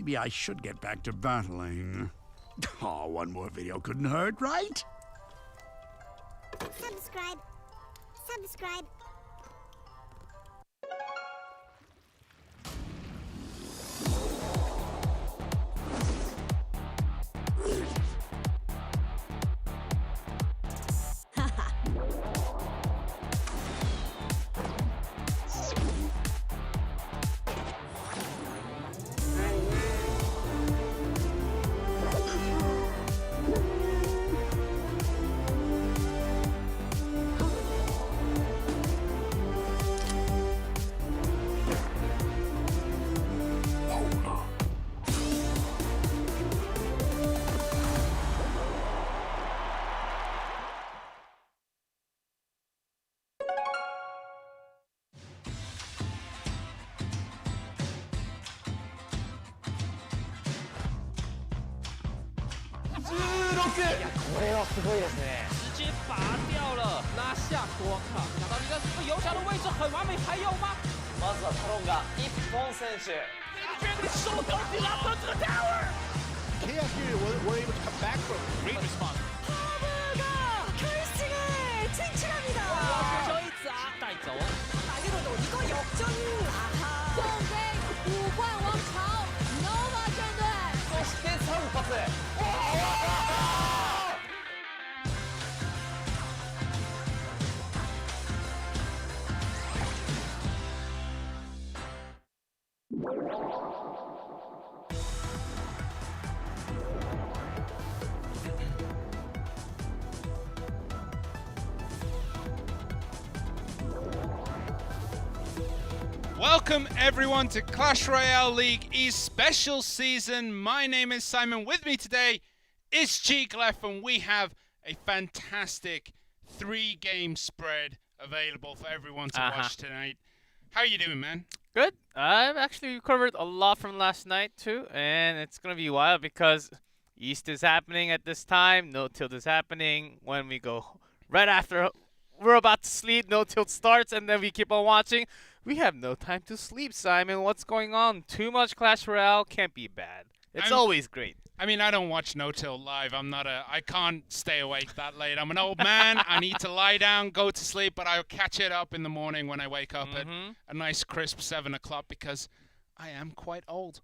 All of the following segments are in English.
maybe I should get back to battling. Oh, one more video couldn't hurt, right? Subscribe. Subscribe.直接拔掉了，拉下国卡，拿到一个游侠的位置很完美，还有吗？まずはタロンが一本選手。收到第二分这个 tower。Chaos here were able to come back from great response. 하브가 결승을 진출합니다. 球一砸带走。 마지막으로 이거 역전. 아하. 送给五冠王朝 Nova 战队。そして3発。 Welcome everyone to Clash Royale League East special season. My name is Simon. With me today is Cheeklef, and we have a fantastic 3-game spread available for everyone to watch tonight. How are you doing, man? Good. I've actually covered a lot from last night too, and it's gonna be wild because East is happening at this time. No Tilt is happening when we go right after we're about to sleep. No Tilt starts, and then we keep on watching. We have no time to sleep, Simon. What's going on? Too much Clash Royale can't be bad. It's always great. I mean, I don't watch No Till live. I can't stay awake that late. I'm an old man. I need to lie down, go to sleep, but I'll catch it up in the morning when I wake up at a nice crisp 7 o'clock because I am quite old.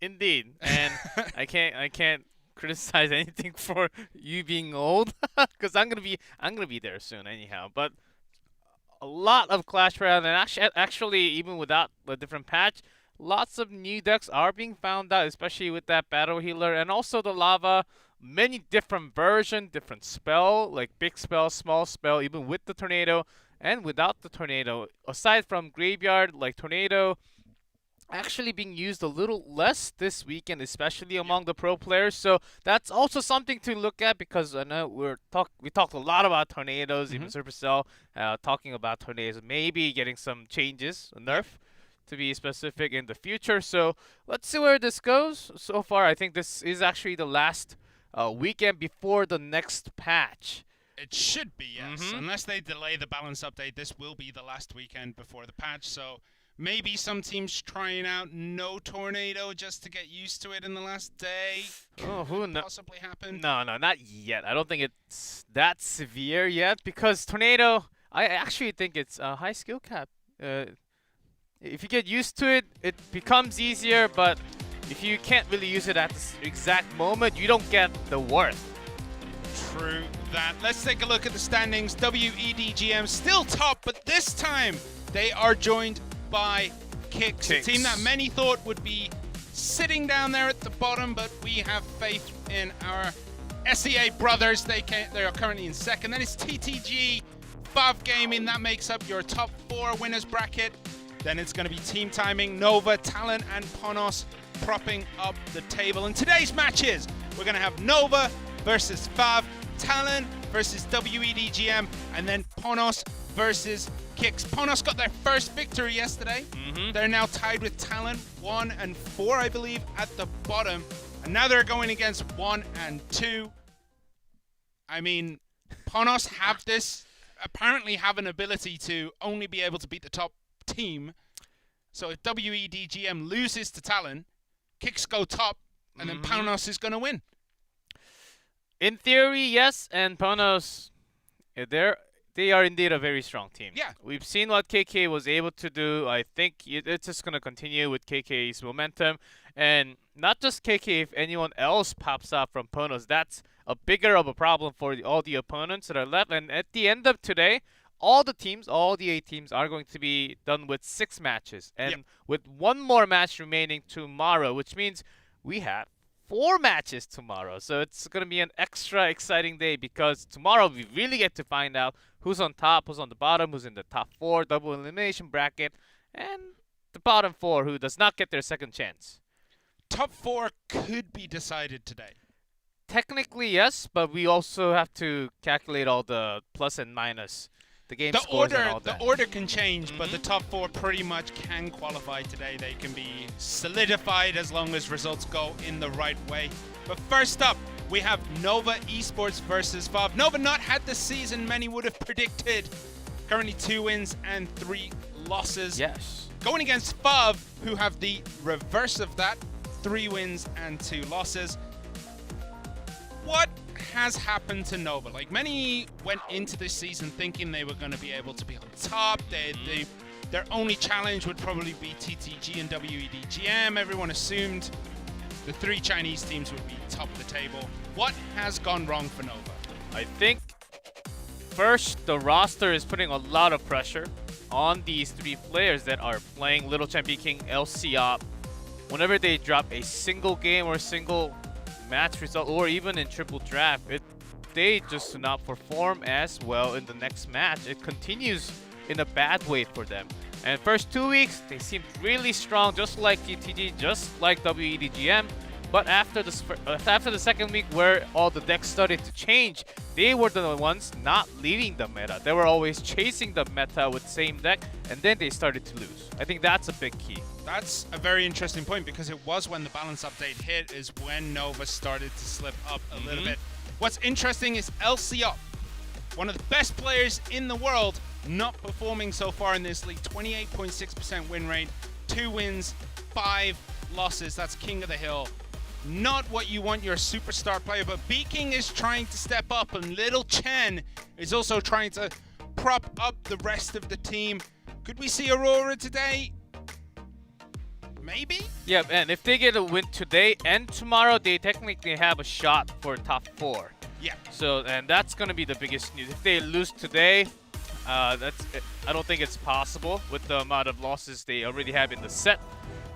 Indeed. And I can't criticize anything for you being old because I'm gonna be there soon anyhow. But a lot of Clash Royale, and actually even without the different patch, lots of new decks are being found out, especially with that Battle Healer and also the Lava. Many different version, different spell, like big spell, small spell, even with the Tornado and without the Tornado. Aside from Graveyard, like Tornado, actually being used a little less this weekend, especially among the pro players. So that's also something to look at because I know we talked a lot about tornadoes, even Supercell talking about tornadoes, maybe getting some changes, a nerf to be specific in the future. So let's see where this goes. So far, I think this is actually the last weekend before the next patch. It should be, yes. Unless they delay the balance update, this will be the last weekend before the patch. So maybe some teams trying out no tornado just to get used to it in the last day. Oh, who knows? Possibly happen. No, not yet. I don't think it's that severe yet because tornado, I actually think it's a high skill cap. If you get used to it, it becomes easier, but if you can't really use it at this exact moment, you don't get the worth. True that. Let's take a look at the standings. WEDGM still top, but this time they are joined by Kicks, a team that many thought would be sitting down there at the bottom, but we have faith in our SEA brothers. They are currently in second. Then it's TTG, Fav Gaming. That makes up your top 4 winners bracket. Then it's going to be Team Timing, Nova, Talon, and Ponos propping up the table. In today's matches, we're going to have Nova versus Fav, Talon versus WEDGM, and then Ponos versus Kicks. Ponos got their first victory yesterday. They're now tied with Talon, 1 and 4, I believe, at the bottom. And now they're going against 1 and 2. I mean, Ponos apparently have an ability to only be able to beat the top team. So if WEDGM loses to Talon, Kicks go top, and then Paunos is going to win. In theory, yes, and Panos, they are indeed a very strong team. Yeah. We've seen what KK was able to do. I think it's just going to continue with KK's momentum. And not just KK, if anyone else pops up from Panos, that's a bigger of a problem for all the opponents that are left. And at the end of today, all the 8 teams are going to be done with 6 matches. And with 1 more match remaining tomorrow, which means we have 4 matches tomorrow. So it's going to be an extra exciting day because tomorrow we really get to find out who's on top, who's on the bottom, who's in the top 4 double elimination bracket, and the bottom 4 who does not get their second chance. Top 4 could be decided today. Technically, yes, but we also have to calculate all the plus and minus, the game scores and all that. The order can change, but the top 4 pretty much can qualify today. They can be solidified as long as results go in the right way. But first up, we have Nova Esports versus FAV. Nova not had the season many would have predicted. Currently 2 wins and 3 losses. Yes. Going against FAV, who have the reverse of that, 3 wins and 2 losses. What has happened to Nova? Like, many went into this season thinking they were going to be able to be on top. Their only challenge would probably be TTG and WEDGM. Everyone assumed the 3 Chinese teams would be top of the table. What has gone wrong for Nova? I think first, the roster is putting a lot of pressure on these 3 players that are playing Little Chen King, LCOP. Whenever they drop a single game or a single match result, or even in triple draft, they just do not perform as well in the next match. It continues in a bad way for them. And first 2 weeks, they seemed really strong, just like TTG, just like WEDGM. But after the second week, where all the decks started to change, they were the ones not leading the meta. They were always chasing the meta with same deck, and then they started to lose. I think that's a big key. That's a very interesting point, because it was when the balance update hit is when Nova started to slip up a little bit. What's interesting is LCOP, one of the best players in the world, not performing so far in this league. 28.6% win rate, 2 wins, 5 losses. That's King of the Hill. Not what you want your superstar player, but B-King is trying to step up, and Little Chen is also trying to prop up the rest of the team. Could we see Aurora today? Maybe? Yeah, and if they get a win today and tomorrow, they technically have a shot for top 4. Yeah. So, and that's going to be the biggest news. If they lose today, I don't think it's possible with the amount of losses they already have in the set.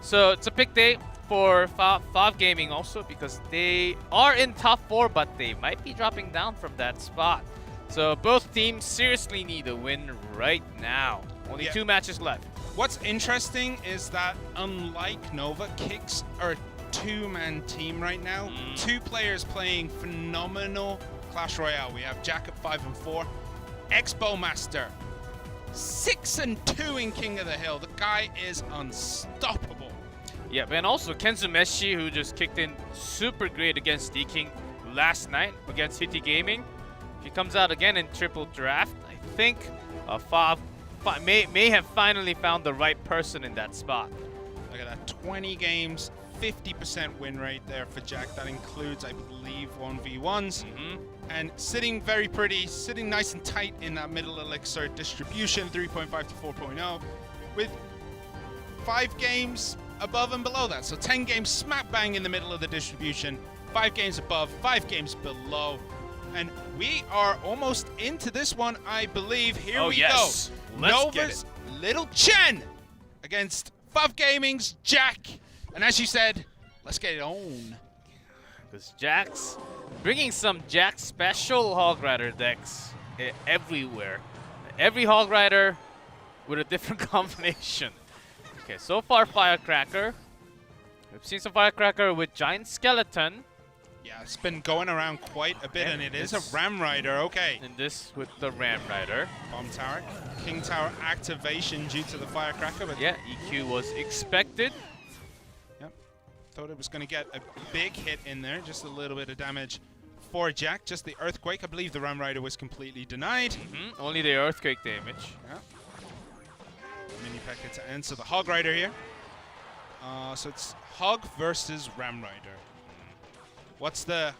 So it's a big day for FAV Gaming also, because they are in top 4, but they might be dropping down from that spot. So both teams seriously need a win right now. Only 2 matches left. What's interesting is that, unlike Nova, Kicks are a 2-man team right now. 2 players playing phenomenal Clash Royale. We have Jack at 5 and 4, Expo Master 6 and 2 in King of the Hill. The guy is unstoppable. Yeah, and also Kensumeshi, who just kicked in super great against D-King last night against Hiti Gaming. If he comes out again in triple draft, I think FAV may have finally found the right person in that spot. Look at that, 20 games, 50% win rate there for Jack. That includes, I believe, 1v1s. And sitting very pretty, sitting nice and tight in that middle elixir distribution, 3.5 to 4.0, with 5 games above and below that. So 10 games smack bang in the middle of the distribution, 5 games above, 5 games below. And we are almost into this one, I believe. Here we go. Nova's Little Chen against FAV Gaming's Jack. And as you said, let's get it on. Because Jack's bringing some Jack special Hog Rider decks everywhere. Every Hog Rider with a different combination. Okay, so far Firecracker. We've seen some Firecracker with Giant Skeleton. Yeah, it's been going around quite a bit, and it is a Ram Rider, okay. And this with the Ram Rider. Bomb Tower, King Tower activation due to the Firecracker. But yeah, EQ was expected. Yep, thought it was going to get a big hit in there, just a little bit of damage for Jack. Just the Earthquake, I believe the Ram Rider was completely denied. Only the Earthquake damage. Yeah. Mini P.E.K.K.A to end, so the Hog Rider here So it's Hog versus Ram Rider. What's the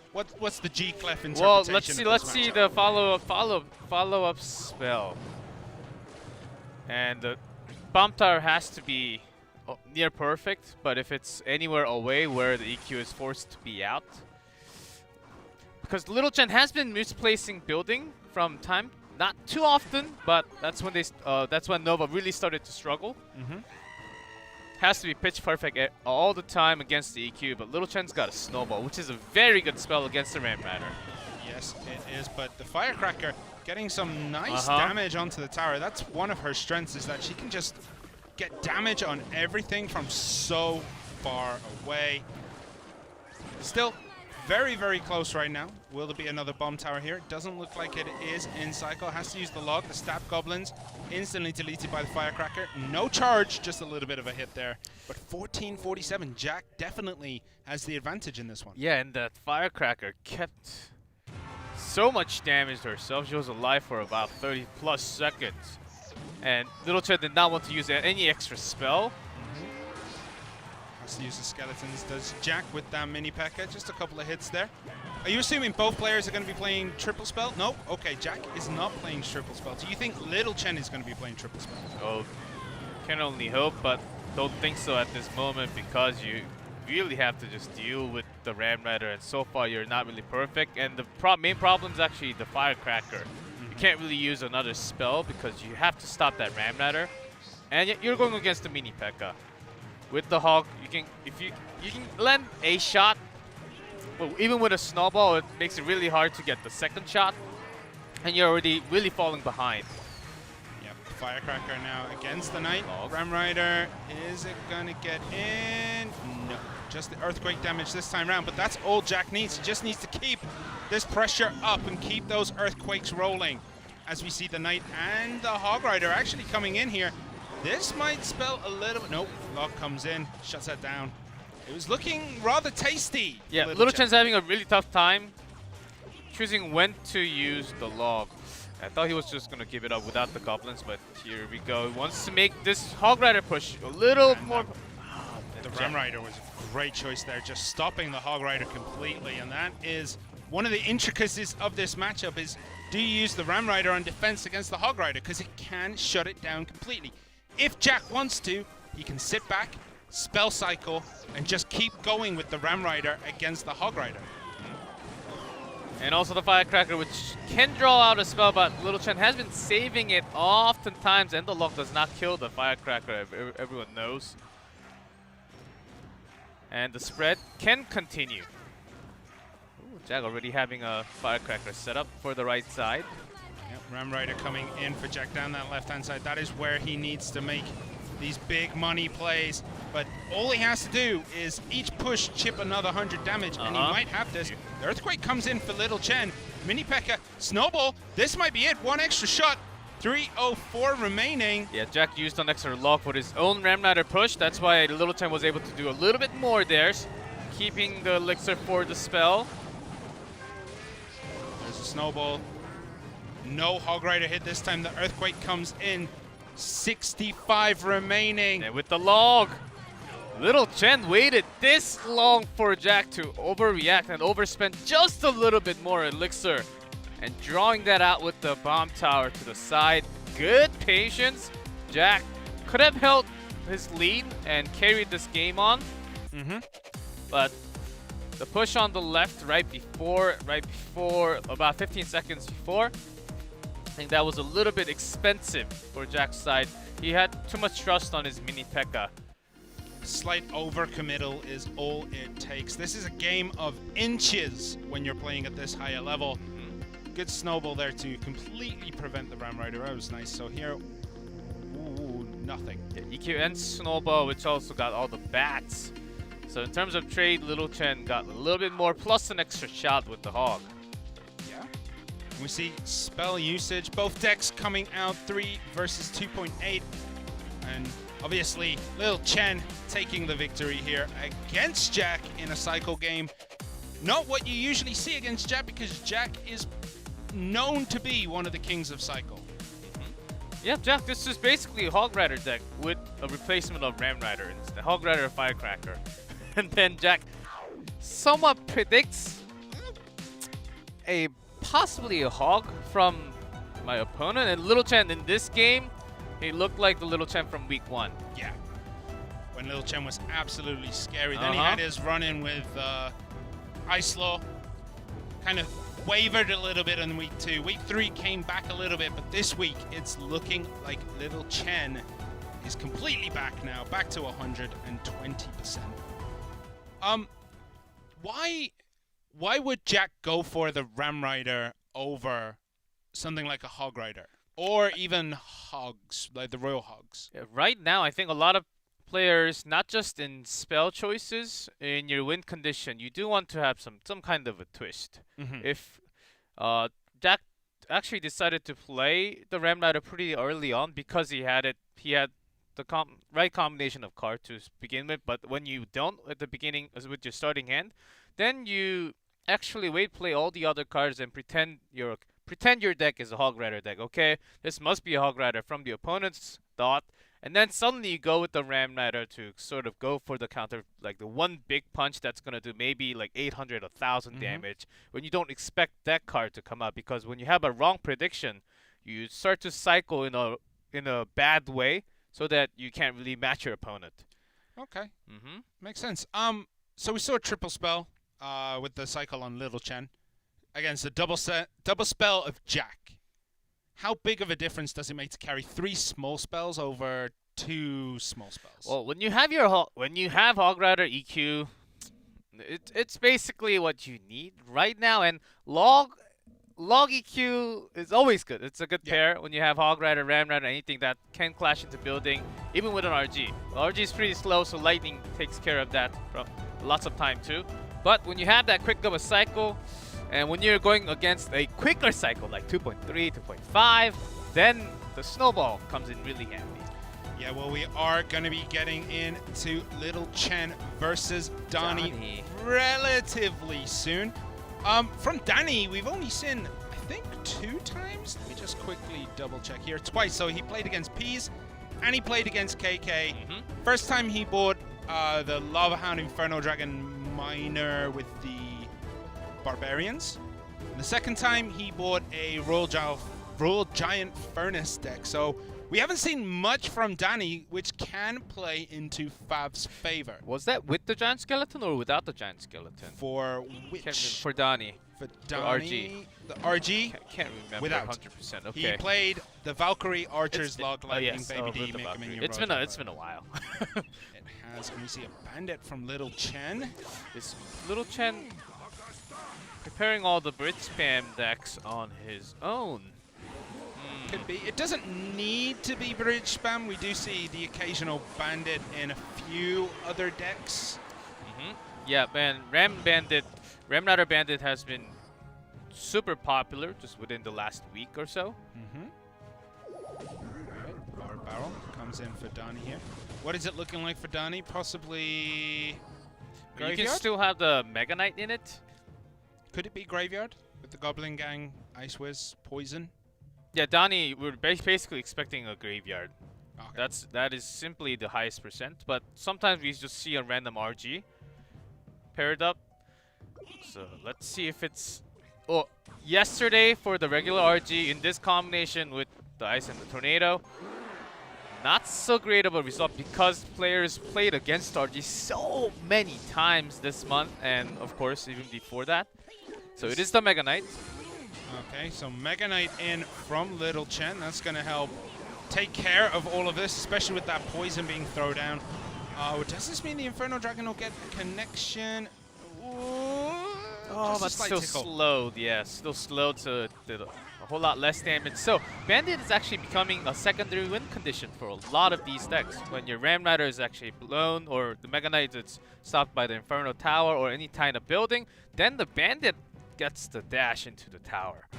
G Clef interpretation? Well, of let's this see matchup? the follow-up spell. And the bomb tower has to be near perfect, but if it's anywhere away where the EQ is forced to be out, because Little Chen has been misplacing building from time, not too often, but that's when Nova really started to struggle. Has to be pitch perfect all the time against the EQ, but Little Chen's got a snowball, which is a very good spell against the Ram Rider. Yes, it is, but the Firecracker getting some nice damage onto the tower. That's one of her strengths, is that she can just get damage on everything from so far away. Still very, very close right now. Will there be another bomb tower here? Doesn't look like it is in cycle. Has to use the log. The stab goblins instantly deleted by the Firecracker. No charge, just a little bit of a hit there. But 14-47, Jack definitely has the advantage in this one. Yeah, and that Firecracker kept so much damage to herself. She was alive for about 30 plus seconds. And Little Chen did not want to use any extra spell. Has to use the skeletons. Does Jack with that mini P.E.K.K.A. Just a couple of hits there. Are you assuming both players are going to be playing triple spell? No? Okay, Jack is not playing triple spell. Do you think Little Chen is going to be playing triple spell? Oh, can only hope, but don't think so at this moment, because you really have to just deal with the Ram Rider, and so far you're not really perfect. And the main problem is actually the Firecracker. You can't really use another spell because you have to stop that Ram Rider, and yet you're going against the mini P.E.K.K.A. With the Hog, you can land a shot, but even with a snowball, it makes it really hard to get the second shot, and you're already really falling behind. Yep, Firecracker now against the Knight. Ram Rider, is it gonna get in? No, just the earthquake damage this time around, but that's all Jack needs. He just needs to keep this pressure up and keep those earthquakes rolling. As we see the Knight and the Hog Rider actually coming in here. This might spell a little bit. Nope, log comes in, shuts that down. It was looking rather tasty. Yeah, Little Chen's having a really tough time choosing when to use the log. I thought he was just going to give it up without the goblins, but here we go. He wants to make this Hog Rider push a little more. The Ram Rider was a great choice there, just stopping the Hog Rider completely. And that is one of the intricacies of this matchup, is do you use the Ram Rider on defense against the Hog Rider? Because it can shut it down completely. If Jack wants to, he can sit back, spell cycle, and just keep going with the Ram Rider against the Hog Rider. And also the Firecracker, which can draw out a spell, but Little Chen has been saving it oftentimes, and the log does not kill the Firecracker, everyone knows. And the spread can continue. Ooh, Jack already having a Firecracker set up for the right side. Yep, Ram Rider coming in for Jack down that left-hand side. That is where he needs to make these big money plays. But all he has to do is each push chip another 100 damage, and he might have this. The Earthquake comes in for Little Chen. Mini P.E.K.K.A. Snowball. This might be it. One extra shot. 3:04 remaining. Yeah, Jack used an extra log for his own Ram Rider push. That's why Little Chen was able to do a little bit more there, keeping the elixir for the spell. There's a snowball. No Hog Rider hit this time. The Earthquake comes in. 65 remaining. And with the log, Little Chen waited this long for Jack to overreact and overspend just a little bit more elixir. And drawing that out with the bomb tower to the side. Good patience. Jack could have held his lead and carried this game on. But the push on the left right before, about 15 seconds before, I think that was a little bit expensive for Jack's side. He had too much trust on his mini P.E.K.K.A. Slight overcommittal is all it takes. This is a game of inches when you're playing at this higher level. Good snowball there to completely prevent the Ram Rider. That was nice. So here, ooh, nothing. Yeah, EQ and snowball, which also got all the bats. So in terms of trade, Little Chen got a little bit more, plus an extra shot with the Hog. Yeah. We see spell usage. Both decks coming out 3 versus 2.8. And obviously, Little Chen taking the victory here against Jack in a cycle game. Not what you usually see against Jack, because Jack is known to be one of the kings of cycle. Yeah, Jack, this is basically a Hog Rider deck with a replacement of Ram Rider. It's the Hog Rider Firecracker. And then Jack somewhat predicts a possibly a Hog from my opponent. And Little Chen in this game, he looked like the Little Chen from week 1. Yeah. When Little Chen was absolutely scary. Then he had his run-in with Icelaw. Kind of wavered a little bit in week 2. Week 3 came back a little bit, but this week it's looking like Little Chen is completely back now, back to 120%. Why would Jack go for the Ram Rider over something like a Hog Rider or even Hogs, like the Royal Hogs? Yeah, right now, I think a lot of players, not just in spell choices, in your win condition, you do want to have some kind of a twist. If Jack actually decided to play the Ram Rider pretty early on because he had the right combination of cards to begin with, but when you don't at the beginning as with your starting hand, then you actually play all the other cards and pretend your deck is a Hog Rider deck. Okay, this must be a Hog Rider from the opponent's thought. And then suddenly you go with the Ram Rider to sort of go for the counter, like the one big punch that's going to do maybe like 800, 1,000 damage when you don't expect that card to come out. Because when you have a wrong prediction, you start to cycle in a bad way so that you can't really match your opponent. Okay. Makes sense. So we saw a triple spell with the cycle on Little Chen against the double spell of Jack. How big of a difference does it make to carry 3 small spells over 2 small spells? Well, when you have Hog Rider EQ, it's basically what you need right now. And log EQ is always good. It's a good pair when you have Hog Rider, Ram Rider, anything that can clash into building, even with an RG. The RG is pretty slow, so Lightning takes care of that for lots of time too. But when you have that quick of a cycle, and when you're going against a quicker cycle like 2.3, 2.5, then the snowball comes in really handy. Yeah, well, we are going to be getting into Little Chen versus Donnie relatively soon. From Donnie, we've only seen, I think, 2 times. Let me just quickly double check here. Twice. So he played against Peas and he played against KK. First time he bought the Lava Hound Inferno Dragon Miner with the Barbarians. And the second time he bought a Royal Giant Furnace deck. So we haven't seen much from Donnie, which can play into Fav's favor. Was that with the Giant Skeleton or without the Giant Skeleton? For which? For Donnie. For Donnie. The RG? Can't remember. Without. 100%. Okay. He played the Valkyrie Archer's Log Lightning Baby D. the Make him in your it's been a while. It has. Can we see a bandit from Little Chen? Is Little Chen preparing all the Brit spam decks on his own? Could be. It doesn't need to be bridge spam. We do see the occasional bandit in a few other decks. Yeah, man. Ram Rider Bandit has been super popular just within the last week or so. Bar Barrel comes in for Donnie here. What is it looking like for Donnie? Possibly Graveyard? You can still have the Mega Knight in it. Could it be Graveyard with the Goblin Gang, Ice Wiz, Poison? Yeah, Donnie, we're basically expecting a Graveyard. Okay. That is simply the highest percent, but sometimes we just see a random RG paired up. So let's see if it's... Oh, yesterday for the regular RG in this combination with the Ice and the Tornado, not so great of a result because players played against RG so many times this month, and of course even before that. So it is the Mega Knight. Okay, so Mega Knight in from Little Chen. That's going to help take care of all of this, especially with that poison being thrown down. Does this mean the Inferno Dragon will get a connection? Oh, but still slowed. Yeah, still slowed to a whole lot less damage. So Bandit is actually becoming a secondary win condition for a lot of these decks. When your Ram Rider is actually blown, or the Mega Knight is stopped by the Inferno Tower or any kind of building, then the Bandit gets the dash into the tower.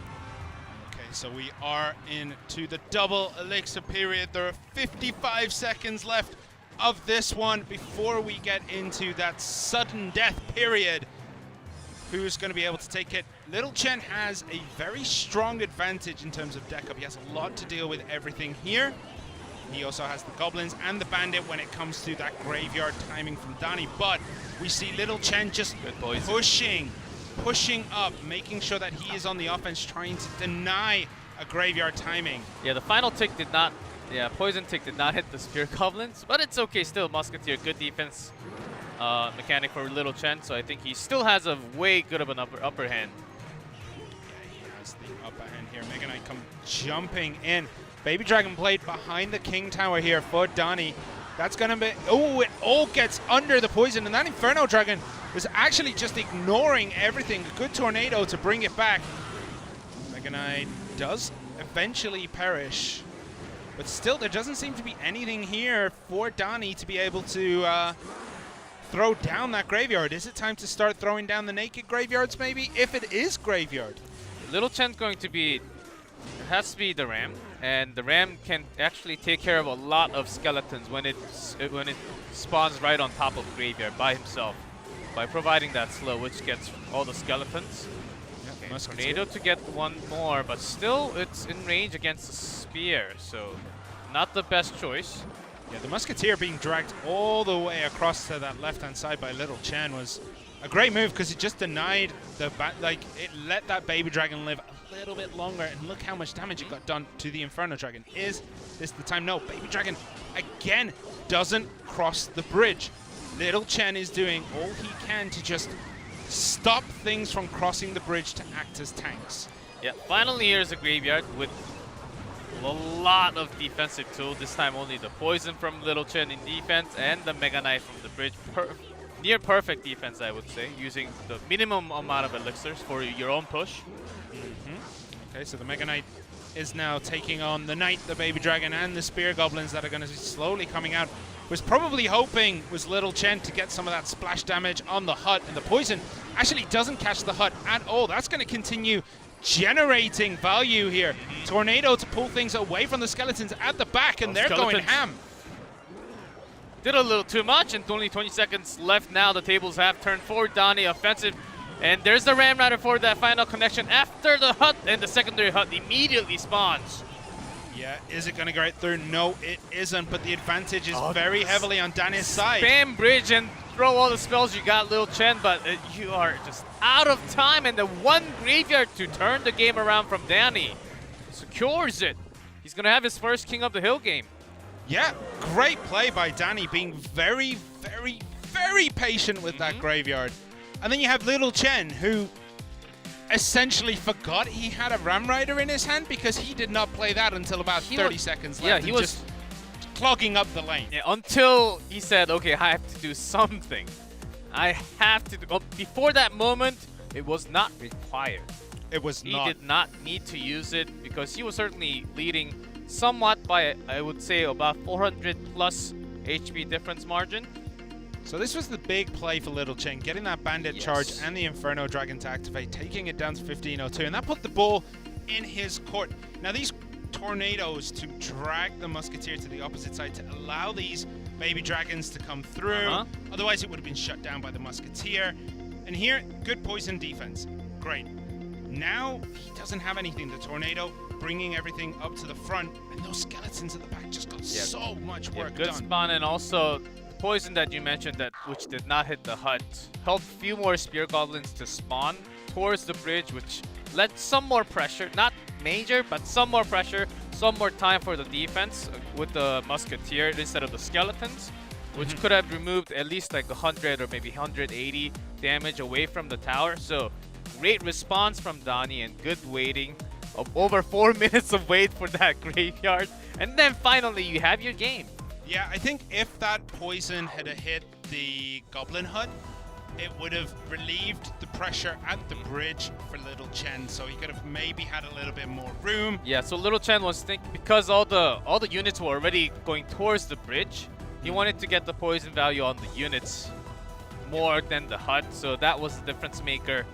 Okay, so we are into the double elixir period. There are 55 seconds left of this one before we get into that sudden death period. who's going to be able to take it. Little Chen has a very strong advantage in terms of deck up. He has a lot to deal with everything here. He also has the Goblins and the Bandit when it comes to that graveyard timing from Donnie. But we see Little Chen just pushing up, making sure that he is on the offense, trying to deny a graveyard timing. Yeah, the final tick did not, poison tick did not hit the Spear Goblins, but it's okay still. Musketeer, good defense mechanic for Little Chen, so I think he still has a way good of an upper hand. Yeah, he has the upper hand here. Mega Knight come jumping in. Baby Dragon Blade behind the King Tower here for Donnie. That's going to be... Oh, it all gets under the poison, and that Inferno Dragon was actually just ignoring everything. A good tornado to bring it back. Mega Knight does eventually perish. But still, there doesn't seem to be anything here for Donnie to be able to throw down that graveyard. Is it time to start throwing down the naked graveyards, maybe? If it is graveyard. Little Chen's going to be... It has to be the Ram, and the Ram can actually take care of a lot of skeletons when it spawns right on top of graveyard by himself, by providing that slow, which gets all the skeletons. Yep, Okay, tornado to get one more, but still it's in range against the spear, so not the best choice. Yeah, the Musketeer being dragged all the way across to that left-hand side by Little Chen was a great move because it just denied the it let that Baby Dragon live a little bit longer, and look how much damage it got done to the Inferno Dragon. Is this the time? No, Baby Dragon again doesn't cross the bridge. Little Chen is doing all he can to just stop things from crossing the bridge to act as tanks. Yeah, finally here's a graveyard with a lot of defensive tools. This time only the poison from Little Chen in defense and the Mega Knight from the bridge. Near perfect defense, I would say, using the minimum amount of elixirs for your own push. Okay, so the Mega Knight is now taking on the Knight, the Baby Dragon, and the Spear Goblins that are going to be slowly coming out. Was probably hoping was Little Chen to get some of that splash damage on the hut, and the poison actually doesn't catch the hut at all. That's going to continue generating value here. Tornado to pull things away from the skeletons at the back, and they're going ham. Did a little too much, and only 20 seconds left now. The tables have turned for Donnie offensive. And there's the Ram Rider for that final connection after the hut, and the secondary hut immediately spawns. Yeah, is it going to go right through? No, it isn't, but the advantage is very heavily on Danny's side. Spam bridge and throw all the spells you got, Lil Chen, but you are just out of time, and the one graveyard to turn the game around from Danny secures it. He's going to have his first King of the Hill game. Yeah, great play by Danny, being very, very, very patient with that graveyard. And then you have Little Chen, who essentially forgot he had a Ram Rider in his hand because he did not play that until about 30 seconds left. Yeah, he was just clogging up the lane. Yeah, until he said, okay, I have to do something. I have to do... Before that moment, it was not required. It was not. He did not need to use it because he was certainly leading somewhat by, I would say, about 400 plus HP difference margin. So this was the big play for Little Chen, getting that Bandit charge and the Inferno Dragon to activate, taking it down to 1502, and that put the ball in his court. Now these tornadoes to drag the Musketeer to the opposite side to allow these Baby Dragons to come through. Otherwise it would have been shut down by the Musketeer. And here, good poison defense. Great. Now he doesn't have anything. The tornado bringing everything up to the front, and those skeletons at the back just got so much work good done. Spawn, and also poison that you mentioned, that which did not hit the hut, helped few more Spear Goblins to spawn towards the bridge, which led some more pressure, not major, but some more pressure, some more time for the defense with the Musketeer instead of the skeletons, which could have removed at least like 100 or maybe 180 damage away from the tower. So great response from Donnie and good waiting of over 4 minutes of wait for that graveyard, and then finally you have your game. Yeah, I think if that poison had hit the Goblin Hut, it would have relieved the pressure at the bridge for Little Chen, so he could have maybe had a little bit more room. Yeah, so Little Chen was thinking, because all the units were already going towards the bridge, he wanted to get the poison value on the units more than the hut, so that was the difference maker.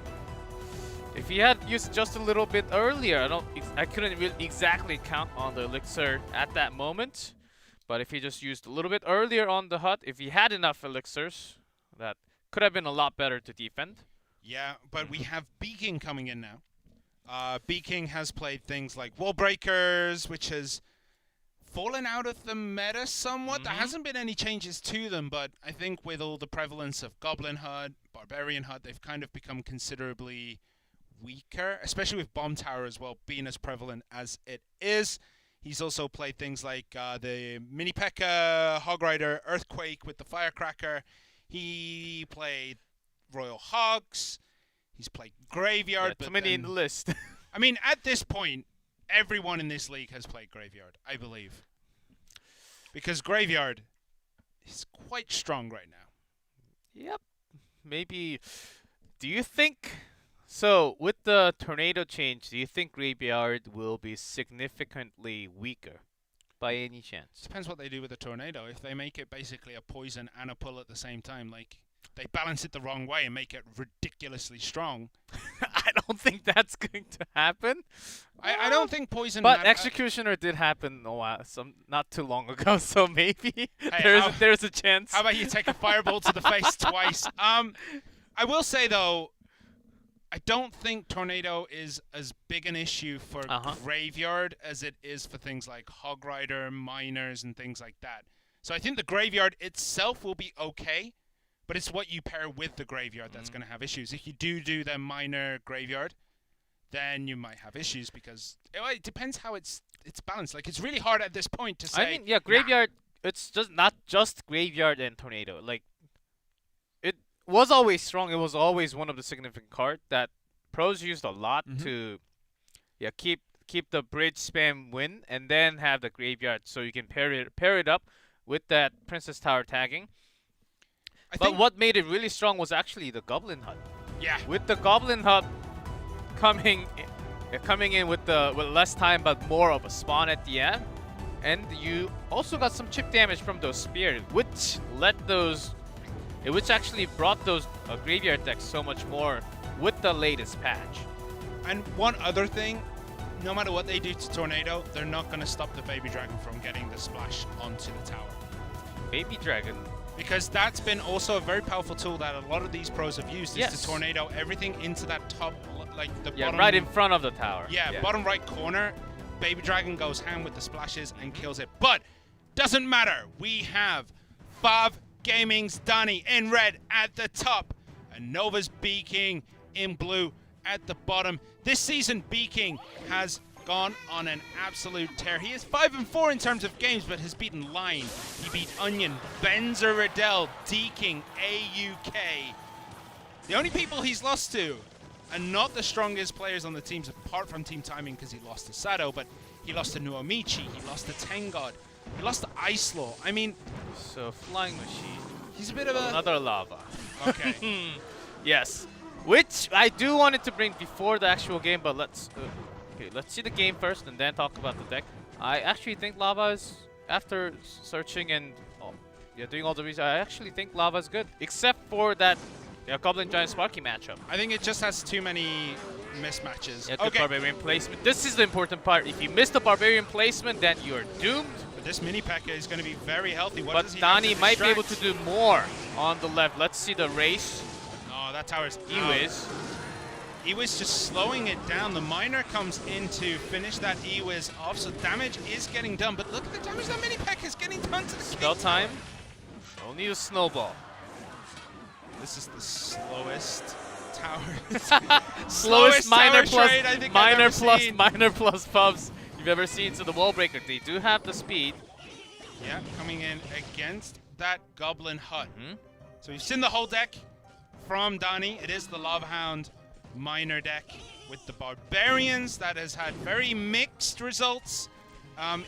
If he had used just a little bit earlier, I couldn't really exactly count on the elixir at that moment. But if he just used a little bit earlier on the hut, if he had enough elixirs, that could have been a lot better to defend. Yeah, but we have Beaking coming in now. Beaking has played things like Wall Breakers, which has fallen out of the meta somewhat. There hasn't been any changes to them, but I think with all the prevalence of Goblin HUD, Barbarian HUD, they've kind of become considerably weaker, especially with Bomb Tower as well being as prevalent as it is. He's also played things like the Mini P.E.K.K.A, Hog Rider, Earthquake with the Firecracker. He played Royal Hogs. He's played Graveyard. Too many in the list. I mean, at this point, everyone in this league has played Graveyard, I believe. Because Graveyard is quite strong right now. Yep. Maybe. Do you think... So, with the Tornado change, do you think Graveyard will be significantly weaker? By any chance? Depends what they do with the Tornado. If they make it basically a poison and a pull at the same time, like, they balance it the wrong way and make it ridiculously strong. I don't think that's going to happen. I don't think poison... But Executioner did happen not too long ago, so maybe there's a chance. How about you take a fireball to the face twice? I will say, though, I don't think Tornado is as big an issue for Graveyard as it is for things like Hog Rider, Miners, and things like that. So I think the Graveyard itself will be okay, but it's what you pair with the Graveyard that's going to have issues. If you do the Miner Graveyard, then you might have issues because it depends how it's balanced. Like, it's really hard at this point to say... I mean, yeah, Graveyard, it's just not just Graveyard and Tornado. Like, was always strong. It was always one of the significant cards that pros used a lot to keep the bridge spam win and then have the Graveyard so you can pair it up with that Princess Tower tagging. But what made it really strong was actually the Goblin HUD. Yeah. With the Goblin HUD coming in with less time but more of a spawn at the end, and you also got some chip damage from those spears, which actually brought those Graveyard decks so much more with the latest patch. And one other thing, no matter what they do to Tornado, they're not going to stop the Baby Dragon from getting the splash onto the tower. Baby Dragon? Because that's been also a very powerful tool that a lot of these pros have used, is to Tornado everything into that top, like the bottom... right in front of the tower. Yeah, bottom right corner. Baby Dragon goes ham with the splashes and kills it. But doesn't matter. We have Fav Gaming's Donnie in red at the top, and Nova's Beaking in blue at the bottom. This season, Beaking has gone on an absolute tear. He is 5-4 in terms of games, but has beaten Line. He beat Onion, Benzer, Riddell, Deking, AUK. The only people he's lost to, and not the strongest players on the teams apart from Team Timing because he lost to Sado, but he lost to Nuomichi, he lost to Tangod, he lost to Icelaw. I mean... So, Flying Machine. He's a bit of a... Another lava. Okay. Yes. Which I do wanted to bring before the actual game, but let's see the game first and then talk about the deck. I actually think Lava is, after searching and doing all the research, I actually think Lava is good, except for that Goblin Giant Sparky matchup. I think it just has too many mismatches. Yeah, the Barbarian placement. This is the important part. If you miss the Barbarian placement, then you're doomed. But this mini P.E.K.K.A is going to be very healthy. What does he Donnie might be able to do more on the left. Let's see the race. No, that tower's E-Wiz. E-Wiz just slowing it down. The Miner comes in to finish that E-Wiz off, so damage is getting done. But look at the damage that mini P.E.K.K.A is getting done to the spell time. Only a snowball. This is the slowest tower. slowest Miner plus trade I think Miner plus pubs you've ever seen. So the wall breaker, they do have the speed. Yeah, coming in against that Goblin HUD. So we've seen the whole deck from Donnie. It is the Lava Hound Miner deck with the Barbarians that has had very mixed results. I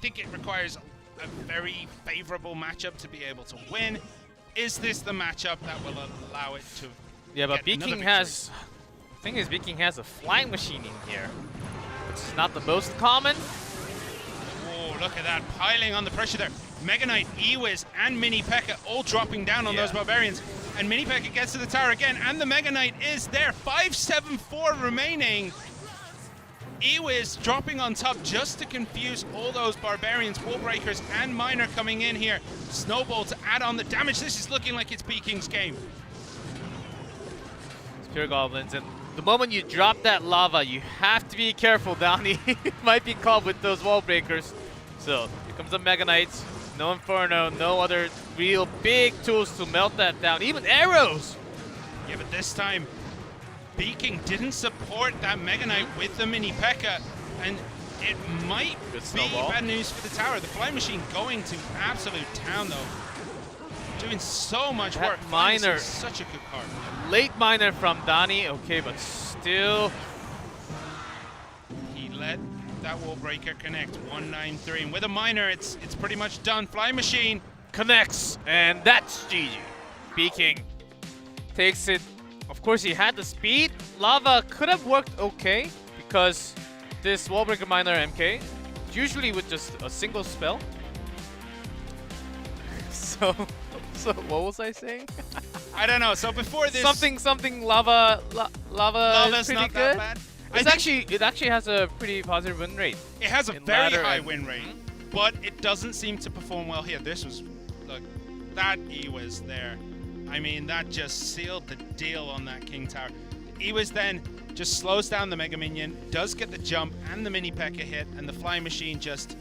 think it requires a very favorable matchup to be able to win. Is this the matchup that will allow it to? Yeah, but Beaking has. The thing is, Beaking has a Flying Machine in here, which is not the most common. Oh, look at that, piling on the pressure there. Mega Knight, E-Wiz, and Mini P.E.K.K.A all dropping down on those Barbarians. And Mini P.E.K.K.A gets to the tower again, and the Mega Knight is there. 5-7-4 remaining. E-Wiz dropping on top just to confuse all those Barbarians, Wall Breakers, and Miner coming in here. Snowball to add on the damage. This is looking like it's Beaking's game. pure goblins, and the moment you drop that lava, you have to be careful, Donnie. You might be caught with those wall breakers. So here comes the Mega Knight. No Inferno, no other real big tools to melt that down. Even arrows. Yeah, but this time, Beaking didn't support that Mega Knight with the Mini P.E.K.K.A. and it might Good be snowball. bad news for the tower. The Fly Machine going to absolute town, though. Doing so much That work. miner. This is such a good card. Late miner from Donnie. Okay, but still. He let that wall breaker connect. 193. And with a miner, it's pretty much done. Fly Machine Connects, and that's GG. Beaking takes it. Of course, he had the speed. Lava could have worked okay because this wallbreaker miner MK usually with just a single spell. So what was I saying? I don't know. So before this, something lava Lava's is pretty not good. that bad. It actually has a pretty positive win rate. It has a in very ladder high and- win rate, but it doesn't seem to perform well here. This was, look, that E was there. I mean, that just sealed the deal on that King Tower. E was then just slows down the Mega Minion, does get the jump and the Mini P.E.K.K.A. hit, and the Fly Machine just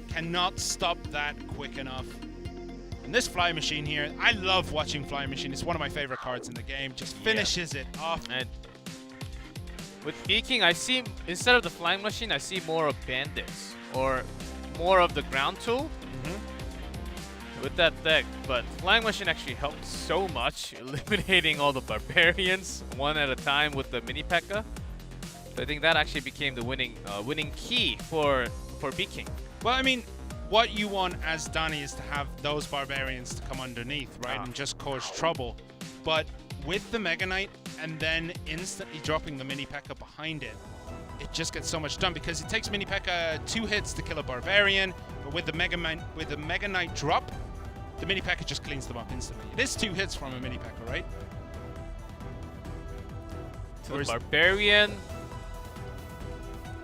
cannot stop that quick enough. And this Fly Machine here, I love watching Fly Machine. It's one of my favorite cards in the game. Just finishes it off. And with Beaking, I see, instead of the flying machine, I see more of bandits or more of the ground tool with that deck. But flying machine actually helped so much, eliminating all the barbarians one at a time with the mini P.E.K.K.A. So I think that actually became the winning key for Beaking. Well, I mean, what you want as Donnie is to have those barbarians to come underneath, right, and just cause trouble. But with the Mega Knight and then instantly dropping the Mini P.E.K.K.A. behind it, it just gets so much done because it takes Mini P.E.K.K.A. 2 hits to kill a barbarian, but with the Mega Knight drop, the Mini P.E.K.K.A. just cleans them up instantly. It is 2 hits from a Mini P.E.K.K.A., right? To the barbarian.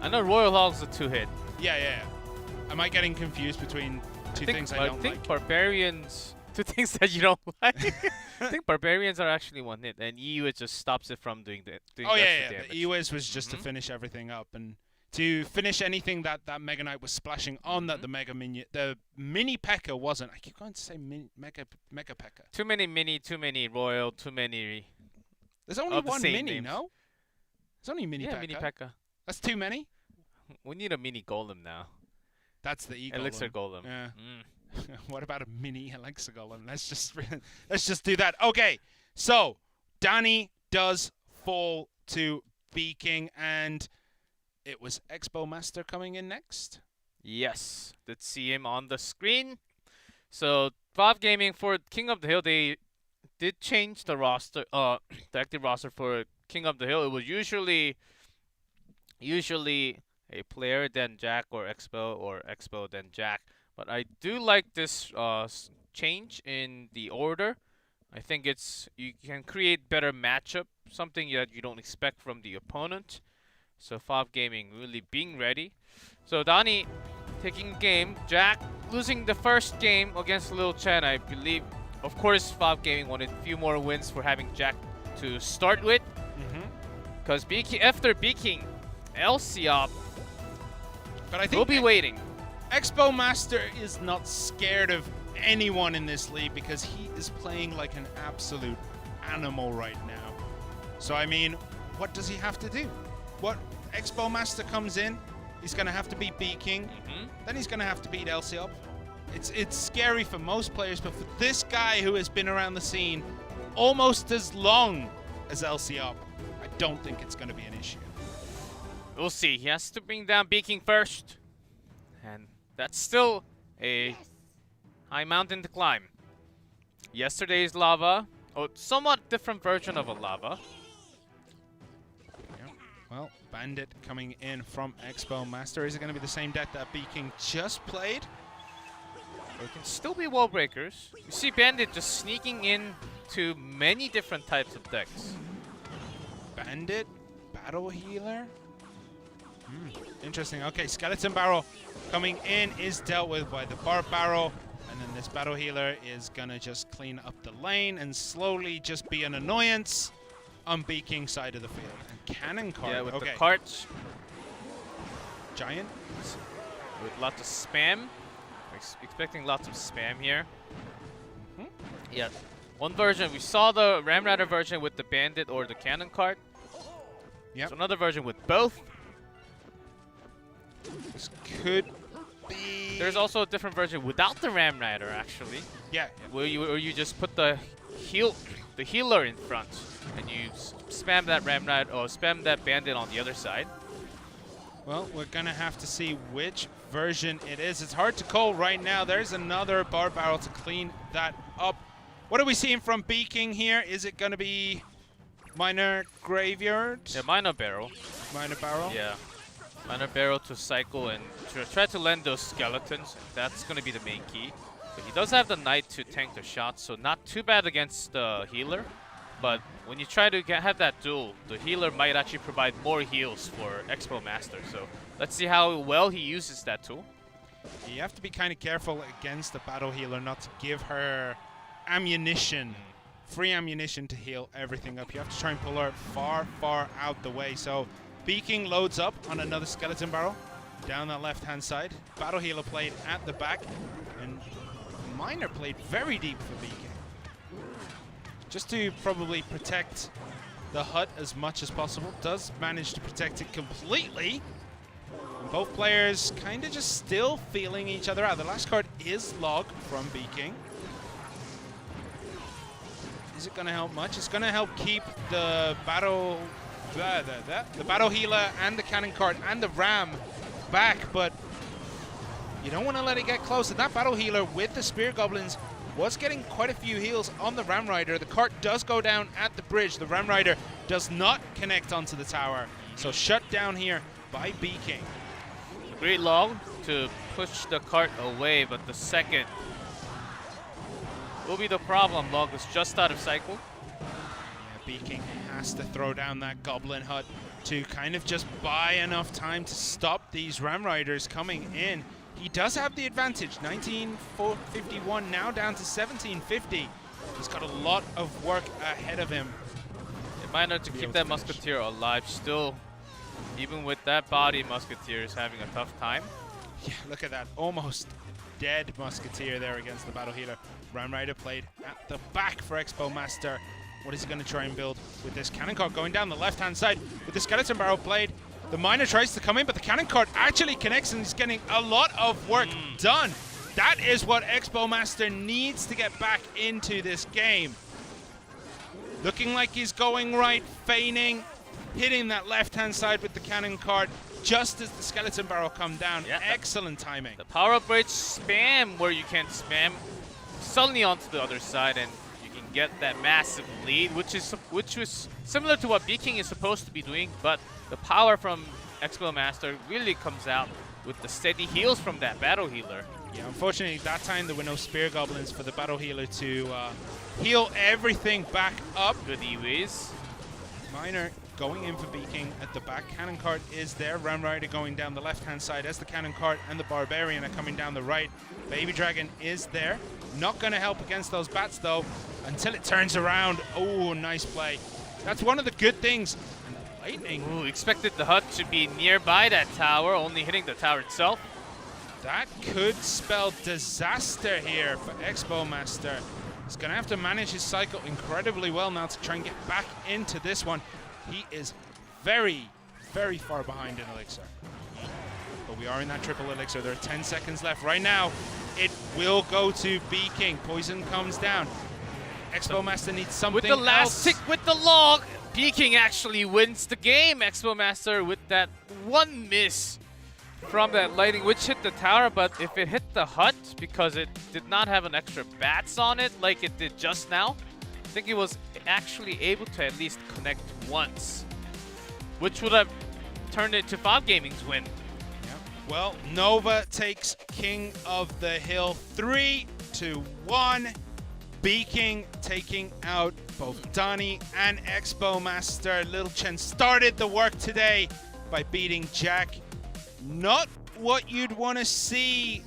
I know Royal Hog's a 2-hit. Yeah. Am I getting confused between two things I don't think like? barbarians. Two things that you don't like. I think barbarians are actually 1-hit, and EU just stops it from doing the Oh yeah. damage. The EOS was just to finish everything up and to finish anything that Mega Knight was splashing on that the Mini P.E.K.K.A. wasn't. I keep going to say Mega P.E.K.K.A. Too many mini, too many royal, too many. There's only of the one same mini, names. no? There's only Mini Yeah, P.E.K.K.A. mini P.E.K.K.A. That's too many? We need a mini golem now. That's the E Elixir golem. Yeah. What about a mini Elixir golem? Let's just do that. Okay, so Donnie does fall to Beaking, and it was Expo Master coming in next. Yes, let's see him on the screen. So Valve Gaming for King of the Hill, they did change the roster, the active roster for King of the Hill. It was usually a player then Jack or Expo then Jack. But I do like this change in the order. I think you can create better matchup, something that you don't expect from the opponent. So Valve Gaming really being ready. So Donnie taking game, Jack losing the first game against Lil Chen. I believe, of course, Valve Gaming wanted a few more wins for having Jack to start with. Because after Beaking, Icelaw, But I think we'll be waiting. Expo Master is not scared of anyone in this league because he is playing like an absolute animal right now. So I mean, what does he have to do? What Expo Master comes in, he's gonna have to beat Beaking, then he's gonna have to beat Icelaw. It's scary for most players, but for this guy who has been around the scene almost as long as Icelaw, I don't think it's gonna be an issue. We'll see. He has to bring down Beaking first. And that's still a high mountain to climb. Yesterday's lava, somewhat different version of a lava. Yeah. Well, Bandit coming in from Expo Master. Is it going to be the same deck that Beaking just played? Or it can still be wall breakers. You see Bandit just sneaking in to many different types of decks. Bandit, Battle Healer. Interesting. Okay, Skeleton Barrel coming in is dealt with by the Barb Barrel. And then this Battle Healer is going to just clean up the lane and slowly just be an annoyance. on Beaking's side of the field. And Cannon Cart. Yeah, with okay. the cart. Giant. With lots of spam. Expecting lots of spam here. Yeah. One version, we saw the Ram Rider version with the Bandit or the Cannon Cart. Yep. So another version with both. This could be... There's also a different version without the Ram Rider, actually. Yeah. Where you just put the healer in front, and you spam that Ram Rider or spam that Bandit on the other side. Well, we're gonna have to see which version it is. It's hard to call right now. There's another bar barrel to clean that up. What are we seeing from Beaking here? Is it gonna be Minor Graveyard? Yeah, Minor Barrel. Minor Barrel? Yeah. Minor Barrel to cycle and try to land those skeletons. That's gonna be the main key. But he does have the Knight to tank the shots, so not too bad against the healer. But when you try to have that duel, the healer might actually provide more heals for Expo Master. So let's see how well he uses that tool. You have to be kind of careful against the battle healer not to give her ammunition, free ammunition to heal everything up. You have to try and pull her far, far out the way. So Beaking loads up on another skeleton barrel down that left-hand side. Battle healer played at the back, and Minor played very deep for Beaking. Just to probably protect the hut as much as possible. Does manage to protect it completely. And both players kind of just still feeling each other out. The last card is Log from Beaking. Is it going to help much? It's going to help keep the battle healer and the cannon cart and the ram back, but you don't want to let it get close. And that battle healer with the spear goblins was getting quite a few heals on the ram rider. The cart does go down at the bridge. The ram rider does not connect onto the tower, so shut down here by Beaking. Great Log to push the cart away, but the second will be the problem. Log is just out of cycle. Yeah, Beaking has to throw down that goblin hut to kind of just buy enough time to stop these ram riders coming in. He does have the advantage. 1951 now down to 1750. He's got a lot of work ahead of him. Minor to keep that Musketeer alive still. Even with that body, Musketeer is having a tough time. Yeah, look at that. Almost dead Musketeer there against the battle healer. Ram Rider played at the back for Expo Master. What is he going to try and build with this cannon cart going down the left-hand side with the skeleton barrel played? The Miner tries to come in, but the cannon cart actually connects and he's getting a lot of work done. That is what Expo Master needs to get back into this game. Looking like he's going right, feigning, hitting that left-hand side with the cannon cart just as the skeleton barrel come down. Yeah, excellent timing. The power bridge spam where you can spam suddenly onto the other side and you can get that massive lead, which was similar to what Beaking is supposed to be doing, but the power from Expo Master really comes out with the steady heals from that battle healer. Yeah, unfortunately that time there were no spear goblins for the battle healer to heal everything back up. Good E-Ways. Minor going in for Beaking at the back. Cannon cart is there. Ram Rider going down the left-hand side as the cannon cart and the Barbarian are coming down the right. Baby Dragon is there. Not going to help against those bats though until it turns around. Oh, nice play. That's one of the good things. And the lightning. Ooh, expected the hut to be nearby that tower, only hitting the tower itself. That could spell disaster here for Expo Master. He's going to have to manage his cycle incredibly well now to try and get back into this one. He is very, very far behind in Elixir. But we are in that triple Elixir. There are 10 seconds left. Right now, it will go to Beaking. Poison comes down. Expo Master needs something with the last else. tick with the log, Beaking actually wins the game. Expo Master with that one miss from that lightning, which hit the tower, but if it hit the hut, because it did not have an extra bats on it like it did just now, I think it was actually able to at least connect once, which would have turned it to Fob Gaming's win. Yeah. Well, Nova takes King of the Hill 3-1. Beaking taking out both Donnie and Expo Master. Little Chen started the work today by beating Jack. Not what you'd want to see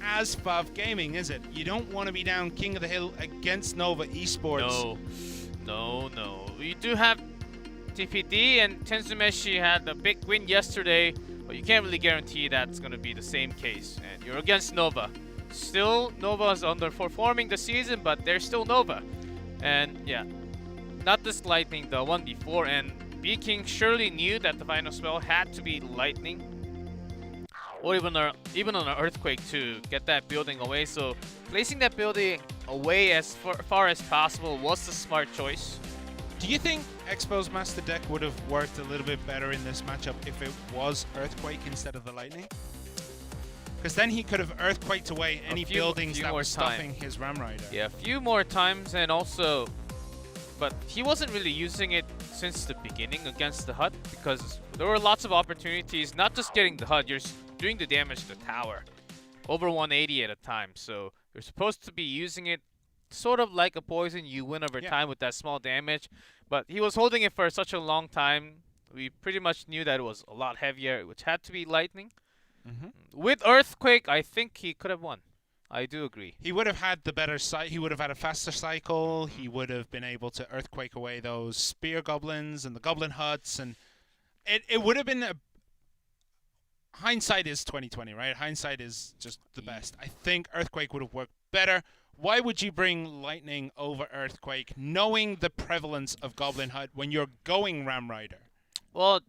as Fav Gaming, is it? You don't want to be down King of the Hill against Nova Esports. No. You do have TPD and Kensumeshi had a big win yesterday, but you can't really guarantee that's going to be the same case. And you're against Nova. Still, Nova's underperforming the season, but they're still Nova. And yeah, not this Lightning, the one before. And B-King surely knew that the final spell had to be Lightning. Or even on an Earthquake to get that building away. So placing that building away as far as possible was the smart choice. Do you think Expo's Master deck would have worked a little bit better in this matchup if it was Earthquake instead of the Lightning? Because then he could have Earthquaked away any buildings that were stopping his Ram Rider. Yeah, a few more times, and also, but he wasn't really using it since the beginning against the hut, because there were lots of opportunities, not just getting the hut, you're doing the damage to the tower. Over 180 at a time, so you're supposed to be using it sort of like a poison. You win over time with that small damage, but he was holding it for such a long time. We pretty much knew that it was a lot heavier, which had to be Lightning. With Earthquake, I think he could have won. I do agree. He would have had the better he would have had a faster cycle. He would have been able to Earthquake away those spear goblins and the goblin huts, and it would have been a... Hindsight is 2020, right? Hindsight is just the best. I think Earthquake would have worked better. Why would you bring Lightning over Earthquake, knowing the prevalence of Goblin Hut when you're going Ram Rider? Well,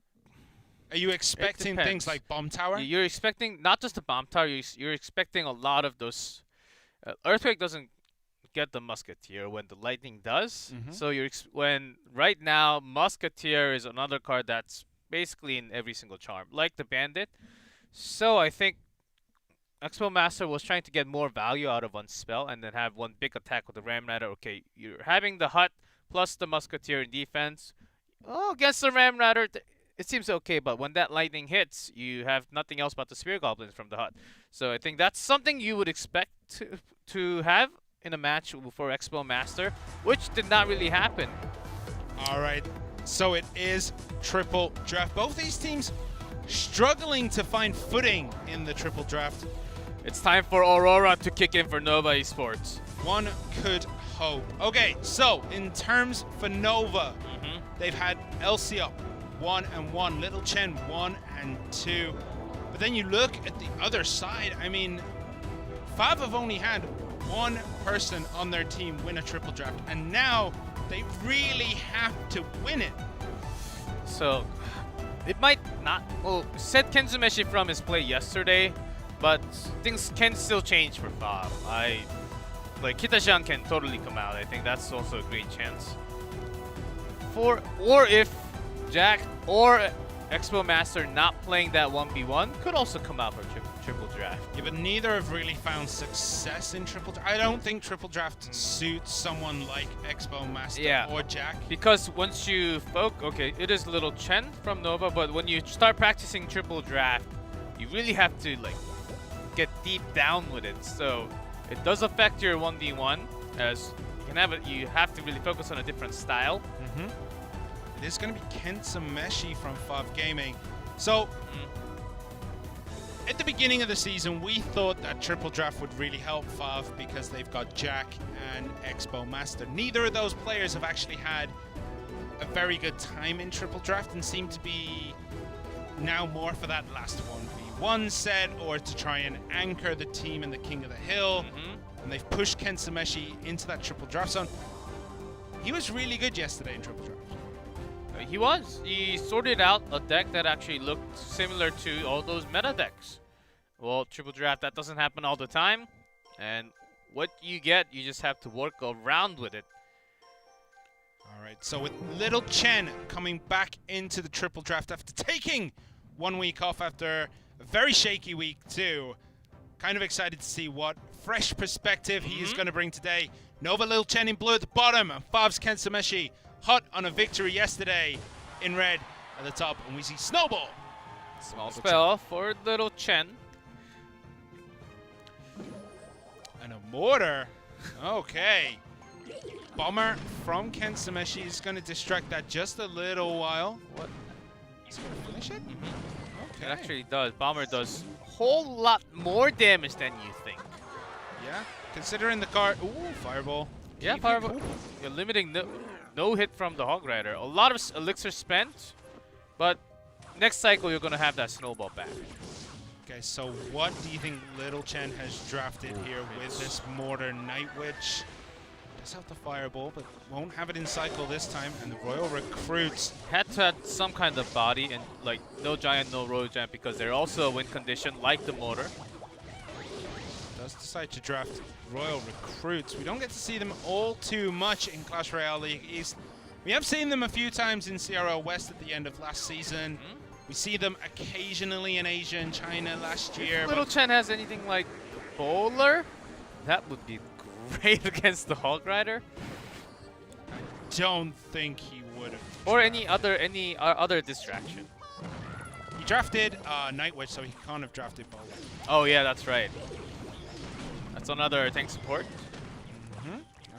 are you expecting things like Bomb Tower? You're expecting not just the Bomb Tower, you're expecting a lot of those. Earthquake doesn't get the Musketeer when the Lightning does. So when right now, Musketeer is another card that's basically in every single charm, like the Bandit. So I think Expo Master was trying to get more value out of one spell and then have one big attack with the Ram Rider. Okay, you're having the Hut plus the Musketeer in defense. Oh, against the Ram Rider, it seems okay, but when that Lightning hits, you have nothing else but the Spear Goblins from the Hut. So I think that's something you would expect to have in a match for Expo Master, which did not really happen. All right, so it is triple draft. Both these teams struggling to find footing in the triple draft. It's time for Aurora to kick in for Nova Esports. One could hope. Okay, so in terms for Nova, they've had Elsia 1-1, Little Chen 1-2. But then you look at the other side, I mean, Fav have only had one person on their team win a triple draft, and now they really have to win it. So it might not, well, set Kensumeshi from his play yesterday, but things can still change for Fav. Like Kitashan can totally come out. I think that's also a great chance. Or if Jack or Expo Master not playing that 1v1 could also come out for triple draft. Yeah, but neither have really found success in triple draft. I don't think triple draft suits someone like Expo Master or Jack. Because once you okay, it is Little Chen from Nova, but when you start practicing triple draft, you really have to like get deep down with it. So it does affect your 1v1, as you have to really focus on a different style. It is going to be Kensumeshi from Fav Gaming. So, at the beginning of the season, we thought that triple draft would really help Fav because they've got Jack and Expo Master. Neither of those players have actually had a very good time in triple draft and seem to be now more for that last 1v1 set or to try and anchor the team in the King of the Hill. And they've pushed Kensumeshi into that triple draft zone. He was really good yesterday in triple draft. He was. He sorted out a deck that actually looked similar to all those meta decks. Well, triple draft, that doesn't happen all the time. And what you get, you just have to work around with it. All right, so with Little Chen coming back into the triple draft after taking 1 week off after a very shaky week too. Kind of excited to see what fresh perspective he is going to bring today. Nova Little Chen in blue at the bottom, and Fav's Kensumeshi hot on a victory yesterday in red at the top, and we see Snowball. Small spell for Little Chen. And a mortar. Okay. Bomber from Kensumeshi is going to distract that just a little while. What? He's going to finish it? Okay. It actually does. Bomber does a whole lot more damage than you think. Yeah, considering the card. Ooh, Fireball. Yeah, Fireball. You're limiting no hit from the Hog Rider. A lot of elixir spent, but next cycle you're gonna have that snowball back. Okay, so what do you think Little Chen has drafted here with this Mortar Night Witch? Does have the Fireball, but won't have it in cycle this time. And the Royal Recruits Had to have some kind of body and like no Giant, no Royal Giant because they're also a win condition like the Mortar. does decide to draft Royal Recruits. We don't get to see them all too much in Clash Royale League East. We have seen them a few times in CRL West at the end of last season. We see them occasionally in Asia and China last year. Little Chen has anything like Bowler? That would be great against the Hog Rider. Don't think he would have. Or any other distraction. He drafted Night Witch, so he can't have drafted Bowler. Oh yeah, that's right. That's another tank support.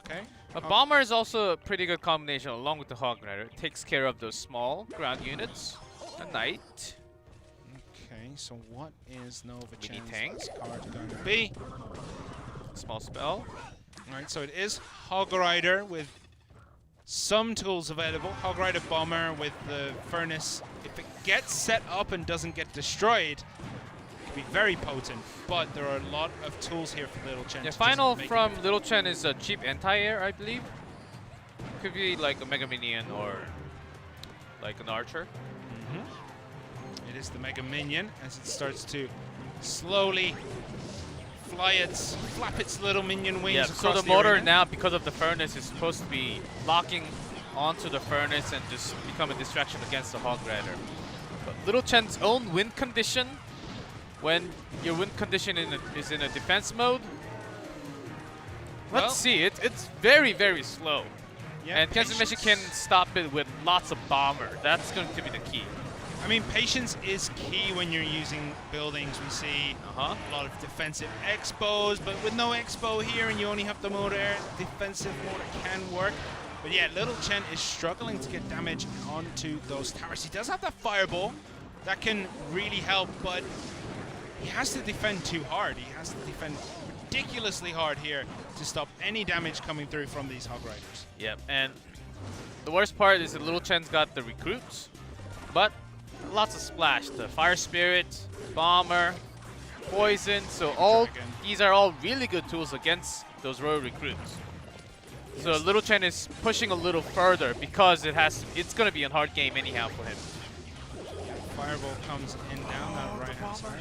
Okay. A Bomber is also a pretty good combination along with the Hog Rider. It takes care of those small ground units. A Knight. Okay, so what is Nova Mini Chen's tank. last card going to be? Small spell. Alright, so it is Hog Rider with some tools available. Hog Rider Bomber with the Furnace. If it gets set up and doesn't get destroyed, it can be very potent. But there are a lot of tools here for Little Chen. Yeah, to final just make from it. Little Chen is a cheap anti-air, I believe. Could be like a Mega Minion or like an Archer. It is the Mega Minion as it starts to slowly flap its little minion wings Yeah, across so the motor arena. now, because of the Furnace, is supposed to be locking onto the Furnace and just become a distraction against the Hog Rider. But Little Chen's own win condition, when your win condition is in a defense mode, Well- let's see, it's very, very slow. Yeah, And Kensumeshi patience. can stop it with lots of Bomber. That's going to be the key. I mean, patience is key when you're using buildings. We see a lot of defensive expos, but with no expo here and you only have the motor, defensive motor can work. But yeah, Little Chen is struggling to get damage onto those towers. He does have that Fireball. That can really help, but he has to defend too hard. He has to defend ridiculously hard here to stop any damage coming through from these Hog Riders. Yep, and the worst part is that Little Chen's got the recruits, but lots of splash. The Fire Spirit, Bomber, Poison, so all Dragon. these are all really good tools against those Royal Recruits. So Little Chen is pushing a little further because it's going to be a hard game anyhow for him. Fireball comes in down that right-hand side.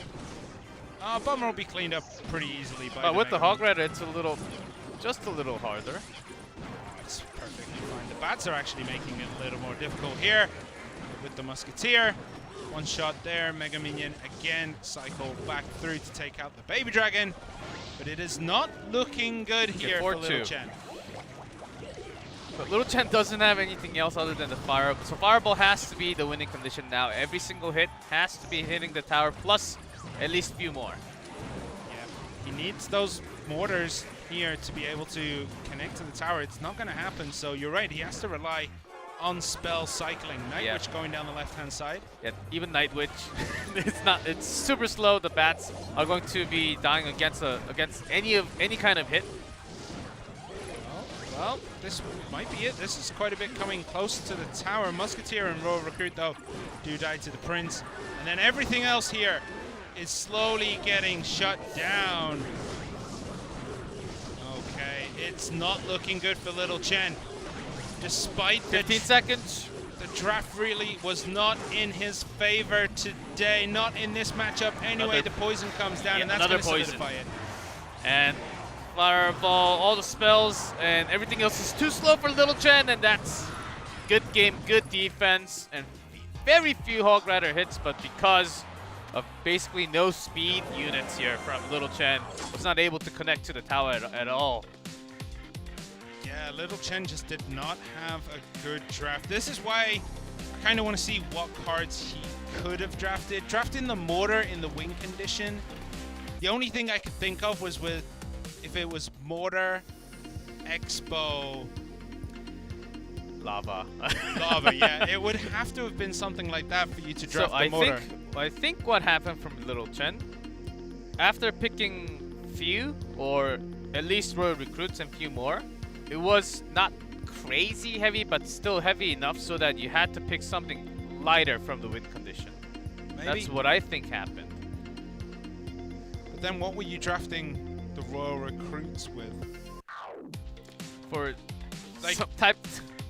Bomber will be cleaned up pretty easily by But with the Mega Hog Man. Rider, it's just a little harder. It's perfectly fine. The bats are actually making it a little more difficult here with the Musketeer. One shot there, Mega Minion again, cycle back through to take out the Baby Dragon. But it is not looking good here for Little 4-2. Chen. But Little Chen doesn't have anything else other than the Fireball. So Fireball has to be the winning condition now. Every single hit has to be hitting the tower plus at least a few more. Yeah, he needs those mortars here to be able to connect to the tower. It's not going to happen, so you're right. He has to rely on spell cycling. Night Witch going down the left-hand side. Yeah, even Night Witch, it's super slow. The bats are going to be dying against any kind of hit. Well, this might be it. This is quite a bit coming close to the tower. Musketeer and Royal Recruit, though, do die to the Prince. And then everything else here is slowly getting shut down. Okay, it's not looking good for Little Chen. Despite 15 seconds. The draft really was not in his favor today. Not in this matchup anyway. The poison comes down, and that's going to solidify it. And Fireball, all the spells, and everything else is too slow for Little Chen, and that's good game, good defense, and very few Hog Rider hits, but because of basically no speed units here from Little Chen, was not able to connect to the tower at all. Yeah, Little Chen just did not have a good draft. This is why I kind of want to see what cards he could have drafted. Drafting the Mortar in the win condition, the only thing I could think of was if it was Mortar, Expo, Lava. Lava, yeah. It would have to have been something like that for you to draft the Mortar. I think what happened from Little Chen, after picking few, or at least Royal Recruits and few more, it was not crazy heavy, but still heavy enough so that you had to pick something lighter from the win condition. Maybe. That's what I think happened. But then what were you drafting the Royal Recruits with? For Like- some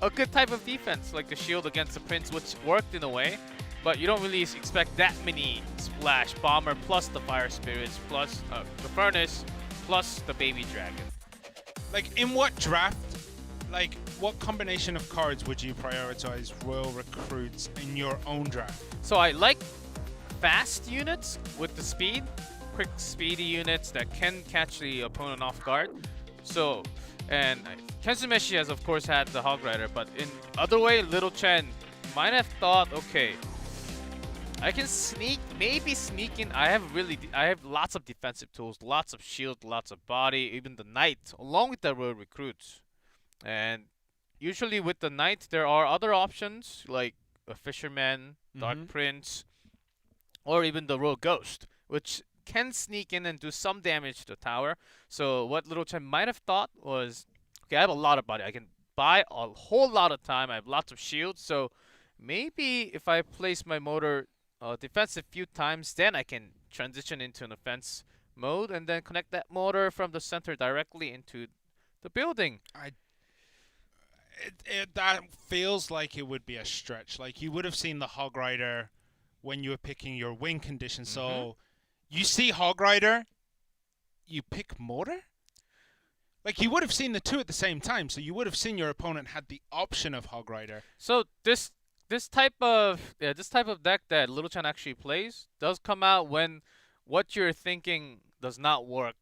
a good type of defense, like the shield against the Prince, which worked in a way, but you don't really expect that many splash bomber plus the fire spirits plus the furnace plus the baby dragon. Like, in what draft, like, what combination of cards would you prioritize Royal Recruits in your own draft? So I like fast units with the speed, quick speedy units that can catch the opponent off guard. So, and Kensumeshi has of course had the Hog Rider, but in other way, Little Chen might have thought, okay, I can maybe sneak in. I have lots of defensive tools, lots of shield, lots of body, even the Knight, along with the Royal Recruits. And usually with the Knight, there are other options like a Fisherman, Dark Prince, or even the Royal Ghost, which can sneak in and do some damage to the tower. So what Little Chen might have thought was, okay, I have a lot of body. I can buy a whole lot of time. I have lots of shields. So maybe if I place my motor defensive few times, then I can transition into an offense mode and then connect that motor from the center directly into the building. That feels like it would be a stretch. Like, you would have seen the Hog Rider when you were picking your win condition. So you see Hog Rider, you pick mortar? Like, you would have seen the two at the same time, so you would have seen your opponent had the option of Hog Rider. So this type of deck that Little Chen actually plays does come out when what you're thinking does not work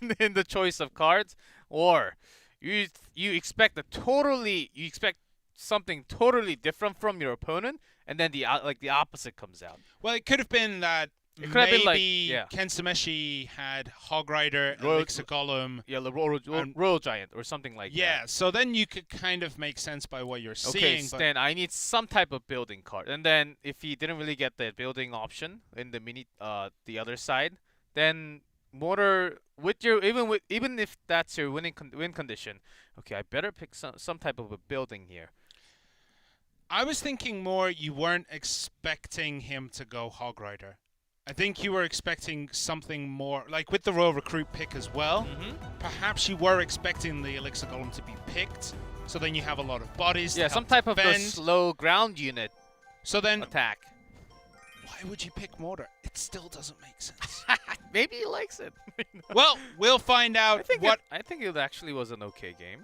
in the choice of cards, or you expect something totally different from your opponent, and then the opposite comes out. Well, it could have been that maybe Kensumeshi had Hog Rider, Elixir Golem. Yeah, the Royal Giant or something like that. Yeah, so then you could kind of make sense by what you're seeing. Okay, so then I need some type of building card. And then if he didn't really get the building option in the other side, then mortar with your even if that's your win condition, okay, I better pick some type of a building here. I was thinking more you weren't expecting him to go Hog Rider. I think you were expecting something more, like with the Royal Recruit pick as well. Perhaps you were expecting the Elixir Golem to be picked, so then you have a lot of bodies. Yeah, some type of a slow ground unit. So then attack. Why would you pick mortar? It still doesn't make sense. Maybe he likes it. Well, we'll find out. I think it actually was an okay game.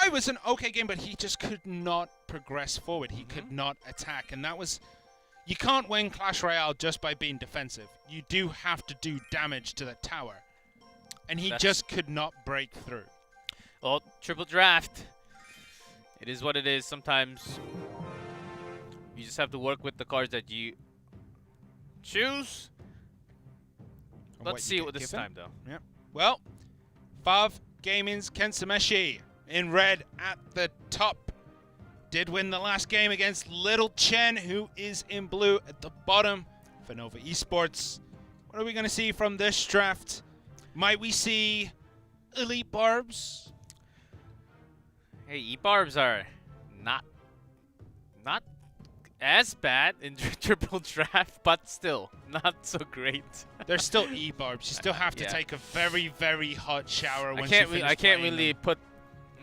It was an okay game, but he just could not progress forward. He could not attack, and that was. You can't win Clash Royale just by being defensive. You do have to do damage to the tower. And he just could not break through. Well, triple draft. It is what it is. Sometimes you just have to work with the cards that you choose. Let's see what this time, though. Yep. Well, Fav Gaming's Kensumeshi in red at the top. Did win the last game against Little Chen, who is in blue at the bottom for Nova Esports. What are we going to see from this draft? Might we see Elite Barbs? Hey, E-Barbs are not as bad in triple draft, but still not so great. They're still E-Barbs. You still have to take a very, very hot shower once you finish I can't playing really them. put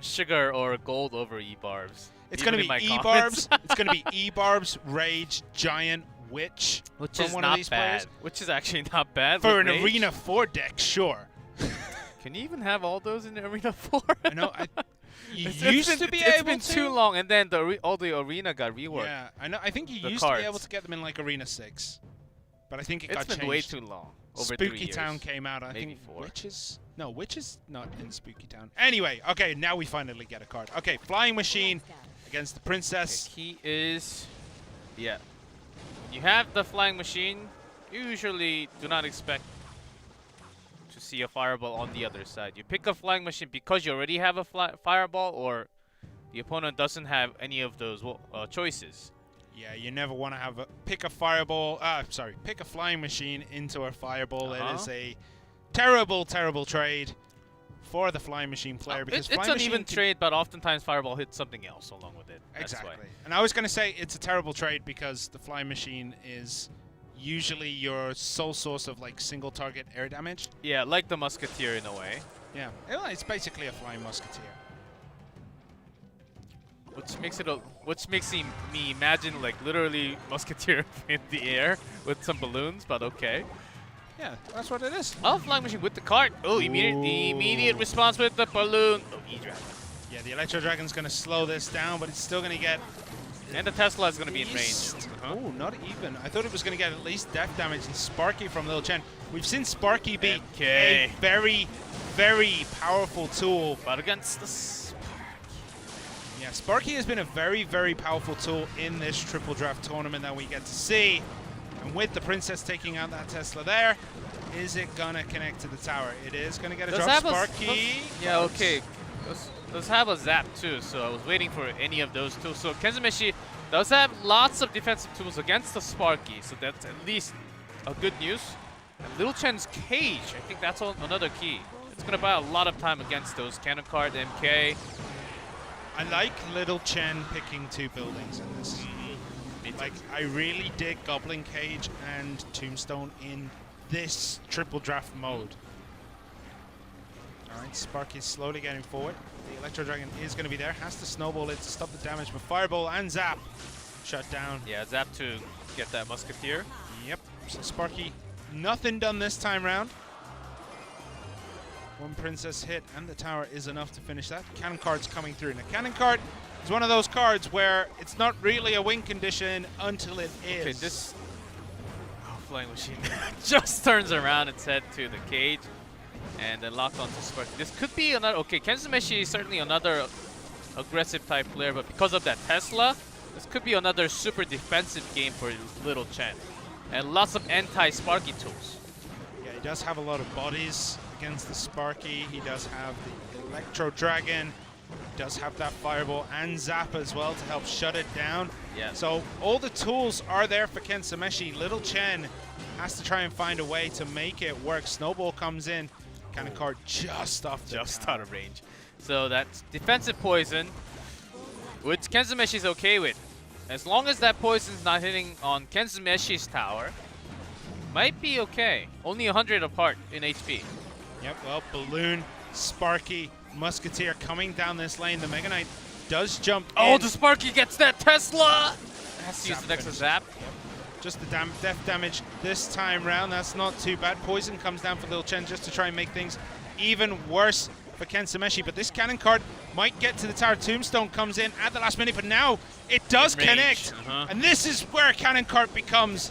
sugar or gold over E-Barbs. It's going to be E-Barbs. It's going to be E-Barbs, Rage, Giant, Witch. Which from is one not of these bad. players. Which is actually not bad. For an Rage. Arena 4 deck, sure. Can you even have all those in Arena 4? I know. You It's used to be able to. It's been too long, and then all the Arena got reworked. Yeah, I know. I think you used to be able to get them in like Arena 6. But I think it got changed. It's been way too long. Over Spooky 3 years. Town came out. I Maybe think 4. Witches. No, Witches not in Spooky Town. Anyway, okay, now we finally get a card. Okay, Flying Machine against the Princess. Okay, he is. Yeah. You have the Flying Machine. You usually do not expect to see a Fireball on the other side. You pick a Flying Machine because you already have a Fireball, or the opponent doesn't have any of those choices. Yeah, you never want to pick a Fireball. Pick a Flying Machine into a Fireball. It is a terrible, terrible trade for the Flying Machine player because It's Flying an Machine even can- trade, but oftentimes Fireball hits something else along with it. That's Exactly. why. And I was going to say it's a terrible trade because the Flying Machine is usually your sole source of like single target air damage. Yeah, like the Musketeer in a way. Yeah, well, it's basically a Flying Musketeer. Which makes me imagine like literally Musketeer in the air with some balloons, but okay. Yeah, that's what it is. Oh, Flying Machine with the cart. Oh, immediate response with the balloon. Oh, E-Dragon. Yeah, the Electro Dragon's going to slow this down, but it's still going to get... And the Tesla is going to be in range. least- Oh, not even. I thought it was going to get at least death damage and Sparky from Lil Chen. We've seen Sparky be a very, very powerful tool. But against the Sparky. Yeah, Sparky has been a very, very powerful tool in this triple draft tournament that we get to see. And with the Princess taking out that Tesla there, is it going to connect to the tower? It is going to get a drop. Sparky. Yeah, okay. Does have a zap too, so I was waiting for any of those tools. So Kensumeshi does have lots of defensive tools against the Sparky, so that's at least a good news. And Little Chen's cage, I think that's another key. It's going to buy a lot of time against those Cannon Card, MK. I like Little Chen picking two buildings in this. Like, I really dig Goblin Cage and Tombstone in this triple draft mode. Alright, Sparky's slowly getting forward. The Electro Dragon is going to be there. Has to snowball it to stop the damage, but Fireball and Zap shut down. Yeah, zap to get that Musketeer. Yep, so Sparky, nothing done this time round. One Princess hit and the tower is enough to finish that. Cannon Card's coming through. Now, Cannon Card is one of those cards where it's not really a win condition until it is. Okay, this Flying Machine just turns around its head to the cage and then locked onto Sparky. This could be another, okay, Kensumeshi is certainly another aggressive type player, but because of that Tesla, this could be another super defensive game for Little Chen. And lots of anti-Sparky tools. Yeah, he does have a lot of bodies against the Sparky. He does have the Electro Dragon. He does have that Fireball and Zap as well to help shut it down. Yeah. So all the tools are there for Kensumeshi. Little Chen has to try and find a way to make it work. Snowball comes in. Cannon Card just off the out of range. So that's defensive poison, which Kensumeshi is okay with. As long as that poison's not hitting on Kensumeshi's tower, might be okay. Only 100 apart in HP. Yep, well, Balloon, Sparky, Musketeer coming down this lane. The Mega Knight does jump Oh, in. the Sparky gets that Tesla! Has to use Zap the extra finish. zap. Just the death damage this time round. That's not too bad. Poison comes down for Lil Chen just to try and make things even worse for Kensumeshi. But this Cannon Card might get to the tower. Tombstone comes in at the last minute, but now it does In range. connect. And this is where Cannon Card becomes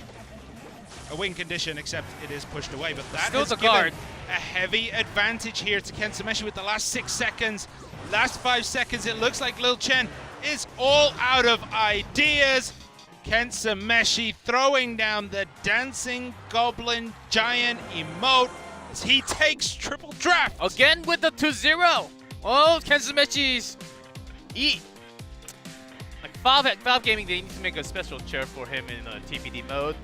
a win condition, except it is pushed away. But that Still has the given card. a heavy advantage here to Kensumeshi with the last 6 seconds. Last 5 seconds, it looks like Lil Chen is all out of ideas. Kensumeshi throwing down the Dancing Goblin Giant emote as he takes triple draft. Again with the 2-0. Oh, Kensumeshi's like Valve Gaming, they need to make a special chair for him in TPD mode.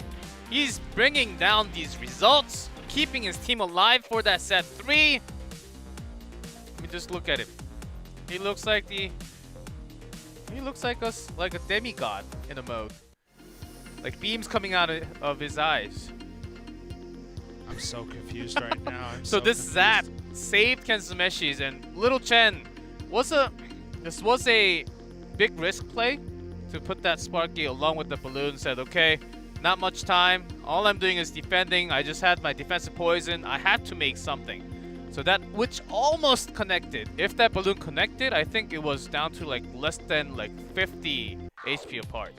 He's bringing down these results, keeping his team alive for that set 3. Let me just look at him. He looks like like a demigod in a mode. Like beams coming out of his eyes. I'm so confused right now. So this zap saved Kensumeshi's, and Little Chen this was a big risk play to put that Sparky along with the balloon. Said, okay, not much time. All I'm doing is defending. I just had my defensive poison. I had to make something. So that, which almost connected. If that balloon connected, I think it was down to like less than like 50 HP apart.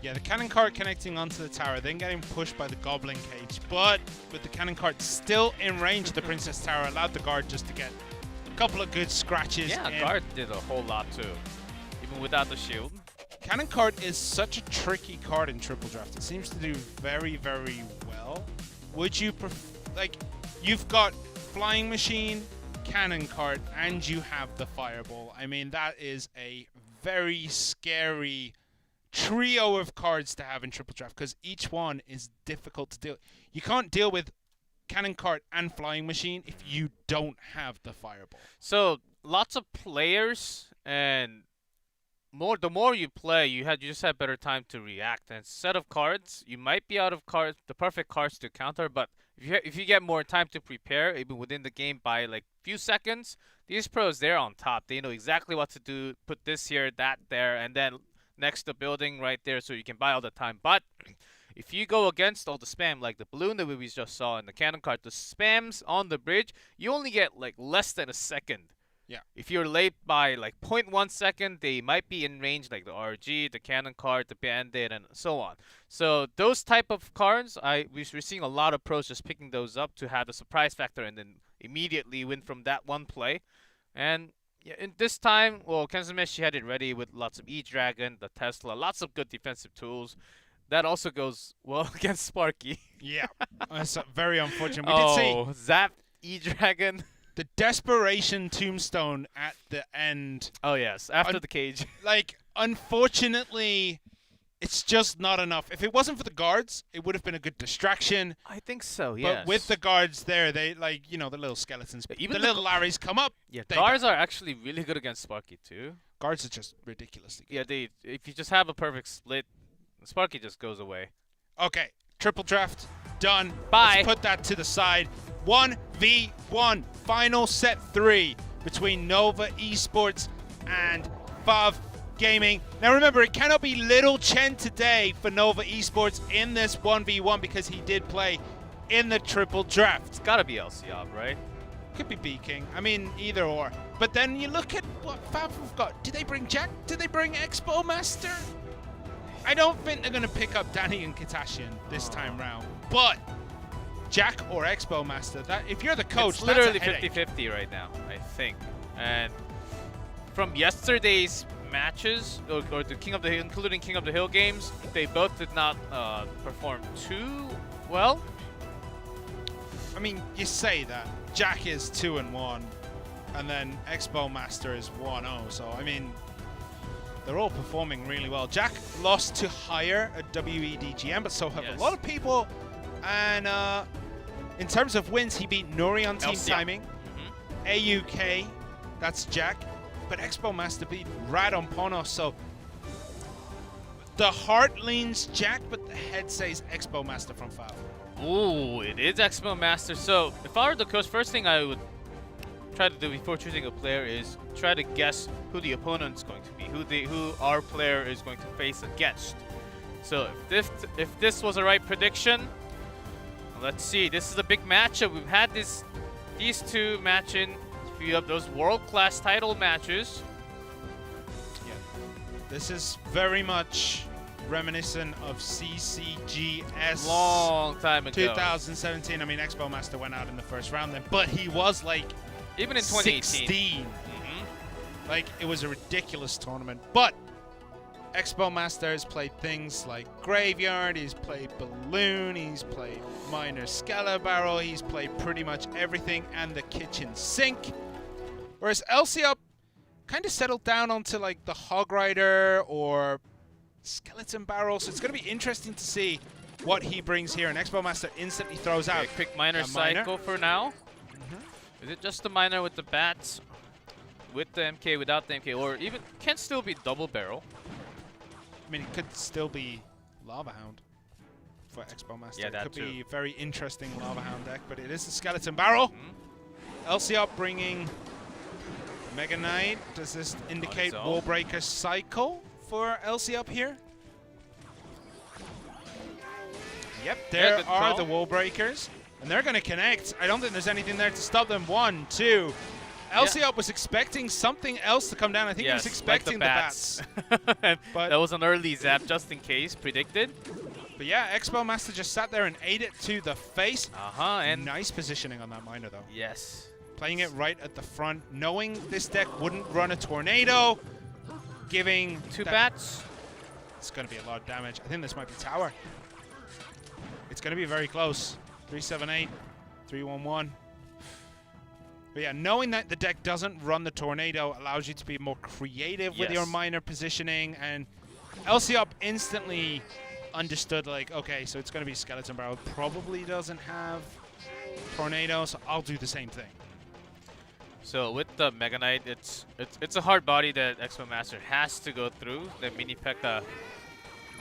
Yeah, the Cannon Cart connecting onto the tower, then getting pushed by the Goblin Cage. But with the Cannon Cart still in range of the Princess Tower, allowed the guard just to get a couple of good scratches. Yeah, in. guard did a whole lot too, even without the shield. Cannon Cart is such a tricky card in Triple Draft. It seems to do very, very well. Would you like, you've got Flying Machine, Cannon Cart, and you have the Fireball. I mean, that is a very scary trio of cards to have in Triple Draft because each one is difficult to deal. You can't deal with Cannon Cart and Flying Machine if you don't have the Fireball. So lots of players, and the more you play, you just have better time to react. And set of cards, you might be out of cards, the perfect cards to counter, but if you get more time to prepare, even within the game by like few seconds, these pros, they're on top. They know exactly what to do. Put this here, that there, and then next to building right there, so you can buy all the time. But if you go against all the spam, like the balloon that we just saw in the cannon cart, the spams on the bridge, you only get like less than a second. Yeah. If you're late by like 0.1 second, they might be in range, like the RG, the cannon card, the bandit, and so on. So those type of cards, we're seeing a lot of pros just picking those up to have the surprise factor and then immediately win from that one play. And yeah, in this time, well, Kensumeshi had it ready with lots of E-Dragon, the Tesla, lots of good defensive tools. That also goes well against Sparky. Yeah, that's very unfortunate. We did see Zap E-Dragon. the desperation tombstone at the end. Oh, yes, after the cage. Like, unfortunately, it's just not enough. If it wasn't for the guards, it would have been a good distraction. I think so, yes. But with the guards there, they, like, you know, the little skeletons, even the little Larrys come up. Yeah, guards are actually really good against Sparky, too. Guards are just ridiculously good. Yeah, if you just have a perfect split, Sparky just goes away. Okay, triple draft, done. Bye. Let's put that to the side. 1v1, final set 3 between Nova Esports and Fav Gaming. Now remember, it cannot be little Chen today for Nova Esports in this 1v1 because he did play in the triple draft. It's gotta be Icelaw, right? Could be B-King. I mean, either or. But then you look at what Fav have got. Did they bring Jack? Did they bring Expo Master? I don't think they're going to pick up Donnie and Katashian this time round. But Jack or Expo Master, that if you're the coach, it's literally that's a 50-50 right now, I think. And from yesterday's matches, or the King of the Hill, including King of the Hill games, they both did not perform too well. I mean, you say that. Jack is 2-1, and then Expo Master is 1-0. So, I mean, they're all performing really well. Jack lost to Higher at WEDGM, but so have a lot of people. And in terms of wins, he beat Nuri on team timing. AUK, that's Jack. But Expo Master beat Rad on Ponos. So the heart leans Jack, but the head says Expo Master from Fav. Ooh, it is Expo Master. So if I were the coach, first thing I would try to do before choosing a player is try to guess who the opponent's going to be, who our player is going to face against. So if this was a right prediction, let's see. This is a big matchup. We've had these two matching a few of those world-class title matches. Yeah, this is very much reminiscent of CCGS. Long time ago. 2017. I mean, Expo Master went out in the first round then, but he was like even in 2018. 16. Like, it was a ridiculous tournament. But Expo Master has played things like Graveyard, he's played Balloon, he's played Minor Skeller Barrel, he's played pretty much everything and the kitchen sink. Whereas Icelaw kind of settled down onto like the Hog Rider or Skeleton Barrel. So it's going to be interesting to see what he brings here. And Expo Master instantly throws out. Quick Minor Cycle for now. Is it just the Minor with the bats? With the MK, without the MK, or even can still be double barrel. I mean, it could still be Lava Hound for Expo Master. Yeah, that could too. be a very interesting Lava Hound deck, but it is the Skeleton Barrel. Icelaw bringing Mega Knight. Does this indicate Wall Breaker Cycle for Icelaw here? Yep, there are the Wall Breakers, and they're going to connect. I don't think there's anything there to stop them. 1, 2. Icelaw was expecting something else to come down. I think he was expecting like the bats. But that was an early zap just in case, predicted. But yeah, Expo Master just sat there and ate it to the face. And nice positioning on that Miner, though. Yes. Playing it right at the front, knowing this deck wouldn't run a Tornado, giving 2 bats. It's going to be a lot of damage. I think this might be Tower. It's going to be very close. 378, 311. But yeah, knowing that the deck doesn't run the Tornado allows you to be more creative with your Minor positioning. And Icelaw instantly understood, like, okay, so it's going to be Skeleton Barrel. Probably doesn't have tornado, so I'll do the same thing. So with the Mega Knight, it's a hard body that Expo Master has to go through. The Mini P.E.K.K.A.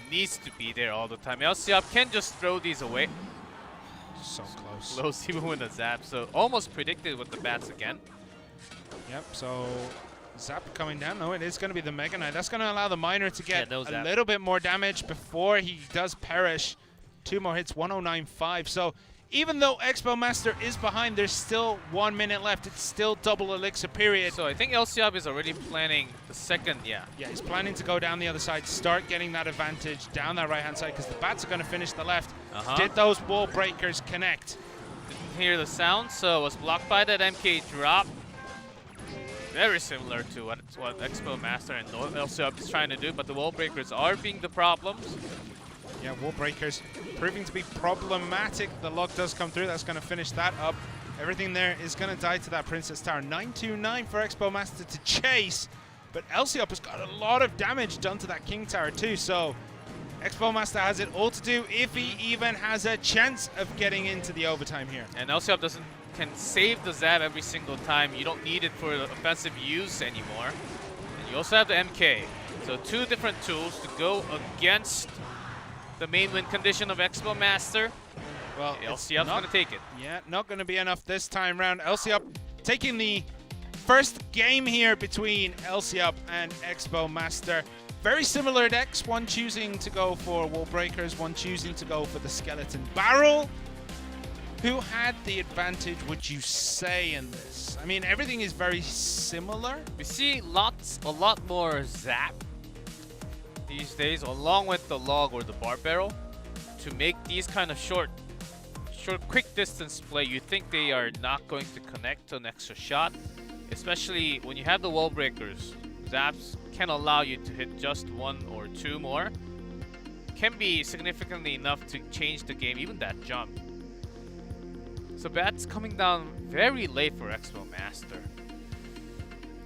needs to be there all the time. Elsiop can just throw these away. So close. Close even with a zap. So almost predicted with the bats again. Yep, so zap coming down. No, it is going to be the Mega Knight. That's going to allow the Miner to get no a zap. little bit more damage before he does perish. 2 more hits, 109.5. So even though Expo Master is behind, there's still 1 minute left. It's still double elixir period. So I think Elsiop is already planning the second, yeah. Yeah, he's planning to go down the other side, start getting that advantage down that right-hand side, because the bats are going to finish the left. Did those wall breakers connect? Didn't hear the sound, so was blocked by that MK drop. Very similar to what Expo Master and Elsiop is trying to do, but the wall breakers are being the problems. Yeah, wall breakers proving to be problematic. The lock does come through. That's going to finish that up. Everything there is going to die to that Princess Tower. 929 for Expo Master to chase, but Elsiop has got a lot of damage done to that King Tower too, so Expo Master has it all to do if he even has a chance of getting into the overtime here. And Elsiop can save the Zap every single time. You don't need it for offensive use anymore. And you also have the MK. So 2 different tools to go against the main win condition of Expo Master. Well, Elsiop's going to take it. Yeah, not going to be enough this time round. Elsiop taking the first game here between Elsiop and Expo Master. Very similar decks, one choosing to go for wall breakers, one choosing to go for the skeleton barrel. Who had the advantage, would you say, in this? I mean, everything is very similar. We see a lot more Zap these days, along with the log or the bar barrel, to make these kind of short, quick distance play. You think they are not going to connect to an extra shot, especially when you have the wall breakers. Zaps can allow you to hit just 1 or 2 more. Can be significantly enough to change the game, even that jump. So bats coming down very late for Expo Master.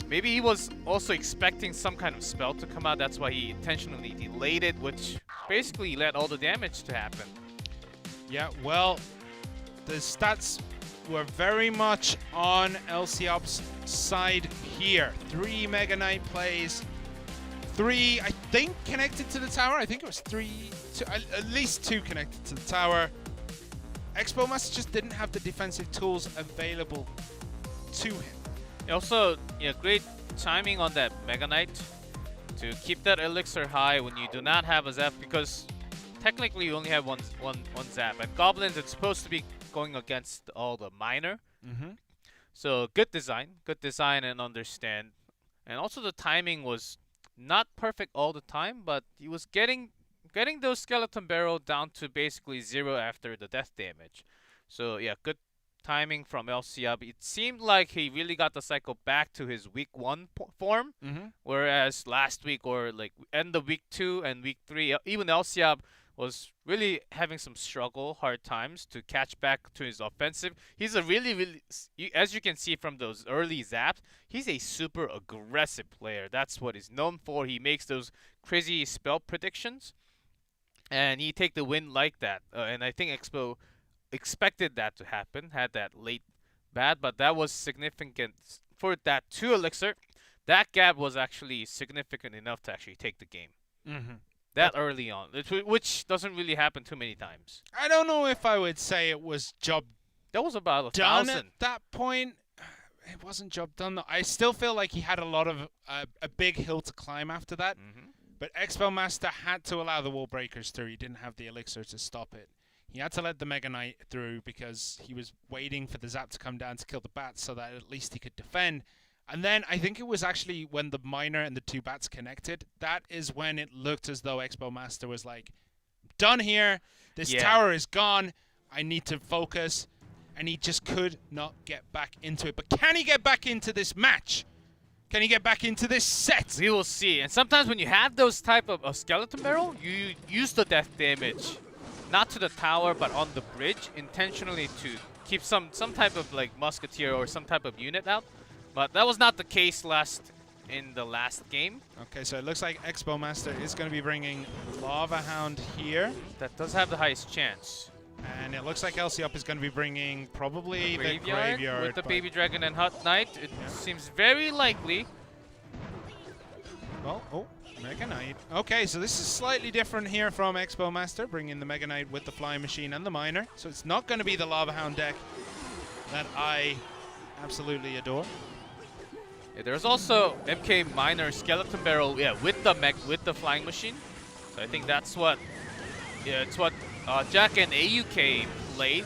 Maybe he was also expecting some kind of spell to come out. That's why he intentionally delayed it, which basically let all the damage to happen. Yeah, well, the stats were very much on Elsiop's side here. 3 Mega Knight plays. 3, I think, connected to the tower. I think it was 3, at least 2 connected to the tower. Expo Master just didn't have the defensive tools available to him. Also, yeah, great timing on that Mega Knight to keep that elixir high when you do not have a zap, because technically you only have one zap. And Goblins, it's supposed to be going against all the Miner. So good design and understand. And also the timing was not perfect all the time, but he was getting those skeleton barrel down to basically 0 after the death damage. So yeah, good timing from Elsiop. It seemed like he really got the cycle back to his week 1 form, whereas last week or like end of week 2 and week 3, even Elsiop was really having some hard times to catch back to his offensive. He's a really, as you can see from those early zaps, he's a super aggressive player. That's what he's known for. He makes those crazy spell predictions, and he take the win like that. And I think Expo expected that to happen, had that late bad, but that was significant for that 2 elixir. That gap was actually significant enough to actually take the game. That early on, which doesn't really happen too many times. I don't know if I would say it was job That was about 1,000. done at that point. It wasn't job done though. I still feel like he had a lot of a big hill to climb after that. But Expo Master had to allow the wall breakers through. He didn't have the elixir to stop it. He had to let the Mega Knight through because he was waiting for the zap to come down to kill the bats so that at least he could defend. And then I think it was actually when the Miner and the 2 bats connected, that is when it looked as though Expo Master was like, done here. This tower is gone. I need to focus. And he just could not get back into it. But can he get back into this match? Can he get back into this set? We will see. And sometimes when you have those type of skeleton barrel, you use the death damage, not to the tower, but on the bridge, intentionally to keep some type of like musketeer or some type of unit out. But that was not the case in the last game. Okay, so it looks like Expo Master is going to be bringing Lava Hound here. That does have the highest chance. And it looks like LC is going to be bringing probably the Graveyard graveyard. with the but- Baby Dragon and Hot Knight. It seems very likely. Well, oh, Mega Knight. Okay, so this is slightly different here from Expo Master, bringing the Mega Knight with the Flying Machine and the Miner. So it's not going to be the Lava Hound deck that I absolutely adore. Yeah, there's also MK Miner Skeleton Barrel, with the Flying Machine. So I think that's what, it's what Jack and AUK played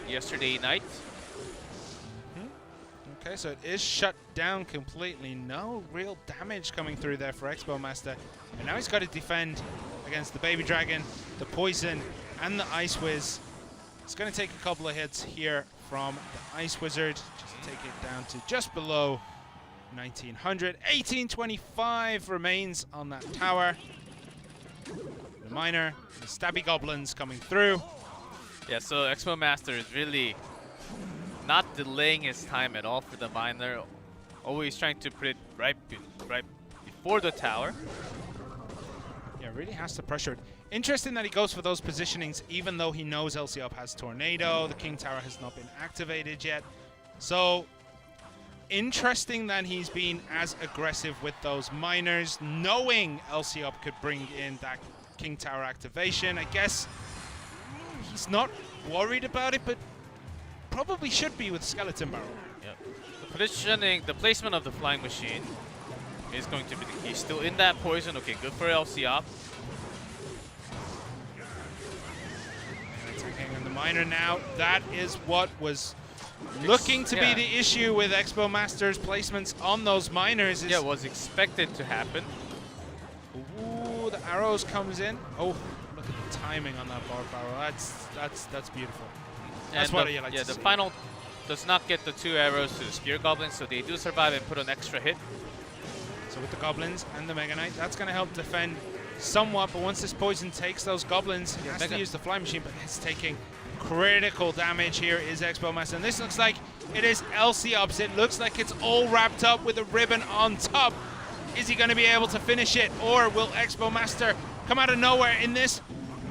yesterday night. Okay, so it is shut down completely. No real damage coming through there for Expo Master. And now he's got to defend against the Baby Dragon, the Poison, and the Ice Wiz. It's going to take a couple of hits here from the Ice Wizard. Just take it down to just below 1900. 1825 remains on that tower. The Miner, the Stabby Goblins coming through. Yeah, so Expo Master is really not delaying his time at all for the Miner. Always trying to put it right before the tower. Yeah, really has to pressure it. Interesting that he goes for those positionings even though he knows LCOP has Tornado. The King Tower has not been activated yet. So interesting that he's been as aggressive with those miners, knowing LCOP could bring in that King Tower activation. I guess he's not worried about it, but probably should be with Skeleton Barrel. Yep. The positioning, the placement of the Flying Machine is going to be the key. Still in that poison. Okay, good for LCOP. Attacking on the Miner now. That is what was looking to be the issue with Expo Master's placements on those miners. Yeah, was expected to happen. Ooh, the arrows comes in. Oh, look at the timing on that bar barrel. That's beautiful. That's And what I like to the see. final does not get the 2 arrows to the Spear Goblins, so they do survive and put an extra hit. So with the Goblins and the Mega Knight, that's going to help defend somewhat, but once this poison takes those Goblins, he has to use the Fly Machine, but it's taking critical damage here is Expo Master. And this looks like it is LCOPs. It looks like it's all wrapped up with a ribbon on top. Is he going to be able to finish it, or will Expo Master come out of nowhere in this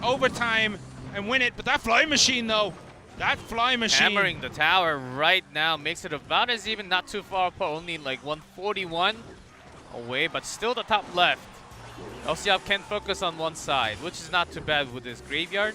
overtime and win it? But that Fly Machine, though, that Fly Machine. Hammering the tower right now makes it about as even, not too far apart, only like 141 away, but still the top left. LCOP can focus on one side, which is not too bad with his graveyard.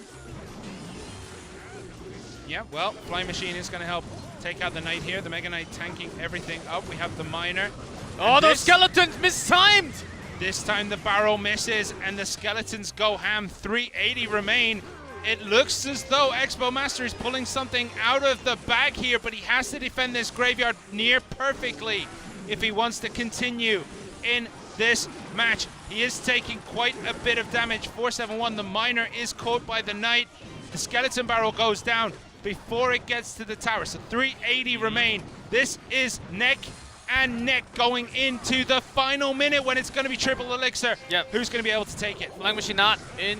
Yeah, well, Fly Machine is going to help take out the Knight here. The Mega Knight tanking everything up. We have the Miner. Oh, those skeletons mistimed! This time the barrel misses and the skeletons go ham. 380 remain. It looks as though Expo Master is pulling something out of the bag here, but he has to defend this graveyard near perfectly if he wants to continue in this match. He is taking quite a bit of damage. 471, the Miner is caught by the Knight. The skeleton barrel goes down before it gets to the tower. So 380 remain. This is neck and neck going into the final minute when it's going to be triple elixir. Yep. Who's going to be able to take it? Flying Machine not in.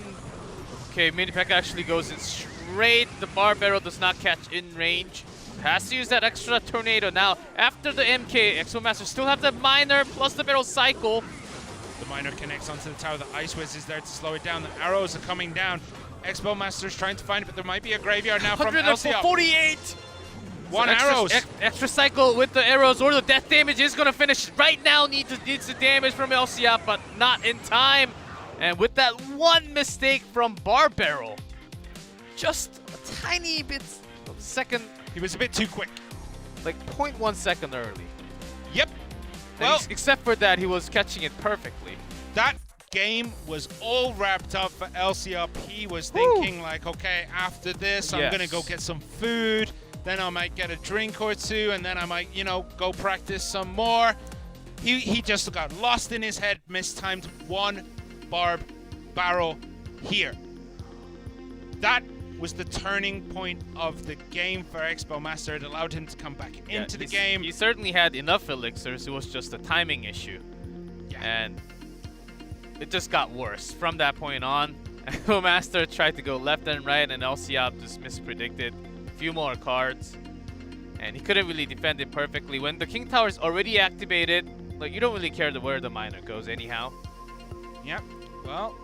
Okay, Mini P.E.K.K.A actually goes in straight. The bar barrel does not catch in range. Has to use that extra tornado. Now, after the MK, Expo Master still have the Miner plus the barrel cycle. The Miner connects onto the tower. The Ice Wiz is there to slow it down. The arrows are coming down. Expo Master's trying to find it, but there might be a graveyard now from LCOP. 148! One so arrows. Extra cycle with the arrows, or the death damage is going to finish right now. Needs the damage from LCOP, but not in time. And with that one mistake from Bar Barrel, just a tiny bit of second. He was a bit too quick. Like 0.1 second early. Yep. And Well, except for that, he was catching it perfectly. that game was all wrapped up for LCOP. He was thinking like, okay, after this, I'm going to go get some food. Then I might get a drink or two, and then I might, you know, go practice some more. He just got lost in his head, mistimed one barb barrel here. That was the turning point of the game for Expo Master. It allowed him to come back into the game. He certainly had enough elixirs. It was just a timing issue. Yeah. And it just got worse from that point on. Expo Master tried to go left and right, and LCOP just mispredicted a few more cards. And he couldn't really defend it perfectly. When the King Tower is already activated, like, you don't really care where the Miner goes anyhow. Yep. Well,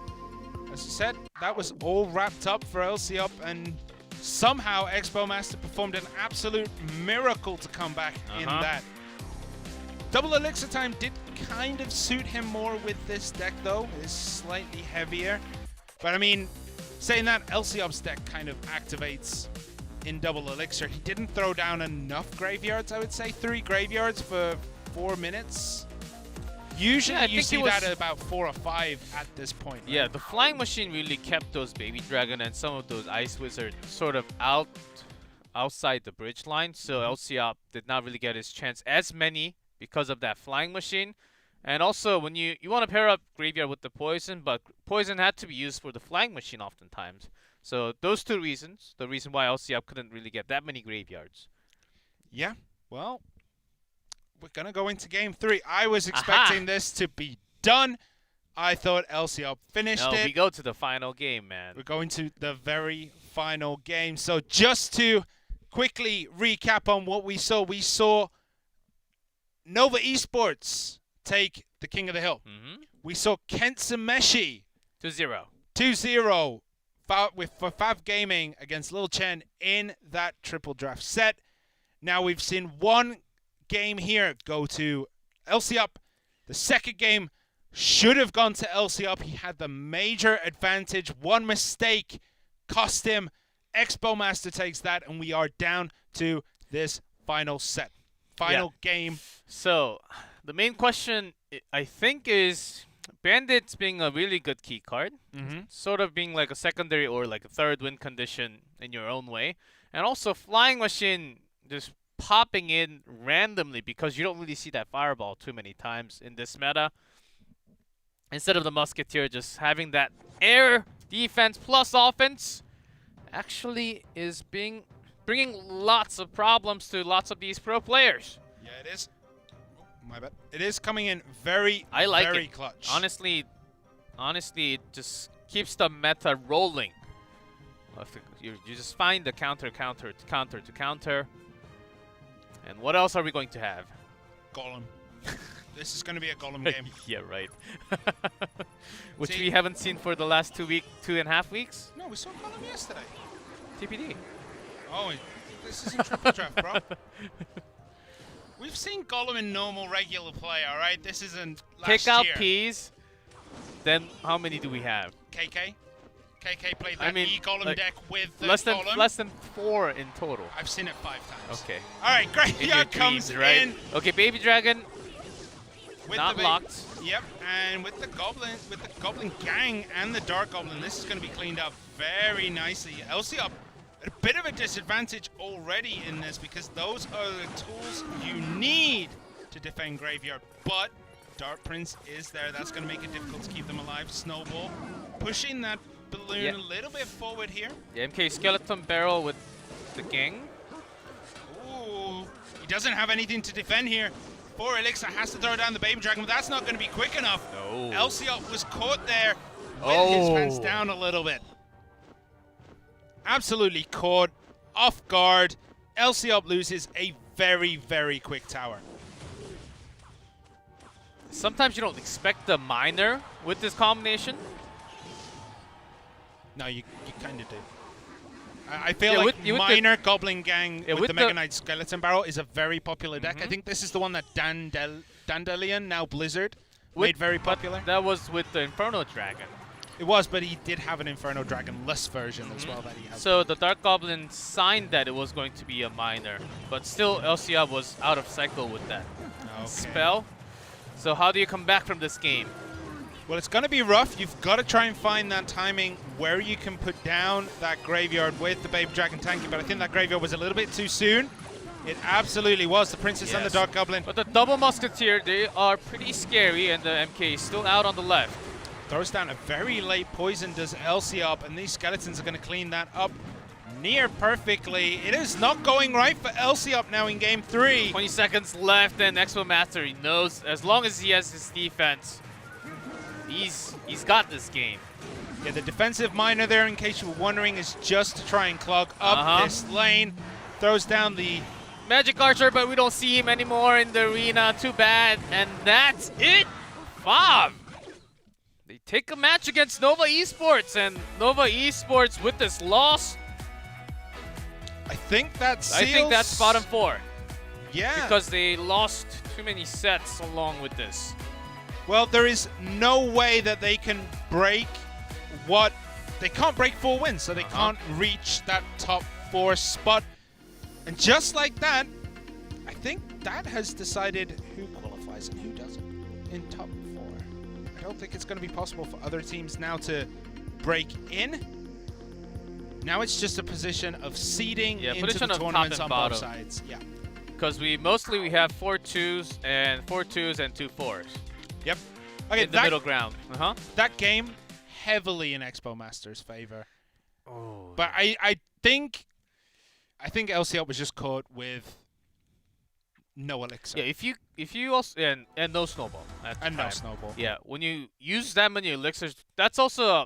as I said, that was all wrapped up for LCOP, and somehow Expo Master performed an absolute miracle to come back in that. Double Elixir Time did kind of suit him more with this deck though. It is slightly heavier. But I mean, saying that, Lcob's deck kind of activates in Double Elixir. He didn't throw down enough graveyards, I would say. 3 graveyards for 4 minutes. Usually you see that at about 4 or 5 at this point. Right? Yeah, the Flying Machine really kept those Baby Dragon and some of those Ice Wizard sort of outside the bridge line. So Lcob did not really get his chance as many because of that Flying Machine. And also, when you want to pair up Graveyard with the Poison, but Poison had to be used for the Flying Machine oftentimes. So those 2 reasons, the reason why Lcob couldn't really get that many graveyards. Yeah, well, we're going to go into game 3. I was expecting this to be done. I thought Lcob finished it. We go to the final game, man. We're going to the very final game. So just to quickly recap on what we saw Nova Esports take the King of the Hill. We saw Kensumeshi 2-0. 2-0 for Fav Gaming against Lil Chen in that triple draft set. Now we've seen one game here go to Lcob. The second game should have gone to Lcob. He had the major advantage. One mistake cost him. Expo Master takes that, and we are down to this final set. Final game. So, the main question, I think, is Bandits being a really good key card. Sort of being like a secondary or like a third win condition in your own way. And also Flying Machine just popping in randomly because you don't really see that Fireball too many times in this meta. Instead of the Musketeer just having that air defense plus offense actually is bringing lots of problems to lots of these pro players. Yeah, it is. Oh, my bad. It is coming in very clutch. Honestly, it just keeps the meta rolling. You just find the counter. And what else are we going to have? Golem. This is going to be a Golem game. Yeah, right. Which we haven't seen for the last 2.5 weeks. No, we saw Golem yesterday. TPD. Oh, this isn't triple draft, bro. We've seen Golem in normal, regular play, all right? This isn't last Pick out year. Ps. Then how many do we have? KK played that E-Golem like deck with the Golem. Less than 4 in total. I've seen it 5 times. Okay. All right, Graveyard comes right? in. Okay, Baby Dragon. With not locked. Yep, and with the Goblin Gang and the Dark Goblin, this is going to be cleaned up very nicely. Lcob at a bit of a disadvantage already in this because those are the tools you need to defend Graveyard. But Dark Prince is there. That's going to make it difficult to keep them alive. Snowball pushing that balloon a little bit forward here. The MK Skeleton Barrel with the gang. Ooh, he doesn't have anything to defend here. 4 Elixir has to throw down the Baby Dragon, but that's not going to be quick enough. No. Lcob was caught there with his pants down a little bit. Absolutely caught off guard. Lcob loses a very, very quick tower. Sometimes you don't expect the miner with this combination. No, you kind of do. I feel like Miner Goblin Gang with the Mega Knight Skeleton Barrel is a very popular deck. I think this is the one that Dandelion, now Blizzard, made very popular. That was with the Inferno Dragon. It was, but he did have an Inferno Dragon-less version as well that he had. So the Dark Goblin signed that it was going to be a miner, but still Lcob was out of cycle with that spell. So how do you come back from this game? Well, it's going to be rough. You've got to try and find that timing where you can put down that graveyard with the Baby Dragon tanking, but I think that graveyard was a little bit too soon. It absolutely was. The Princess and the Dark Goblin. But the double Musketeer, they are pretty scary, and the MK is still out on the left. Throws down a very late poison, does Lcob, and these skeletons are going to clean that up near perfectly. It is not going right for Lcob now in game 3. 20 seconds left, and Expo Master, he knows as long as he has his defense, he's got this game. Yeah, the defensive miner there, in case you were wondering, is just to try and clog up this lane. Throws down the Magic Archer, but we don't see him anymore in the arena. Too bad. And that's it. Fav. They take a match against Nova Esports, and Nova Esports with this loss I think that's. I think that's bottom 4 Yeah. because they lost too many sets along with this. Well, there is no way that they can break what they can't break 4 wins, so they can't reach that top 4 spot. And just like that, I think that has decided who qualifies and who doesn't in top 4. I don't think it's going to be possible for other teams now to break in. Now it's just a position of seeding into position the of top tournaments and on bottom. both sides. Yeah. Because we have 4 2s and 2 4s. Yep. Okay, In the middle ground. that game heavily in Expo Master's favor. Oh. But I think LCL was just caught with no elixir. Yeah, if you also and no snowball. At the And no time. snowball. Yeah, when you use that many elixirs, that's also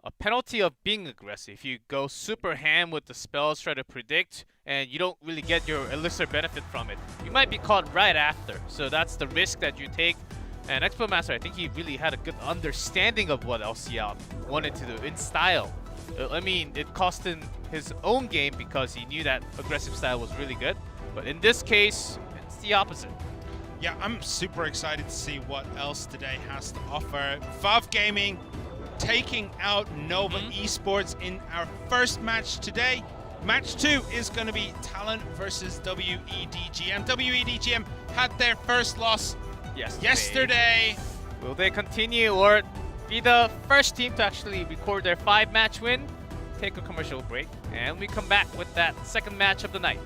a penalty of being aggressive. If you go super ham with the spells, try to predict, and you don't really get your elixir benefit from it, you might be caught right after. So that's the risk that you take. And Expo Master, I think he really had a good understanding of what LCL wanted to do in style. I mean, it cost him his own game because he knew that aggressive style was really good. But in this case, it's the opposite. Yeah, I'm super excited to see what else today has to offer. Valve Gaming taking out Nova Esports in our first match today. Match 2 is going to be Talon versus WEDGM. WEDGM had their first loss yesterday. Will they continue or be the first team to actually record their 5-match win? Take a commercial break, and we come back with that second match of the night.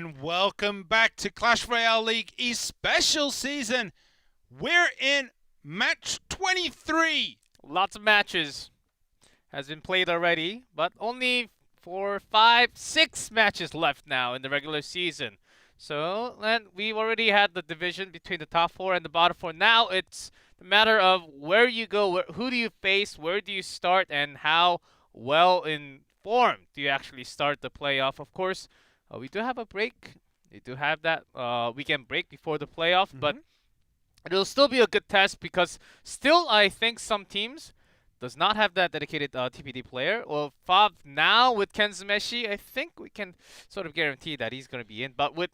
and welcome back to Clash Royale League East Special Season. We're in match 23. Lots of matches has been played already, but only 4, 5, 6 matches left now in the regular season. So then we've already had the division between the top 4 and the bottom 4. Now it's the matter of where you go, who do you face, where do you start, and how well informed do you actually start the playoff. Of course, we do have a break. We do have that weekend break before the playoff, but it'll still be a good test because still I think some teams does not have that dedicated TPD player. Well, Fav now with Kensumeshi, I think we can sort of guarantee that he's going to be in. But with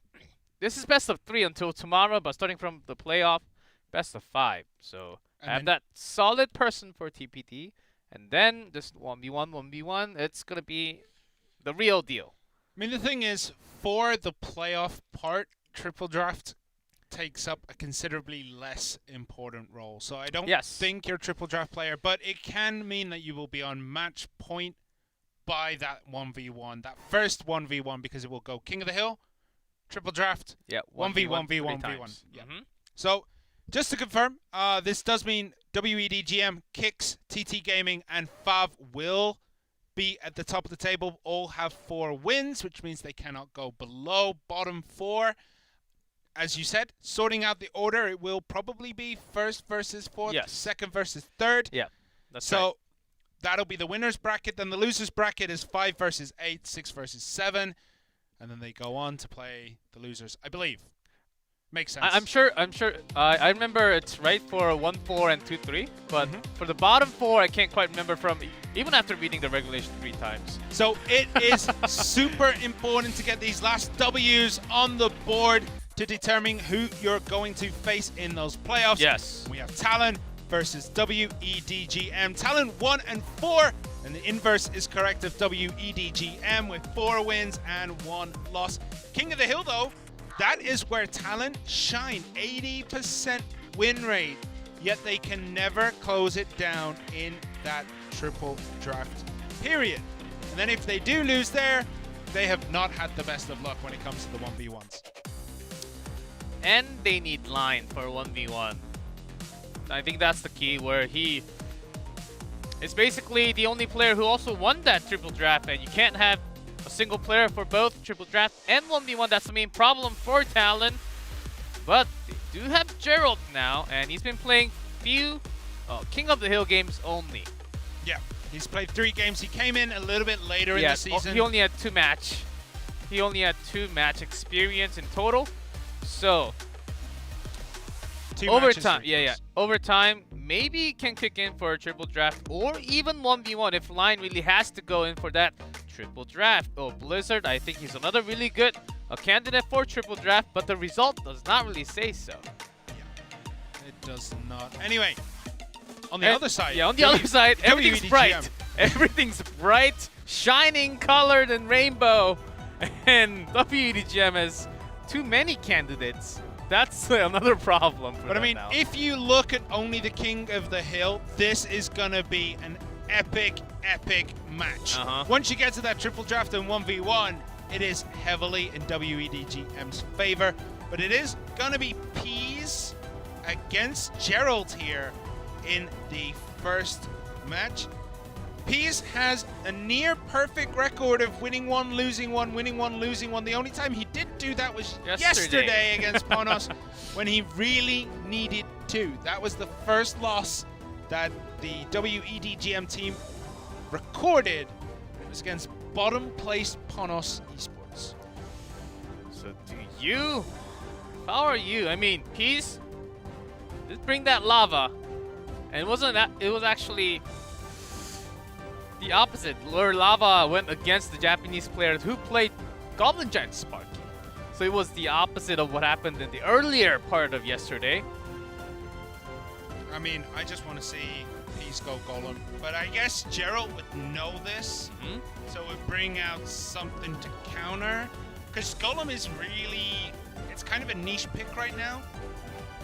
this is best of 3 until tomorrow, but starting from the playoff, best of 5. So I have that solid person for TPD, and then just 1v1, it's going to be the real deal. I mean, the thing is, for the playoff part, Triple Draft takes up a considerably less important role. So I don't think you're a Triple Draft player, but it can mean that you will be on match point by that 1v1, that first 1v1, because it will go King of the Hill, Triple Draft, 1v1v1v1. Yeah. So just to confirm, this does mean WEDGM, Kicks, TT Gaming, and Fav will be at the top of the table. All have 4 wins, which means they cannot go below bottom 4. As you said, sorting out the order, it will probably be first versus fourth, second versus third. Yeah, that's so that'll be the winner's bracket. Then the loser's bracket is 5 versus 8, 6 versus 7, and then they go on to play the losers, I believe. Makes sense. I'm sure. I remember it's right for 1-4 and 2-3, but for the bottom 4, I can't quite remember from even after reading the regulation 3 times. So it is super important to get these last W's on the board to determine who you're going to face in those playoffs. Yes. We have Talon versus WEDGM. Talon 1 and 4, and the inverse is correct of WEDGM with 4 wins and 1 loss. King of the Hill, though, that is where Talon shine. 80% win rate, yet they can never close it down in that triple draft period. And then if they do lose there, they have not had the best of luck when it comes to the 1v1s. And they need line for 1v1. I think that's the key, where he is basically the only player who also won that triple draft, and you can't have a single player for both triple draft and 1v1. That's the main problem for Talon. But they do have Gerald now, and he's been playing few King of the Hill games only. Yeah, he's played 3 games. He came in a little bit later in the season. He only had 2 match. He only had 2 match experience in total. So overtime, overtime, maybe he can kick in for a triple draft or even 1v1 if line really has to go in for that triple draft. Oh, Blizzard, I think he's another really good candidate for triple draft, but the result does not really say so. Yeah, it does not. Anyway, on the other side. Yeah, on the other side, everything's bright. Everything's bright, shining, colored, and rainbow. And WEDGM has too many candidates. That's another problem for But I mean, now. if you look at only the King of the Hill, this is going to be an epic match. Once you get to that triple draft and 1v1, it is heavily in WEDGM's favor. But it is going to be Peas against Gerald here in the first match. Peas has a near perfect record of winning 1, losing 1, winning 1, losing 1. The only time he didn't do that was yesterday against Ponos when he really needed to. That was the first loss that the WEDGM team recorded. It was against bottom-placed Ponos Esports. So how are you? I mean, Peas, just bring that lava. And it was actually the opposite, where Lava went against the Japanese players who played Goblin Giant Sparky. So it was the opposite of what happened in the earlier part of yesterday. I mean, I just want to see Peas go Golem. But I guess Gerald would know this, so it would bring out something to counter. Because Golem is really, it's kind of a niche pick right now,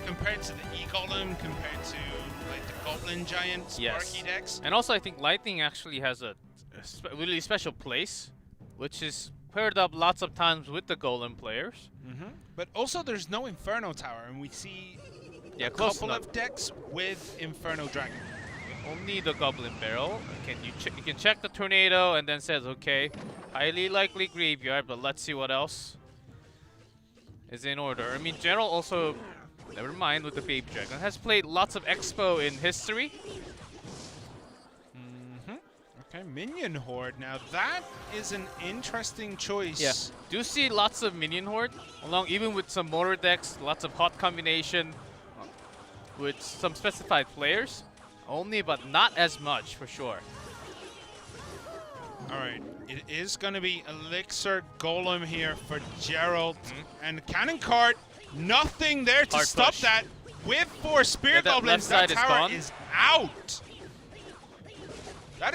compared to the E-Golem, compared to like the Goblin Giant Sparky decks. And also I think Lightning actually has a really special place, which is paired up lots of times with the Golem players. But also, there's no Inferno Tower, and we see Yeah, a close couple enough. of decks with Inferno Dragon. Only the Goblin Barrel. You can check the Tornado and then says, okay, highly likely graveyard, but let's see what else is in order. I mean, Gerald also, never mind with the Baby Dragon, has played lots of Expo in history. Okay, Minion Horde. Now that is an interesting choice. Yeah, do see lots of Minion Horde, along even with some Motor decks, lots of hot combination with some specified players. Only, but not as much, for sure. All right, it is going to be Elixir Golem here for Gerald. And Cannon Cart, nothing there to Hard stop push. that. With 4 Spear Yeah, that Goblins, left that side is tower gone. is out. That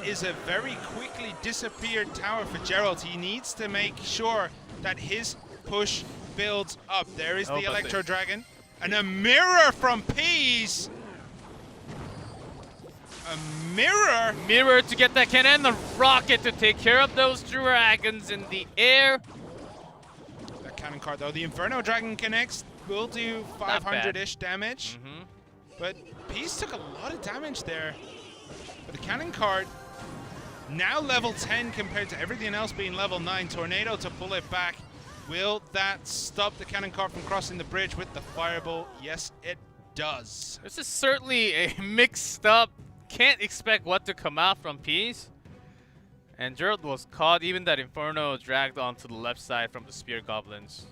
is a very quickly disappeared tower for Gerald. He needs to make sure that his push builds up. There is Oh, the but Electro Dragon. And a mirror from Peas. A mirror. Mirror to get that cannon, and the rocket to take care of those dragons in the air. That Cannon Cart, though. The Inferno Dragon connects. Will do 500-ish damage. But Peas took a lot of damage there. But the Cannon Cart, now level 10 compared to everything else being level 9. Tornado to pull it back. Will that stop the Cannon Cart from crossing the bridge with the Fireball? Yes, it does. This is certainly a mixed up. Can't expect what to come out from Peas. And Gerald was caught. Even that Inferno dragged onto the left side from the Spear Goblins.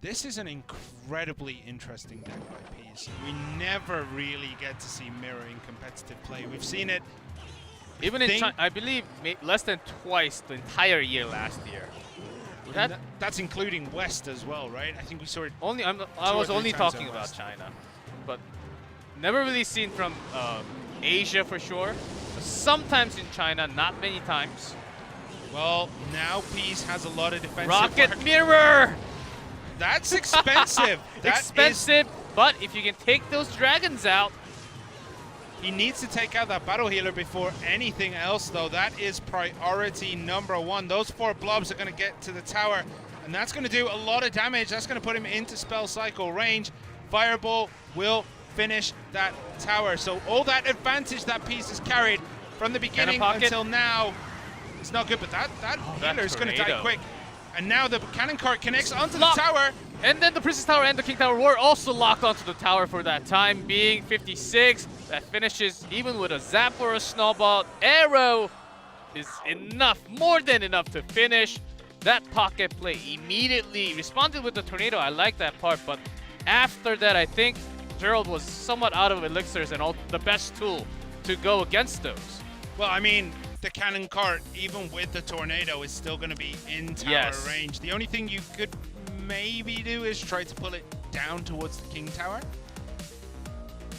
This is an incredibly interesting deck by Peas. We never really get to see Mirror in competitive play. We've seen it. Even in China, I believe less than twice the entire year last year. That's including West as well, right? I think we saw it. I was only talking about China, but never really seen from Asia for sure. Sometimes in China, not many times. Well, now Peas has a lot of defensive Rocket work. Mirror! That's expensive. That expensive, but if you can take those dragons out. He needs to take out that Battle Healer before anything else, though. That is priority number 1. Those 4 blobs are going to get to the tower, and that's going to do a lot of damage. That's going to put him into spell cycle range. Fireball will finish that tower. So all that advantage that Peas has carried from the beginning until now, it's not good. But that healer is going to die quick. And now the Cannon Cart connects onto the tower. And then the Princess Tower and the King Tower were also locked onto the tower for that time being. 56. That finishes even with a zap or a snowball. Arrow is enough, more than enough to finish. That pocket play immediately responded with the Tornado. I like that part, but after that, I think Gerald was somewhat out of elixirs and all the best tool to go against those. Well, I mean, the Cannon Cart, even with the Tornado, is still going to be in tower range. The only thing you could maybe do is try to pull it down towards the King Tower.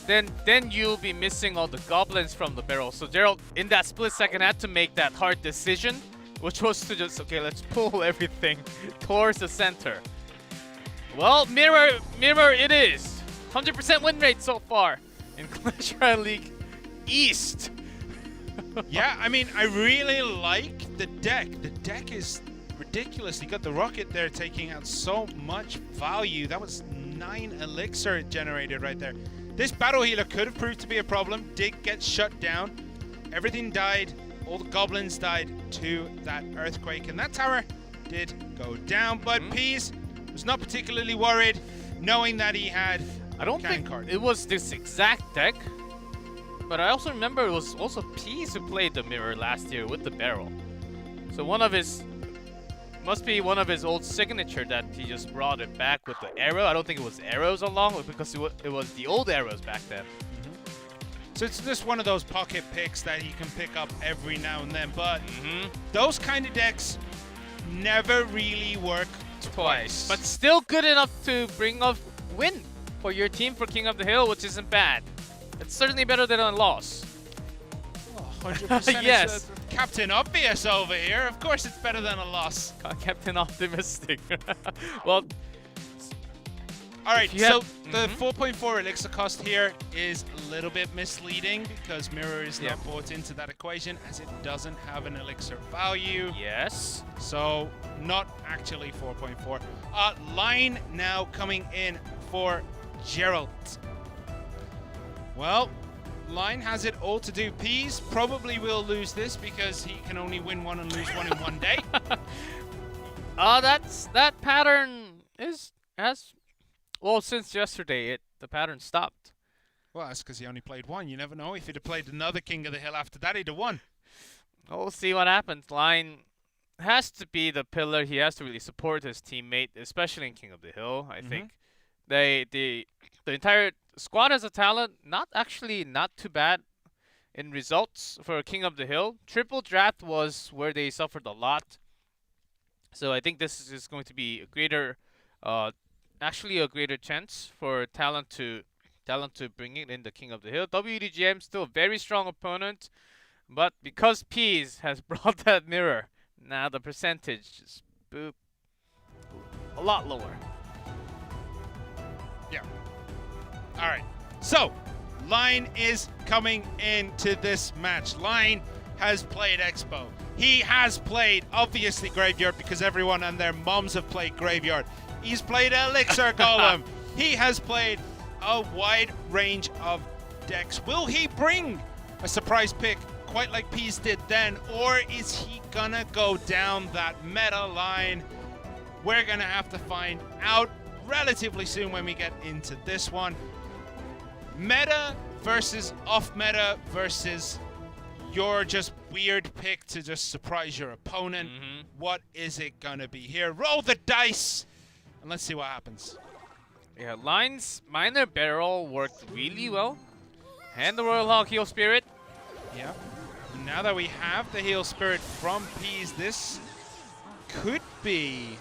Then you'll be missing all the goblins from the barrel. So Gerald, in that split second, had to make that hard decision, which was to just, okay, let's pull everything towards the center. Well, mirror it is. 100% win rate so far in Clash Royale League East. Yeah, I mean, I really like the deck. The deck is ridiculous. You got the rocket there taking out so much value. That was 9 elixir it generated right there. This battle healer could have proved to be a problem. Did get shut down. Everything died. All the goblins died to that earthquake. And that tower did go down. But Peas was not particularly worried, knowing that he had I don't think it was this exact deck. But I also remember it was also Peas who played the mirror last year with the barrel. So must be one of his old signature that he just brought it back with the arrow. I don't think it was arrows along, because it was the old arrows back then. So it's just one of those pocket picks that he can pick up every now and then. But those kind of decks never really work twice. But still good enough to bring a win for your team for King of the Hill, which isn't bad. It's certainly better than a loss. 100%. Yes. It's Captain Obvious over here. Of course it's better than a loss. Captain Optimistic. Well, All right, you so have- the 4.4 elixir cost here is a little bit misleading because Mirror is not brought into that equation as it doesn't have an elixir value. Yes. So not actually 4.4. Line now coming in for Gerald. Well, Line has it all to do. Peas probably will lose this because he can only win one and lose one in one day. That pattern has well since yesterday the pattern stopped. Well, that's because he only played one. You never know. If he'd have played another King of the Hill after that, he'd have won. We'll see what happens. Line has to be the pillar. He has to really support his teammate, especially in King of the Hill. I think the entire squad as a talent not too bad in results for King of the Hill. Triple draft was where they suffered a lot. So I think this is going to be a greater chance for Talon to bring it in the King of the Hill. WDGM still a very strong opponent, but because Peas has brought that mirror, now the percentage is a lot lower. Yeah. All right. So, Line is coming into this match. Line has played Expo. He has played, obviously, Graveyard because everyone and their moms have played Graveyard. He's played Elixir Golem. He has played a wide range of decks. Will he bring a surprise pick quite like Peas did then, or is he gonna go down that meta line? We're gonna have to find out relatively soon when we get into this one. Meta versus off meta versus your just weird pick to just surprise your opponent. What is it gonna be here? Roll the dice and let's see what happens. Yeah, Line's Minor Barrel worked really well. And the Royal Hog Heal Spirit. Yeah. Now that we have the Heal Spirit from Peas, this could be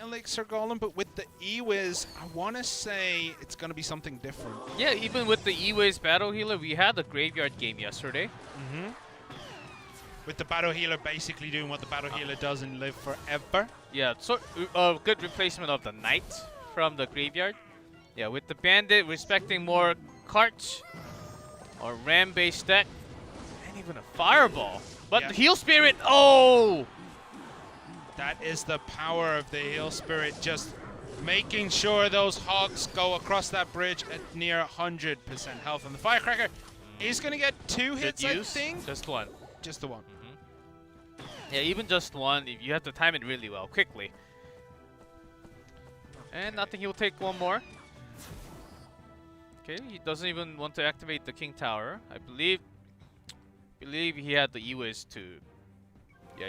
Elixir Golem, but with the E-Wiz, I want to say it's going to be something different. Yeah, even with the E-Wiz Battle Healer, we had a Graveyard game yesterday. With the Battle Healer basically doing what the Battle Healer does and live forever. Yeah, so a good replacement of the Knight from the Graveyard. Yeah, with the Bandit respecting more carts or Ram-based deck, and even a Fireball. But the Heal Spirit, oh! That is the power of the Heal Spirit, just making sure those hogs go across that bridge at near 100% health. And the Firecracker is going to get 2 hits, I think. Just one. Just the one. Yeah, even just one, you have to time it really well, quickly. And I think he'll take one more. Okay, he doesn't even want to activate the King Tower. I believe he had the E-Wiz to... Yeah,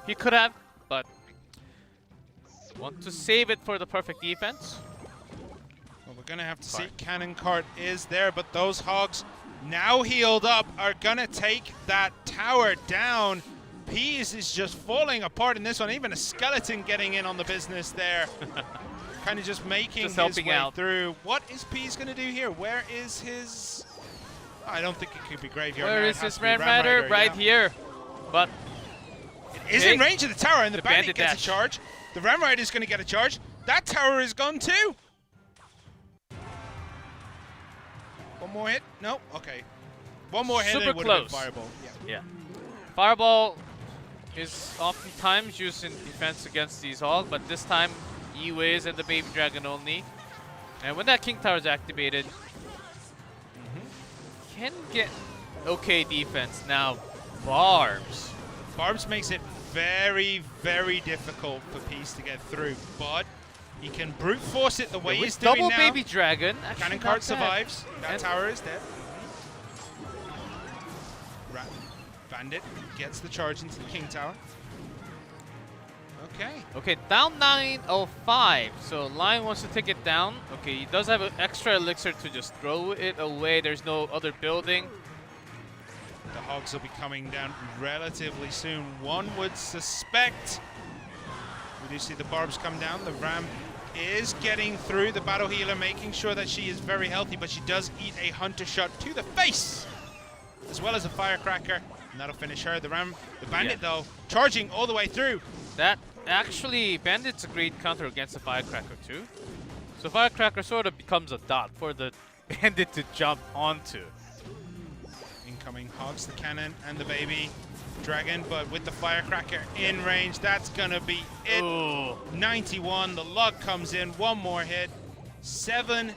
he could have, but want to save it for the perfect defense. Well, we're going to have to see. Cannon Cart is there, but those hogs now healed up are going to take that tower down. Peas is just falling apart in this one. Even a skeleton getting in on the business there. Kind of just making his way out through. What is Peas going to do here? Where is his... I don't think it could be Graveyard. Where is his Ram Rider? Right here. But it is in range of the tower, and the Bandit gets a charge. The Ram Rider is going to get a charge. That tower is gone too. One more hit? No? Okay. One more hit super and it would have been Fireball. Yeah. Fireball is oftentimes used in defense against these hogs, but this time E-Wiz and the Baby Dragon only. And when that King Tower is activated, can get okay defense. Now, Barbs. Barbs makes it very, very difficult for Peas to get through, but he can brute force it the way he's doing now. Double Baby Dragon. Cannon Cart survives. That tower is dead. Bandit gets the charge into the King Tower. Okay. Okay, down 905. So Lion wants to take it down. Okay, he does have an extra elixir to just throw it away. There's no other building. The hogs will be coming down relatively soon. One would suspect. We do see the Barbs come down. The Ram is getting through. The Battle Healer making sure that she is very healthy, but she does eat a Hunter shot to the face, as well as a Firecracker, and that'll finish her. The Bandit though, charging all the way through. That actually, Bandit's a great counter against the Firecracker too. So Firecracker sort of becomes a dot for the Bandit to jump onto. Incoming hogs the cannon and the baby dragon, but with the Firecracker in range, that's gonna be it. Ooh. 91, the log comes in, one more hit, 7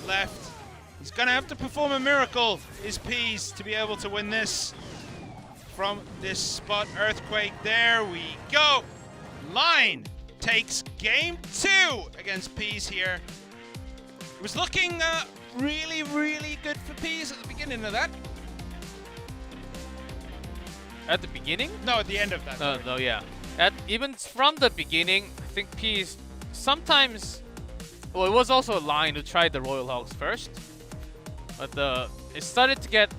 left. He's gonna have to perform a miracle, is Peas, to be able to win this from this spot. Earthquake, there we go. Line takes game 2 against Peas here. It was looking really, really good for Peas at the beginning of that. At the beginning? No, at the end of that. No, yeah. Even from the beginning, I think Peas sometimes. Well, it was also a line who tried the Royal Hogs first, but it started to get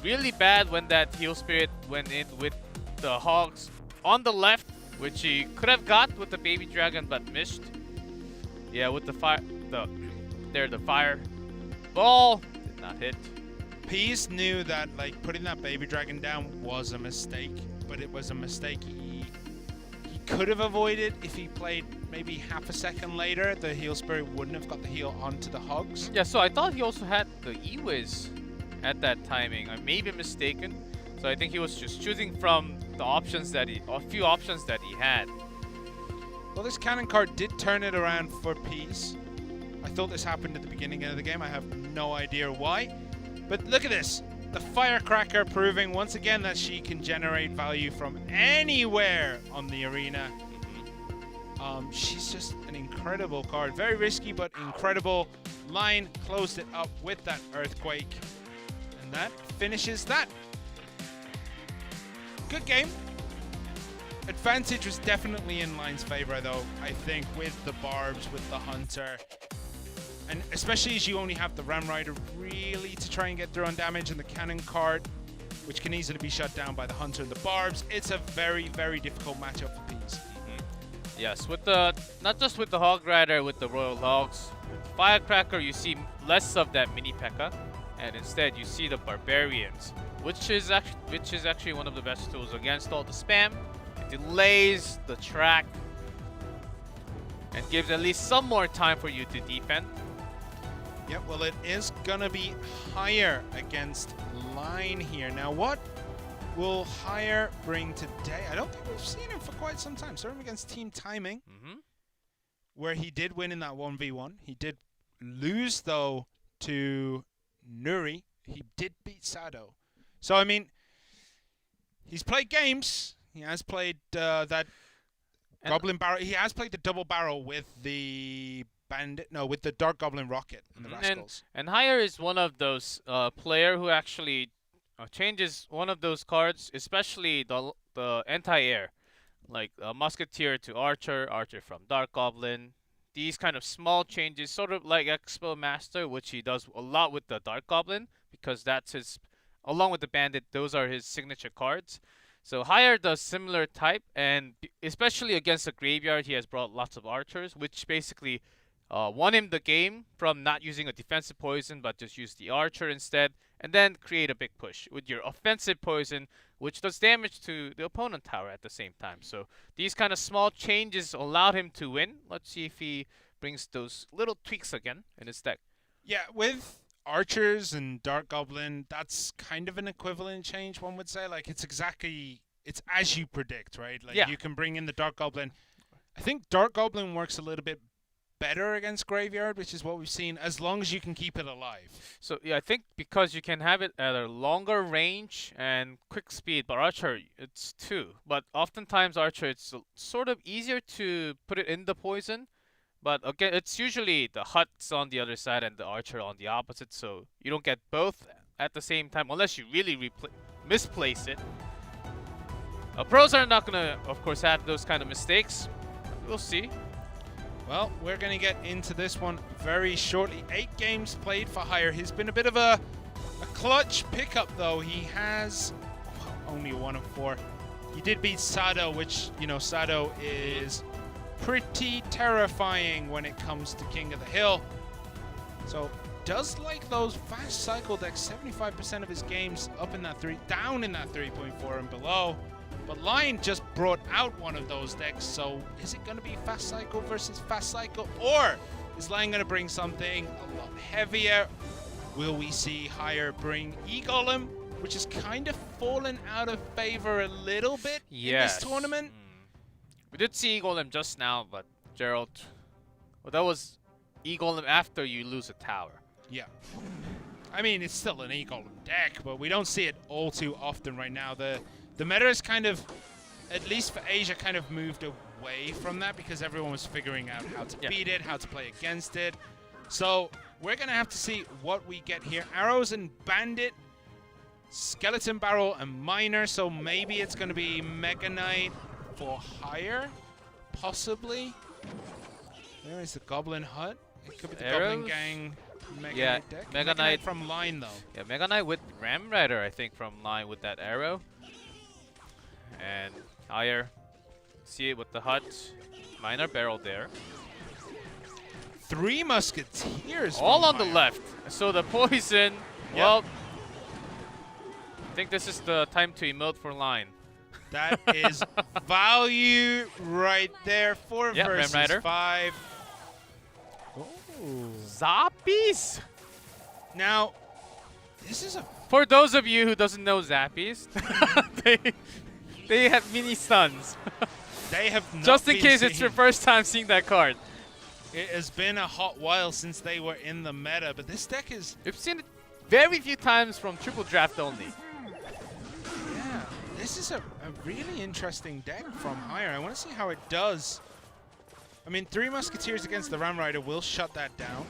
really bad when that Heal Spirit went in with the Hogs on the left, which he could have got with the Baby Dragon but missed. Yeah, with the fire, the fire ball did not hit. Peas knew that like putting that Baby Dragon down was a mistake, but it was a mistake he could have avoided if he played maybe half a second later. The Heal Spirit wouldn't have got the heal onto the Hogs. Yeah, so I thought he also had the E-Wiz at that timing. I may be mistaken. So I think he was just choosing from the options that a few options that he had. Well, this cannon card did turn it around for Peas. I thought this happened at the beginning of the game. I have no idea why. But look at this. The Firecracker proving once again that she can generate value from anywhere on the arena. She's just an incredible card. Very risky, but incredible. Line closed it up with that Earthquake. And that finishes that. Good game. Advantage was definitely in Line's favor, though, I think, with the Barbs, with the Hunter. And especially as you only have the Ram Rider really to try and get through on damage, and the Cannon card, which can easily be shut down by the Hunter and the Barbs. It's a very, very difficult matchup for Peas. Yes, with the not just with the Hog Rider, with the Royal Hogs. With Firecracker, you see less of that mini P.E.K.K.A. and instead you see the Barbarians, which is actually one of the best tools against all the spam. It delays the track and gives at least some more time for you to defend. Yeah, well, it is gonna be higher against Line here. Now, what will Higher bring today? I don't think we've seen him for quite some time. Saw him against Team Timing, where he did win in that 1v1. He did lose, though, to Nuri. He did beat Sado. So, I mean, he's played games. He has played that Goblin Barrel. He has played the double barrel with the with the Dark Goblin Rocket and the Rascals. And Higher is one of those player who actually changes one of those cards, especially the anti-air, like Musketeer to Archer, Archer from Dark Goblin. These kind of small changes, sort of like Expo Master, which he does a lot with the Dark Goblin, because that's his, along with the Bandit, those are his signature cards. So Higher does similar type, and especially against the Graveyard, he has brought lots of Archers, which basically won him the game from not using a defensive poison, but just use the Archer instead, and then create a big push with your offensive poison, which does damage to the opponent tower at the same time. So these kind of small changes allowed him to win. Let's see if he brings those little tweaks again in his deck. Yeah, with Archers and Dark Goblin, that's kind of an equivalent change, one would say. Like, it's as you predict, right? Like, yeah. You can bring in the Dark Goblin. I think Dark Goblin works a little bit better against Graveyard, which is what we've seen, as long as you can keep it alive. So yeah, I think because you can have it at a longer range and quick speed, but Archer, it's 2. But oftentimes Archer, it's sort of easier to put it in the poison. But again, it's usually the Huts on the other side and the Archer on the opposite, so you don't get both at the same time unless you really misplace it. Pros are not going to, of course, have those kind of mistakes. We'll see. Well, we're going to get into this one very shortly. 8 games played for Higher. He's been a bit of a clutch pickup, though. He has only 1 of 4. He did beat Sado, which, you know, Sado is pretty terrifying when it comes to King of the Hill. So, does like those fast cycle decks. 75% of his games up in that 3, down in that 3.4 and below. But Lion just brought out one of those decks, so is it going to be Fast Cycle versus Fast Cycle? Or is Lion going to bring something a lot heavier? Will we see Higher bring E-Golem, which has kind of fallen out of favor a little bit in this tournament? We did see E-Golem just now, but Gerald... Well, that was E-Golem after you lose a tower. Yeah. I mean, it's still an E-Golem deck, but we don't see it all too often right now. The meta is kind of, at least for Asia, kind of moved away from that because everyone was figuring out how to beat it, how to play against it. So we're going to have to see what we get here. Arrows and Bandit, Skeleton Barrel and Miner, so maybe it's going to be Mega Knight for Higher, possibly. There is the Goblin Hut. It could be the Goblin Gang Mega Knight deck. Mega Knight from Line, though. Yeah, Mega Knight with Ram Rider, I think, from Line with that arrow. And Higher, see it with the hut. Miner Barrel there. 3 Musketeers. All on the left. So the poison, well, I think this is the time to emote for Line. That is value right there. 4 versus Ram Rider. 5. Zappies? Now, this is a... For those of you who doesn't know Zappies, they have mini stuns. They have not Just in been case it's seen. your first time seeing that card. It has been a hot while since they were in the meta, but this deck is... We've seen it very few times from triple draft only. Yeah, this is a really interesting deck from Higher. I want to see how it does. I mean, 3 Musketeers against the Ram Rider will shut that down.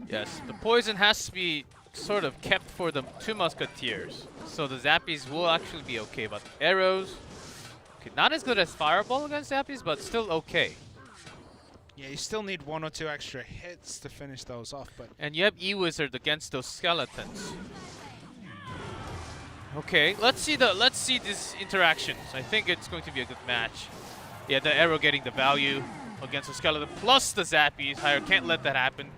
Yes, the poison has to be sort of kept for the 2 Musketeers. So the Zappies will actually be okay, but arrows, okay, not as good as Fireball against Zappies, but still okay. Yeah, you still need 1 or 2 extra hits to finish those off, but... And you have E-Wizard against those skeletons. Okay, let's see these interactions. I think it's going to be a good match. Yeah, the arrow getting the value against the skeleton plus the Zappies. Higher can't let that happen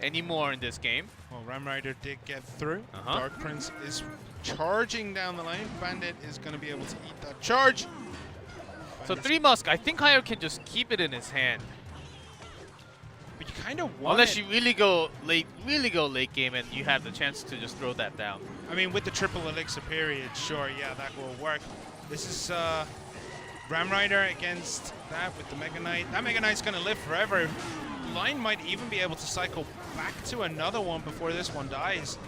anymore in this game. Well, Ram Rider did get through. Dark Prince is charging down the lane. Bandit is going to be able to eat that charge. So 3 Musk, I think Higher can just keep it in his hand. But you kind of want Unless you really go late game and you have the chance to just throw that down. I mean, with the triple elixir period, sure, yeah, that will work. This is Ram Rider against that with the Mega Knight. That Mega Knight's going to live forever. Line might even be able to cycle back to another one before this one dies.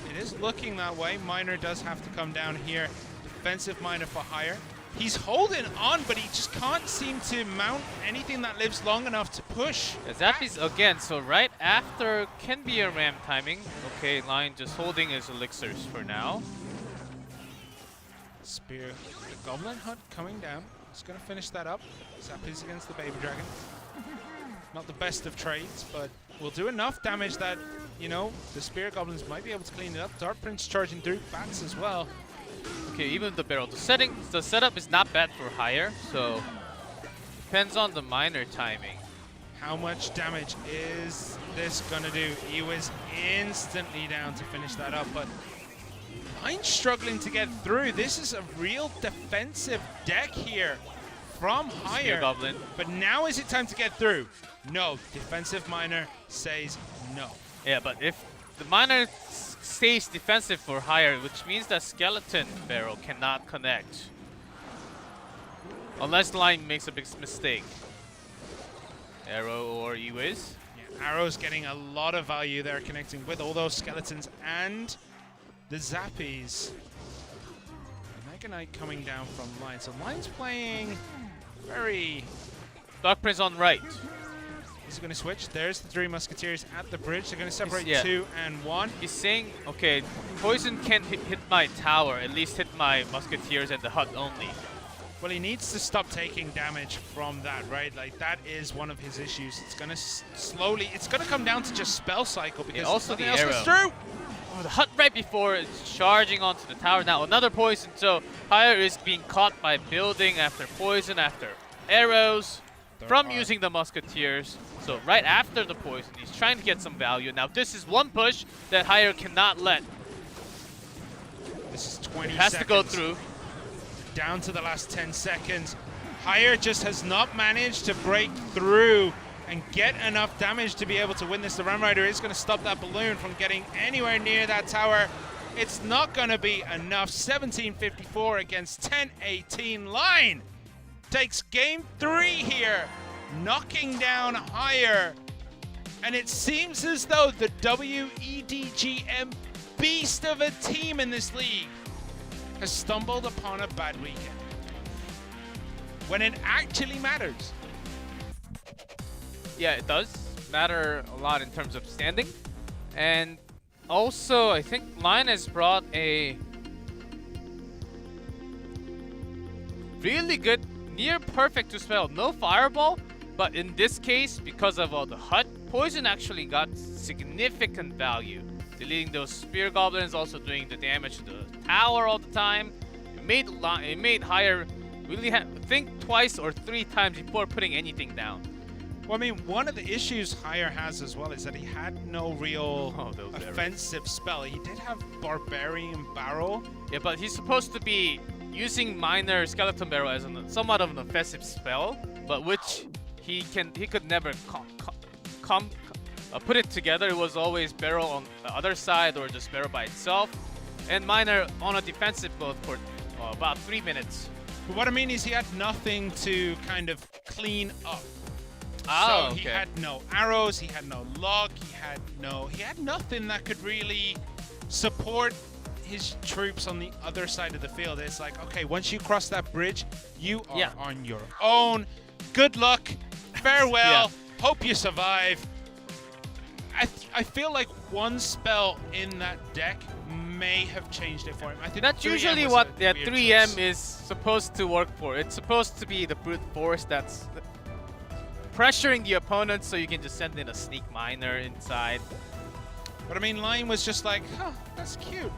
It is looking that way. Miner does have to come down here. Defensive Miner for Higher. He's holding on, but he just can't seem to mount anything that lives long enough to push. Zappies again, so right after can be a ram timing. Okay, Line just holding his elixirs for now. Spear, the Goblin Hut coming down. He's going to finish that up. Zappies against the Baby Dragon. Not the best of trades, but will do enough damage that, you know, the Spear Goblins might be able to clean it up. Dark Prince charging through, bats as well. Okay, even the barrel. The setup is not bad for Higher, so depends on the Miner timing. How much damage is this gonna do? He was instantly down to finish that up, but Line's struggling to get through. This is a real defensive deck here from Higher. Goblin. But now is it time to get through? No, defensive Miner says no. Yeah, but if the Miner stays defensive for Higher, which means that Skeleton Barrel cannot connect. Unless Line makes a big mistake. Arrow or E-Wiz. Yeah, Arrow's getting a lot of value there, connecting with all those skeletons and the Zappies. Mega Knight coming down from Line. So Line's playing very... Dark Prince on right. Is he going to switch? There's the 3 Musketeers at the bridge. They're going to separate Yeah. 2 and 1. He's saying, okay, poison can't hit my tower, at least hit my Musketeers and the hut only. Well, he needs to stop taking damage from that, right? Like, that is one of his issues. It's going to slowly... It's going to come down to just spell cycle because Yeah, also the nothing else arrow. goes through. Oh, the hut right before is charging onto the tower. Now another poison, so Higher is being caught by building after poison, after arrows, from using the Musketeers. So right after the poison, he's trying to get some value. Now this is one push that Higher cannot let. This is 20 It has seconds. to go through. down to the last 10 seconds. Higher just has not managed to break through and get enough damage to be able to win this. The Ram Rider is going to stop that balloon from getting anywhere near that tower. It's not going to be enough. 1754 against 1018. Line takes game 3 here, knocking down Higher. And it seems as though the WEDGM beast of a team in this league has stumbled upon a bad weekend when it actually matters. Yeah, it does matter a lot in terms of standing. And also, I think Lion has brought a really good, near perfect to spell. No fireball, but in this case, because of all the hut, poison actually got significant value. Deleting those spear goblins, also doing the damage to the tower all the time. It made Higher really think twice or 3 times before putting anything down. Well, I mean, one of the issues Higher has as well is that he had no real offensive spell. He did have Barbarian Barrel. Yeah, but he's supposed to be using Minor Skeleton Barrel as somewhat of an offensive spell, but which he could never put it together. It was always Barrel on the other side or just Barrel by itself, and Minor on a defensive mode for about 3 minutes. But what I mean is he had nothing to kind of clean up. Oh, so he had no arrows, he had no log, he had nothing that could really support his troops on the other side of the field. It's like, okay, once you cross that bridge, you are on your own. Good luck, farewell, hope you survive. I feel like one spell in that deck may have changed it for him. I think that's usually what 3M is supposed to work for. It's supposed to be the brute force that's pressuring the opponent so you can just send in a sneak miner inside. But I mean, Lion was just like, huh, that's cute.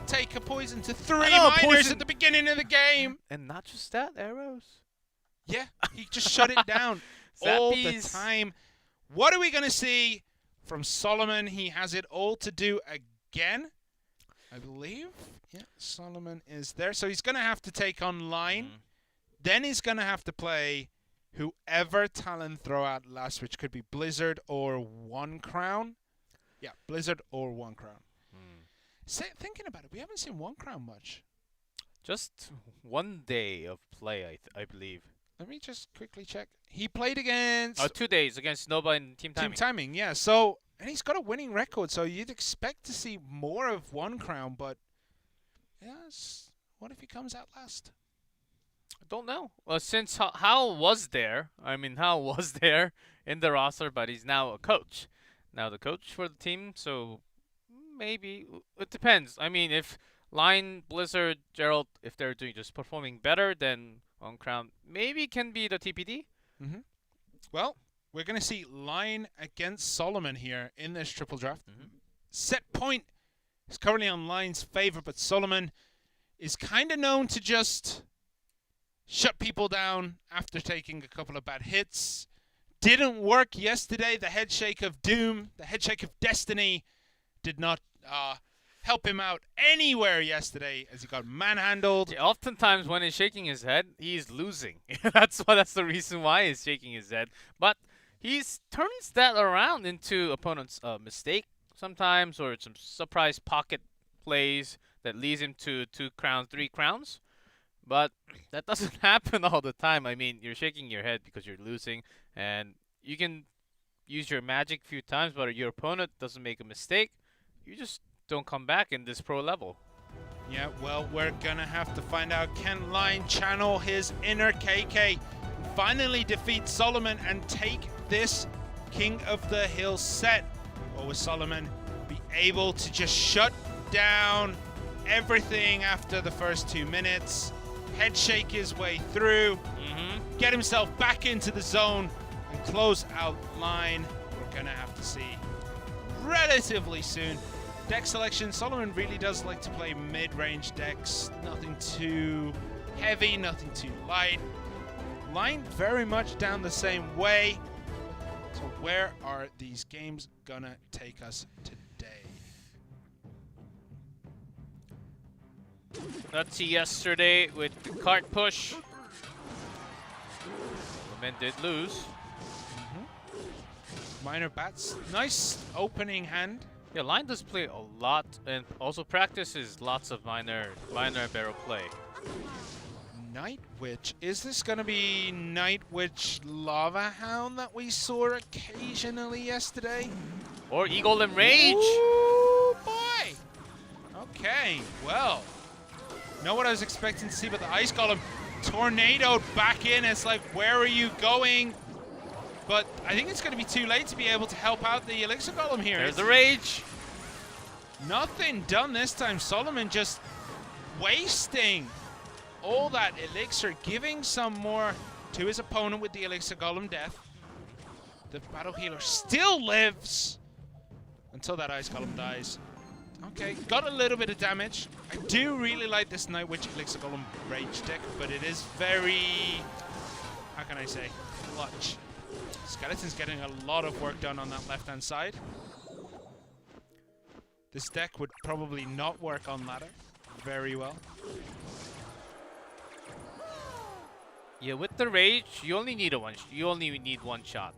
Take a poison to 3 miners at the beginning of the game. And not just that, arrows. Yeah, he just shut it down all the time. What are we going to see from Solomon? He has it all to do again, I believe. Yeah, Solomon is there. So he's going to have to take on Lion. Then he's going to have to play whoever Talon throw out last, which could be Blizzard or One Crown. Yeah, Blizzard or One Crown. Thinking about it, we haven't seen One Crown much. Just 1 day of play, I believe. Let me just quickly check. He played against... 2 days against Nova and Team Timing. Team Timing, yeah. So, and he's got a winning record, so you'd expect to see more of One Crown, but yes, what if he comes out last? I don't know. Well, since Hal was there, Hal was there in the roster, but he's now a coach. Now the coach for the team, so maybe it depends. I mean, if Lion, Blizzard, Gerald, if they're doing just performing better than One Crown, maybe can be the TPD. Well, we're going to see Lion against Solomon here in this triple draft. Set point is currently on Lion's favor, but Solomon is kind of known to just shut people down after taking a couple of bad hits. Didn't work yesterday. The headshake of doom, the headshake of destiny did not help him out anywhere yesterday as he got manhandled. Yeah, oftentimes when he's shaking his head, he's losing. That's the reason why he's shaking his head. But he turns that around into opponent's mistake sometimes, or some surprise pocket plays that leads him to 2 crowns, 3 crowns. But that doesn't happen all the time. I mean, you're shaking your head because you're losing, and you can use your magic a few times, but your opponent doesn't make a mistake. You just don't come back in this pro level. Yeah, well, we're going to have to find out. Can Lion channel his inner KK, finally defeat Solomon, and take this King of the Hill set? Or will Solomon be able to just shut down everything after the first 2 minutes, head shake his way through, get himself back into the zone, and close out Line? We're going to have to see relatively soon. Deck selection, Solomon really does like to play mid-range decks. Nothing too heavy, nothing too light. Line very much down the same way. So where are these games gonna take us today? Let's see yesterday with the cart push. Solomon did lose. Minor bats. Nice opening hand. Yeah, Line does play a lot and also practices lots of minor barrel play. Night Witch. Is this going to be Night Witch Lava Hound that we saw occasionally yesterday? Or Eagle and Rage. Ooh, boy. Okay, well. Know what I was expecting to see, but the Ice Golem tornadoed back in. It's like, where are you going? But I think it's going to be too late to be able to help out the Elixir Golem here. There's the Rage. Nothing done this time. Solomon just wasting all that Elixir, giving some more to his opponent with the Elixir Golem death. The Battle Healer still lives until that Ice Golem dies. Okay, got a little bit of damage. I do really like this Night Witch Elixir Golem Rage deck, but it is very, how can I say, clutch. Skeleton's getting a lot of work done on that left-hand side. This deck would probably not work on ladder very well. Yeah, with the Rage, you only need one shot.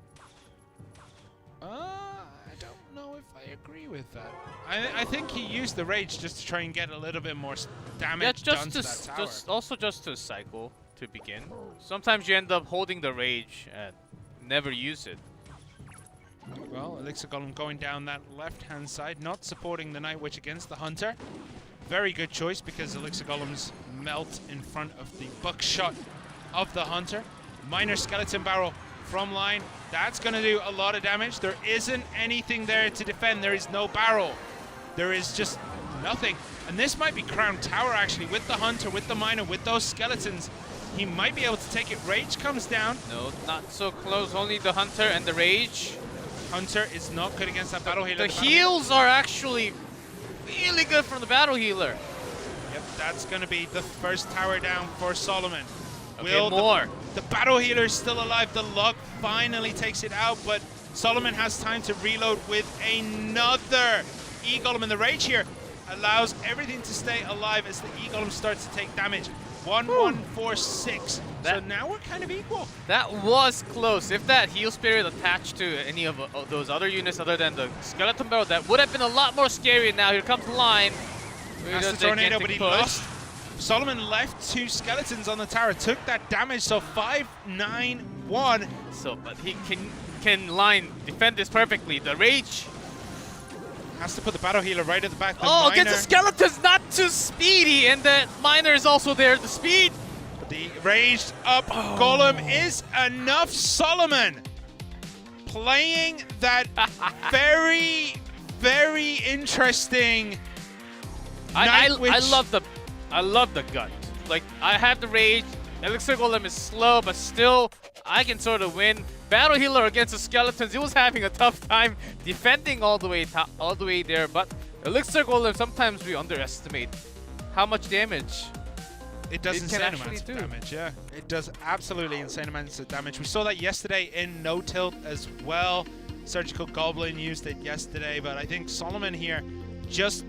I don't know if I agree with that. I think he used the Rage just to try and get a little bit more damage done to that tower. Just to cycle to begin. Sometimes you end up holding the Rage and never use it. Well, Elixir Golem going down that left-hand side, not supporting the Night Witch against the Hunter. Very good choice because Elixir Golems melt in front of the buckshot of the Hunter. Minor Skeleton Barrel from line. That's going to do a lot of damage. There isn't anything there to defend. There is no barrel. There is just nothing. And this might be Crown Tower, actually, with the Hunter, with the Miner, with those Skeletons. He might be able to take it. Rage comes down. No, not so close. Only the Hunter and the Rage. Hunter is not good against that Battle Healer. The heals are actually really good from the Battle Healer. Yep, that's going to be the first tower down for Solomon. Okay, more. The Battle Healer is still alive. The Luck finally takes it out, but Solomon has time to reload with another E-Golem. And the Rage here allows everything to stay alive as the E-Golem starts to take damage. 1-1-4-6. So now we're kind of equal. That was close. If that Heal Spirit attached to any of those other units other than the Skeleton Barrel, that would have been a lot more scary. Now here comes the line. That's the tornado, but he lost. Solomon left 2 Skeletons on the tower, took that damage, so 5-9-1. So, but he can line defend this perfectly. The Rage has to put the Battle Healer right at the back. Oh, against the Skeletons, not too speedy, and the Miner is also there. The speed. The raised up Golem is enough. Solomon playing that very, very interesting. I love the gut. Like, I have the Rage. Elixir Golem is slow, but still I can sort of win. Battle Healer against the Skeletons, he was having a tough time defending all the way there. But Elixir Golem, sometimes we underestimate how much damage it does. Insane amounts of damage. Yeah, it does absolutely insane amounts of damage. We saw that yesterday in No Tilt as well. Surgical Goblin used it yesterday, but I think Solomon here just,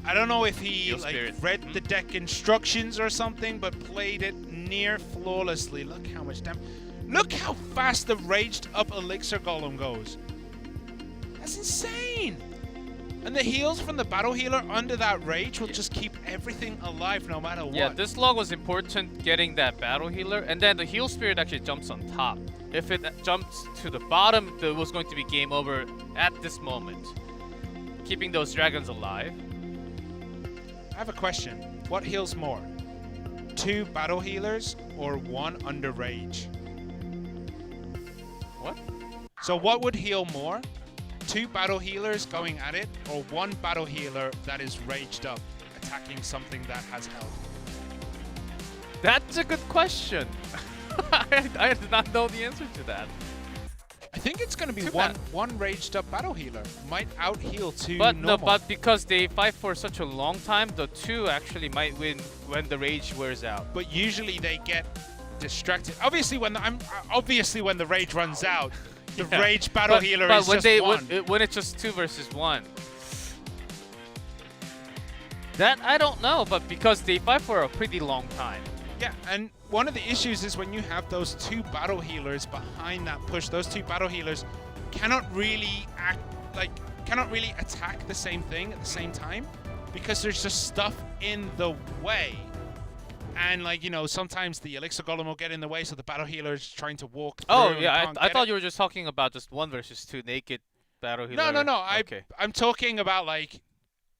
I don't know if he read the deck instructions or something, but played it near flawlessly. Look how much damage. Look how fast the raged up Elixir Golem goes. That's insane. And the heals from the Battle Healer under that rage will just keep everything alive no matter what. Yeah, this log was important getting that Battle Healer, and then the Heal Spirit actually jumps on top. If it jumps to the bottom, it was going to be game over at this moment. Keeping those dragons alive. I have a question. What heals more? 2 Battle Healers or 1 under rage? What? So what would heal more? 2 Battle Healers going at it, or 1 Battle Healer that is raged up, attacking something that has health? That's a good question. I did not know the answer to that. I think it's going to be one raged up Battle Healer. Might out heal 2 but normal. No, but because they fight for such a long time, the 2 actually might win when the rage wears out. But usually they get distracted. Obviously when the rage runs out, the rage Battle Healer is just 1. When it's just 2 versus 1. That I don't know, but because they fight for a pretty long time. Yeah, and one of the issues is when you have those two battle healers behind that push, those two battle healers cannot really cannot really attack the same thing at the same time because there's just stuff in the way. And like, you know, sometimes the Elixir Golem will get in the way, so the battle healer is trying to walk through. Oh and yeah, can't I get thought it. you were just talking about just 1 versus 2 naked battle healer. No. Okay. I'm talking about like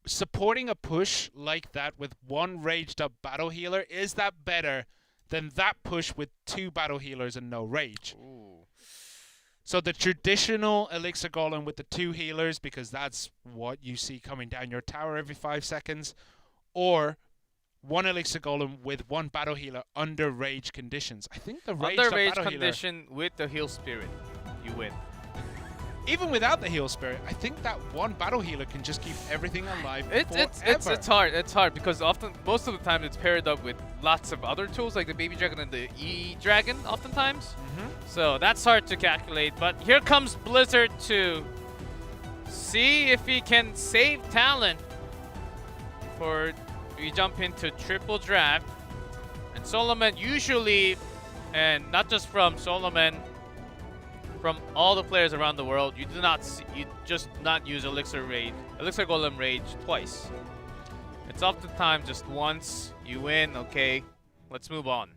supporting a push like that with 1 raged up battle healer. Is that better than that push with 2 battle healers and no rage? Ooh. So the traditional Elixir Golem with the 2 healers, because that's what you see coming down your tower every 5 seconds, or 1 Elixir Golem with 1 battle healer under rage conditions. I think the raged Under up rage battle condition with the heal spirit, you win. even without the heal spirit, I think that 1 battle healer can just keep everything alive It's hard. It's hard because most of the time it's paired up with lots of other tools like the baby dragon and the E dragon oftentimes. So that's hard to calculate. But here comes Blizzard to see if he can save Talon before we jump into triple draft. And Solomon usually, and not just from Solomon, from all the players around the world, you just not use Elixir Golem Rage twice. It's oftentimes just once, you win, okay, let's move on.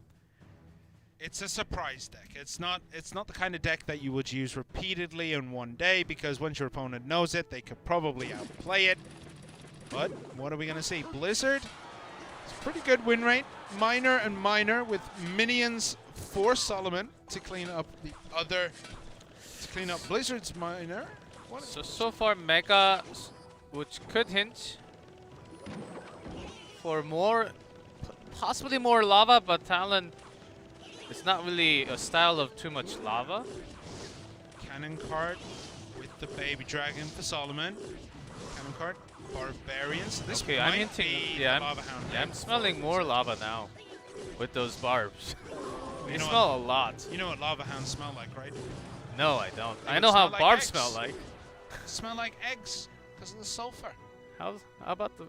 It's a surprise deck. It's not the kind of deck that you would use repeatedly in one day, because once your opponent knows it, they could probably outplay it. But what are we gonna see? Blizzard, it's a pretty good win rate. Minor and minor with minions for Solomon to clean up the other. Clean up Blizzard's minor. So far Mega, which could hint for more, possibly more lava, but Talon, it's not really a style of too much lava. Cannon card with the baby dragon for Solomon. Cannon card, barbarians. So this Okay, might I'm hinting. be Yeah, the lava hound. I'm smelling more lava now with those barbs. They know smell a lot. You know what lava hounds smell like, right? No, I don't. They I don't know how smell like barbs eggs. smell like. Smell like eggs because of the sulfur. How about the?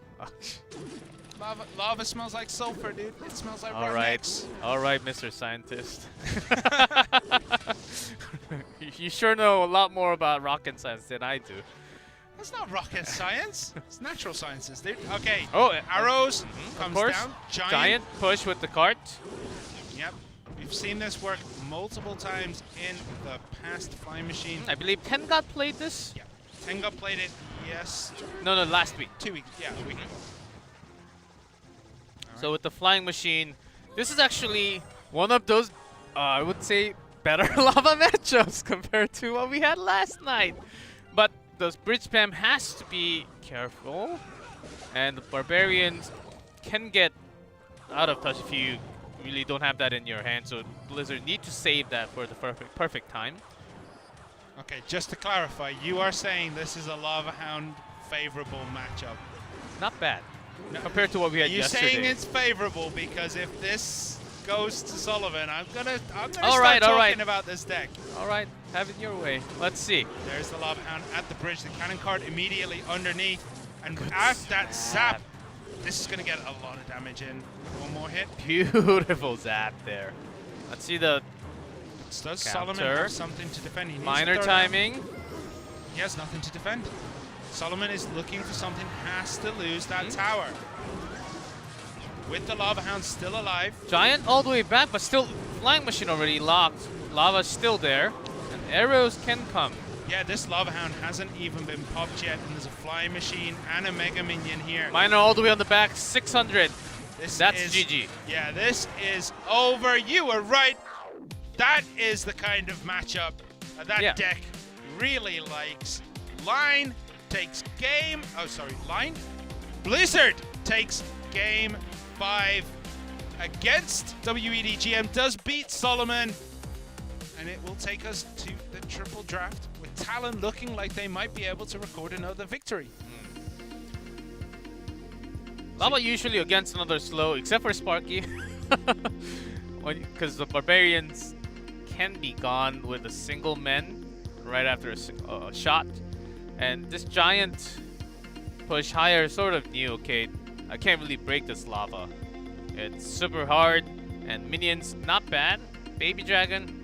Lava smells like sulfur, dude. It smells like All rotten right, eggs. all right, Mr. Scientist. You sure know a lot more about rocket science than I do. That's not rocket science. It's natural sciences, dude. Okay. Oh, arrows of comes course. down. Giant push with the cart. Yep. We've seen this work multiple times in the past Flying Machine. I believe Tangod played this. Yeah. Tenga played it, yes. No, last week. 2 weeks. Yeah, a week ago. So with the flying machine, this is actually one of those, I would say, better lava matchups compared to what we had last night. But the bridge spam has to be careful, and the barbarians can get out of touch if you really don't have that in your hand. So Blizzard need to save that for the perfect time. Okay, just to clarify, you are saying this is a Lava Hound favorable matchup. Not bad No. compared to what we had You're yesterday. saying it's favorable because if this goes to Sullivan, I'm gonna All start right, all talking right. about this deck. All right, have it your way. Let's see. There's the Lava Hound at the bridge, the cannon card immediately underneath, and after that zap, this is gonna get a lot of damage in. One more hit. Beautiful zap there. Let's see the Does Counter. Solomon have something to defend? He needs to minor throw down. timing. He has nothing to defend. Solomon is looking for something, has to lose that tower. With the Lava Hound still alive. Giant all the way back, but still flying machine already locked. Lava's still there, and arrows can come. Yeah, this Lava Hound hasn't even been popped yet, and there's a Flying Machine and a Mega Minion here. Minor all the way on the back, 600. This That's is, GG. Yeah, this is over. You were right. That is the kind of matchup that deck really likes. Line takes game. Oh, sorry, Line. Blizzard takes game 5 against WEDGM. Does beat Solomon, and it will take us to the triple draft with Talon looking like they might be able to record another victory. Lava usually against another slow, except for Sparky, because the barbarians can be gone with a single men right after a shot, and this giant push higher is sort of new. Okay, I can't really break this lava. It's super hard, and minions not bad. Baby Dragon,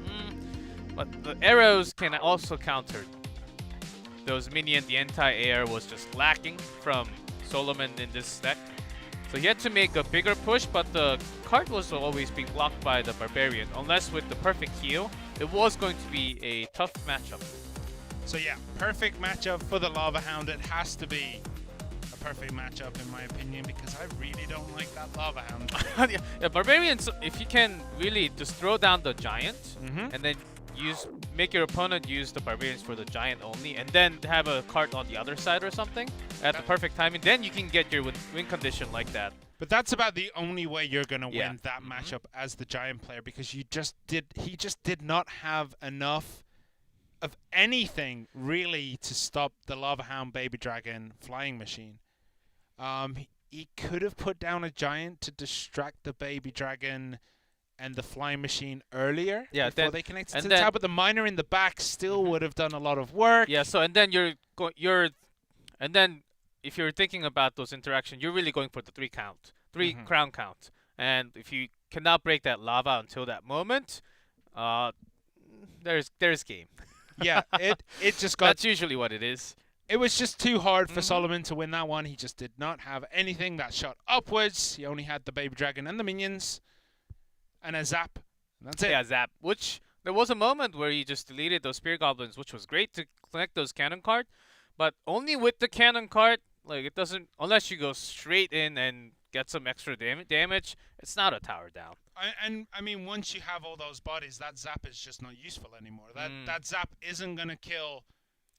but the arrows can also counter those minions. The anti-air was just lacking from Solomon in this deck. So he had to make a bigger push, but the card was always being blocked by the Barbarian. Unless with the perfect heal, it was going to be a tough matchup. So yeah, perfect matchup for the Lava Hound. It has to be a perfect matchup in my opinion, because I really don't like that Lava Hound. Yeah, Barbarians, if you can really just throw down the Giant, and then make your opponent use the Barbarians for the Giant only, and then have a card on the other side or something at the perfect timing, then you can get your win condition like that. But that's about the only way you're going to win that matchup as the Giant player, because he just did not have enough of anything really to stop the Lava Hound Baby Dragon flying machine. He could have put down a Giant to distract the Baby Dragon and the flying machine earlier before they connected to the tower, but the miner in the back still would have done a lot of work. Yeah, so and then if you're thinking about those interactions, you're really going for the 3 count, 3 crown count. And if you cannot break that lava until that moment, there's game. Yeah, it just got... That's usually what it is. It was just too hard for Solomon to win that one. He just did not have anything that shot upwards. He only had the Baby Dragon and the minions. And a zap. That's it. Yeah, zap. Which there was a moment where he just deleted those Spear Goblins, which was great to collect those cannon card. But only with the cannon card, like it doesn't, unless you go straight in and get some extra damage, it's not a tower down. I mean, once you have all those bodies, that zap is just not useful anymore. That zap isn't going to kill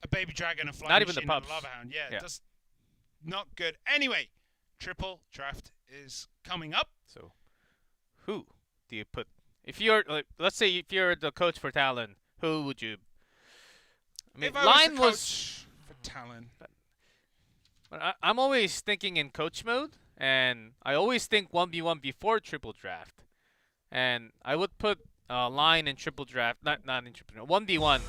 a Baby Dragon, a flying not even machine, the and pups. a Lava Hound. Yeah, just not good. Anyway, triple draft is coming up. So, who do you put? If you're, let's say, if you're the coach for Talon, who would you? I mean, if I line was the coach for Talon, I'm always thinking in coach mode, and I always think 1v1 before triple draft, and I would put line in triple draft, not in triple draft, 1v1.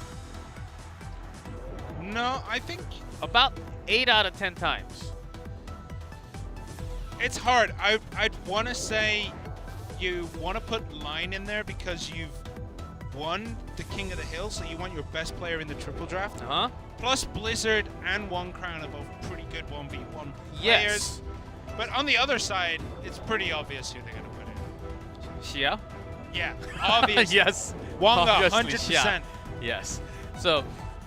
No, I think about 8 out of 10 times. It's hard. I'd want to say you want to put line in there because you've won the King of the Hill, so you want your best player in the triple draft. Plus Blizzard and 1 Crown are both pretty good 1v1 players. But on the other side, it's pretty obvious who they're going to put in. Xia? Yeah, obviously. Yes. Wonga, Obviously 100%. Xia. Yes. So,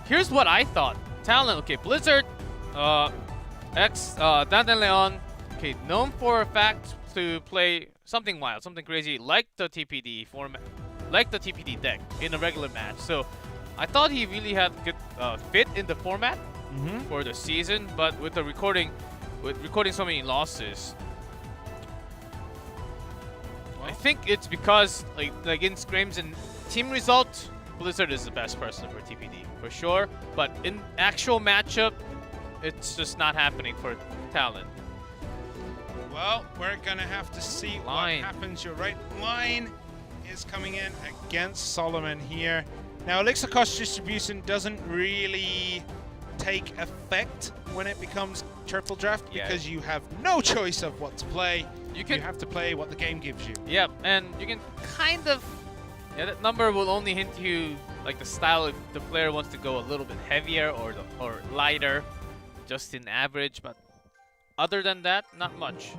here's what I thought. Talon, okay, Blizzard, Dandelion, okay, known for a fact to play something wild, something crazy, like the TPD format, like the TPD deck in a regular match. So, I thought he really had good fit in the format for the season, but with recording so many losses, I think it's because like in scrims and team result, Blizzard is the best person for TPD for sure. But in actual matchup, it's just not happening for Talon. Well, we're gonna have to see what happens. You're right. Line is coming in against Solomon here. Now, elixir cost distribution doesn't really take effect when it becomes triple draft because you have no choice of what to play. You have to play what the game gives you. Yep, and you can kind of... Yeah, that number will only hint you like the style if the player wants to go a little bit heavier or lighter, just in average. But other than that, not much.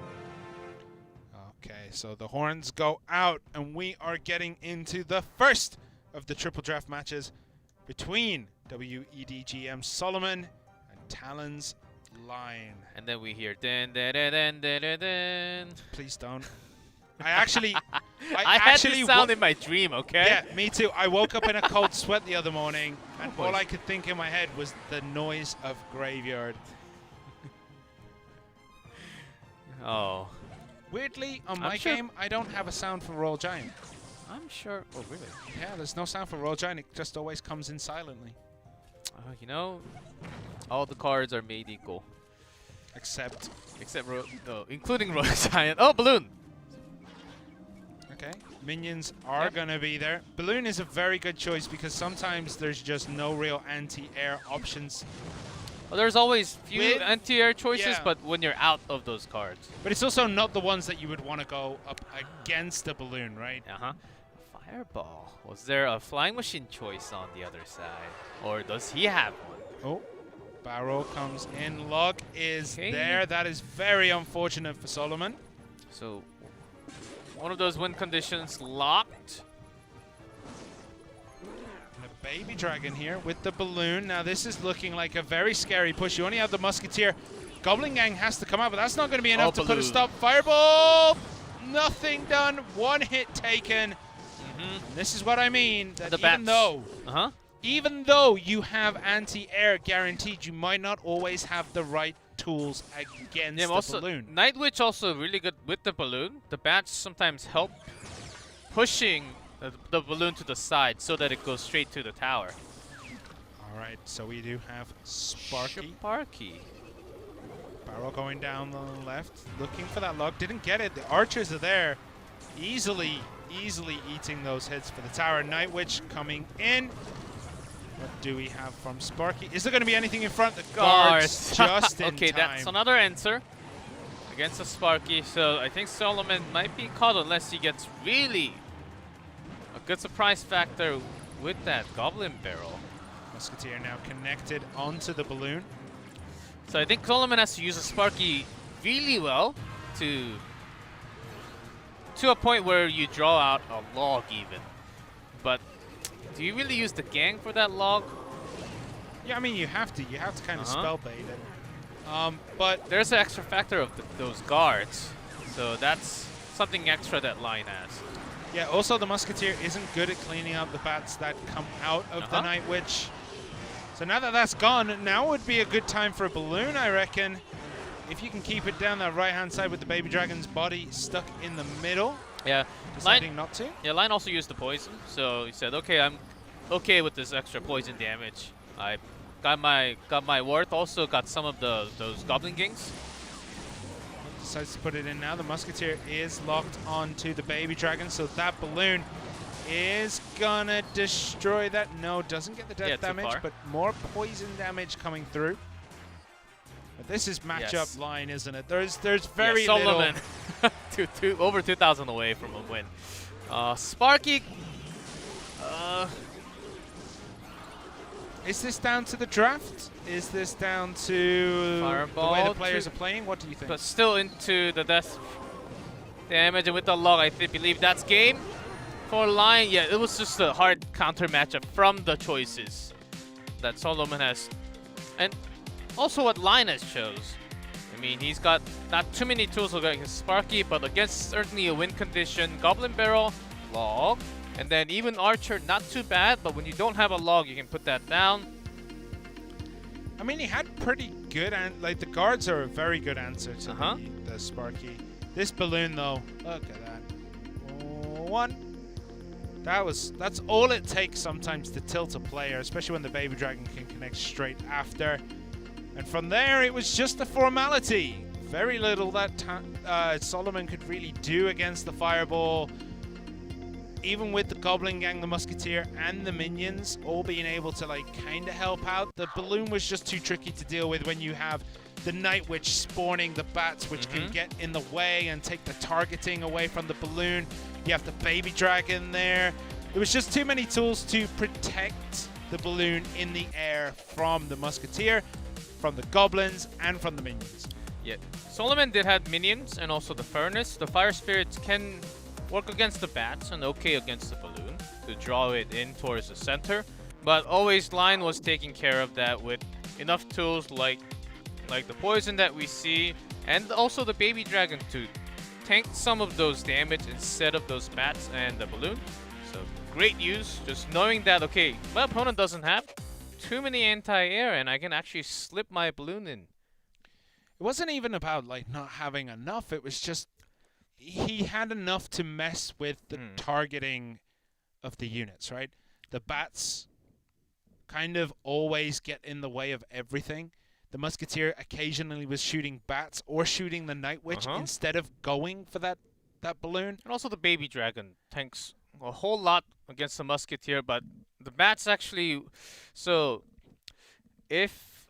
Okay, so the horns go out, and we are getting into the first of the triple draft matches between WEDGM Solomon and Talon's Line. And then we hear dun dun dun dun dun dun dun. Please don't. I actually had this sound in my dream, okay? Yeah, me too. I woke up in a cold sweat the other morning, and all I could think in my head was the noise of graveyard. Oh. Weirdly, on my game, I don't have a sound for Royal Giant. I'm sure. Oh, really? Yeah, there's no sound for Royal Giant. It just always comes in silently. You know, all the cards are made equal. Except including Royal Giant. Oh, Balloon! Okay, minions are gonna be there. Balloon is a very good choice because sometimes there's just no real anti-air options. Well, there's always few With- anti-air choices, yeah. but when you're out of those cards. But it's also not the ones that you would want to go up against the balloon, right? Uh-huh. Fireball. Was there a flying machine choice on the other side? Or does he have one? Oh, barrel comes in. Log is Okay. there. That is very unfortunate for Solomon. So, one of those win conditions locked. And a baby dragon here with the balloon. Now this is looking like a very scary push. You only have the musketeer. Goblin Gang has to come out, but that's not going to be enough to put a balloon. stop. Fireball! Nothing done. One hit taken. And this is what I mean. That The even bats. though Uh-huh. even though you have anti-air guaranteed, you might not always have the right tools against Yeah, the also, balloon. Night Witch also really good with the balloon. The bats sometimes help pushing the balloon to the side so that it goes straight to the tower. All right, so we do have Sparky. Sparky. Barrel going down the left, looking for that log. Didn't get it. The archers are there, easily eating those hits for the tower. Night Witch coming in. What do we have from Sparky? Is there going to be anything in front? The guards just in okay, time. that's another answer against the Sparky. So I think Solomon might be caught unless he gets really a good surprise factor with that Goblin Barrel. Musketeer now connected onto the balloon. So I think Solomon has to use a Sparky really well to a point where you draw out a log even. But do you really use the gang for that log? Yeah, I mean, you have to. You have to kind of spell bait it. But There's an extra factor of those guards. So that's something extra that line has. yeah, also the Musketeer isn't good at cleaning up the bats that come out of the Night Witch. So now that that's gone, now would be a good time for a balloon, I reckon. If you can keep it down that right-hand side with the baby dragon's body stuck in the middle. Yeah, Deciding not to. Yeah, Line also used the poison, so he said, "Okay, I'm okay with this extra poison damage. I got my worth. Also got some of those Goblin Kings." Decides to put it in now. The Musketeer is locked onto the baby dragon, so that balloon is gonna destroy that. No, doesn't get the death too damage, far. but more poison damage coming through. But this is matchup Yes. line, isn't it? There's very yeah, little. Solomon, over 2,000 away from a win. Sparky. Is this down to the draft? Is this down to the way Fireball the players to- are playing? What do you think? But still into the death damage, and with the log, I believe that's game for Line. Yeah, it was just a hard counter matchup from the choices that Solomon has, and also what Line has chose. I mean, he's got not too many tools against Sparky, but against certainly a win condition, Goblin Barrel, log, and then even Archer, not too bad. But when you don't have a log, you can put that down. I mean, he had pretty good, and like the guards are a very good answer to the Sparky. This balloon, though, look at that. One. That's all it takes sometimes to tilt a player, especially when the baby dragon can connect straight after. And from there, it was just a formality. Very little that Solomon could really do against the fireball. Even with the Goblin Gang, the Musketeer, and the minions all being able to like kind of help out, the balloon was just too tricky to deal with when you have the Night Witch spawning the bats, which can get in the way and take the targeting away from the balloon. You have the baby dragon there. There was just too many tools to protect the balloon in the air from the Musketeer, from the goblins, and from the minions. Yeah, Solomon did have minions and also the furnace. The fire spirits can work against the bats and okay against the balloon to draw it in towards the center. But always Line was taking care of that with enough tools like the poison that we see, and also the baby dragon to tank some of those damage instead of those bats and the balloon. So great use, just knowing that, okay, my opponent doesn't have too many anti-air and I can actually slip my balloon in. It wasn't even about like not having enough. It was just he had enough to mess with the targeting of the units, right? The bats kind of always get in the way of everything. The Musketeer occasionally was shooting bats or shooting the Night Witch instead of going for that balloon. And also the baby dragon tanks a whole lot against the Musketeer, but the bats actually... So, if...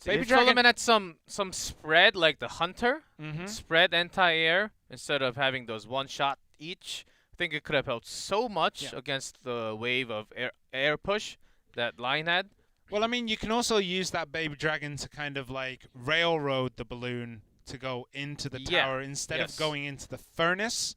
Baby if Dragon- Solomon had some spread like the Hunter, spread anti-air instead of having those one shot each, I think it could have helped so much against the wave of air push that Lion had. Well, I mean, you can also use that Baby Dragon to kind of like railroad the balloon to go into the tower instead of going into the furnace.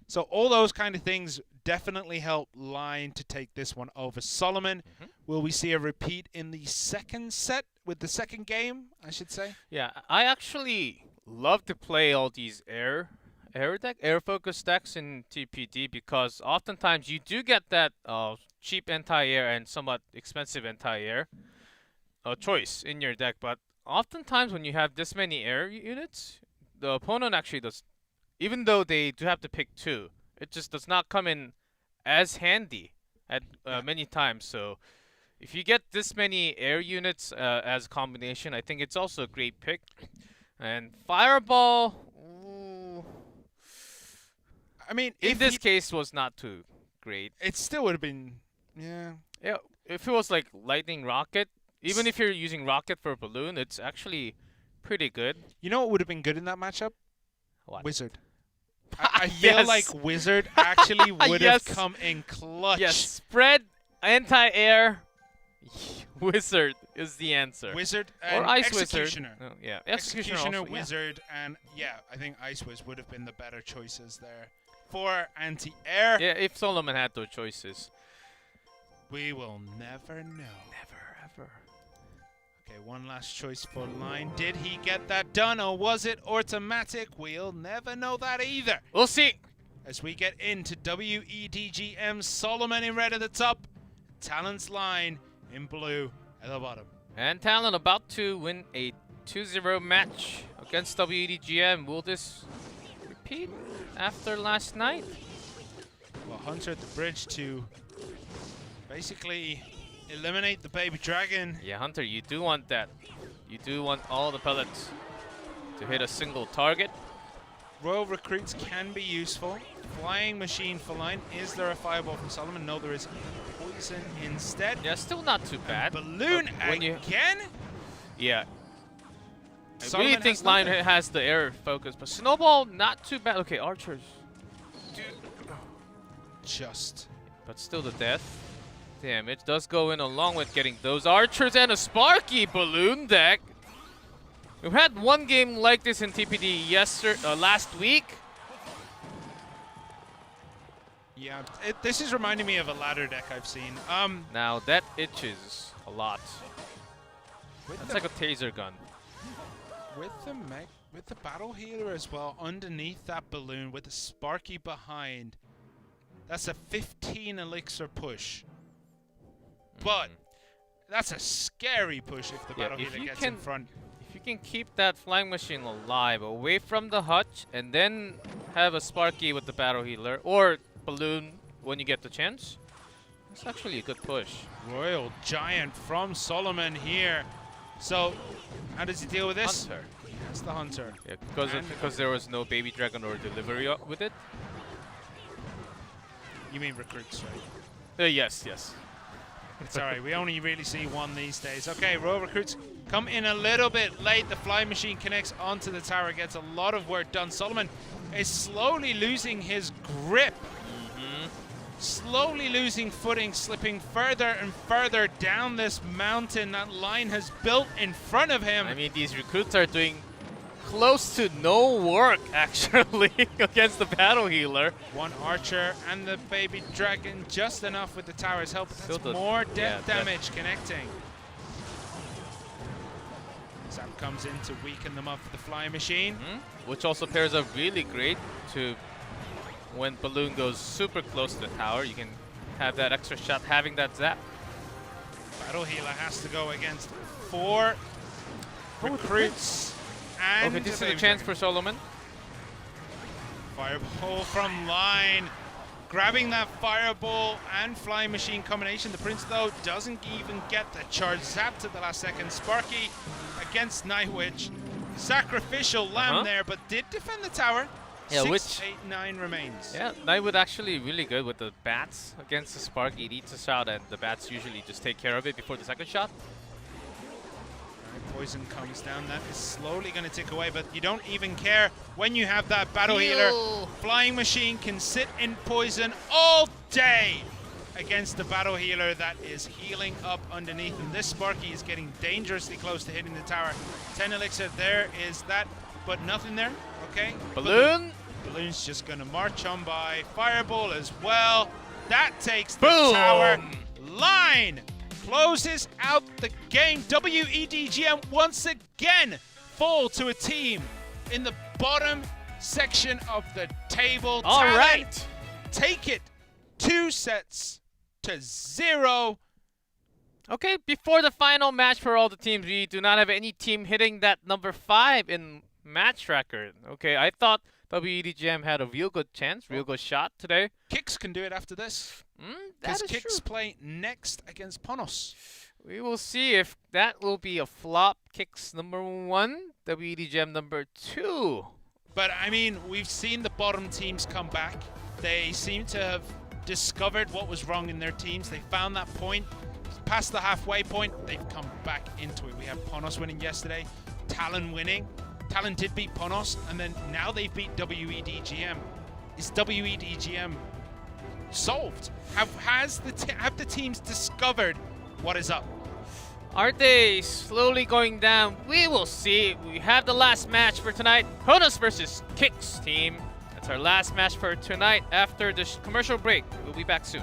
So all those kind of things definitely help Line to take this one over Solomon. Will we see a repeat in the second set with the second game, I should say? Yeah, I actually love to play all these air focus decks in TPD because oftentimes you do get that cheap anti-air and somewhat expensive anti-air choice in your deck, but oftentimes when you have this many air units, the opponent actually does, even though they do have to pick two, it just does not come in as handy at many times. So if you get this many air units as a combination, I think it's also a great pick. And Fireball, ooh, I mean, in this case was not too great. It still would have been, yeah. Yeah, if it was like Lightning Rocket, even if you're using Rocket for a balloon, it's actually pretty good. You know what would have been good in that matchup? What? Wizard. I feel like Wizard actually would have come in clutch. Yes, spread anti-air. Wizard is the answer. Wizard or and Ice Executioner. Wizard. Oh, yeah, Executioner, also, Wizard, and I think Ice Wiz would have been the better choices there for anti-air. Yeah, if Solomon had those choices. We will never know. Never, ever. Okay, one last choice for Line. Did he get that done, or was it automatic? We'll never know that either. We'll see. As we get into WEDGM, Solomon in red at the top, Talon's Line in blue at the bottom. And Talon about to win a 2-0 match against WEDGM. Will this repeat after last night? Well, Hunter at the bridge to basically eliminate the Baby Dragon. Yeah, Hunter, you do want that. You do want all the pellets to hit a single target. Royal Recruits can be useful. Flying Machine for Line. Is there a Fireball from Solomon? No, there is Poison instead. Yeah, still not too bad. Balloon again? Yeah. Solomon I really think Line has the air focus, but Snowball, not too bad. Okay, Archers. Just. But still the death. Damage does go in along with getting those Archers and a Sparky balloon deck. We've had one game like this in TPD last week. Yeah, this is reminding me of a ladder deck I've seen. Now that itches a lot. That's like a taser gun. With the battle healer as well underneath that balloon with the Sparky behind. That's a 15 elixir push. But that's a scary push if the battle healer gets in front. If you can keep that flying machine alive away from the hutch and then have a Sparky with the battle healer or balloon when you get the chance, it's actually a good push. Royal Giant from Solomon here. So how does he deal with this? Hunter. That's the Hunter. Yeah, because there was no Baby Dragon or delivery with it. You mean Recruits, right? Yes, yes. It's alright, we only really see one these days. Okay, Royal Recruits come in a little bit late. The Fly Machine connects onto the tower, gets a lot of work done. Solomon is slowly losing his grip. Slowly losing footing, slipping further and further down this mountain that Line has built in front of him. I mean, these recruits are doing close to no work, actually, against the battle healer. One Archer and the Baby Dragon, just enough with the tower's help. That's more death damage connecting. Zap comes in to weaken them up for the Fly Machine. Which also pairs up really great to when Balloon goes super close to the tower. You can have that extra shot having that zap. Battle Healer has to go against 4 recruits. And okay, this is a chance for Solomon. Fireball from Line. Grabbing that Fireball and Flying Machine combination. The Prince, though, doesn't even get the charge. Zapped at the last second. Sparky against Nightwitch. Sacrificial Lamb there, but did defend the tower. Yeah, 6, 8, 9 remains. Yeah, Nightwood actually really good with the bats against the Sparky. He needs a shot, and the bats usually just take care of it before the second shot. Poison comes down. That is slowly going to tick away, but you don't even care when you have that battle healer. Flying Machine can sit in poison all day against the battle healer that is healing up underneath. And this Sparky is getting dangerously close to hitting the tower. 10 elixir, there is that, but nothing there. Okay. Balloon. Balloon's just going to march on by. Fireball as well. That takes the Boom. tower. Line closes out the game. WEDGM once again fall to a team in the bottom section of the table. All Talon right. take it 2-0. Okay, before the final match for all the teams, we do not have any team hitting that number 5 in match record. Okay, I thought WEDGM had a real good chance, real good shot today. Kicks can do it after this. That Because is Kicks true. play next against Ponos. We will see if that will be a flop. Kicks number 1, WEDGM number 2. But I mean, we've seen the bottom teams come back. They seem to have discovered what was wrong in their teams. They found that point. Past the halfway point, they've come back into it. We had Ponos winning yesterday, Talon winning. Talon did beat Ponos, and then now they've beat WEDGM. Is WEDGM solved? Have the teams discovered what is up? Are they slowly going down? We will see. We have the last match for tonight. Ponos versus Kicks team. That's our last match for tonight after the commercial break. We'll be back soon.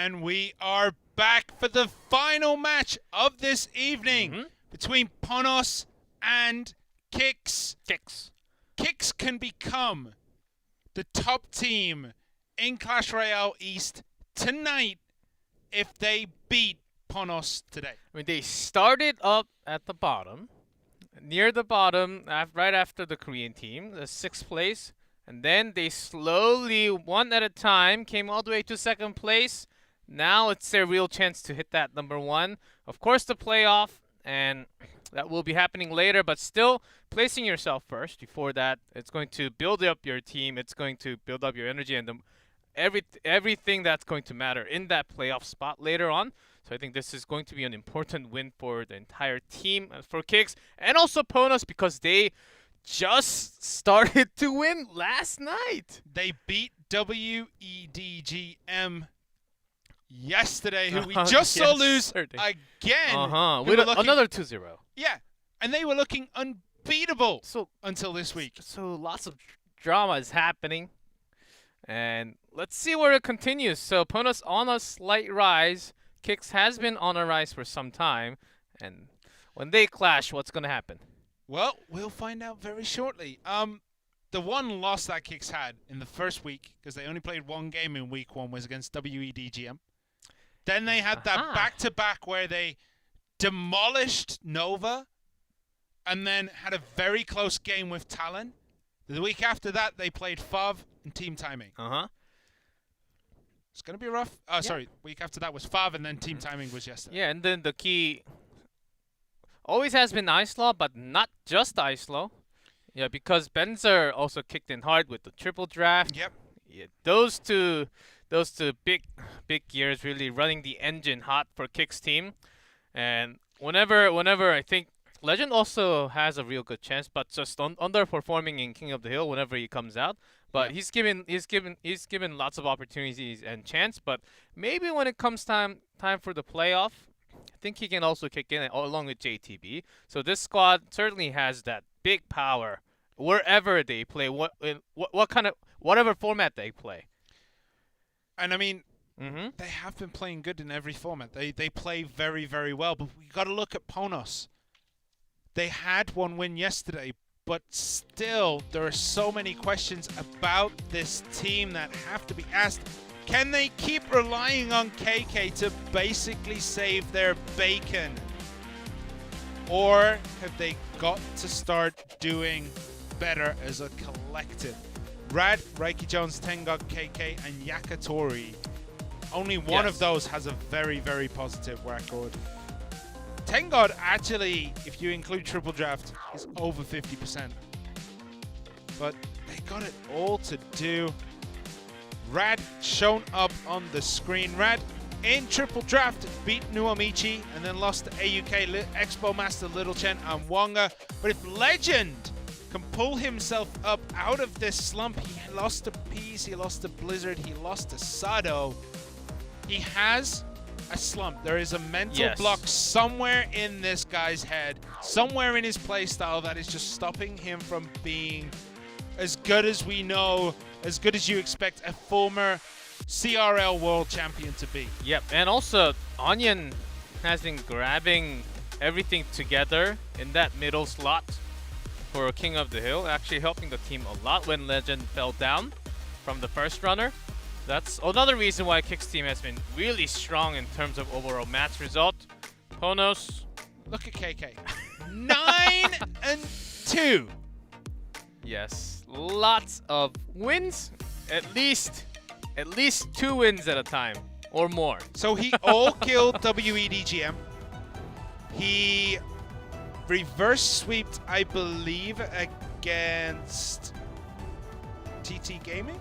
And we are back for the final match of this evening between Ponos and Kix. Kix can become the top team in Clash Royale East tonight if they beat Ponos today. I mean, they started up at the bottom, near the bottom, right after the Korean team, the 6th place. And then they slowly, one at a time, came all the way to 2nd place. Now it's their real chance to hit that number 1. Of course, the playoff, and that will be happening later, but still placing yourself first. Before that, it's going to build up your team. It's going to build up your energy and everything that's going to matter in that playoff spot later on. So I think this is going to be an important win for the entire team, for Kix, and also Ponos, because they just started to win last night. They beat WEDGM yesterday, who we just saw lose again. With another 2-0. Yeah, and they were looking unbeatable until this week. So lots of drama is happening. And let's see where it continues. So Ponos on a slight rise. Kix has been on a rise for some time. And when they clash, what's going to happen? Well, we'll find out very shortly. The one loss that Kix had in the first week, because they only played one game in week 1, was against WEDGM. Then they had that back-to-back where they demolished Nova and then had a very close game with Talon. The week after that, they played FAV and Team Timing. It's going to be rough. Sorry, week after that was FAV and then Team Timing was yesterday. Yeah, and then the key always has been Icelaw, but not just Icelaw. Yeah, because Benzer also kicked in hard with the triple draft. Yep. Yeah, those two big gears really running the engine hot for Kix team. And whenever I think Legend also has a real good chance, but just underperforming in King of the Hill whenever he comes out. But he's given lots of opportunities and chance. But maybe when it comes time for the playoff, I think he can also kick in along with JTB. So this squad certainly has that big power wherever they play, whatever format they play. And I mean, they have been playing good in every format. They play very, very well. But we got to look at Ponos. They had one win yesterday, but still there are so many questions about this team that have to be asked. Can they keep relying on KK to basically save their bacon? Or have they got to start doing better as a collective? Rad, Reiki Jones, Tangod, KK, and Yakuri. Only one of those has a very, very positive record. Tangod actually, if you include triple draft, is over 50%. But they got it all to do. Rad shown up on the screen. Rad in triple draft beat Nuamichi and then lost to AUK, Expo Master, Little Chen, and Wonga. But if Legend can pull himself up out of this slump, he lost to Peace, he lost to Blizzard, he lost to Sado. He has a slump. There is a mental block somewhere in this guy's head, somewhere in his playstyle that is just stopping him from being as good as we know, as good as you expect a former CRL world champion to be. Yep, and also Onion has been grabbing everything together in that middle slot for King of the Hill, actually helping the team a lot when Legend fell down from the first runner. That's another reason why Kix team has been really strong in terms of overall match result. Ponos. Look at KK. 9-2. Yes, lots of wins. At least 2 wins at a time or more. So he all killed WEDGM. He reverse sweeped, I believe, against TT Gaming.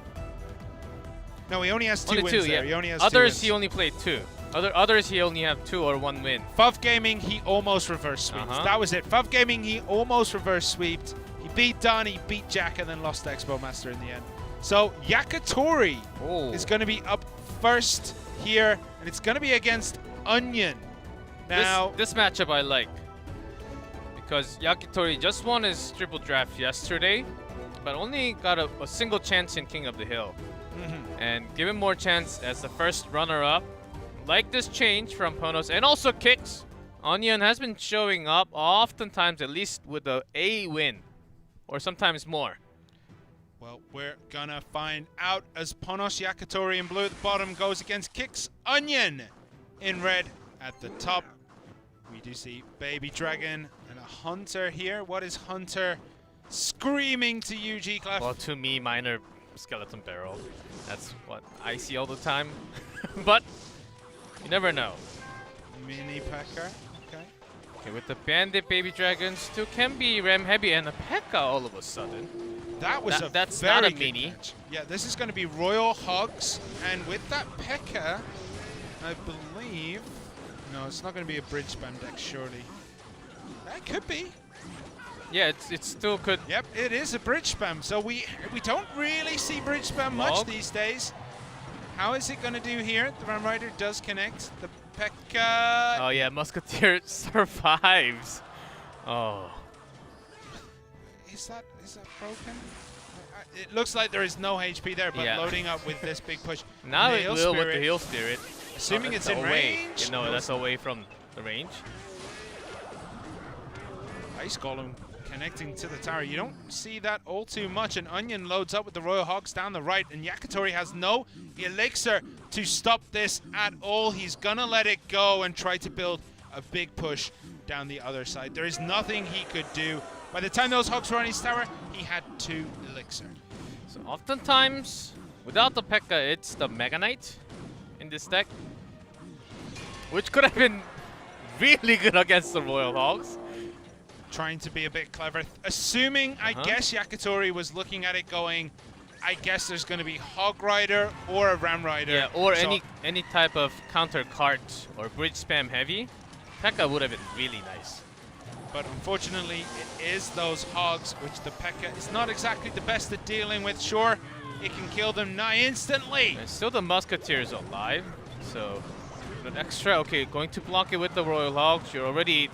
No, he only has two wins there. He only has others, 2 wins. he only played 2. Others, he only have 2 or 1 win. FAV Gaming, he almost reverse sweeped. That was it. FAV Gaming, he almost reverse sweeped. He beat Donnie, beat Jack, and then lost to Expo Master in the end. So Yakuri is going to be up first here, and it's going to be against Onion. Now, this matchup I like because Yakitori just won his triple draft yesterday, but only got a single chance in King of the Hill. And give him more chance as the first runner-up. like this change from Ponos and also kicks. Onion has been showing up oftentimes, at least with a win, or sometimes more. Well, we're gonna find out as Ponos Yakitori in blue at the bottom goes against Kicks Onion in red at the top. We do see Baby Dragon and a Hunter here. What is Hunter screaming to you, G-Clef? Well, to me, minor skeleton barrel. That's what I see all the time. But you never know. Mini P.E.K.K.A. Okay. Okay, with the Bandit Baby Dragons, still can be Ram Heavy and a P.E.K.K.A. all of a sudden. That was that's very not a good mini. catch. Yeah, this is going to be Royal Hogs, and with that P.E.K.K.A., I believe... No, it's not going to be a bridge spam deck, surely. That could be. Yeah, it still could. Yep, it is a bridge spam. So we don't really see bridge spam much Log. these days. How is it going to do here? The Ram Rider does connect. The P.E.K.K.A. Oh yeah, Musketeer survives. Oh. Is that broken? It looks like there is no HP there, but Yeah. loading up with this big push. Now And the it Hill will with the Spirit, Heal Spirit. Assuming That's it's in away. range. No, that's away from the range. Ice Golem connecting to the tower. You don't see that all too much. And Onion loads up with the Royal Hogs down the right. And Yakitori has no elixir to stop this at all. He's gonna let it go and try to build a big push down the other side. There is nothing he could do. By the time those Hogs were on his tower, he had 2 elixir. So oftentimes, without the P.E.K.K.A., it's the Mega Knight in this deck, which could have been really good against the Royal Hogs. Trying to be a bit clever. Assuming, I guess Yakitori was looking at it going, I guess there's going to be Hog Rider or a Ram Rider. Yeah, or So any type of counter cart or bridge spam heavy. P.E.K.K.A. would have been really nice. But unfortunately, it is those Hogs, which the P.E.K.K.A. is not exactly the best at dealing with. Sure, it can kill them now instantly. And still the Musketeer is alive, so an extra. Okay, going to block it with the Royal Hogs. You already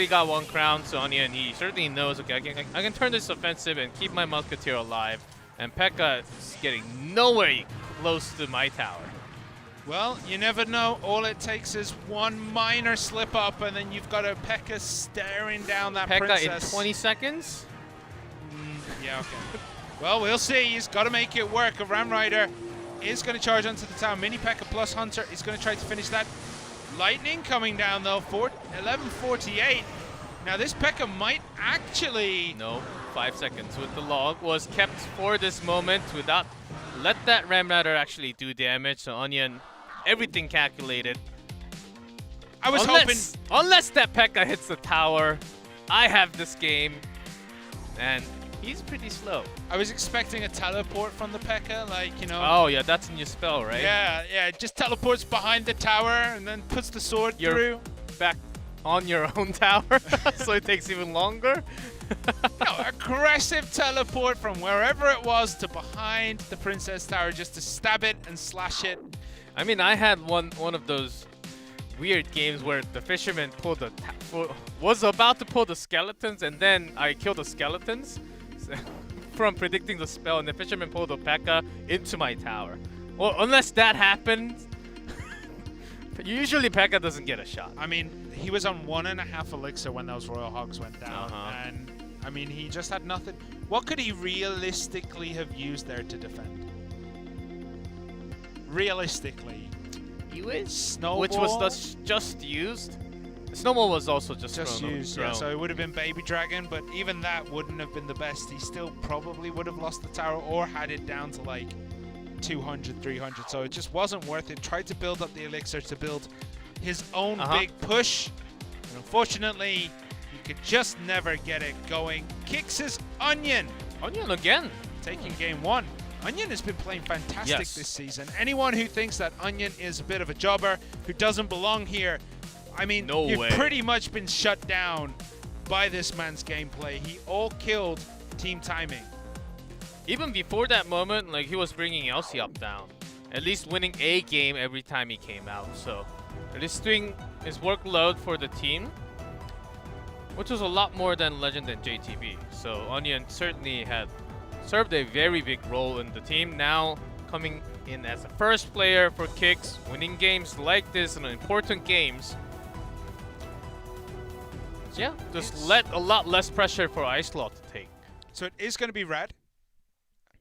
got 1 crown, so Onion, he certainly knows. Okay, I can turn this offensive and keep my Musketeer alive. And P.E.K.K.A. is getting nowhere close to my tower. Well, you never know. All it takes is 1 minor slip up, and then you've got a P.E.K.K.A. staring down that P.E.K.K.A. in princess. 20 seconds? Yeah, okay. Well, we'll see. He's got to make it work. A Ram Rider is going to charge onto the tower. Mini P.E.K.K.A. plus Hunter is going to try to finish that. Lightning coming down, though. 11:48. Now, this P.E.K.K.A. might actually... No, 5 seconds with the log was kept for this moment without... Let that Ram Rider actually do damage, so Onion, everything calculated. I was hoping... Unless that P.E.K.K.A. hits the tower, I have this game, and he's pretty slow. I was expecting a teleport from the P.E.K.K.A., like, you know... Oh, yeah, that's a new spell, right? Yeah, it just teleports behind the tower and then puts the sword You're through. back on your own tower, so it takes even longer. No, aggressive teleport from wherever it was to behind the Princess Tower just to stab it and slash it. I mean, I had one of those weird games where the fisherman pulled was about to pull the skeletons, and then I killed the skeletons from predicting the spell, and the fisherman pulled the P.E.K.K.A. into my tower. Well, unless that happened, usually P.E.K.K.A. doesn't get a shot. I mean, he was on 1.5 elixir when those Royal Hogs went down, and I mean, he just had nothing. What could he realistically have used there to defend? Realistically. Snowball? Which was just used. The snowball was also just used, yeah. So it would have been Baby Dragon, but even that wouldn't have been the best. He still probably would have lost the tower or had it down to like 200, 300. So it just wasn't worth it. Tried to build up the elixir to build his own big push. And unfortunately, he could just never get it going. Kicks his Onion. Onion again. Taking game 1. Onion has been playing fantastic this season. Anyone who thinks that Onion is a bit of a jobber, who doesn't belong here, I mean, you've pretty much been shut down by this man's gameplay. He all killed team timing. Even before that moment, like, he was bringing Elsie up down. At least winning a game every time he came out. So, at least doing his workload for the team, which was a lot more than Legend and JTB. So, Onion certainly had served a very big role in the team. Now, coming in as a first player for Kicks, winning games like this in important games. Yeah, just let a lot less pressure for Icelaw to take. So it is going to be Red,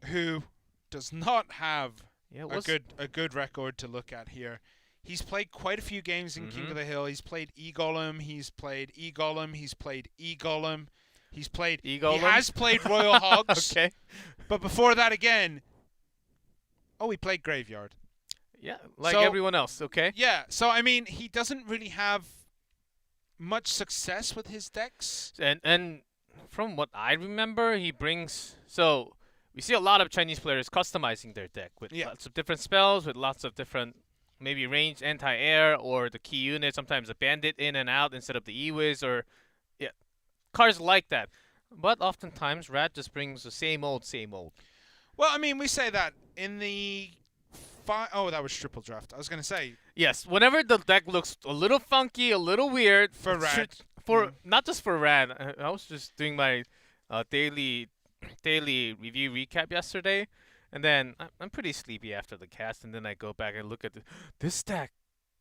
who does not have a good record to look at here. He's played quite a few games in King of the Hill. He's played E-Golem, he's played E-Golem, he's played E-Golem, he's played E-Golem? He has played Royal Hogs. Okay. But before that again, he played Graveyard. Yeah, like So- everyone else, okay? Yeah, so I mean, he doesn't really have much success with his decks. And from what I remember, he brings... So, we see a lot of Chinese players customizing their deck with lots of different spells, with lots of different, maybe ranged anti-air, or the key unit, sometimes a bandit in and out instead of the E-Wiz, or cards like that. But oftentimes, Rat just brings the same old. Well, I mean, we say that in the... Oh, that was triple draft. I was going to say... Yes, whenever the deck looks a little funky, a little weird... For Rad. Not just for Rad. I was just doing my daily review recap yesterday, and then I'm pretty sleepy after the cast, and then I go back and look at this deck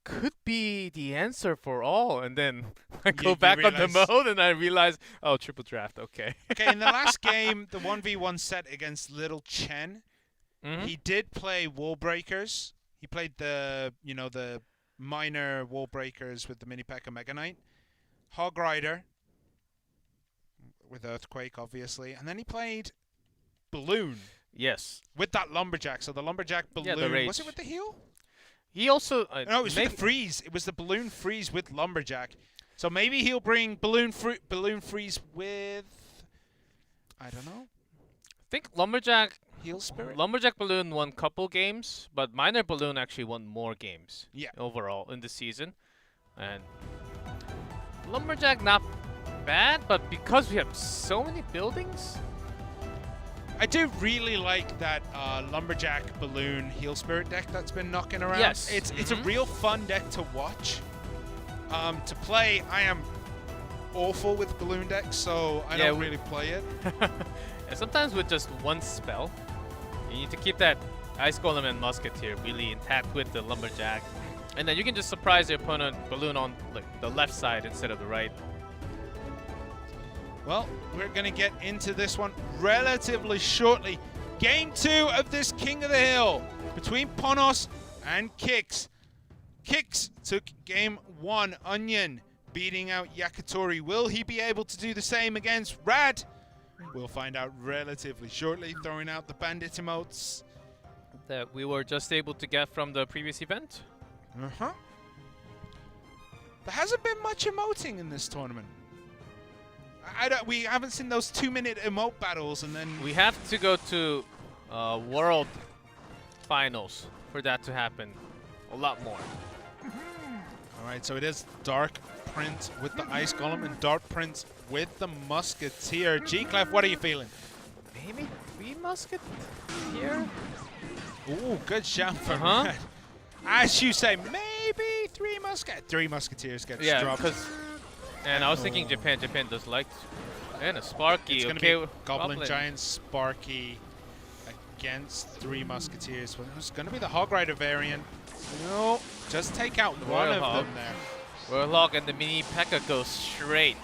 could be the answer for all, and then I go back on the mode, and I realize, oh, triple draft, okay. Okay, in the last game, the 1v1 set against Little Chen, he did play Wall Breakers. He played the minor Wall Breakers with the Mini P.E.K.K.A. Mega Knight. Hog Rider with Earthquake, obviously. And then he played Balloon. Yes. With that Lumberjack. So the Lumberjack Balloon. the rage. Was it with the heal? He also... no, it was with the Freeze. It was the Balloon Freeze with Lumberjack. So maybe he'll bring Balloon Freeze with... I don't know. I think Lumberjack... Heal Spirit? Lumberjack Balloon won a couple games, but Minor Balloon actually won more games overall in the season. And Lumberjack not bad, but because we have so many buildings... I do really like that Lumberjack Balloon Heal Spirit deck that's been knocking around. Yes. It's a real fun deck to watch. To play, I am awful with Balloon decks, so I don't really play it. And sometimes with just one spell, you need to keep that Ice Golem and Musketeer really intact with the Lumberjack. And then you can just surprise the opponent Balloon on the left side instead of the right. Well, we're going to get into this one relatively shortly. Game 2 of this King of the Hill between Ponos and Kicks. Kicks took game 1. Onion beating out Yakuri. Will he be able to do the same against Rad? We'll find out relatively shortly. Throwing out the bandit emotes that we were just able to get from the previous event. There hasn't been much emoting in this tournament. We haven't seen those 2-minute emote battles, and then we have to go to World Finals for that to happen. A lot more. All right, so it is Dark Prince with the Ice Golem and Dark Prince with the Musketeer. G-Clef, what are you feeling? Maybe 3 Musketeer? Ooh, good shout for Red. As you say, maybe 3 Musketeers get dropped. And I was thinking Japan does like... And a Sparky. It's going to be Goblin Giant Sparky against 3 Musketeers. Well, it's going to be the Hog Rider variant. No, just take out one of them there. Royale and the Mini P.E.K.K.A. goes straight.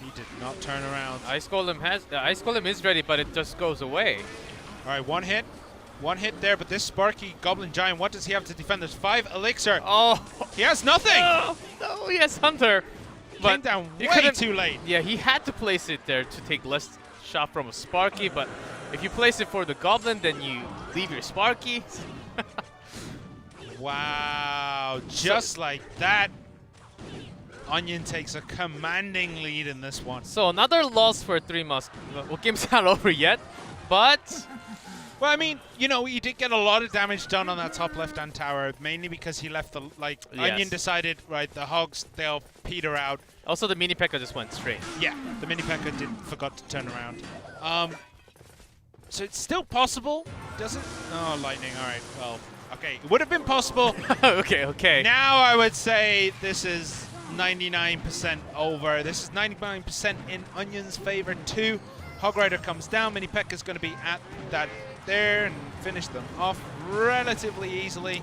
He did not turn around. Ice Golem is ready, but it just goes away. All right, one hit. One hit there, but this Sparky Goblin Giant, what does he have to defend? There's 5 Elixir. Oh! He has nothing! No, he has Hunter. Came down way too late. Yeah, he had to place it there to take less shot from a Sparky, but if you place it for the Goblin, then you leave your Sparky. Wow, just like that. Onion takes a commanding lead in this one. So another loss for 3 Musketeers. Well, game's not over yet, but... Well, I mean, he did get a lot of damage done on that top left-hand tower, mainly because he left the, Onion decided, right, the Hogs, they'll peter out. Also, the Mini P.E.K.K.A. just went straight. Yeah, the Mini P.E.K.K.A. forgot to turn around. So it's still possible, does it? Oh, lightning, all right, well, okay. It would have been possible. Okay. Now I would say this is 99% over. This is 99% in Onion's favor too. Hog Rider comes down. Mini P.E.K.K.A. is going to be at that there and finish them off relatively easily.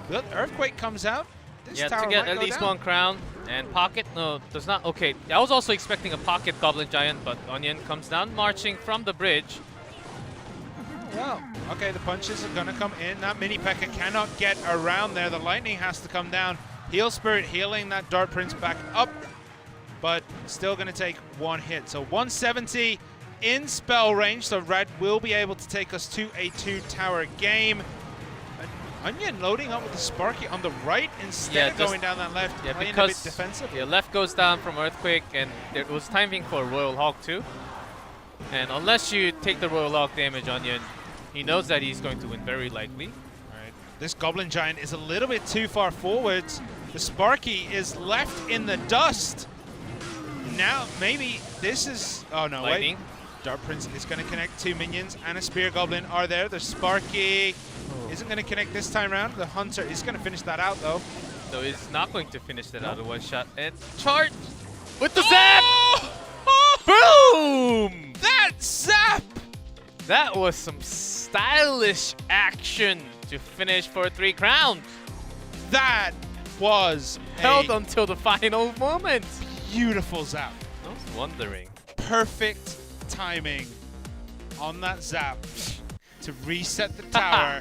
But Earthquake comes out. This Yeah, tower to get might at go least down. one crown. And Pocket, no, does not. Okay, I was also expecting a Pocket Goblin Giant, but Onion comes down, marching from the bridge. Well, okay, the punches are gonna come in. That Mini P.E.K.K.A cannot get around there. The lightning has to come down. Heal Spirit healing that Dart Prince back up, but still gonna take one hit. So 170 in spell range, so Red will be able to take us to a 2-tower game. Onion loading up with the Sparky on the right instead of going down that left, Yeah, playing because a bit defensive. Yeah, left goes down from Earthquake, and there was timing for Royal Hawk too. And unless you take the Royal Hawk damage, Onion, he knows that he's going to win very likely. Right. This Goblin Giant is a little bit too far forwards. The Sparky is left in the dust. Now, maybe this is... Oh, no, Lightning. wait. Dart Prince is going to connect. 2 minions and a Spear Goblin are there. The Sparky isn't going to connect this time around. The Hunter is going to finish that out, though. So he's not going to finish that out of one shot. And charge with the zap! Boom! That zap! That was some stylish action to finish for 3 crowns. That was Held a until the final moment. beautiful zap. I was wondering. Perfect timing on that zap to reset the tower,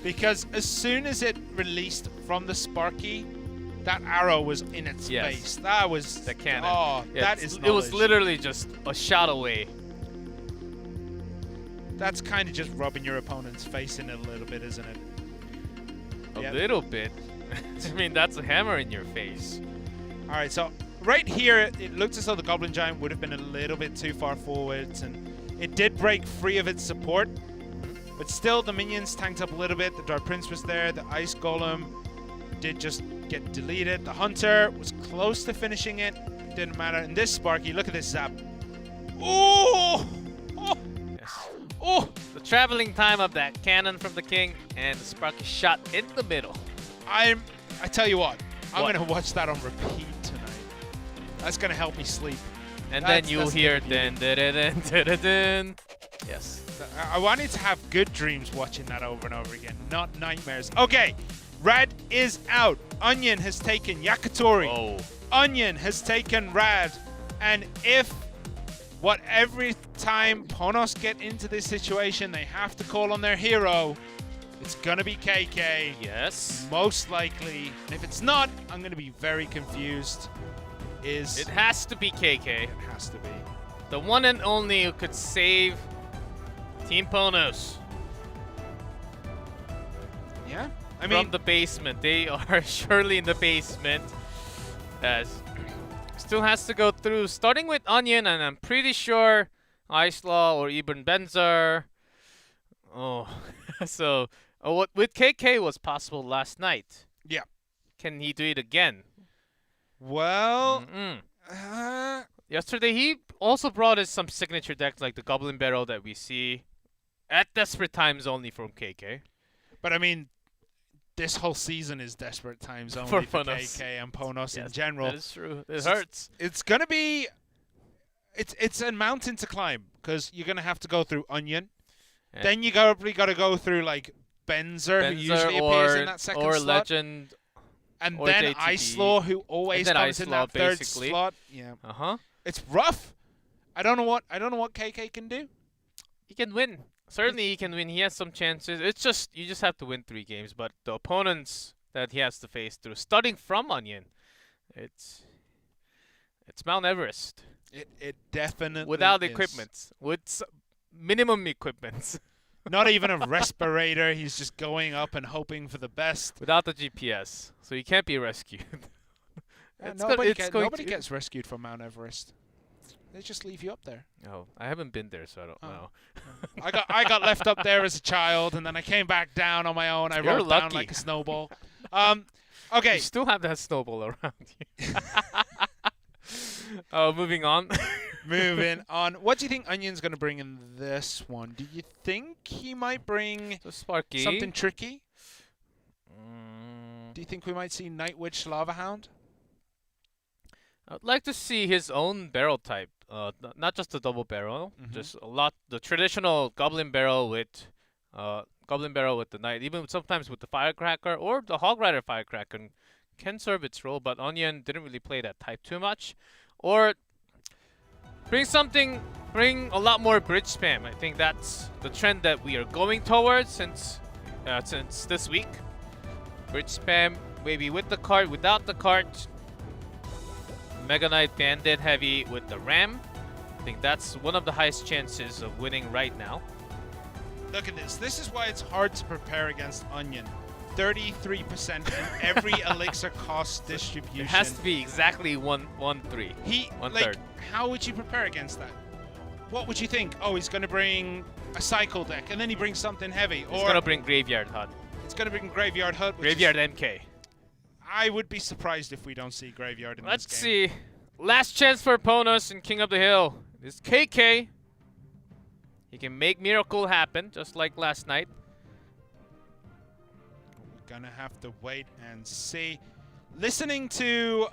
because as soon as it released from the Sparky, that arrow was in its face. That was the cannon. Oh, Yeah, that is it was knowledge. literally just a shot away. That's kind of just rubbing your opponent's face in it a little bit, isn't it? A little bit. I mean, that's a hammer in your face. All right, so right here, it looks as though the Goblin Giant would have been a little bit too far forwards, and it did break free of its support. But still, the minions tanked up a little bit. The Dart Prince was there. The Ice Golem did just get deleted. The Hunter was close to finishing it. Didn't matter. And this Sparky, look at this zap. Oh! Oh! Yes. Oh! The traveling time of that cannon from the King and the Sparky shot in the middle. I tell you what, I'm What? going to watch that on repeat tonight. That's going to help me sleep. And That's- then you'll that's hear gonna be dun, dun, dun, dun, dun, dun. Yes. I wanted to have good dreams watching that over and over again, not nightmares. Okay, Rad is out. Onion has taken Yakitori. Oh. Onion has taken Rad. And if every time Ponos get into this situation, they have to call on their hero, it's going to be KK. Yes. Most likely. And if it's not, I'm going to be very confused. It has to be KK. It has to be. The one and only who could save Team Ponos. Yeah. I mean, from the basement. They are surely in the basement. As still has to go through, starting with Onion, and I'm pretty sure Icelaw or even Benzer. Oh, so what with KK was possible last night. Yeah. Can he do it again? well, Yesterday he also brought us some signature decks like the Goblin Barrel that we see at desperate times only from KK. but I mean, this whole season is desperate times only For for Ponos. KK and Ponos in Yes, general. that is true. It So hurts. It's gonna be, it's a mountain to climb, because you're gonna have to go through Onion. Yeah. Then you probably got to go through like Benzer, who usually appears in that second or slot, Legend. and or then JTB. Icelaw, who always And then comes in Icelaw, that third basically. slot. Yeah, Uh-huh. it's rough. I don't know what KK can do. He can win. Certainly he can win. He has some chances. It's just you just have to win 3 games, but the opponents that he has to face through, starting from Onion, it's Mount Everest It definitely without is. equipment, with minimum equipment, Not even a respirator. He's just going up and hoping for the best. without the GPS, so he can't be rescued. Nobody going to- gets rescued from Mount Everest. They just leave you up there. Oh, I haven't been there, so I don't Oh. know. I got left up there as a child, and then I came back down on my own. I You're rolled down lucky. like a snowball. Okay. You still have that snowball around you. Moving on. Moving on. What do you think Onion's going to bring in this one? Do you think he might bring So Sparky. something tricky? Mm, Do you think we might see Night Witch Lava Hound? I'd like to see his own barrel type. Not just the double barrel, Mhm. just the traditional goblin barrel with Goblin Barrel with the Knight, even sometimes with the Firecracker or the Hog Rider Firecracker can serve its role, but Onion didn't really play that type too much. Or bring a lot more bridge spam. I think that's the trend that we are going towards since this week. Bridge spam, maybe with the cart, without the cart. Mega Knight Bandit heavy with the Ram. I think that's one of the highest chances of winning right now. Look at this. This is why it's hard to prepare against Onion. 33% in every elixir cost distribution. It has to be exactly 1-3. Like, how would you prepare against that? What would you think? Oh, he's going to bring a cycle deck, and then he brings something heavy. He's going to bring Graveyard Hut. It's going to bring Graveyard Hut. Graveyard MK. I would be surprised if we don't see Graveyard in this game. Let's see. Last chance for Ponos in King of the Hill. This KK. He can make miracle happen, just like last night. We're gonna have to wait and see. Listening to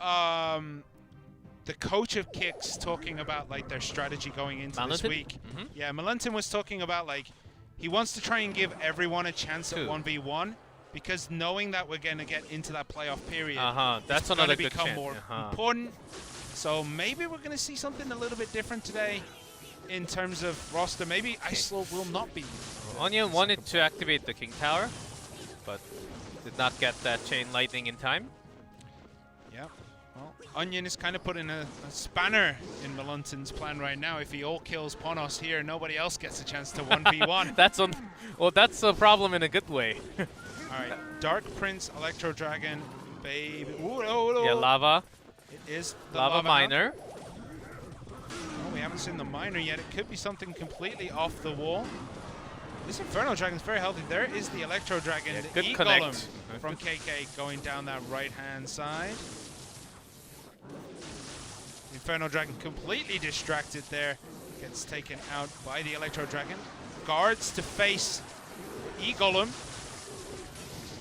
the coach of Kicks talking about like their strategy going into this week. Yeah, Melanton was talking about like he wants to try and give everyone a chance at 1v1 because knowing that we're gonna get into that playoff period, that's another good become chance. more important. So maybe we're gonna see something a little bit different today. In terms of roster, maybe Icelaw will not be. Onion wanted to activate the King Tower, but did not get that Chain Lightning in time. Yeah, well, Onion is kind of putting a spanner in Melanton's plan right now. If he all kills Ponos here, nobody else gets a chance to 1v1. That's a problem in a good way. All right, Dark Prince, Electro Dragon, baby. Ooh, yeah, Lava. It is the Lava Miner. We haven't seen the miner yet. It could be something completely off the wall. This Inferno Dragon is very healthy. There is the Electro Dragon, the good E-Golem connect from KK going down that right-hand side. The Inferno Dragon completely distracted there. Gets taken out by the Electro Dragon. Guards to face E-Golem.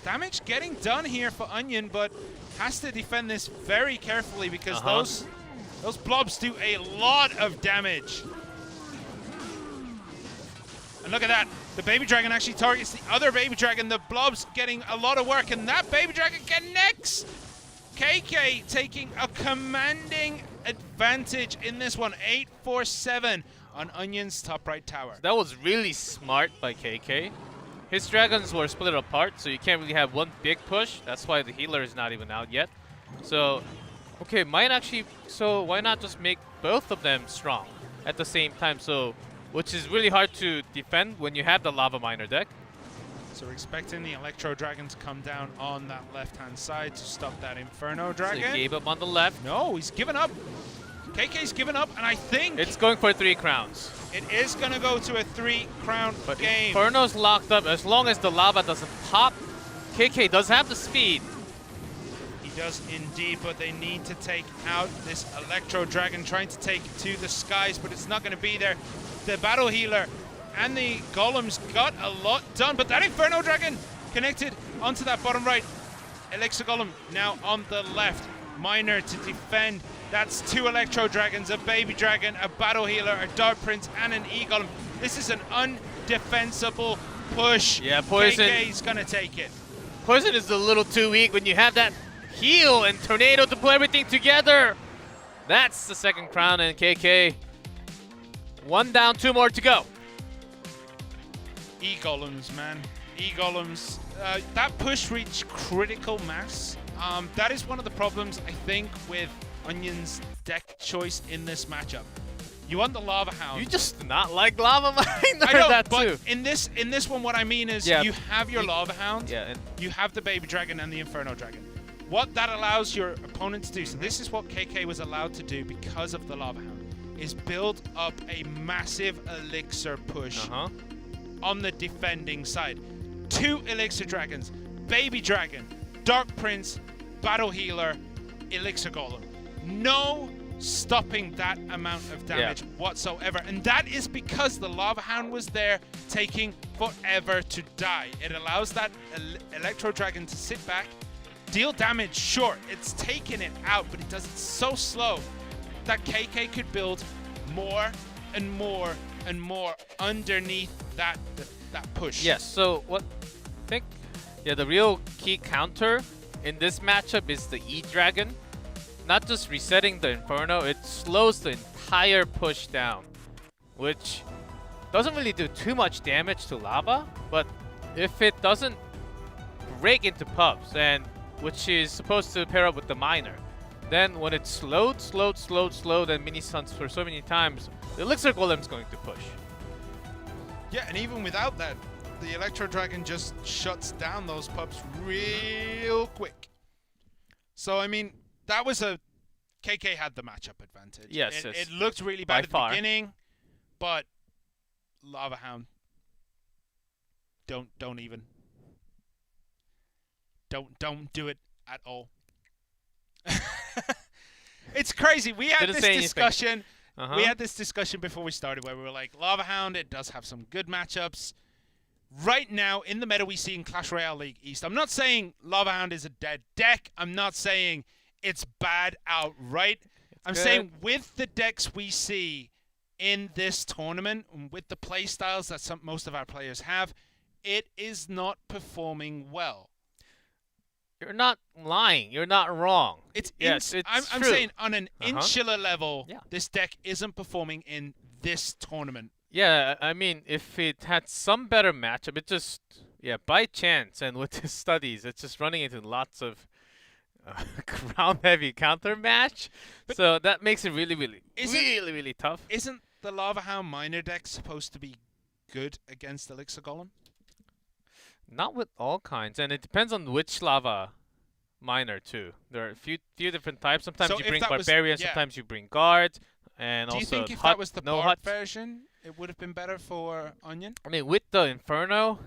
Damage getting done here for Onion, but has to defend this very carefully because those blobs do a lot of damage. And look at that. The baby dragon actually targets the other baby dragon. The blob's getting a lot of work, and that baby dragon connects. KK taking a commanding advantage in this one. 8-4-7 on Onion's top right tower. That was really smart by KK. His dragons were split apart, so you can't really have one big push. That's why the healer is not even out yet. So okay, so why not just make both of them strong at the same time? So, which is really hard to defend when you have the Lava Miner deck. So we're expecting the Electro Dragon to come down on that left-hand side to stop that Inferno Dragon. So he gave up on the left. No, he's given up. KK's given up, and I think it's going for 3 crowns. It is going to go to a 3-crown game. Inferno's locked up. As long as the lava doesn't pop, KK does have the speed. Does indeed, but they need to take out this Electro Dragon, trying to take it to the skies, but it's not going to be there. The Battle Healer and the Golems got a lot done, but that Inferno Dragon connected onto that bottom right. Elixir Golem now on the left. Miner to defend. That's 2 Electro Dragons, a Baby Dragon, a Battle Healer, a Dark Prince, and an E-Golem. This is an undefensible push. Yeah, Poison. KK's going to take it. Poison is a little too weak when you have that heal and Tornado to pull everything together. That's the 2nd crown, and KK 1 down, 2 more to go. E-Golems, man. E-Golems. That push reached critical mass. That is one of the problems, I think, with Onion's deck choice in this matchup. You want the Lava Hound. You just do not like Lava Miner. I know, that but too. in this one, what I mean is you have your Lava Hound, and you have the Baby Dragon and the Inferno Dragon. What that allows your opponent to do, so this is what KK was allowed to do because of the Lava Hound, is build up a massive Elixir push on the defending side. 2 Elixir Dragons, Baby Dragon, Dark Prince, Battle Healer, Elixir Golem. No stopping that amount of damage whatsoever, and that is because the Lava Hound was there taking forever to die. It allows that Electro Dragon to sit back, deal damage. Sure, it's taking it out, but it does it so slow that KK could build more and more and more underneath that. that push. Yes, so what I think, yeah, the real key counter in this matchup is the E-Dragon. Not just resetting the Inferno, it slows the entire push down, which doesn't really do too much damage to Lava, but if it doesn't break into pubs, and which is supposed to pair up with the Miner, then when it's slowed, and mini-stuns for so many times, the Elixir Golem's going to push. Yeah, and even without that, the Electro Dragon just shuts down those pubs real quick. So, I mean, that was a... KK had the matchup advantage. Yes, it looked really bad by at the far. beginning, but Lava Hound, don't even. Don't do it at all. It's crazy. We had Didn't this say anything. discussion. Uh-huh. We had this discussion before we started where we were like, Lava Hound, it does have some good matchups. Right now, in the meta we see in Clash Royale League East, I'm not saying Lava Hound is a dead deck. I'm not saying it's bad outright. I'm saying with the decks we see in this tournament, and with the play styles that most of our players have, it is not performing well. You're not lying. You're not wrong. It's I'm I'm true. saying on an insular level, Yeah. this deck isn't performing in this tournament. Yeah, I mean, if it had some better matchup, it just, yeah, by chance and with his studies, it's just running into lots of ground-heavy counter match. So that makes it really tough. Isn't the Lava Hound Miner deck supposed to be good against Elixir Golem? Not with all kinds, and it depends on which Lava Miner too. There are a few different types. Sometimes So you if bring that was- Barbarian, yeah. sometimes you bring Guards, and Do you also think if Hut, that was the no Barb Hut. version, it would have been better for Onion? I mean, with the Inferno,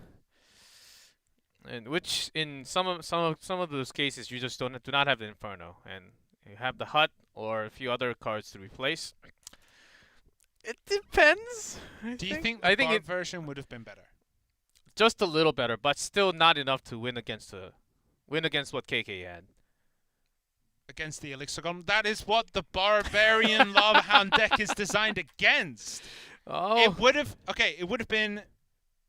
and which in some of those cases you just do not have the Inferno, and you have the Hut or a few other cards to replace. It depends. Do you think I the think Barb it version would have been better? just a little better, but still not enough to win against what KK had. Against the Elixir Golem? That is what the Barbarian Lava Hound deck is designed against. Oh, It would have been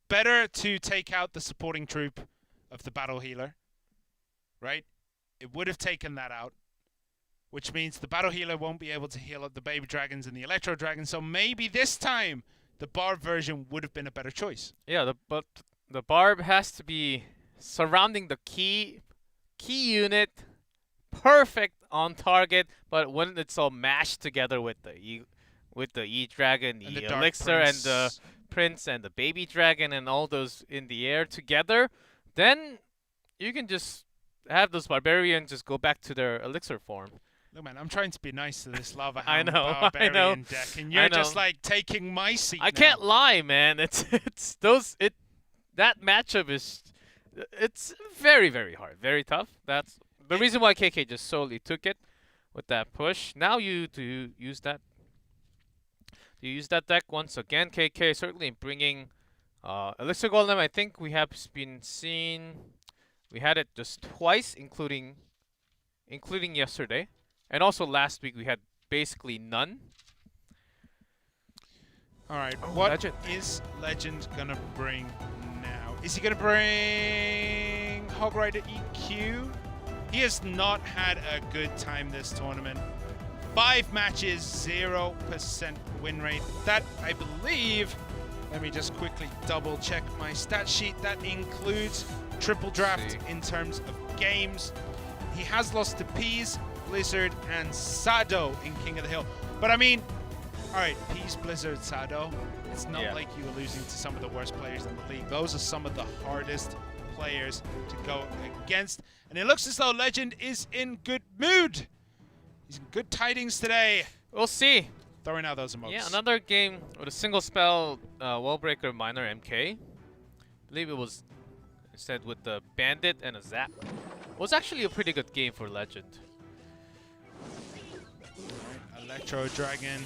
better to take out the supporting troop of the Battle Healer, right? It would have taken that out, which means the Battle Healer won't be able to heal up the Baby Dragons and the Electro Dragons, so maybe this time the Barb version would have been a better choice. yeah, but the Barb has to be surrounding the key unit, perfect on target. But when it's all mashed together with the E-Dragon, And the Dark Elixir, and Prince. the Prince, and the Baby Dragon, and all those in the air together, then you can just have those Barbarians just go back to their Elixir form. Look, man, I'm trying to be nice to this Lava I Hound know, Barbarian deck, and I you're know. just like taking my seat I now. can't lie, man. That matchup it's very, very hard, very tough. That's the reason why KK just solely took it with that push. Now you use that deck once again. KK certainly bringing Elixir Golem. I think we have been seeing, we had it just twice, including yesterday, and also last week we had basically none. All right, Oh, what Legend. is Legend gonna bring now? Is he gonna bring Hog Rider EQ? He has not had a good time this tournament. 5 matches, 0% win rate. That, I believe, let me just quickly double check my stat sheet. That includes triple draft in terms of games. He has lost to Peas, Blizzard, and Sado in King of the Hill. But I mean, all right, Peas, Blizzard, Sado. It's not like you were losing to some of the worst players in the league. Those are some of the hardest players to go against. And it looks as though Legend is in good mood. He's in good tidings today. We'll see. Throwing out those emotes. Yeah, another game with a single spell Wallbreaker Miner MK. I believe it was instead with the Bandit and a Zap. It was actually a pretty good game for Legend. Electro Dragon.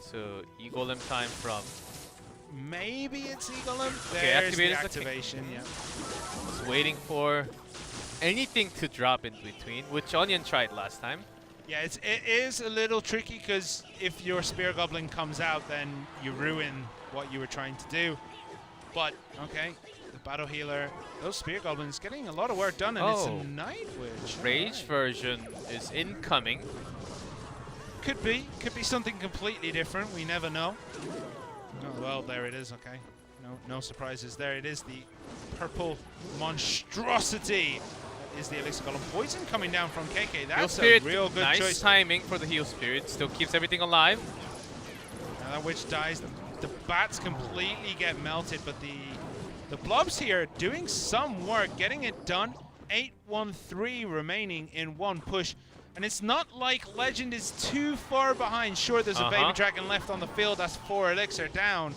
So E-Golem time from. Maybe it's Eagolem. Okay, There's the activated the activation, yeah. Was waiting for anything to drop in between, which Onion tried last time. Yeah, it is a little tricky because if your Spear Goblin comes out, then you ruin what you were trying to do. But, okay, the battle healer, those spear goblins getting a lot of work done, and it's a Night Witch. Rage version is incoming. Could be something completely different. We never know. Oh, well, there it is. Okay, no surprises there. It is the purple monstrosity. That is the Elixir Golem. Poison coming down from KK. That's a real good nice choice. Timing for the heal spirit. Still keeps everything alive. Now that witch dies. The bats completely get melted, but the blobs here doing some work, getting it done. 8-1-3 remaining in one push. And it's not like Legend is too far behind. Sure, there's a baby dragon left on the field. That's 4 elixir down.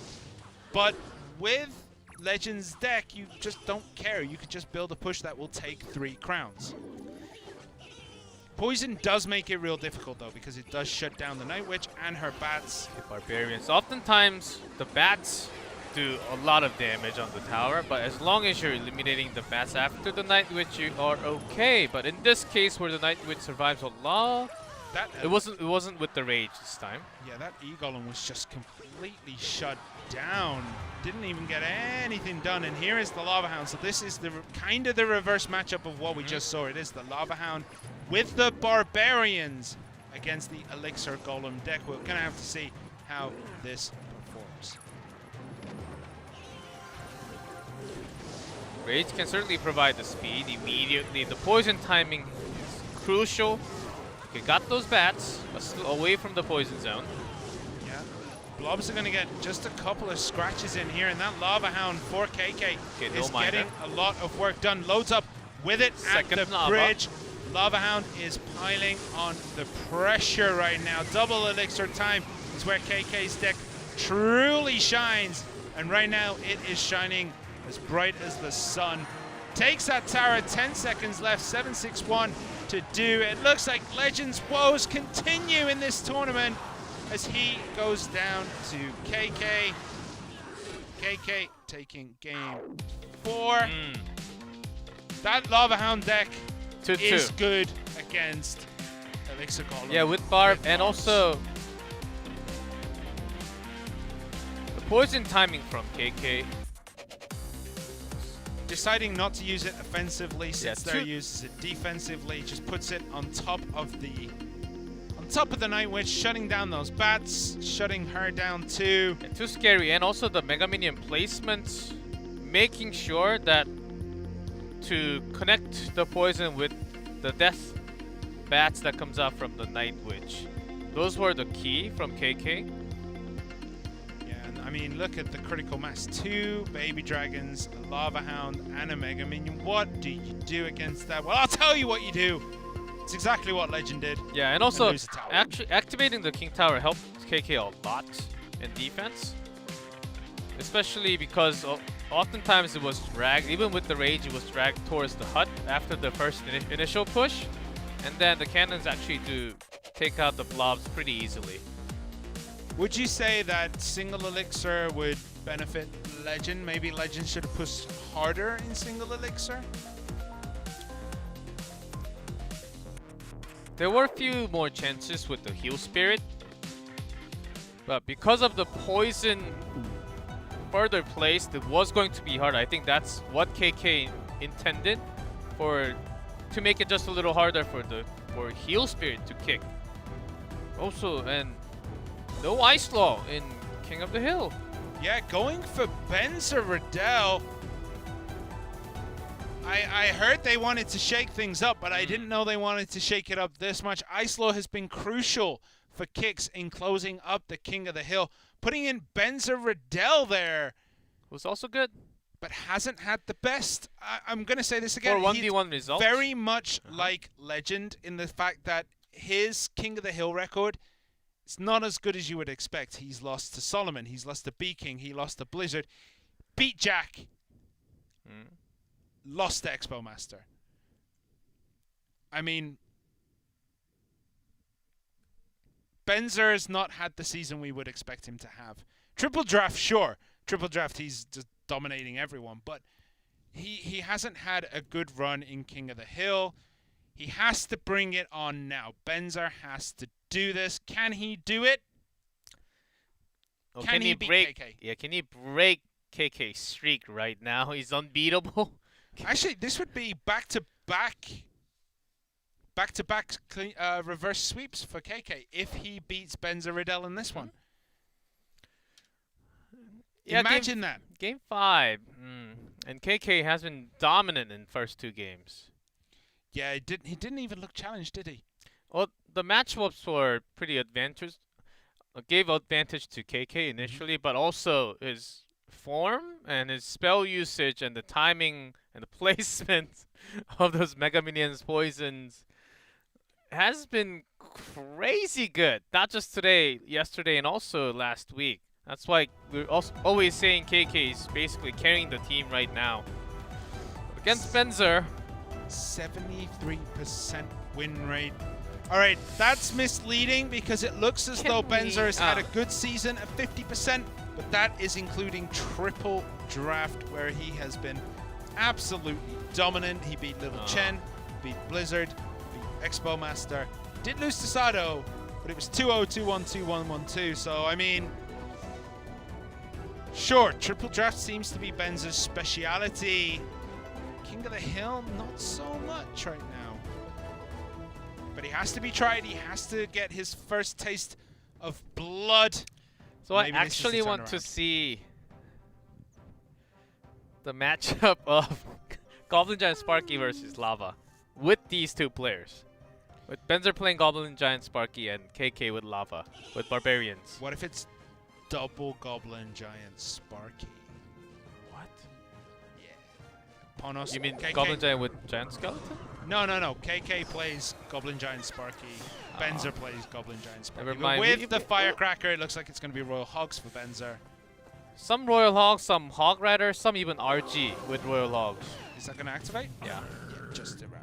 But with Legend's deck, you just don't care. You could just build a push that will take 3 crowns. Poison does make it real difficult, though, because it does shut down the Night Witch and her bats. The Barbarians. Oftentimes, the bats do a lot of damage on the tower, but as long as you're eliminating the bats after the Night Witch, you are okay. But in this case, where the Night Witch survives a lot, it wasn't with the rage this time. Yeah, that E-Golem was just completely shut down. Didn't even get anything done. And here is the Lava Hound. So this is the kind of the reverse matchup of what we just saw. It is the Lava Hound with the Barbarians against the Elixir Golem deck. We're gonna have to see how this performs. Rage can certainly provide the speed immediately. The poison timing is crucial. You got those bats away from the poison zone. Yeah, blobs are going to get just a couple of scratches in here, and that Lava Hound for KK is getting a lot of work done. Loads up with it at the bridge. Lava Hound is piling on the pressure right now. Double elixir time is where KK's deck truly shines, and right now it is shining as bright as the sun. Takes that tower, 10 seconds left, 7-6-1 to do. It looks like Legend's woes continue in this tournament as he goes down to KK. KK taking game 4. That Lava Hound deck is good against Elixir Golem. Yeah, with Barb and also the poison timing from KK. Deciding not to use it offensively since they're uses it defensively, just puts it on top of the Night Witch, shutting down those bats, shutting her down too. Yeah, too scary, and also the Mega Minion placements, making sure that to connect the poison with the death bats that comes out from the Night Witch. Those were the key from KK. I mean, look at the critical mass. 2 baby dragons, a Lava Hound, and a Mega Minion. What do you do against that? Well, I'll tell you what you do. It's exactly what Legend did. Yeah, and also actually activating the King Tower helped KK a lot in defense. Especially because oftentimes it was dragged, even with the rage, it was dragged towards the hut after the first initial push. And then the cannons actually do take out the blobs pretty easily. Would you say that single elixir would benefit Legend? Maybe Legend should have pushed harder in single elixir? There were a few more chances with the heal spirit, but because of the poison further placed, it was going to be hard. I think that's what KK intended to make it just a little harder for heal spirit to kick. Also, and no Icelaw in King of the Hill. Yeah, going for Benzer Riddell. I heard they wanted to shake things up, but I didn't know they wanted to shake it up this much. Icelaw has been crucial for kicks in closing up the King of the Hill. Putting in Benzer Riddell there was also good, but hasn't had the best. I'm going to say this again. For 1v1 results. Very much like Legend in the fact that his King of the Hill record, it's not as good as you would expect. He's lost to Solomon. He's lost to B-King. He lost to Blizzard. Beat Jack. Lost to Expo Master. I mean, Benzer has not had the season we would expect him to have. Triple Draft, sure. Triple Draft, he's just dominating everyone. But he hasn't had a good run in King of the Hill. He has to bring it on now. Benzer has to do this. Can he do it? Oh, can he beat KK? Yeah, can he break KK streak right now. He's unbeatable. Actually, this would be back-to-back reverse sweeps for KK if he beats Benzer Riddell in this one. Yeah, Imagine that. Game 5. And KK has been dominant in first 2 games. Yeah, he didn't even look challenged, did he? Well, the matchups were pretty advantageous. Gave advantage to KK initially, but also his form and his spell usage and the timing and the placement of those Mega Minions poisons has been crazy good. Not just today, yesterday, and also last week. That's why we're also always saying KK is basically carrying the team right now. Against Benzer. 73% win rate. All right, that's misleading because it looks as though Benzer has had a good season at 50%, but that is including triple draft where he has been absolutely dominant. He beat Little Chen, beat Blizzard, beat Expo Master, did lose to Sado, but it was 2-0, 2-1, 2-1, 1-2. So, I mean, sure, triple draft seems to be Benzer's speciality. King of the Hill, not so much right now. But he has to be tried. He has to get his first taste of blood. So I actually want to see the matchup of Goblin Giant Sparky versus Lava with these 2 players. With Benzer playing Goblin Giant Sparky and KK with Lava, with Barbarians. What if it's double Goblin Giant Sparky? What? Yeah. Ponos. You mean KK? Goblin Giant with Giant Skeleton? No. KK plays Goblin Giant Sparky. Benzer plays Goblin Giant Sparky. Never But mind. with the Firecracker, it looks like it's going to be Royal Hogs for Benzer. Some Royal Hogs, some Hog Rider, some even RG with Royal Hogs. Is that going to activate? Yeah. Just around.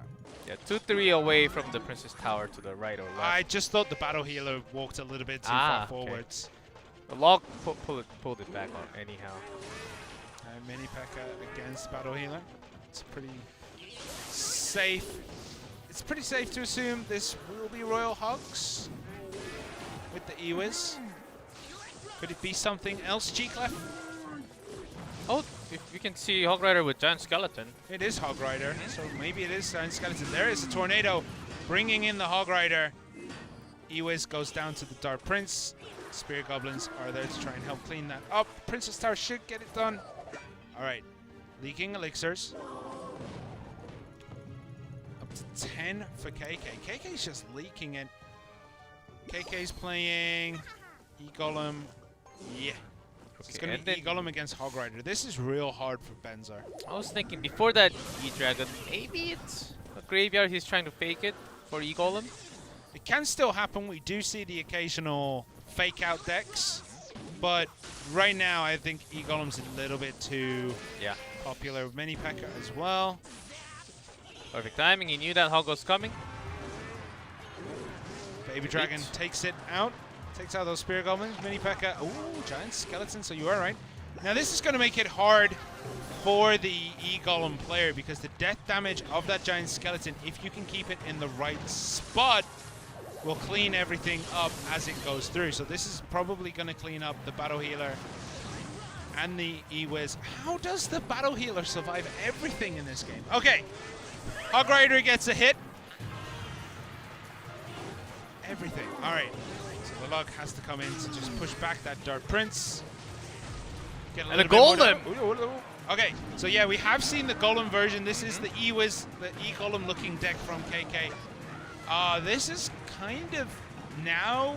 Yeah, 2-3 away from the Princess Tower to the right or left. I just thought the Battle Healer walked a little bit too far forwards. The log pulled it back on anyhow. Mini P.E.K.K.A against Battle Healer. It's pretty safe. It's pretty safe to assume this will be Royal Hogs with the Ewiz. Could it be something else, G-Clef? Oh, if you can see Hog Rider with Giant Skeleton. It is Hog Rider, so maybe it is Giant Skeleton. There is a Tornado bringing in the Hog Rider. Ewiz goes down to the Dark Prince. Spear Goblins are there to try and help clean that up. Princess Tower should get it done. All right, leaking elixirs. Up to 10 for KK. KK's just leaking it. KK's playing E-Golem. Yeah. So it's going to be E-Golem against Hog Rider. This is real hard for Benzer. I was thinking before that E-Dragon, maybe it's a graveyard he's trying to fake it for E-Golem. It can still happen. We do see the occasional fake out decks. But right now, I think E-Golem's a little bit too popular with Mini P.E.K.K.A as well. Perfect timing. He knew that Hog was coming. Baby Dragon takes it out. Takes out those Spear Goblins. Mini P.E.K.K.A. Ooh, Giant Skeleton, so you are right. Now this is going to make it hard for the E-Golem player because the death damage of that Giant Skeleton, if you can keep it in the right spot, will clean everything up as it goes through. So this is probably going to clean up the Battle Healer and the E-Wiz. How does the Battle Healer survive everything in this game? Okay, Hog Rider gets a hit. Everything. All right. So the log has to come in to just push back that Dark Prince. Get And a Golem! Okay, so yeah, we have seen the Golem version. This is the E-Wiz, the E-Golem looking deck from KK. This is kind of now,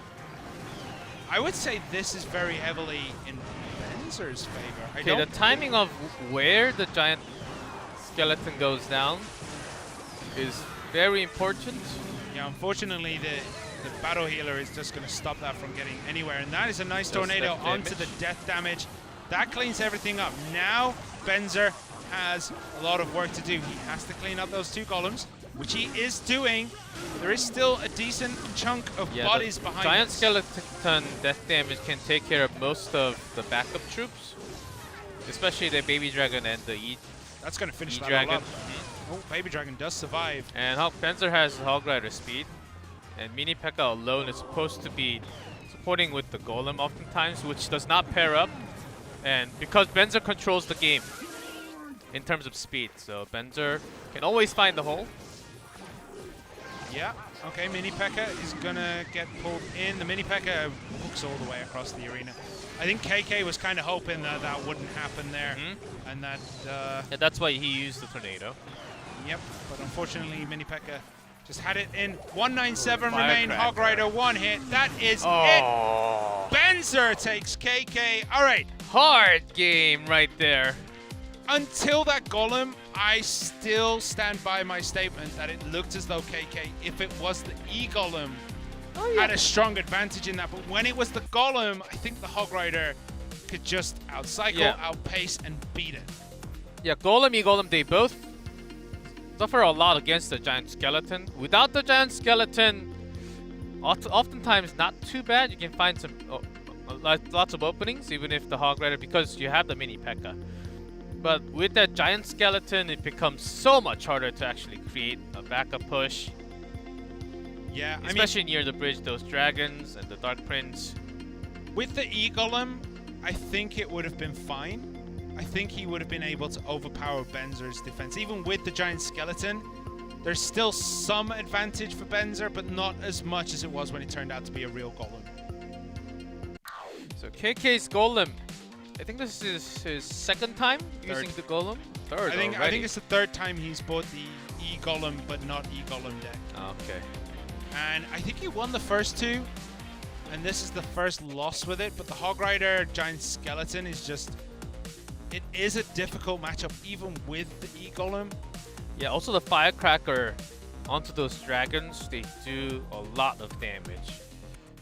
I would say this is very heavily in Benzer's favor. Okay, the timing of where the Giant Skeleton goes down is very important. Yeah, unfortunately, the Battle Healer is just going to stop that from getting anywhere. And that is a nice tornado onto the death damage. That cleans everything up. Now, Benzer has a lot of work to do. He has to clean up those 2 golems, which he is doing. There is still a decent chunk of bodies behind Giant Skeleton death damage can take care of most of the backup troops, especially the Baby Dragon and the That's going to finish that Dragon. all up. Oh, Baby Dragon does survive. And Benzer has Hog Rider speed, and Mini P.E.K.K.A alone is supposed to be supporting with the Golem oftentimes, which does not pair up. And because Benzer controls the game in terms of speed, so Benzer can always find the hole. Yeah. Okay, Mini P.E.K.K.A. is gonna get pulled in. The Mini P.E.K.K.A. hooks all the way across the arena. I think KK was kind of hoping that that wouldn't happen there, and that. Yeah, that's why he used the tornado. Yep, but unfortunately, Mini P.E.K.K.A. just had it in. 197 remain. Hog Rider 1 hit. That is it. Benzer takes KK. All right. Hard game right there. Until that golem, I still stand by my statement that it looked as though KK, if it was the E-Golem, had a strong advantage in that. But when it was the golem, I think the Hog Rider could just outcycle, outpace, and beat it. Yeah, Golem, E-Golem, they both suffer a lot against the Giant Skeleton. Without the Giant Skeleton, oftentimes not too bad. You can find some lots of openings, even if the Hog Rider, because you have the Mini P.E.K.K.A. But with that Giant Skeleton, it becomes so much harder to actually create a backup push. Yeah, especially near the bridge, those dragons and the Dark Prince. With the E-Golem, I think it would have been fine. I think he would have been able to overpower Benzer's defense. Even with the Giant Skeleton, there's still some advantage for Benzer, but not as much as it was when it turned out to be a real Golem. So KK's Golem, I think this is his second time using the Golem. Third I think it's the third time he's bought the E-Golem, but not E-Golem deck. Okay. And I think he won the first two, and this is the first loss with it. But the Hog Rider Giant Skeleton is just... It is a difficult matchup, even with the E-Golem. Yeah, also the Firecracker onto those dragons, they do a lot of damage.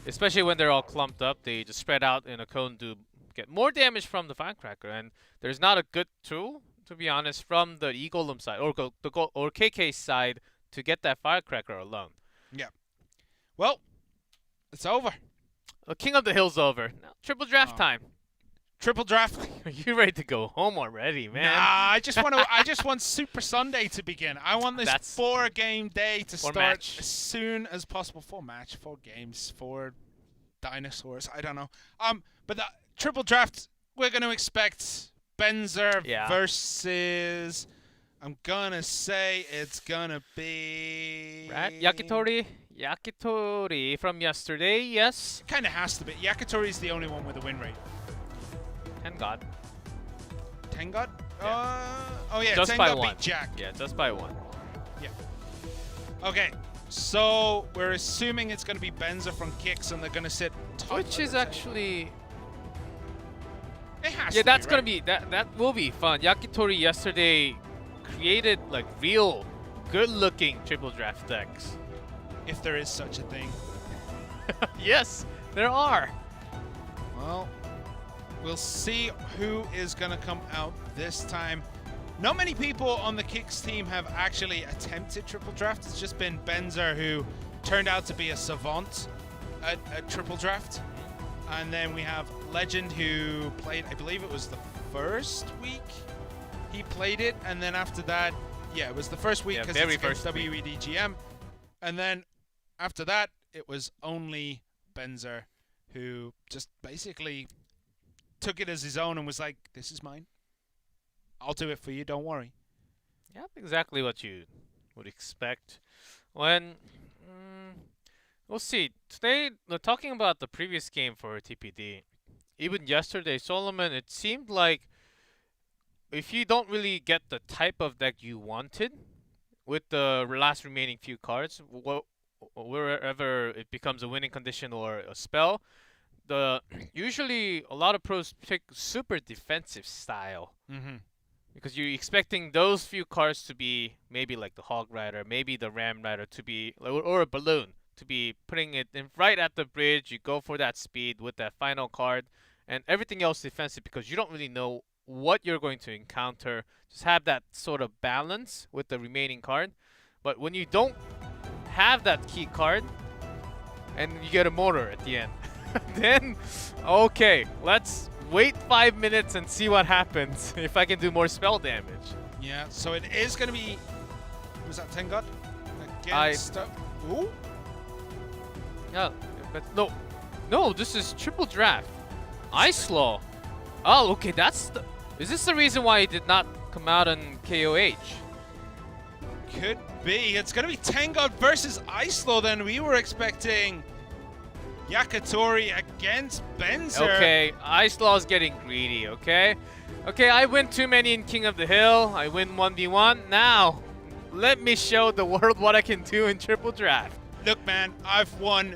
Especially when they're all clumped up, they just spread out in a cone to get more damage from the Firecracker. And there's not a good tool, to be honest, from the E-Golem side or KK's side to get that Firecracker alone. Yeah. Well, it's over. The King of the Hill's over. Now, triple draft time. Triple draft. Are you ready to go home already, man? Nah, I just want Super Sunday to begin. I want this 4-game day to start as soon as possible. 4 match, 4 games, 4 dinosaurs. I don't know. But the triple draft, we're going to expect Benzer versus. I'm gonna say it's gonna be Yakitori from yesterday. Yes. Kind of has to be. Yakitori is the only one with a win rate. Tangod. Tangod? Yeah. Oh yeah, just Tangod by one. beat Jack. Yeah, just by 1. Yeah. Okay, so we're assuming it's going to be Benzer from Kicks, and they're going to sit top. Which is actually... It has yeah, to that's be, going to be... That will be fun. Yakitori yesterday created like real good-looking triple draft decks. If there is such a thing. Yes, there are. Well... We'll see who is going to come out this time. Not many people on the Kicks team have actually attempted triple draft. It's just been Benzer, who turned out to be a savant at triple draft. And then we have Legend, who played, I believe it was the first week he played it. And then after that, yeah, it was the first week because it's against W4D2. And then after that, it was only Benzer, who just basically took it as his own and was like, this is mine. I'll do it for you, don't worry. Yeah, exactly what you would expect. When we'll see. Today, we're talking about the previous game for TPD. Even yesterday, Solomon, it seemed like if you don't really get the type of deck you wanted with the last remaining few cards, wherever it becomes a winning condition or a spell, usually a lot of pros pick super defensive style. Because you're expecting those few cards to be maybe like the Hog Rider, maybe the Ram Rider to be, or a Balloon, to be putting it in right at the bridge. You go for that speed with that final card, and everything else defensive because you don't really know what you're going to encounter. Just have that sort of balance with the remaining card. But when you don't have that key card, and you get a motor at the end, then, okay, let's wait 5 minutes and see what happens if I can do more spell damage. Yeah, so it is going to be... Was that Tangod? Against... Ooh? Yeah, but no, this is triple draft. Icelaw. Oh, okay, that's the... Is this the reason why he did not come out on KOH? Could be. It's going to be Tangod versus Icelaw then. We were expecting Yakuri against Benzer. Okay, Icelaw's getting greedy, okay? Okay, I win too many in King of the Hill. I win 1v1. Now, let me show the world what I can do in Triple Draft. Look, man, I've won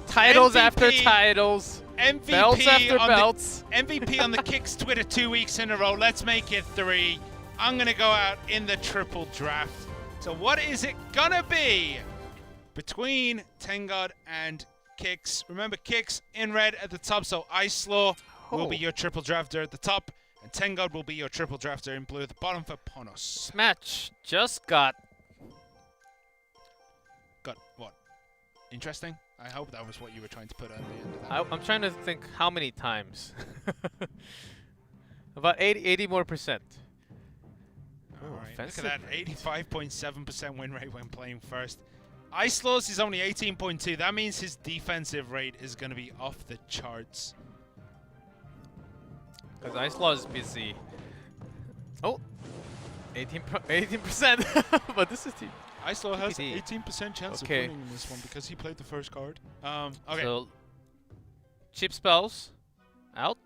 Titles MVP, after titles. MVP Belts after on belts. The, MVP on the Kicks Twitter 2 weeks in a row. Let's make it 3. I'm going to go out in the Triple Draft. So what is it going to be between Tangod and Kicks? Remember, Kicks in red at the top, so Icelaw will be your Triple Drafter at the top, and Tangod will be your Triple Drafter in blue at the bottom for Ponos. This match just got what? Interesting? I hope that was what you were trying to put at the end of that. I'm trying to think how many times. About 80 more percent. Alright, look at that, 85.7% win rate when playing first. Icelaw's is only 18.2. That means his defensive rate is going to be off the charts. Because Icelaw is busy. Oh, 18%. But this is the Icelaw has 18% chance of winning in this one because he played the first card. Okay. So, cheap spells out.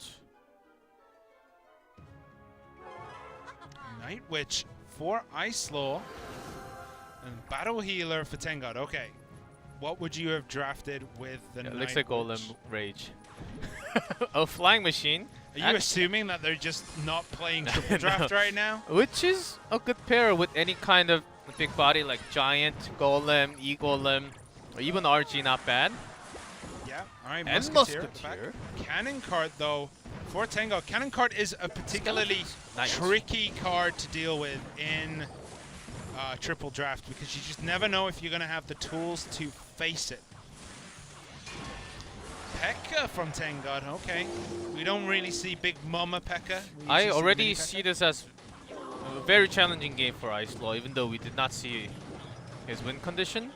Night Witch for Icelaw and Battle Healer for Tangod. Okay. What would you have drafted with the Night Looks like Witch? Golem Rage. A flying machine. Are you assuming that they're just not playing Triple Draft right now? Which is a good pair with any kind of big body like Giant, Golem, E-Golem, or even RG, not bad. Yeah, alright, And Musketeer. Cannon card, though, for Tangod. Cannon card is a particularly tricky card to deal with in Triple Draft because you just never know if you're going to have the tools to face it. P.E.K.K.A. from Tangod, okay. We don't really see Big Mama P.E.K.K.A. I already see this as a very challenging game for Icelaw, even though we did not see his win condition.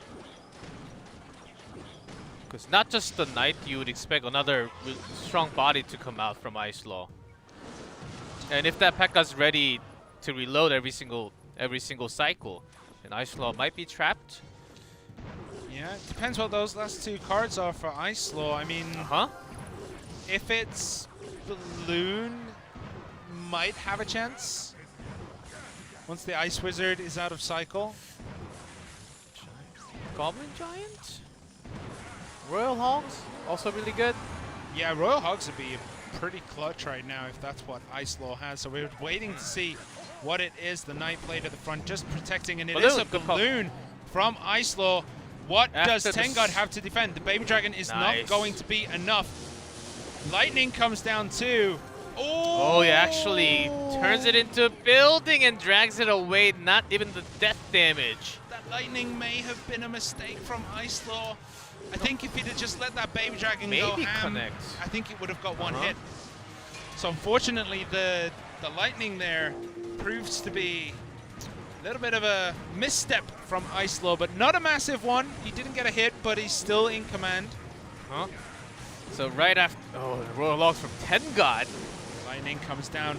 Because not just the Knight, you would expect another strong body to come out from Icelaw. And if that P.E.K.K.A.'s ready to reload every single cycle, then Icelaw might be trapped. Yeah, it depends what those last 2 cards are for Icelaw. I mean, if it's Balloon, might have a chance. Once the Ice Wizard is out of cycle. Goblin Giant? Royal Hogs? Also really good. Yeah, Royal Hogs would be pretty clutch right now if that's what Icelaw has. So we're waiting to see what it is. The Knight Blade at the front just protecting, and it is a balloon from Icelaw. What does Tangod have to defend? The Baby Dragon is not going to be enough. Lightning comes down too. Oh, he actually turns it into a building and drags it away, not even the death damage. That lightning may have been a mistake from Icelaw. I think if he'd have just let that Baby Dragon go ham, I think it would have got one hit. So unfortunately, the lightning there proves to be a little bit of a misstep from Icelaw, but not a massive one. He didn't get a hit, but he's still in command. So right after, the Royal Logs from Tangod. Lightning comes down.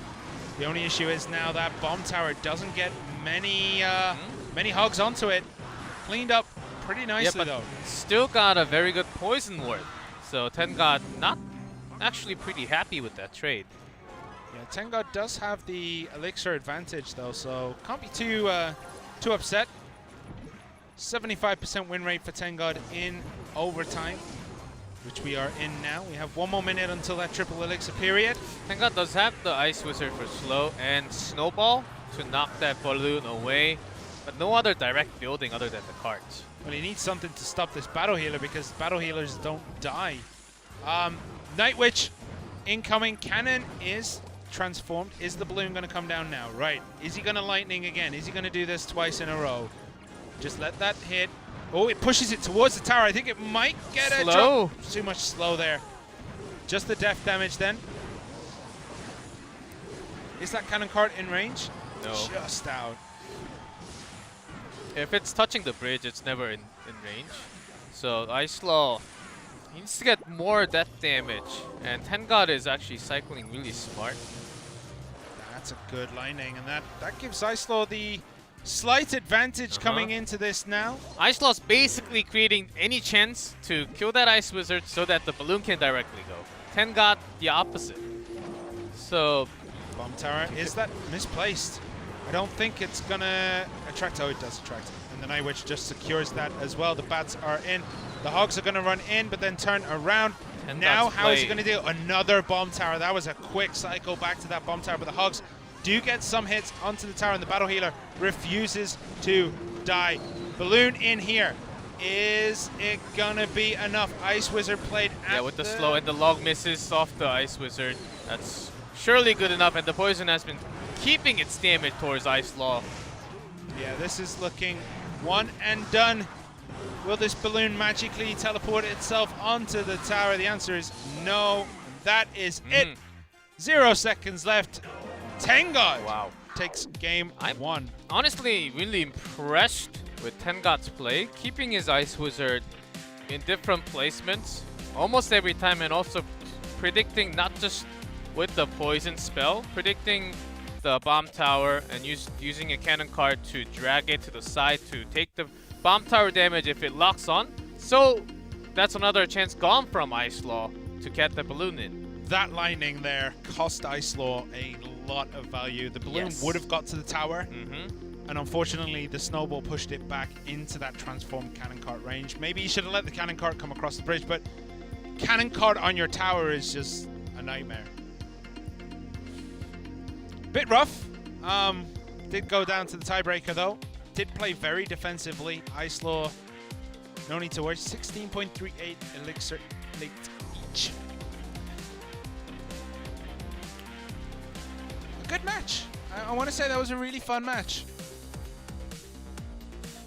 The only issue is now that bomb tower doesn't get many many hogs onto it. Cleaned up pretty nicely though. Still got a very good poison ward. So Tangod not actually pretty happy with that trade. Yeah, Tangod does have the elixir advantage though, so can't be too upset. 75% win rate for Tangod in overtime, which we are in now. We have 1 more minute until that triple elixir period. Tangod does have the Ice Wizard for slow and Snowball to knock that balloon away, but no other direct building other than the carts. Well, he needs something to stop this Battle Healer because Battle Healers don't die. Night Witch incoming. Cannon is transformed. Is the balloon going to come down now? Right. Is he going to lightning again? Is he going to do this twice in a row? Just let that hit. Oh, it pushes it towards the tower. I think it might get a drop. Too much slow there. Just the death damage then. Is that cannon cart in range? No. Just out. If it's touching the bridge, it's never in range. So Icelaw needs to get more death damage, and Tangod is actually cycling really smart. That's a good lining, and that gives Icelaw the slight advantage coming into this now. Icelaw's basically creating any chance to kill that Ice Wizard so that the balloon can directly go. Tangod the opposite. So Bomb tower, is that misplaced? I don't think it's gonna attract. Oh, it does attract. And the Night Witch just secures that as well. The bats are in. The Hogs are gonna run in, but then turn around. And now, how is he gonna do? Another bomb tower. That was a quick cycle back to that bomb tower, but the Hogs do get some hits onto the tower, and the Battle Healer refuses to die. Balloon in here. Is it gonna be enough? Ice Wizard played at with the slow, and the log misses off the Ice Wizard. That's surely good enough, and the poison has been keeping its damage towards Icelaw. Yeah, this is looking one and done. Will this balloon magically teleport itself onto the tower? The answer is no. That is it. 0 seconds left. Tangod takes game one. Honestly, really impressed with Tangod's play, keeping his Ice Wizard in different placements almost every time, and also predicting not just with the poison spell, predicting the bomb tower and using a cannon card to drag it to the side to take the bomb tower damage if it locks on. So that's another chance gone from Icelaw to get the balloon in. That lightning there cost Icelaw a lot of value. The balloon would have got to the tower, and unfortunately the snowball pushed it back into that transformed cannon cart range. Maybe you should have let the cannon cart come across the bridge, but cannon cart on your tower is just a nightmare. Bit rough. Did go down to the tiebreaker though. Did play very defensively. Icelaw, no need to worry. 16.38 elixir late each. A good match. I want to say that was a really fun match.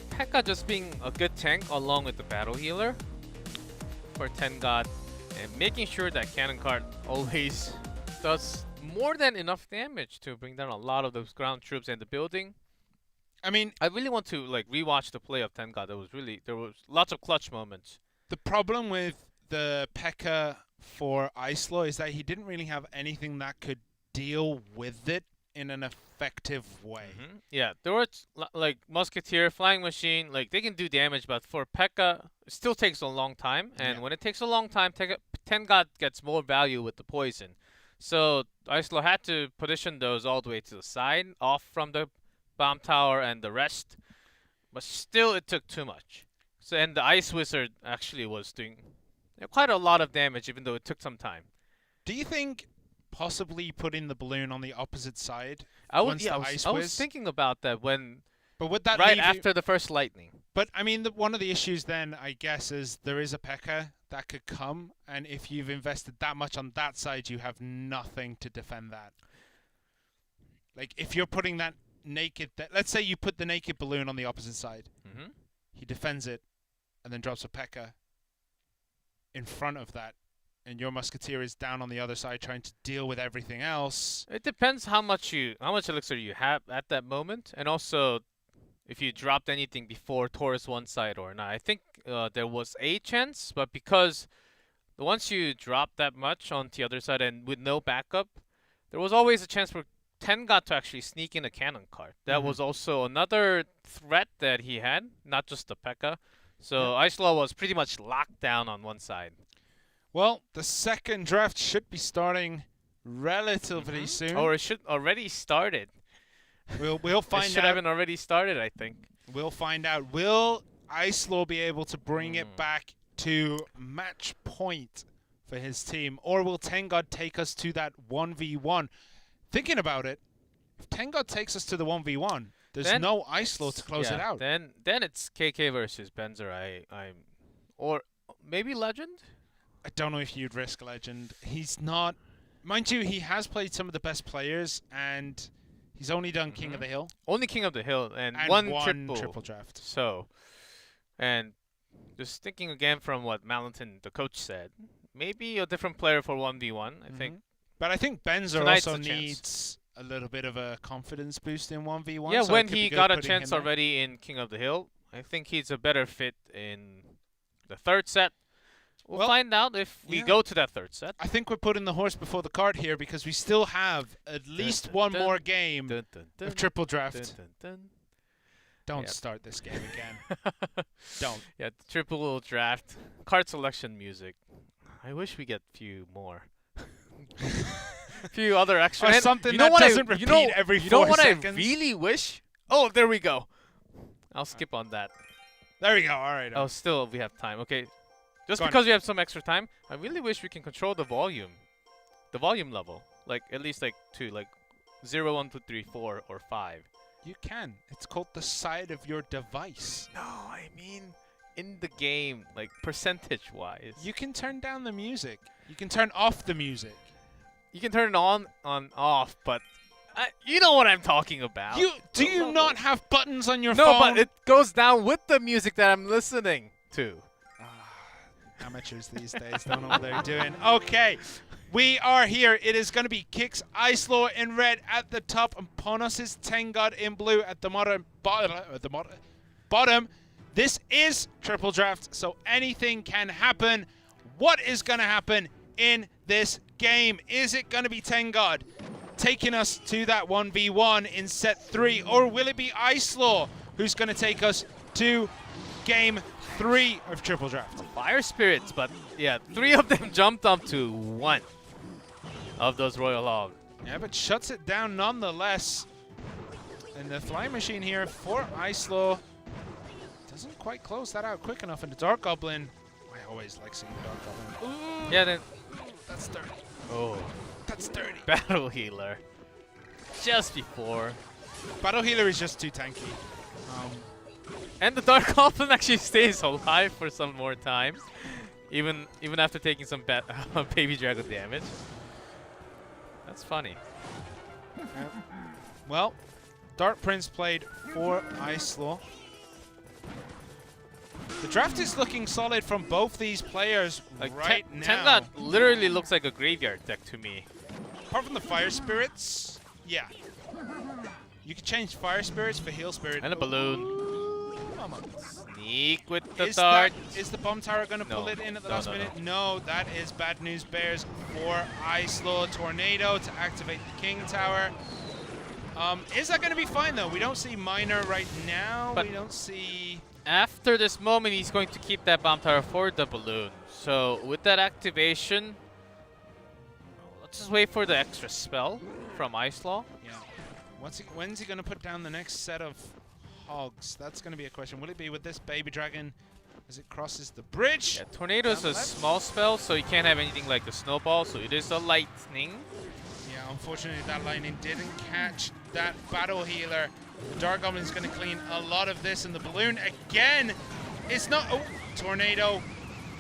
Pekka just being a good tank along with the battle healer for Tangod, and making sure that cannon cart always does more than enough damage to bring down a lot of those ground troops and the building. I mean, I really want to like rewatch the play of Tangod. There was lots of clutch moments. The problem with the P.E.K.K.A. for Icelaw is that he didn't really have anything that could deal with it in an effective way. Yeah, there was like Musketeer, Flying Machine, like they can do damage, but for P.E.K.K.A. it still takes a long time, and when it takes a long time, Tangod gets more value with the poison. So Icelaw had to position those all the way to the side, off from the bomb tower and the rest, but still it took too much. So, and the Ice Wizard actually was doing quite a lot of damage, even though it took some time. Do you think possibly putting the balloon on the opposite side I was thinking about that but would that right after the first lightning. But I mean, one of the issues then, I guess, is there is a P.E.K.K.A. that could come, and if you've invested that much on that side, you have nothing to defend that. Like, if you're putting that naked... let's say you put the naked balloon on the opposite side. He defends it, and then drops a P.E.K.K.A. in front of that, and your Musketeer is down on the other side trying to deal with everything else. It depends how much elixir you have at that moment, and also if you dropped anything before towards one side or not. I think there was a chance, but because once you drop that much on the other side and with no backup, there was always a chance for Tangod to actually sneak in a cannon cart. That was also another threat that he had, not just the P.E.K.K.A. So Icelaw was pretty much locked down on one side. Well, the second draft should be starting relatively soon. Or it should already started. We'll find out. It should have been already started, I think. We'll find out. Will Icelaw be able to bring it back to match point for his team, or will Tangod take us to that 1v1? Thinking about it, if Tangod takes us to the 1v1, there's no Icelaw to close it out. Then it's KK versus Benzer. Or maybe Legend. I don't know if you'd risk Legend. He's not. Mind you, he has played some of the best players, and he's only done King of the Hill. Only King of the Hill, and one triple draft. So, and just thinking again from what Malenton, the coach, said, maybe a different player for 1v1, I think. But I think Benzer also needs a little bit of a confidence boost in 1v1. Yeah, so when he got a chance already in King of the Hill, I think he's a better fit in the third set. We'll find out if we go to that third set. I think we're putting the horse before the cart here because we still have at least one more game of triple draft. Don't start this game again. Don't. Yeah, triple draft. Card selection music. I wish we get few more. Few other extra. Or something that doesn't repeat every 4 seconds. You know what I really wish? Oh, there we go. I'll skip on that. There we go. All right. Oh, still we have time. Okay. Just Go on. because we have some extra time, I really wish we can control the volume. The volume level. Like, at least like 2. Like 0, 1, 2, 3, 4, or 5. You can. It's called the side of your device. No, I mean in the game, like percentage-wise. You can turn down the music. You can turn off the music. You can turn it on, off, but you know what I'm talking about. Do you not have buttons on your no, phone? but it goes down with the music that I'm listening to. Amateurs these days don't know what they're doing. Okay, we are here. It is going to be Kicks Icelaw in red at the top and Ponos' Tangod in blue at the bottom. This is triple draft, so anything can happen. What is going to happen in this game? Is it going to be Tangod taking us to that 1v1 in set 3, or will it be Icelaw who's going to take us to game 3 of triple draft? Fire spirits, but yeah, 3 of them jumped up to 1 of those Royal Hog. Yeah, but shuts it down nonetheless. And the flying machine here for Icelaw doesn't quite close that out quick enough. And the Dark Goblin, I always like seeing the Dark Goblin. Ooh, yeah, then that's dirty. Oh, that's dirty. Battle Healer. Just before. Battle Healer is just too tanky. And the Dark Goblin actually stays alive for some more time, even after taking some baby dragon damage. That's funny. Well, Dark Prince played for Icelaw. The draft is looking solid from both these players right now. Tangod literally looks like a graveyard deck to me. Apart from the Fire Spirits, yeah. You can change Fire Spirits for Heal Spirit. And a balloon. Come on. Sneak with the dart. Is the Bomb Tower going to pull it in at the last minute? No, that is bad news bears for Icelaw. Tornado to activate the King Tower. Is that going to be fine, though? We don't see Miner right now. But we don't see... After this moment, he's going to keep that Bomb Tower for the balloon. So with that activation, let's just wait for the extra spell from Icelaw. Yeah. When's he going to put down the next set of hogs? That's going to be a question. Will it be with this baby dragon as it crosses the bridge? Yeah, Tornado is a small spell, so you can't have anything like the snowball, so it is a lightning. Yeah, unfortunately that lightning didn't catch that battle healer. The Dark Goblin is going to clean a lot of this, and the balloon again is not... Oh, Tornado.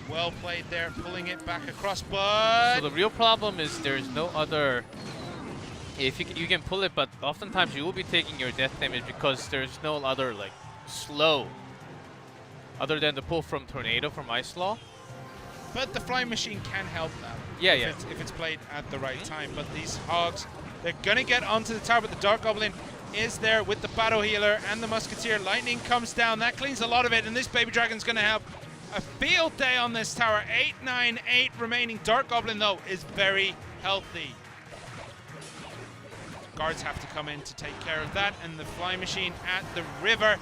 Well played there, pulling it back across, but... So the real problem is there's no other... If you can pull it, but oftentimes you will be taking your death damage because there's no other like slow other than the pull from Tornado from Icelaw. But the flying machine can help that. Yeah, if it's played at the right time. But these hogs, they're gonna get onto the tower. But the Dark Goblin is there with the battle healer and the musketeer. Lightning comes down, that cleans a lot of it, and this baby dragon's gonna have a field day on this tower. 8, 9, 8 remaining. Dark Goblin though is very healthy. Guards have to come in to take care of that, and the flying machine at the river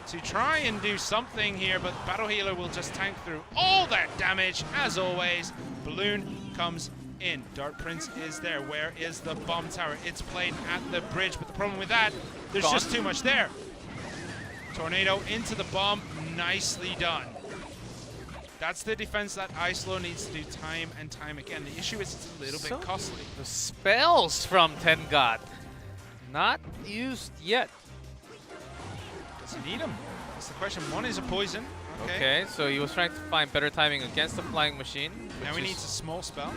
to try and do something here, but Battle Healer will just tank through all that damage, as always. Balloon comes in. Dark Prince is there. Where is the Bomb Tower? It's played at the bridge, but the problem with that, there's just too much there. Tornado into the bomb. Nicely done. That's the defense that Icelaw needs to do time and time again. The issue is it's a little bit costly. The spells from Tangod, not used yet. Does he need them? That's the question. One is a poison. Okay, so he was trying to find better timing against the flying machine. Now he needs a small spell.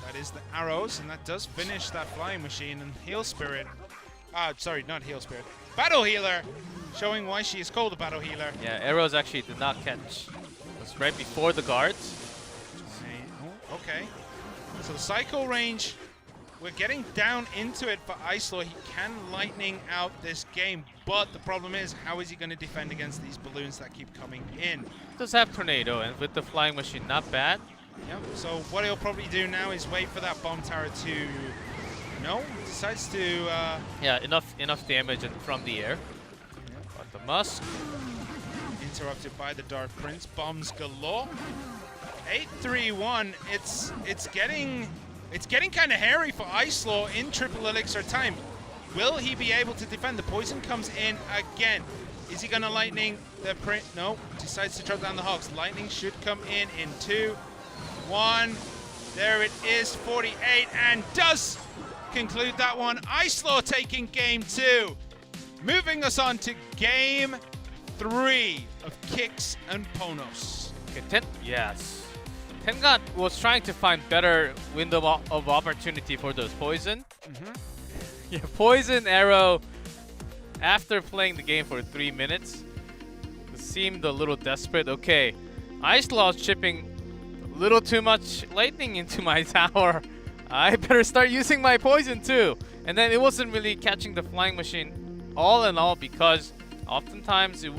That is the arrows, and that does finish that flying machine. And Heal Spirit. Sorry, not Heal Spirit. Battle Healer, showing why she is called a Battle Healer. Yeah, arrows actually did not catch. It was right before the guards. Okay. So the Psycho range, we're getting down into it for Icelaw. He can lightning out this game, but the problem is, how is he going to defend against these balloons that keep coming in? Does have Tornado, and with the flying machine, not bad. Yep. So what he'll probably do now is wait for that bomb tower to. No, decides to. Yeah, enough damage from the air. But the Musk. Interrupted by the Dark Prince. Bombs galore. 8-3-1. It's getting kind of hairy for Icelaw in triple elixir time. Will he be able to defend? The poison comes in again. Is he gonna lightning the print? No. Decides to drop down the Hogs. Lightning should come in 2, 1. There it is. 48 and does conclude that one. Icelaw taking game 2. Moving us on to game 3 of Kicks and Ponos. Okay, yes. Tangod was trying to find better window of opportunity for those poison. Yeah, poison arrow. After playing the game for 3 minutes, it seemed a little desperate. Okay, Icelaw's chipping a little too much lightning into my tower. I better start using my poison too. And then it wasn't really catching the flying machine all in all because oftentimes it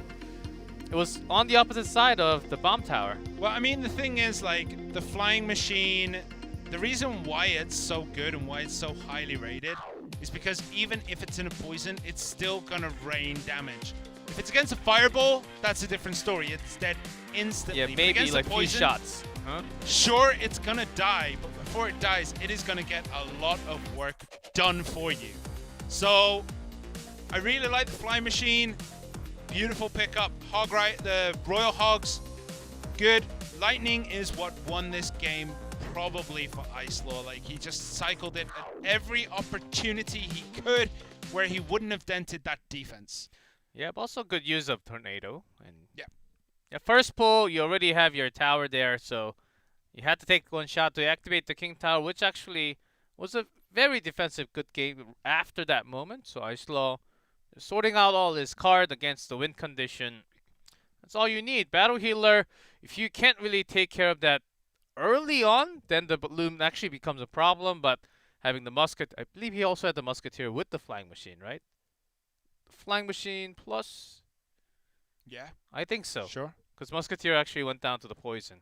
was on the opposite side of the bomb tower. Well, I mean, the thing is, like, the flying machine, the reason why it's so good and why it's so highly rated is because even if it's in a poison, it's still gonna rain damage. If it's against a fireball, that's a different story. It's dead instantly. Yeah, But maybe against like a few poison, shots. Huh? sure, it's gonna die, but before it dies, it is gonna get a lot of work done for you. So, I really like the flying machine. Beautiful pickup. Hog right, the Royal Hogs, good. Lightning is what won this game probably for Icelaw. Like, he just cycled it at every opportunity he could where he wouldn't have dented that defense. Yeah, but also good use of tornado. And Yeah. yeah, first pull, you already have your tower there, so you had to take one shot to activate the king tower, which actually was a very defensive good game after that moment. So Icelaw sorting out all his card against the win condition. That's all you need. Battle healer, if you can't really take care of that early on, then the balloon actually becomes a problem. But having the musket, I believe he also had the musketeer with the flying machine, right? The flying machine plus, Yeah, I think so. sure. Because musketeer actually went down to the poison.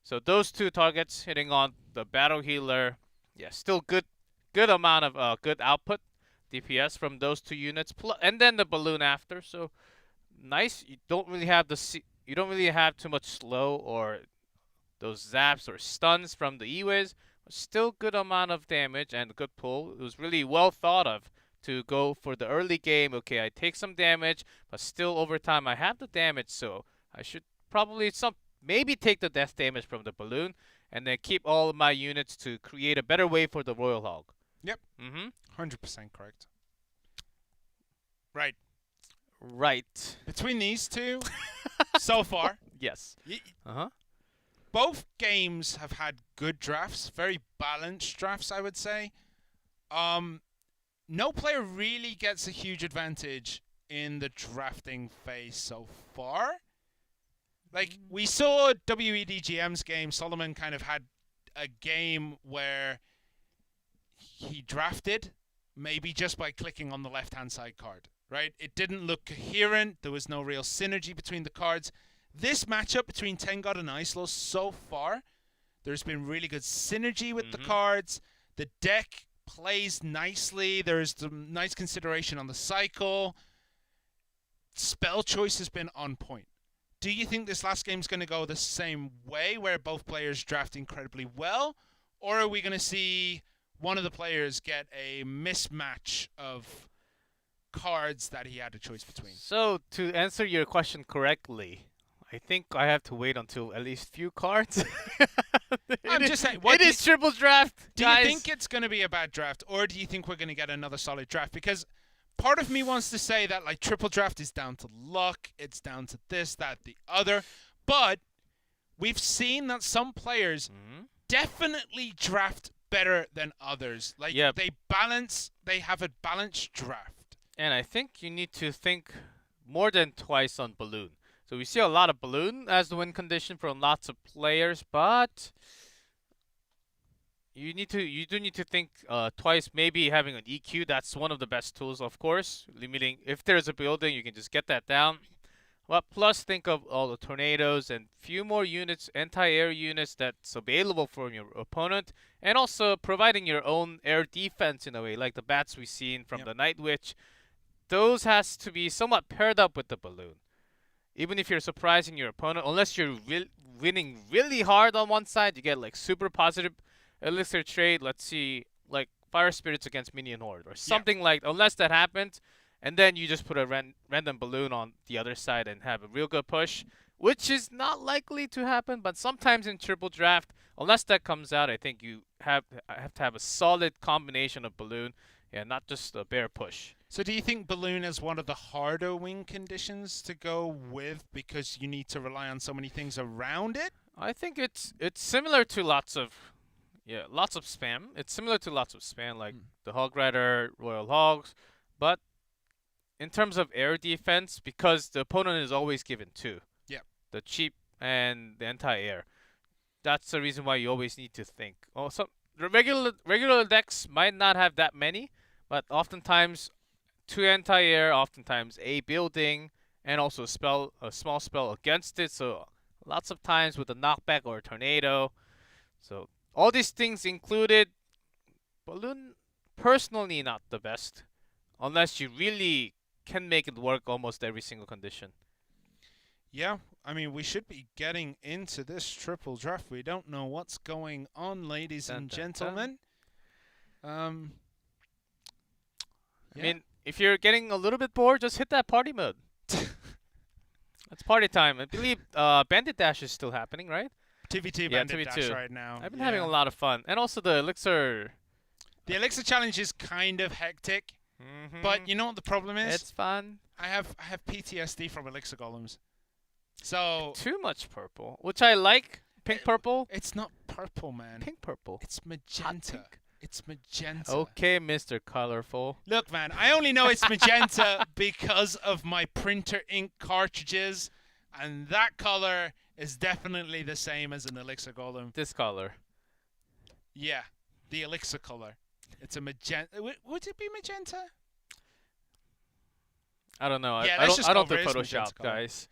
So those two targets hitting on the battle healer, yeah, still good amount of good output DPS from those two units, and then the balloon after. So nice. You don't really have too much slow or those zaps or stuns from the E-Wiz. Still good amount of damage and good pull. It was really well thought of to go for the early game. Okay, I take some damage, but still over time I have the damage, so I should probably maybe take the death damage from the balloon and then keep all of my units to create a better way for the Royal Hog. Yep. 100% correct. Right. Right. Between these two, so far, Yes. Uh-huh. both games have had good drafts, very balanced drafts, I would say. No player really gets a huge advantage in the drafting phase so far. Like, we saw WEDGM's game. Solomon kind of had a game where he drafted maybe just by clicking on the left-hand side card, right? It didn't look coherent. There was no real synergy between the cards. This matchup between Tangod and Icelaw so far, there's been really good synergy with the cards. The deck plays nicely. There's some nice consideration on the cycle. Spell choice has been on point. Do you think this last game's going to go the same way, where both players draft incredibly well? Or are we going to see one of the players get a mismatch of cards that he had a choice between? So, to answer your question correctly, I think I have to wait until at least few cards. I'm just saying, It is triple draft, do guys. you think it's going to be a bad draft, or do you think we're going to get another solid draft? Because part of me wants to say that, like, triple draft is down to luck, it's down to this, that, the other, but we've seen that some players definitely draft better than others. Like, they have a balanced draft. And I think you need to think more than twice on balloon. So we see a lot of balloon as the win condition from lots of players, but you do need to think twice. Maybe having an EQ, that's one of the best tools, of course. Limiting, if there's a building, you can just get that down. Well, plus think of all the tornadoes and few more units, anti-air units that's available from your opponent, and also providing your own air defense in a way, like the bats we've seen from the Night Witch. Those has to be somewhat paired up with the balloon. Even if you're surprising your opponent, unless you're winning really hard on one side, you get like super positive elixir trade. Let's see, like Fire Spirits against Minion Horde or something like. Unless that happens, and then you just put a random balloon on the other side and have a real good push, which is not likely to happen. But sometimes in triple draft, unless that comes out, I think you have to have a solid combination of balloon, and not just a bare push. So do you think balloon is one of the harder win conditions to go with because you need to rely on so many things around it? I think it's similar to lots of spam. It's similar to lots of spam like the Hog Rider, Royal Hogs, but in terms of air defense, because the opponent is always given two. Yeah. The cheap and the anti-air. That's the reason why you always need to think. Also, the regular decks might not have that many, but oftentimes two anti-air, oftentimes a building, and also a small spell against it. So lots of times with a knockback or a tornado. So all these things included, balloon personally not the best, unless you really can make it work almost every single condition. Yeah, I mean, we should be getting into this triple draft. We don't know what's going on, ladies and gentlemen. I mean, if you're getting a little bit bored, just hit that party mode. It's party time. I believe Bandit Dash is still happening, right? TVT Yeah, Bandit TVT. Dash right now. I've been having a lot of fun. And also the Elixir. The Elixir challenge is kind of hectic, but you know what the problem is? It's fun. I have PTSD from Elixir Golems. So Too much purple, which I like. Pink purple. it's not purple, man. Pink purple. It's magenta. pink. It's magenta. Okay, Mr. Colorful. Look, man, I only know it's magenta because of my printer ink cartridges, and that color is definitely the same as an Elixir Golem. This color. Yeah, the Elixir color. It's a magenta. Would it be magenta? I don't know. Yeah, I let's don't. just I don't go do for it. It's Photoshop, magenta color. guys.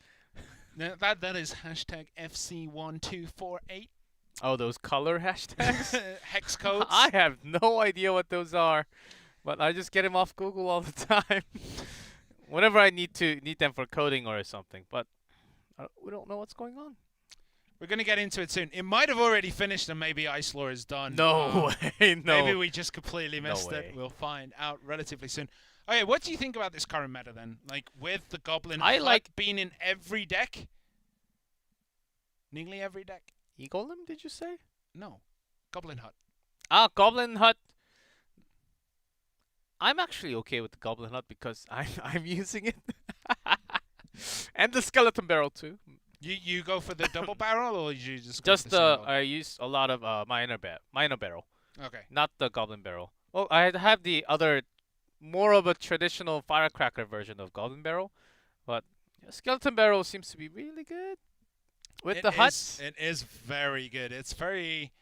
No, that is hashtag FC1248. Oh, those color hashtags. Hex codes. I have no idea what those are, but I just get them off Google all the time. Whenever I need them for coding or something, but we don't know what's going on. We're gonna get into it soon. It might have already finished, and maybe Icelaw is done. No way, no. Maybe we just completely missed No it. way. We'll find out relatively soon. Okay, what do you think about this current meta then? Like with the Goblin I Hut like- being in every deck. Nearly every deck. E-Golem, did you say? No, Goblin Hut. Ah, Goblin Hut. I'm actually okay with the Goblin Hut because I'm using it, and the Skeleton Barrel too. You go for the double barrel, or you just go for Just the single? I use a lot of minor barrel, Okay. not the Goblin Barrel. Well, I have the other, more of a traditional firecracker version of Goblin Barrel, but Skeleton Barrel seems to be really good with the huts. It is very good. It's very.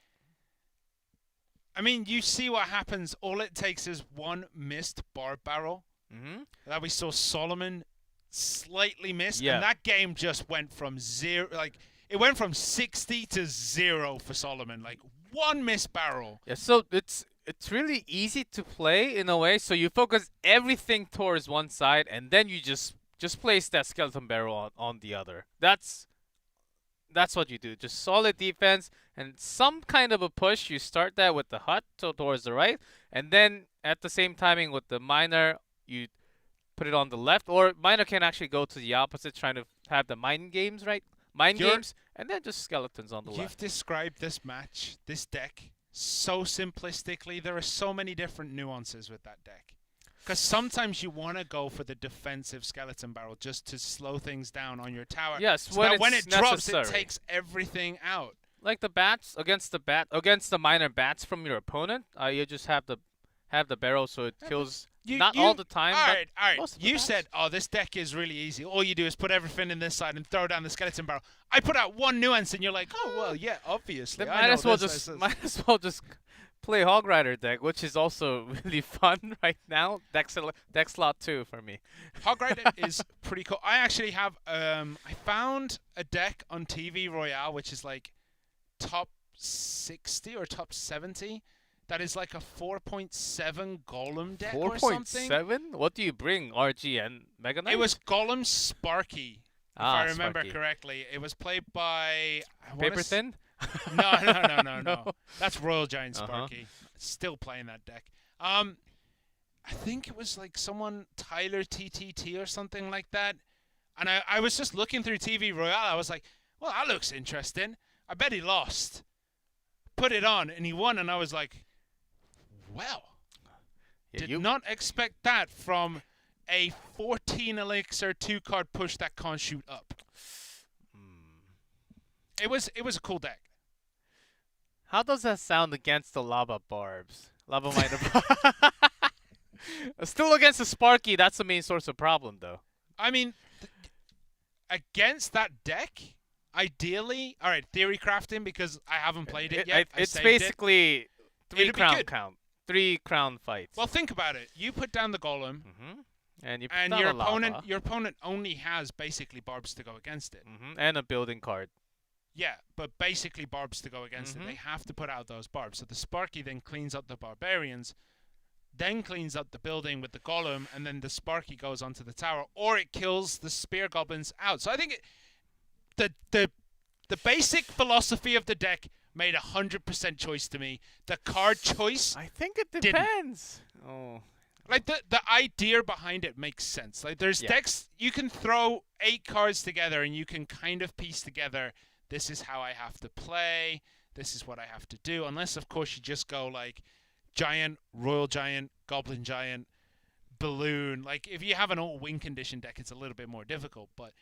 I mean, you see what happens. All it takes is one missed bar barrel. Mm-hmm. That we saw Solomon slightly miss, Yeah. and that game just went from zero. Like it went from 60 to 0 for Solomon. Like one missed barrel. Yeah, so it's really easy to play in a way. So you focus everything towards one side, and then you just place that Skeleton Barrel on the other. That's what you do. Just solid defense and some kind of a push. You start that with the hut towards the right, and then at the same timing with the miner, you put it on the left. Or miner can actually go to the opposite, trying to have the mind games, right? Games, and then just skeletons on the You've left. described this match, this deck, so simplistically. There are so many different nuances with that deck. Because sometimes you want to go for the defensive Skeleton Barrel just to slow things down on your tower. Yes, so when that when it's it drops, it necessary. takes everything out. Like the bats against the minor bats from your opponent, you just have the barrel so it kills not all the time. All but right. most of the You bats. said, "Oh, this deck is really easy. All you do is put everything in this side and throw down the Skeleton Barrel." I put out one nuance, and you're like, "Oh, well, yeah, obviously." Then I might know as well this, just play Hog Rider deck, which is also really fun right now. Deck slot 2 for me. Hog Rider is pretty cool. I actually have I found a deck on TV Royale which is like top 60 or top 70. That is like a 4.7 Golem deck or something. 4.7? What do you bring? RG and Mega Knight? It was Golem Sparky, if I remember Sparky. correctly. It was played by Paper Thin? No. That's Royal Giant Sparky. Still playing that deck. I think it was like someone Tyler TTT or something like that. And I was just looking through TV Royale. I was like, well, that looks interesting. I bet he lost. Put it on and he won, and I was like, well, did not expect that from a 14 elixir 2-card push that can't shoot up. It was a cool deck. How does that sound against the Lava Barbs? Lava Miner Still against the Sparky, that's the main source of problem, though. I mean, against that deck, ideally, all right, theory crafting, because I haven't played it yet. It's basically 3 crown count. 3 crown fights. Well, think about it. You put down the Golem, and your opponent only has basically barbs to go against it. And a building card. Yeah, but basically barbs to go against it. They have to put out those barbs. So the Sparky then cleans up the barbarians, then cleans up the building with the Golem, and then the Sparky goes onto the tower, or it kills the spear goblins out. So I think the basic philosophy of the deck made 100% choice to me. The card choice, I think it depends. Like the idea behind it makes sense. Like there's decks you can throw 8 cards together and you can kind of piece together, this is how I have to play, this is what I have to do. Unless of course you just go like Giant, Royal Giant, Goblin Giant, Balloon. Like if you have an all win condition deck, it's a little bit more difficult, but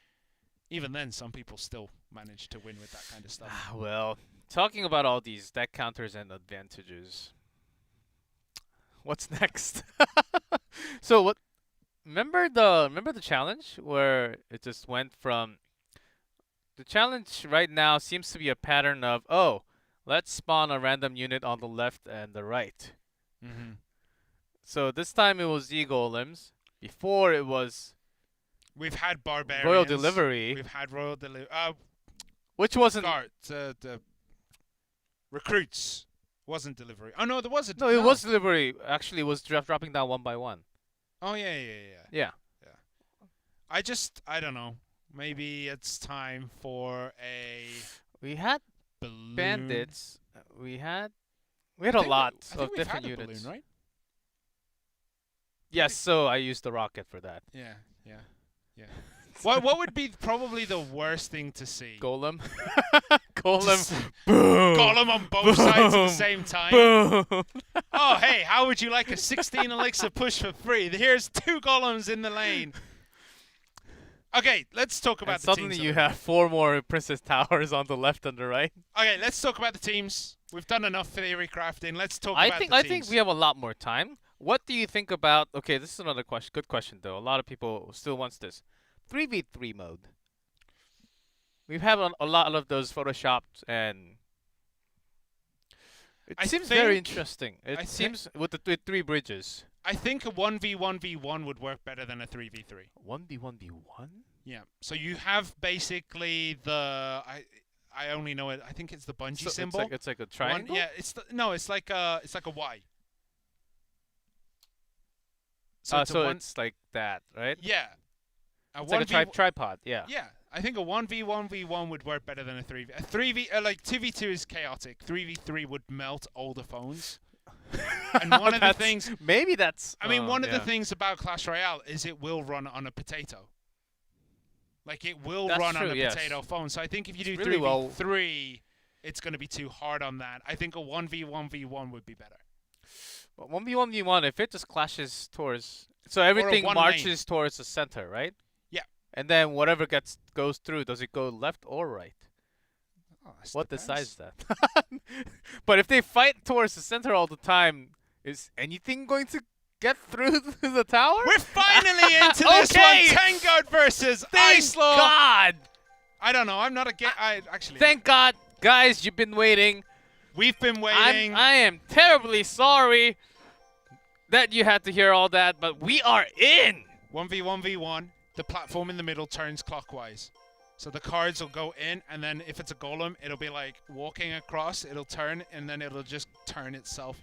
even then some people still manage to win with that kind of stuff. Well, talking about all these deck counters and advantages, what's next? So what? Remember the challenge where it just went from. The challenge right now seems to be a pattern of let's spawn a random unit on the left and the right. So this time it was Z-Golems. Before it was. We've had barbarians. Royal Delivery. We've had Royal Delivery. Which wasn't. The recruits wasn't delivery. Oh no, there wasn't. No, it was delivery. Actually, it was dropping down 1 by 1. Oh yeah. Yeah. I don't know. Maybe it's time for a. We had balloon. bandits. We had a lot of different had a units. Balloon, right? Yes, so I used the rocket for that. Yeah. What would be probably the worst thing to see? Golem. Golem. Golem on both sides at the same time. Boom. Oh, hey, how would you like a 16 elixir push for free? Here's 2 golems in the lane. Okay, let's talk about the teams. Suddenly you have 4 more Princess Towers on the left and the right. Okay, let's talk about the teams. We've done enough theory crafting. Let's talk about the teams. I think we have a lot more time. What do you think about... Okay, this is another question. Good question, though. A lot of people still wants this. 3v3 mode. We've had a lot of those photoshopped, and it seems very interesting. It seems with the 3 bridges. I think a 1v1v1 would work better than a 3v3. 1v1v1? Yeah. So you have basically the I only know it. I think it's the bungee symbol. It's like a triangle. Yeah. It's like a Y. So it's like that, right? Yeah. It's like a tripod. Yeah. Yeah. I think a 1v1v1 would work better than a 3v. A 3v like 2v2 is chaotic. 3v3 would melt older phones. And one of the things maybe that's one of the things about Clash Royale is it will run on a potato. Like it will run on a potato phone. So I think if you do 3v3, it's going to be too hard on that. I think a 1v1v1 would be better. But 1v1v1, if it just clashes towards, so everything marches towards the center, right? Yeah. And then whatever goes through, does it go left or right? What decides that? But if they fight towards the center all the time, is anything going to get through the tower? We're finally into this one. Tangod versus Icelaw. God! I don't know. I'm not a actually. Thank God, guys. You've been waiting. We've been waiting. I am terribly sorry that you had to hear all that, but we are in. 1v1v1. The platform in the middle turns clockwise. So the cards will go in, and then if it's a golem, it'll be like walking across. It'll turn, and then it'll just turn itself.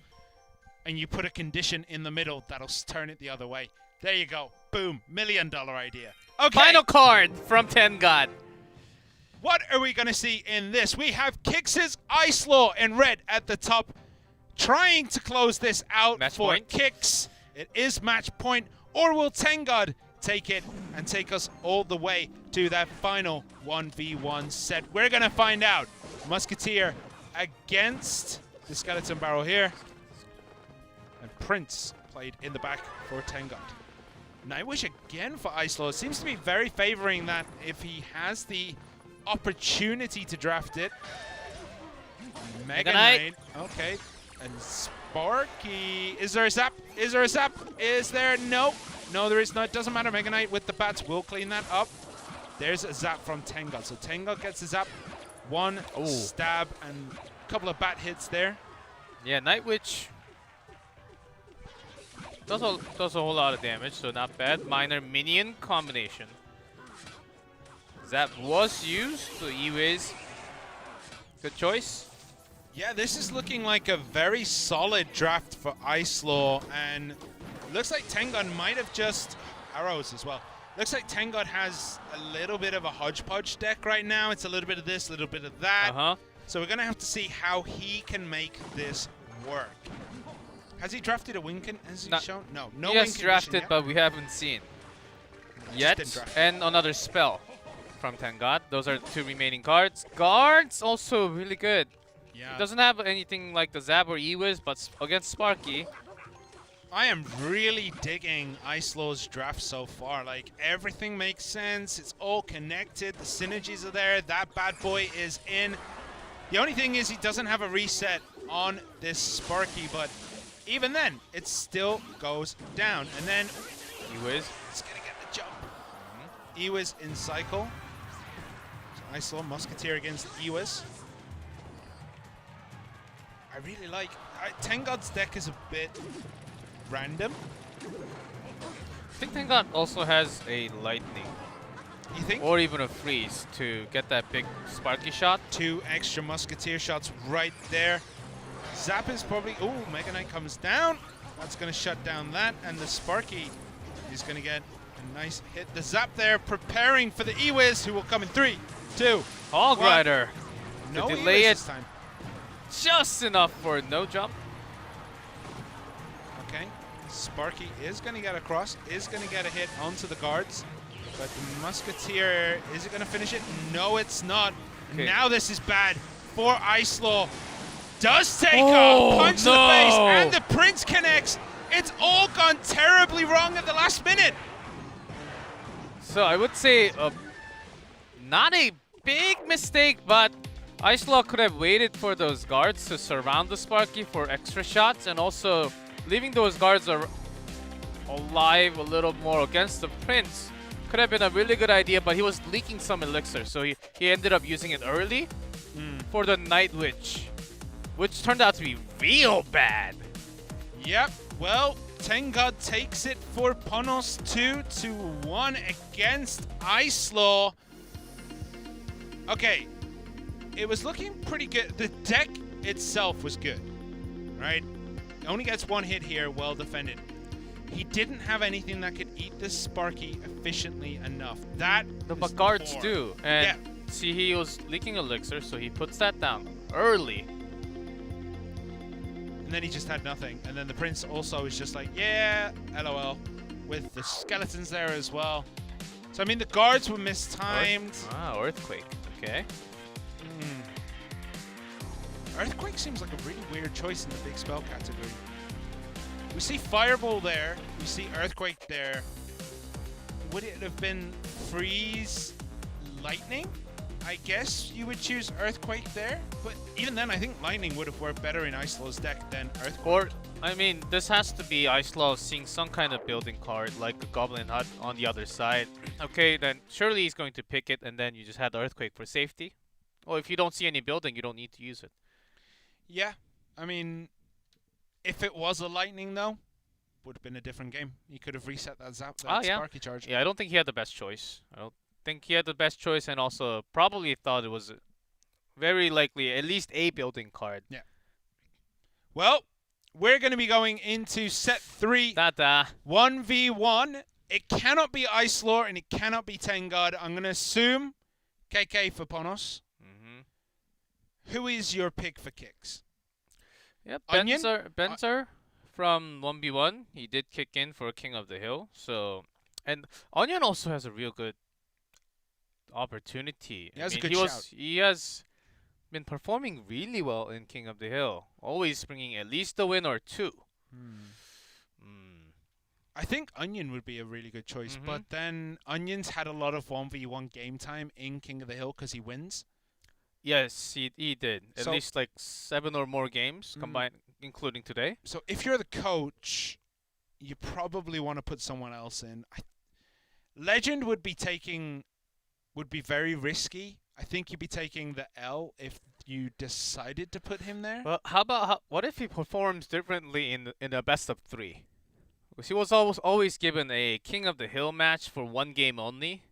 And you put a condition in the middle that'll turn it the other way. There you go. Boom. $1 million idea. Okay. Final card from Tangod. What are we going to see in this? We have Kix's Icelaw in red at the top, trying to close this out Match for point. Kix. It is match point, or will Tangod take it and take us all the way to that final 1v1 set? We're going to find out. Musketeer against the Skeleton Barrel here. And Prince played in the back for Tangod. Nightwish again for Icelaw. Seems to be very favoring that if he has the opportunity to draft it. Mega Knight. Okay. And Sparky. Is there a zap? Is there a zap? Is there? No. No, there is not. Doesn't matter. Mega Knight with the bats will clean that up. There's a zap from Tangod. So Tangod gets a zap. One stab and a couple of bat hits there. Yeah, Nightwitch does a whole lot of damage, so not bad. Minor minion combination. Zap was used, so E-Wiz. Good choice. Yeah, this is looking like a very solid draft for Icelaw, and looks like Tangod might have just arrows as well. Looks like Tangod has a little bit of a hodgepodge deck right now. It's a little bit of this, a little bit of that. So we're gonna have to see how he can make this work. Has he drafted a win? Has he shown? No, no. He has drafted, but we haven't seen yet. And another spell from Tangod. Those are the two remaining cards. Guards also really good. Yeah. He doesn't have anything like the Zap or E-Wiz, but against Sparky. I am really digging Icelaw's draft so far. Like, everything makes sense. It's all connected. The synergies are there. That bad boy is in. The only thing is he doesn't have a reset on this Sparky, but even then, it still goes down. And then E-Wiz. It's going to get the jump. E-Wiz in cycle. So Icelaw, Musketeer against E-Wiz. I really like... Tangod's deck is a bit random. I think Tangod also has a lightning. You think? Or even a freeze to get that big Sparky shot. 2 extra Musketeer shots right there. Zap is probably... Ooh, Mega Knight comes down. That's going to shut down that. And the Sparky is going to get a nice hit. The Zap there preparing for the E-Wiz, who will come in 3, 2, Hog 1. Rider. No to delay E-Wiz it this time. just enough for no jump. Okay. Sparky is going to get across. Is going to get a hit onto the guards. But the Musketeer, is it going to finish it? No, it's not. Okay. Now this is bad for Icelaw. Does take a punch to the face, and the Prince connects. It's all gone terribly wrong at the last minute. So I would say not a big mistake, but Icelaw could have waited for those guards to surround the Sparky for extra shots, and also leaving those guards alive a little more against the Prince could have been a really good idea, but he was leaking some elixir, so he ended up using it early for the Nightwitch, which turned out to be real bad. Yep, well, Tangod takes it for Panos 2-1 against Icelaw. Okay, it was looking pretty good. The deck itself was good, right? Only gets 1 hit here, well defended. He didn't have anything that could eat this Sparky efficiently enough. But guards do. And see, he was leaking elixir, so he puts that down early. And then he just had nothing. And then the Prince also is just like, yeah, LOL. With the skeletons there as well. So, I mean, the guards were mistimed. Earthquake. Okay. Earthquake seems like a really weird choice in the big spell category. We see Fireball there. We see Earthquake there. Would it have been Freeze Lightning? I guess you would choose Earthquake there. But even then, I think Lightning would have worked better in Icelaw's deck than Earthquake. Or, I mean, this has to be Icelaw seeing some kind of building card, like a Goblin Hut on the other side. Okay, then surely he's going to pick it, and then you just had the Earthquake for safety. Well, if you don't see any building, you don't need to use it. Yeah, I mean, if it was a lightning though, would have been a different game. He could have reset that Sparky charge. Yeah, I don't think he had the best choice. I don't think he had the best choice, and also probably thought it was very likely at least a building card. Yeah. Well, we're going to be going into set 3. 1v1. It cannot be Icelaw and it cannot be Tangod. I'm going to assume KK for Ponos. Who is your pick for kicks? Yep, Onion? Benzer from 1v1. He did kick in for King of the Hill. So, and Onion also has a real good opportunity. He has a good shout. He has been performing really well in King of the Hill. Always bringing at least a win or 2. I think Onion would be a really good choice, but then Onion's had a lot of 1v1 game time in King of the Hill because he wins. Yes, he did. At least like 7 or more games combined, including today. So if you're the coach, you probably want to put someone else in. Legend would be very risky. I think you'd be taking the L if you decided to put him there. Well, what if he performs differently in a best of 3? Because he was always given a King of the Hill match for 1 game only,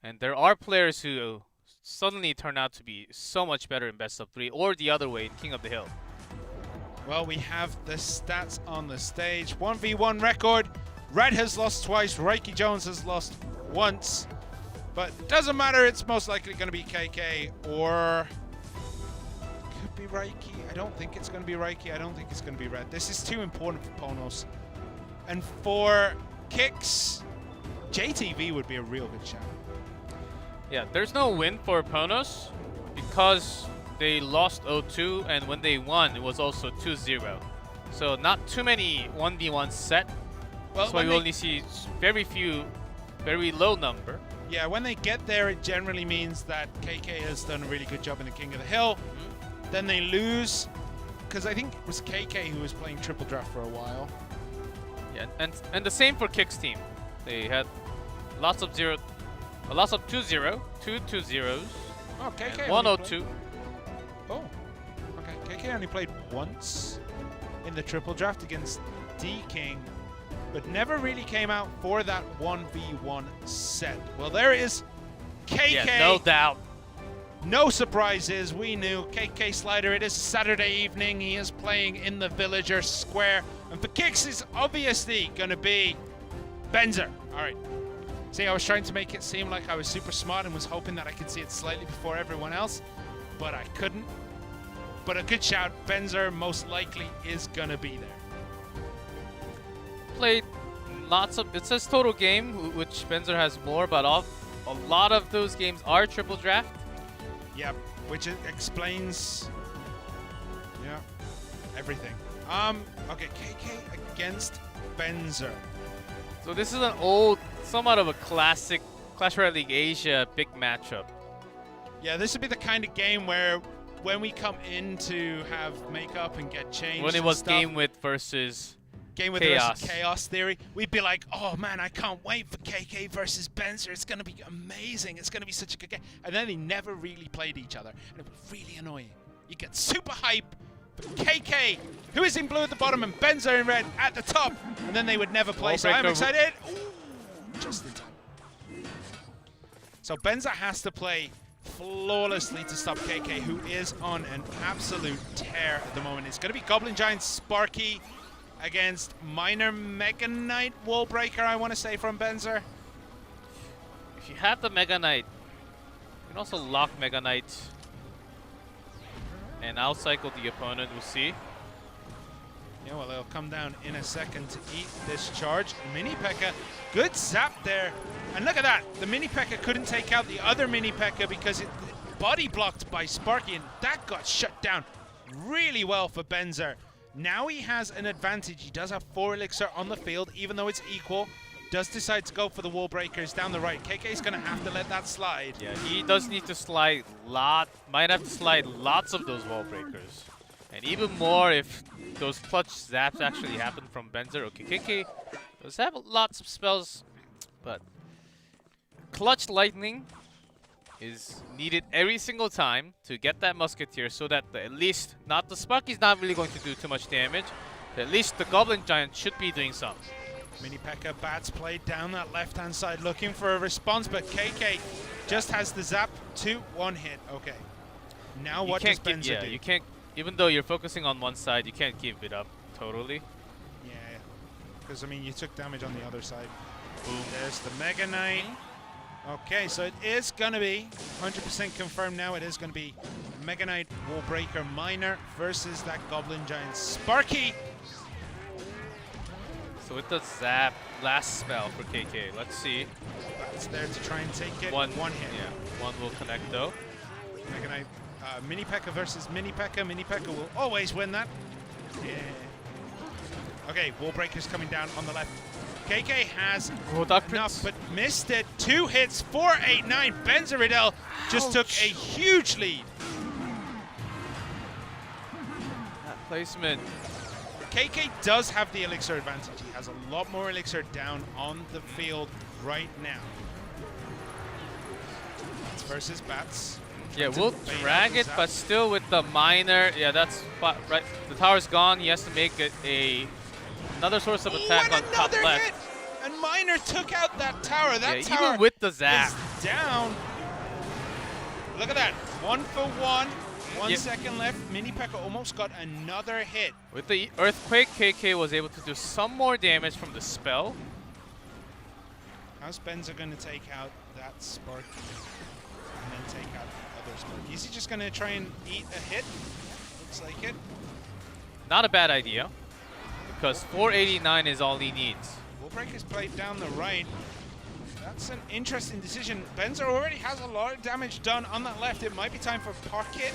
and there are players who suddenly turn out to be so much better in best of 3, or the other way in King of the Hill. Well, we have the stats on the stage. 1v1 record. Red has lost twice. Reiki Jones has lost once. But doesn't matter. It's most likely going to be KK or could be Reiki. I don't think it's going to be Reiki. I don't think it's going to be Red. This is too important for Ponos. And for kicks, JTV would be a real good shout. Yeah, there's no win for Ponos because they lost 0-2, and when they won, it was also 2-0. So not too many 1v1 set. Well, that's why we only see very low number. Yeah, when they get there, it generally means that KK has done a really good job in the King of the Hill. Then they lose, because I think it was KK who was playing triple draft for a while. Yeah, and the same for Kicks team. They had lots of 2-0, 2 2-0s, Oh, KK and only 1-0-2. Oh, okay. KK only played once in the triple draft against D-King, but never really came out for that 1v1 set. Well, there is KK. Yeah, no doubt. No surprises. We knew KK Slider. It is Saturday evening. He is playing in the Villager Square. And for kicks, is obviously going to be Benzer. All right. See, I was trying to make it seem like I was super smart and was hoping that I could see it slightly before everyone else, but I couldn't. But a good shout. Benzer most likely is going to be there. Played lots of. It says total game, which Benzer has more, but a lot of those games are triple draft. Yep, which explains, everything. Okay, KK against Benzer. So this is an somewhat of a classic Clash Royale League Asia big matchup. Yeah, this would be the kind of game where when we come in to have makeup and get changed, When it was Game With versus Chaos Theory, we'd be like, oh man, I can't wait for KK versus Benzer. It's going to be amazing. It's going to be such a good game. And then they never really played each other. And it was really annoying. You get super hype for KK, who is in blue at the bottom, and Benzer in red at the top. And then they would never play. So I'm excited. Ooh, just in time. So Benzer has to play flawlessly to stop KK, who is on an absolute tear at the moment. It's going to be Goblin Giant Sparky against Minor Mega Knight Wallbreaker, I want to say, from Benzer. If you have the Mega Knight, you can also lock Mega Knight and outcycle the opponent, we'll see. Yeah, well, they'll come down in a second to eat this charge. Mini P.E.K.K.A, good zap there. And look at that, the Mini P.E.K.K.A couldn't take out the other Mini P.E.K.K.A because it body blocked by Sparky, and that got shut down really well for Benzer. Now he has an advantage. He does have 4 elixir on the field, even though it's equal. Does decide to go for the wall breakers down the right. KK is going to have to let that slide. Yeah, he does need to slide might have to slide lots of those wall breakers. And even more if those clutch zaps actually happen from Benzer. Okay, KK does have lots of spells, but clutch lightning is needed every single time to get that Musketeer so that at least, not the Sparky's not really going to do too much damage, but at least the Goblin Giant should be doing some. Mini P.E.K.K.A. Bats played down that left-hand side looking for a response, but KK just has the zap to one hit. Okay. Now what does Benzer do? You can't, even though you're focusing on one side, you can't give it up totally. Yeah, because I mean you took damage on the other side. Boom. There's the Mega Knight. Okay, so it is going to be 100% confirmed now. It is going to be Mega Knight Wall Breaker Miner versus that Goblin Giant Sparky. So with the zap, last spell for KK, let's see. That's there to try and take it. One hit. Yeah, one will connect though. Mega Knight, Mini P.E.K.K.A. versus Mini P.E.K.K.A. Mini P.E.K.K.A. will always win that. Yeah. Okay, Wall Breaker's coming down on the left. KK has enough, but missed it. 2 hits, 489. Benzer just took a huge lead. That placement. KK does have the elixir advantage. He has a lot more elixir down on the field right now. Bats versus Bats. Yeah, we'll drag it, but still with the miner. Yeah, that's right. The tower's gone. He has to make it another source of attack on top left. Hit. And Miner took out that tower. That tower even with the zap is down. Look at that. 1 for 1. 1 second left. Mini P.E.K.K.A. almost got another hit. With the Earthquake, KK was able to do some more damage from the spell. How's Benzer going to take out that Sparky and then take out the other Sparky? Is he just going to try and eat a hit? Looks like it. Not a bad idea, because 489 is all he needs. Wallbreaker's played down the right. That's an interesting decision. Benzer already has a lot of damage done on that left. It might be time for pocket.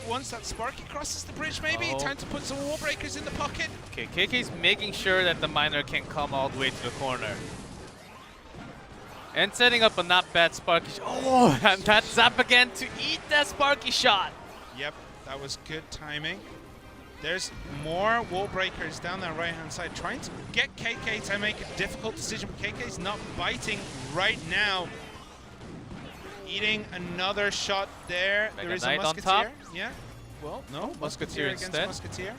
Once that Sparky crosses the bridge, maybe time to put some Wallbreakers in the pocket. Okay, KK's making sure that the miner can come all the way to the corner. And setting up a not bad Sparky shot. Oh, and that zap again to eat that Sparky shot. Yep, that was good timing. There's more wall breakers down that right-hand side, trying to get KK to make a difficult decision. KK's not biting right now. Eating another shot there. Mega there is Knight a Musketeer. on top. Yeah. Well, no. Musketeer against instead. Musketeer.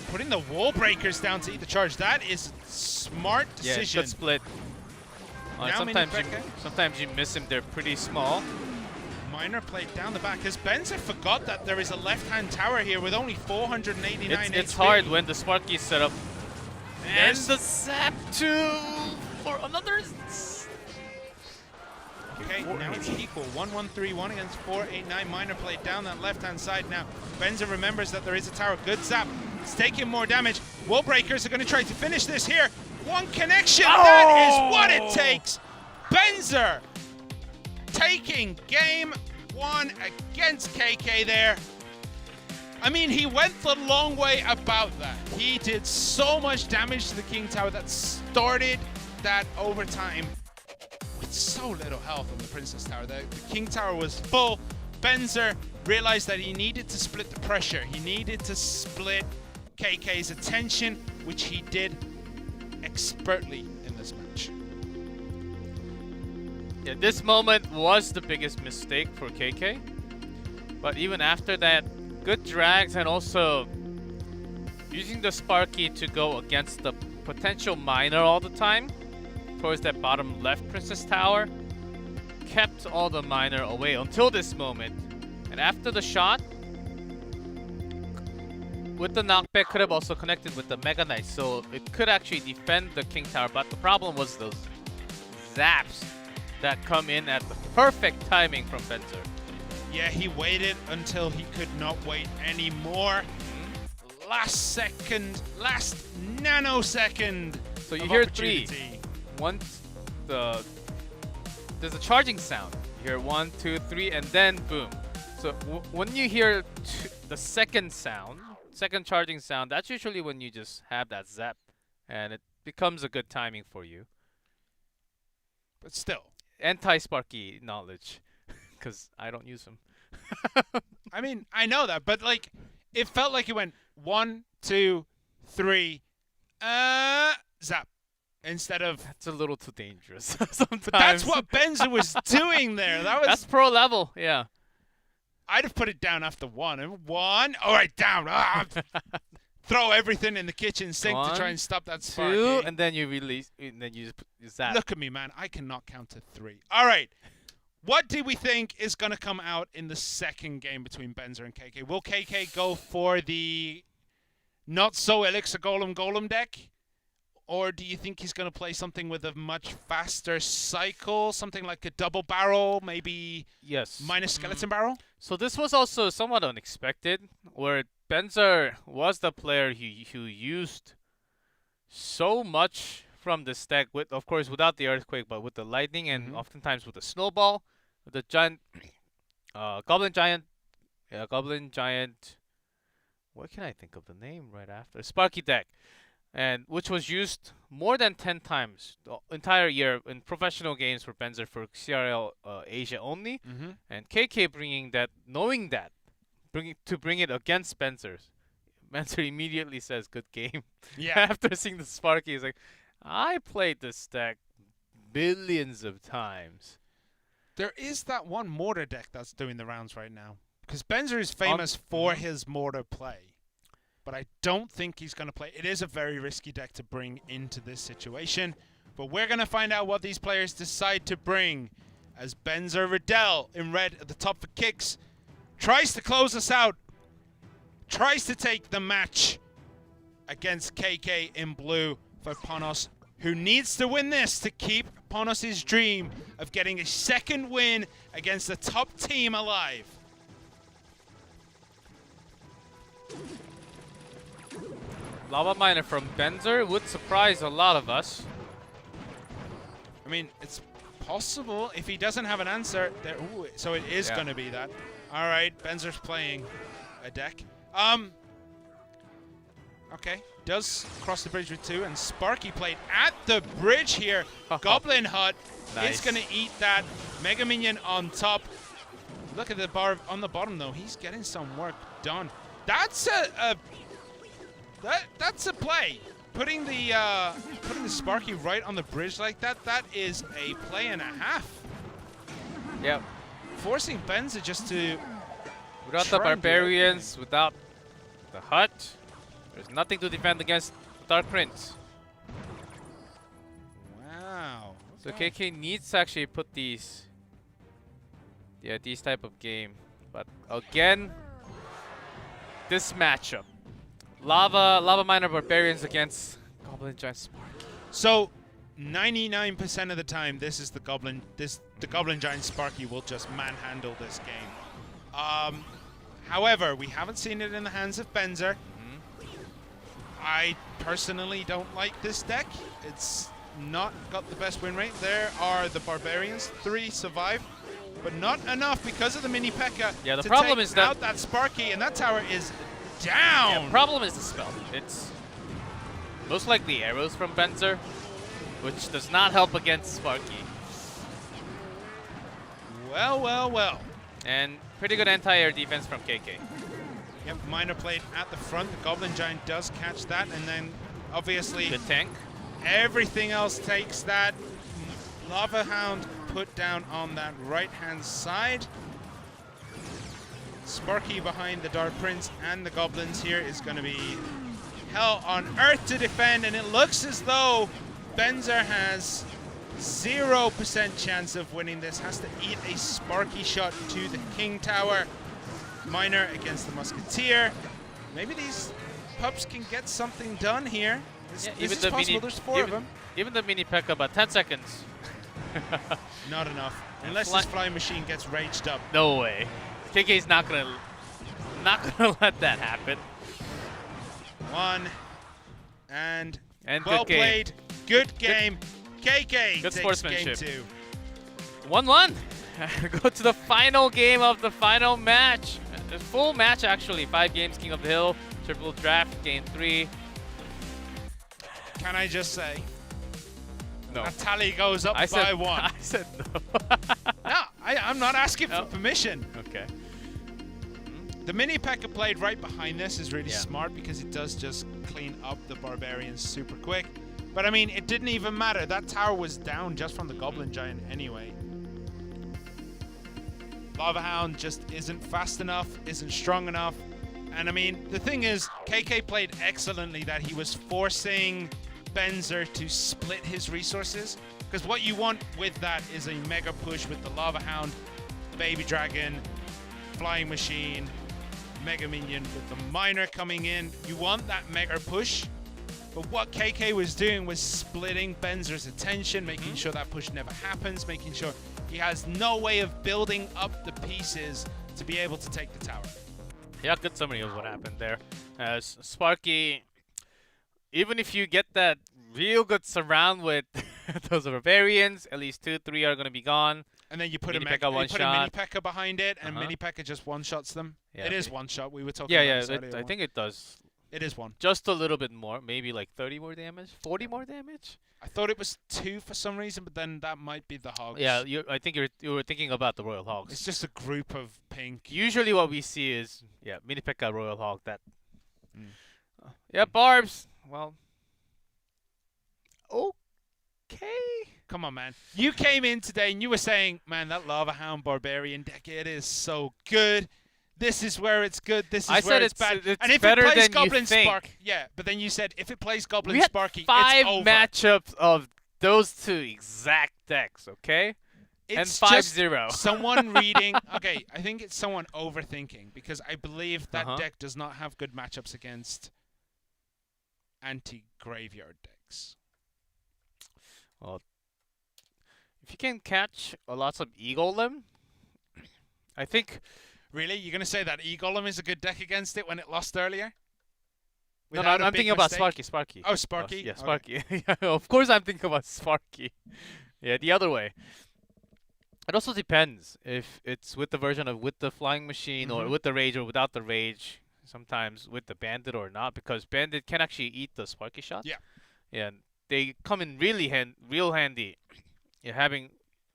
Putting the wall breakers down to eat the charge. That is a smart decision. Yeah, good split. Sometimes you miss him. They're pretty small. Miner played down the back because Benzer forgot that there is a left-hand tower here with only 489 It's HP. hard when the Sparky is set up. And There's the zap too for another. Okay, now it's equal. 1-1-3-1 against 489. Miner played down that left-hand side now. Benzer remembers that there is a tower. Good zap. It's taking more damage. Wall breakers are going to try to finish this here. One connection. Oh! That is what it takes. Benzer taking game 1 against KK there. I mean, he went the long way about that. He did so much damage to the King Tower that started that overtime with so little health on the Princess Tower. The King Tower was full. Benzer realized that he needed to split the pressure. He needed to split KK's attention, which he did expertly in this match. Yeah, this moment was the biggest mistake for KK. But even after that, good drags and also using the Sparky to go against the potential miner all the time towards that bottom left Princess Tower kept all the miner away until this moment. And after the shot, with the knockback could have also connected with the Mega Knight, so it could actually defend the King Tower, but the problem was those zaps that come in at the perfect timing from Benzer. Yeah, he waited until he could not wait anymore. Last second, last nanosecond. So you hear 3. Once there's a charging sound. You hear 1, 2, 3, and then boom. So when you hear the second sound, second charging sound, that's usually when you just have that zap, and it becomes a good timing for you. But still. Anti-Sparky knowledge, because I don't use them. I mean, I know that, but like, it felt like it went 1, 2, 3, zap. instead of. That's a little too dangerous sometimes. But that's what Benzer was doing there. That's pro level, yeah. I'd have put it down after one. One. All right, down. Ah. Throw everything in the kitchen sink to try and stop that Sparky. Two, and then you release, and then you use that. Look at me, man. I cannot count to 3. All right. What do we think is going to come out in the second game between Benzer and KK? Will KK go for the not-so-elixir golem deck? Or do you think he's going to play something with a much faster cycle? Something like a double barrel, maybe minus skeleton barrel? So this was also somewhat unexpected, where Benzer was the player who used so much from this deck, with, of course, without the earthquake, but with the lightning and oftentimes with the snowball, with the giant, goblin giant. What can I think of the name right after? Sparky deck, and which was used more than 10 times the entire year in professional games for Benzer for CRL Asia only, and KK bringing that, knowing that, bring it against Benzer. Benzer immediately says, "Good game." Yeah. After seeing the Sparky, he's like, I played this deck billions of times. There is that one mortar deck that's doing the rounds right now. Because Benzer is famous for his mortar play. But I don't think he's going to play. It is a very risky deck to bring into this situation. But we're going to find out what these players decide to bring. As Benzer Riddell in red at the top for kicks. Tries to close us out. Tries to take the match against KK in blue for Panos, who needs to win this to keep Panos' dream of getting a second win against the top team alive. Lava Miner from Benzer would surprise a lot of us. I mean, it's possible if he doesn't have an answer. There, ooh, so it is going to be that. All right, Benzer's playing a deck. Okay, does cross the bridge with 2, and Sparky played at the bridge here. Goblin Hut is going to eat that. Mega Minion on top. Look at the bar on the bottom, though. He's getting some work done. That's that's a play. Putting the Sparky right on the bridge like that, that is a play and a half. Yep. Forcing Benzer just to... Without the barbarians, without the hut, there's nothing to defend against Dark Prince. Wow. So KK needs to actually put these type of game. But again, this matchup. Lava Miner Barbarians against Goblin Giant Sparky. So 99% of the time this is the Goblin Giant Sparky will just manhandle this game. However, we haven't seen it in the hands of Benzer. I personally don't like this deck. It's not got the best win rate. There are the Barbarians. 3 survive, but not enough because of the mini P.E.K.K.A. Yeah, the problem is that out that Sparky, and that tower is down. Yeah, problem is the spell. It's most likely arrows from Benzer, which does not help against Sparky. Well, well, well. And pretty good anti-air defense from KK. Yep, Miner played at the front. The Goblin Giant does catch that, and then obviously the tank. Everything else takes that. Lava Hound put down on that right-hand side. Sparky behind the Dark Prince and the Goblins here is going to be hell on earth to defend, and it looks as though Benzer has 0% chance of winning this. Has to eat a Sparky shot to the King Tower. Miner against the Musketeer. Maybe these pups can get something done here. This is possible. There's 4 of them. Even the mini P.E.K.K.A. about 10 seconds. Not enough. Unless this flying machine gets raged up. No way. KK's not gonna let that happen. 1 and good well game. Played. Good game. KK good takes sportsmanship. game 2. 1-1. Go to the final game of the final match. The full match actually. 5 games, King of the Hill, triple draft, game 3. Can I just say? No. That tally goes up by 1. I said no. No, I'm not asking for permission. Okay. The mini P.E.K.K.A. played right behind this is really smart because it does just clean up the Barbarians super quick. But I mean, it didn't even matter. That tower was down just from the Goblin Giant anyway. Lava Hound just isn't fast enough, isn't strong enough. And I mean, the thing is, KK played excellently that he was forcing Benzer to split his resources. Because what you want with that is a mega push with the Lava Hound, Baby Dragon, Flying Machine, Mega Minion with the Miner coming in. You want that mega push. But what KK was doing was splitting Benzer's attention, making sure that push never happens, making sure he has no way of building up the pieces to be able to take the tower. Yeah, good summary of what happened there. As Sparky, even if you get that real good surround with those barbarians, at least 2, 3 are going to be gone. And then you put, a Mini Mini shot. P.E.K.K.A behind it, and Mini P.E.K.K.A just one-shots them. Yeah, it is one-shot. We were talking yeah, about yeah. this earlier. I think it does. It is one. Just a little bit more, maybe like 30 more damage, 40 more damage. I thought it was 2 for some reason, but then that might be the Hogs. Yeah, I think you were thinking about the Royal Hogs. It's just a group of pink. Usually what we see is, yeah, Mini P.E.K.K.A, Royal Hog, that. Yeah, Barbs. Well. Okay. Come on, man. You came in today and you were saying, man, that Lava Hound Barbarian deck, it is so good. This is where it's good. This is where it's bad. And if better it plays than Goblin you think. Spark, yeah. But then you said if it plays Goblin We had Sparky, 5 it's over. matchups of those 2 exact decks, okay? It's and just 5-0. someone reading. Okay, I think it's someone overthinking because I believe that deck does not have good matchups against anti-graveyard decks. Well, if you can catch lots of E-Golem, I think. Really? You're going to say that E-Golem is a good deck against it when it lost earlier? No, Without a I'm big thinking about mistake? Sparky. Oh, Sparky? Yeah, Okay. Sparky. Yeah, of course I'm thinking about Sparky. Yeah, the other way. It also depends if it's with the version of with the Flying Machine or with the Rage or without the Rage. Sometimes with the Bandit or not, because Bandit can actually eat the Sparky shot. Yeah. Yeah, and they come in really real handy. You're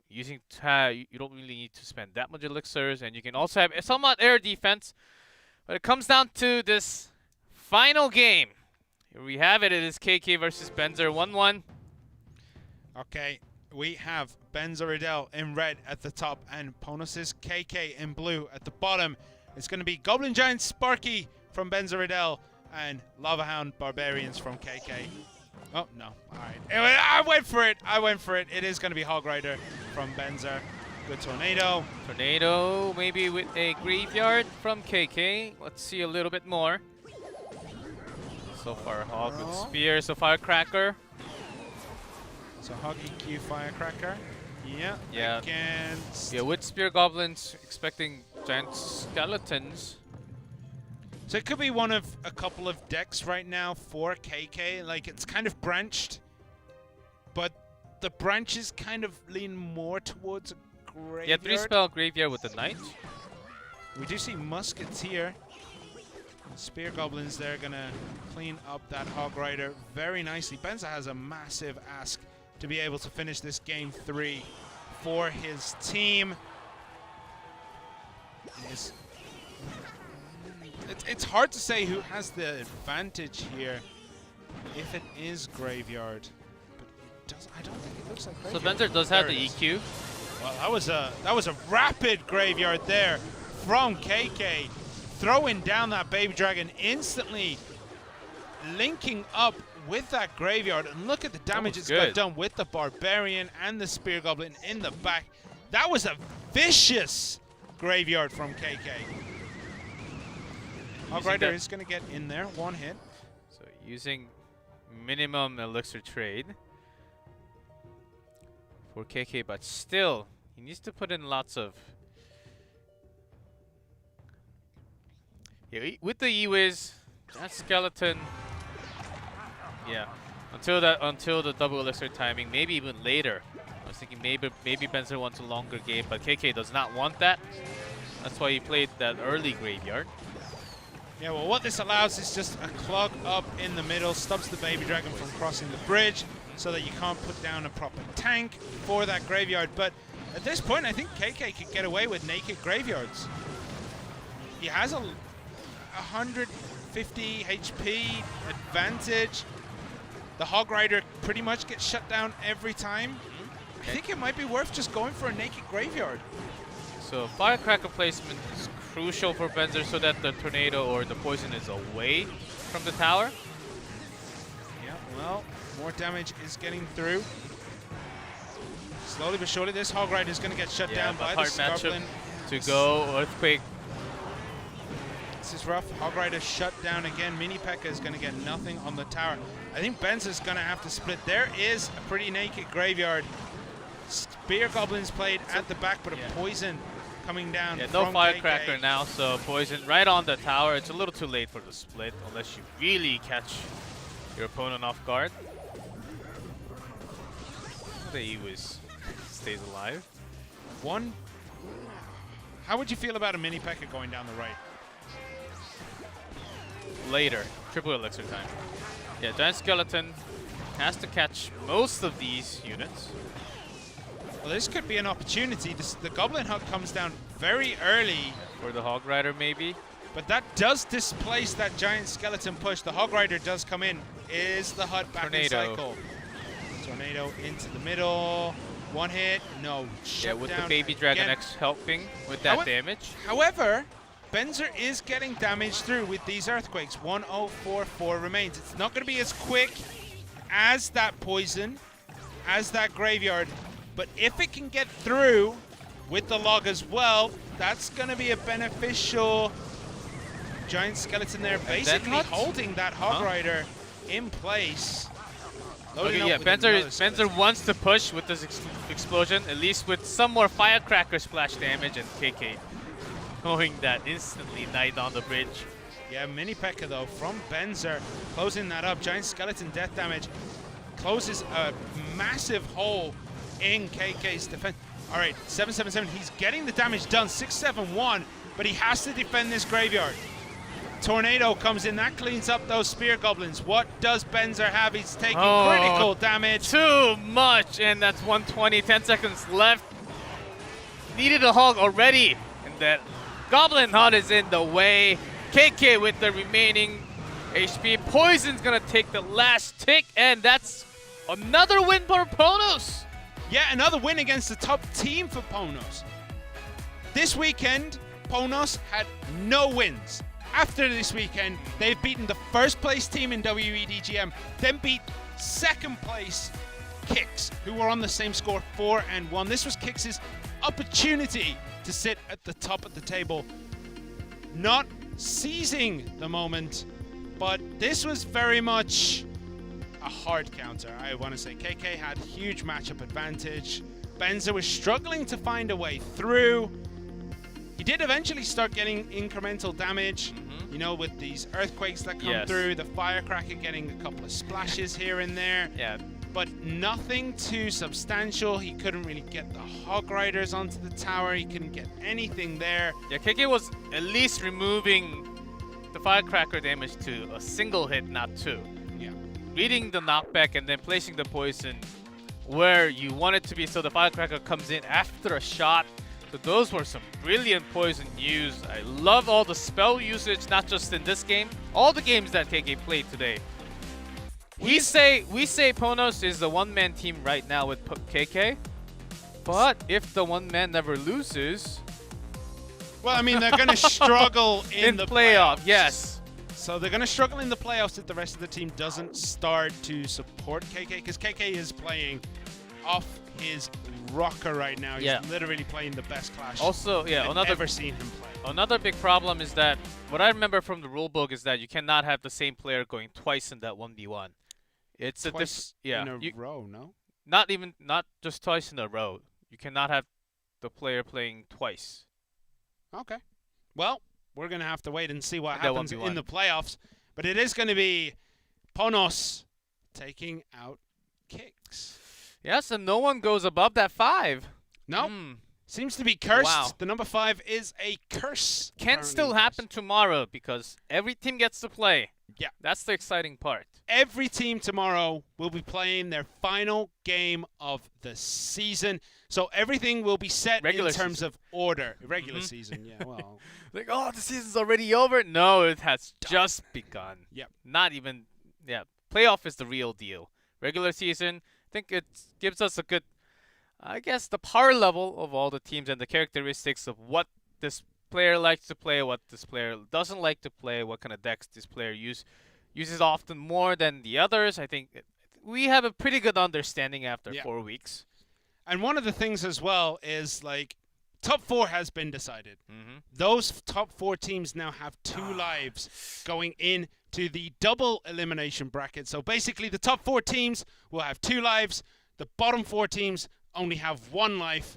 using you don't really need to spend that much elixirs, and you can also have somewhat air defense. But it comes down to this final game. Here we have it. It is KK versus Benzer 1-1. Okay, we have Benzer in red at the top and Ponos's KK in blue at the bottom. It's going to be Goblin Giant Sparky from Benzer and Lava Hound Barbarians from KK. Oh, no. All right. Anyway, I went for it. It is going to be Hog Rider from Benzer. Good Tornado. Tornado, maybe with a Graveyard from KK. Let's see a little bit more. So far, Hog with Spear. So Firecracker. So Hog EQ Firecracker. Yeah. Yeah. Against... Yeah, with Spear Goblins, expecting Giant Skeletons. So it could be one of a couple of decks right now for KK. Like, it's kind of branched, but the branches kind of lean more towards a graveyard. Yeah, 3-spell Graveyard with the Knight. We do see Musketeer. Spear Goblins, they're going to clean up that Hog Rider very nicely. Benzer has a massive ask to be able to finish this game 3 for his team. It's hard to say who has the advantage here if it is Graveyard. But it does, I don't think it looks like Graveyard. So Benzer does have the EQ. Well, that was a rapid Graveyard there from KK. Throwing down that Baby Dragon instantly, linking up with that Graveyard. And look at the damage it's got done with the Barbarian and the Spear Goblin in the back. That was a vicious Graveyard from KK. Hog Rider is going to get in there, 1 hit. So using minimum elixir trade for KK, but still, he needs to put in lots of... Yeah, with the E-Wiz, that skeleton... Yeah, until the double elixir timing, maybe even later. I was thinking maybe Benzer wants a longer game, but KK does not want that. That's why he played that early Graveyard. Yeah, well, what this allows is just a clog up in the middle, stops the Baby Dragon from crossing the bridge so that you can't put down a proper tank for that Graveyard. But at this point, I think KK could get away with naked Graveyards. He has a 150 HP advantage. The Hog Rider pretty much gets shut down every time. I think it might be worth just going for a naked graveyard. So Firecracker placement is crucial for Benzer so that the tornado or the poison is away from the tower. Yeah, well, more damage is getting through. Slowly but surely, this Hog Rider is going to get shut down by the Scarblin. To go Earthquake. This is rough. Hog Rider shut down again. Mini P.E.K.K.A is going to get nothing on the tower. I think Benzer's going to have to split. There is a pretty naked graveyard. Spear Goblins played at the back, but a poison coming down. Yeah, no from Firecracker KK. now, so poison right on the tower. It's a little too late for the split, unless you really catch your opponent off guard. The Ewis stays alive. How would you feel about a Mini P.E.K.K.A going down the right? Later, triple elixir time. Yeah, Giant Skeleton has to catch most of these units. Well, this could be an opportunity. The Goblin Hug comes down very early. For the Hog Rider, maybe. But that does displace that Giant Skeleton push. The Hog Rider does come in. Is the HUD back in cycle? Tornado into the middle. One hit. No. Yeah, with the Baby Dragon again. X helping with that damage. However, Benzer is getting damage through with these Earthquakes. 1044 remains. It's not going to be as quick as that poison, as that graveyard. But if it can get through with the log as well, that's going to be a beneficial Giant Skeleton there, basically holding that Hog Rider in place. Okay, yeah, Benzer wants to push with this explosion, at least with some more Firecracker splash damage, and KK knowing that instantly Knight on the bridge. Yeah, Mini P.E.K.K.A though from Benzer, closing that up. Giant Skeleton death damage closes a massive hole in KK's defense. All right, 777, he's getting the damage done, 671, but he has to defend this graveyard. Tornado comes in, that cleans up those Spear Goblins. What does Benzer have? He's taking critical damage. Too much, and that's 120, 10 seconds left. Needed a hog already, and that Goblin HUD is in the way. KK with the remaining HP. Poison's gonna take the last tick, and that's another win for Ponos. Yeah, another win against the top team for Ponos. This weekend, Ponos had no wins. After this weekend, they've beaten the first place team in WEDGM, then beat second place Kix, who were on the same score, 4-1. This was Kix's opportunity to sit at the top of the table, not seizing the moment, but this was very much a hard counter, I want to say. KK had huge matchup advantage. Benzer was struggling to find a way through. He did eventually start getting incremental damage, you know, with these Earthquakes that come through, the Firecracker getting a couple of splashes here and there. Yeah. But nothing too substantial. He couldn't really get the Hog Riders onto the tower. He couldn't get anything there. Yeah, KK was at least removing the Firecracker damage to a single hit, not two. Yeah. Reading the knockback and then placing the poison where you want it to be so the Firecracker comes in after a shot. So those were some brilliant poison use. I love all the spell usage, not just in this game, all the games that KK played today. We say Ponos is the one-man team right now with KK, but if the one man never loses, well, I mean, they're going to struggle in the playoffs. Yes. So they're going to struggle in the playoffs if the rest of the team doesn't start to support KK, because KK is playing off his rocker right now. He's literally playing the best Clash I've ever seen him play. Another big problem is that what I remember from the rulebook is that you cannot have the same player going twice in that 1v1. It's twice in a row, no? Not just twice in a row. You cannot have the player playing twice. Okay. Well, we're going to have to wait and see what happens in the playoffs. But it is going to be Ponos taking out Kix. Yes, and no one goes above that 5. No. Seems to be cursed. Wow. The number 5 is a curse. Can still happen tomorrow because every team gets to play. Yeah. That's the exciting part. Every team tomorrow will be playing their final game of the season. So everything will be set in terms of order. Regular season, yeah, well. Like, oh, the season's already over? No, it has just begun. Yep. Not even, Playoff is the real deal. Regular season, I think it gives us a good, I guess, the power level of all the teams and the characteristics of what this player likes to play, what this player doesn't like to play, what kind of decks this player uses often more than the others. I think we have a pretty good understanding after 4 weeks. And one of the things as well is like top 4 has been decided. Those top 4 teams now have 2 lives going into the double elimination bracket. So basically the top 4 teams will have 2 lives. The bottom 4 teams only have 1 life.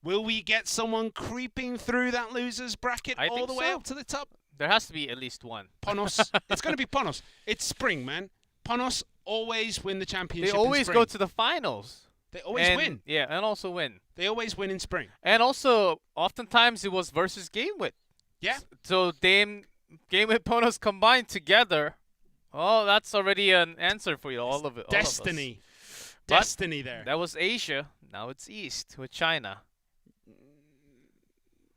Will we get someone creeping through that losers bracket all the way up to the top? There has to be at least one. Ponos. It's going to be Ponos. It's spring, man. Ponos always win the championship. They always in go to the finals. They always win. Yeah, and also win. They always win in spring. And also, oftentimes it was versus GameWit. Yeah. So GameWit Ponos combined together. Oh, that's already an answer for you, all of it. Destiny. All of us. Destiny there. That was Asia. Now it's East with China.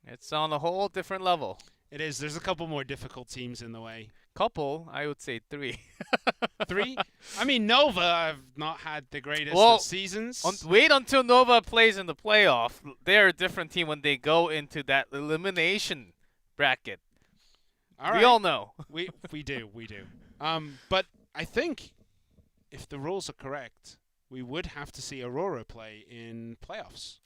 It's on a whole different level. It is. There's a couple more difficult teams in the way. Couple, I would say 3. 3? I mean, Nova have not had the greatest of seasons. Wait until Nova plays in the playoff. They're a different team when they go into that elimination bracket. We all know. we do. But I think if the rules are correct, we would have to see Aurora play in playoffs.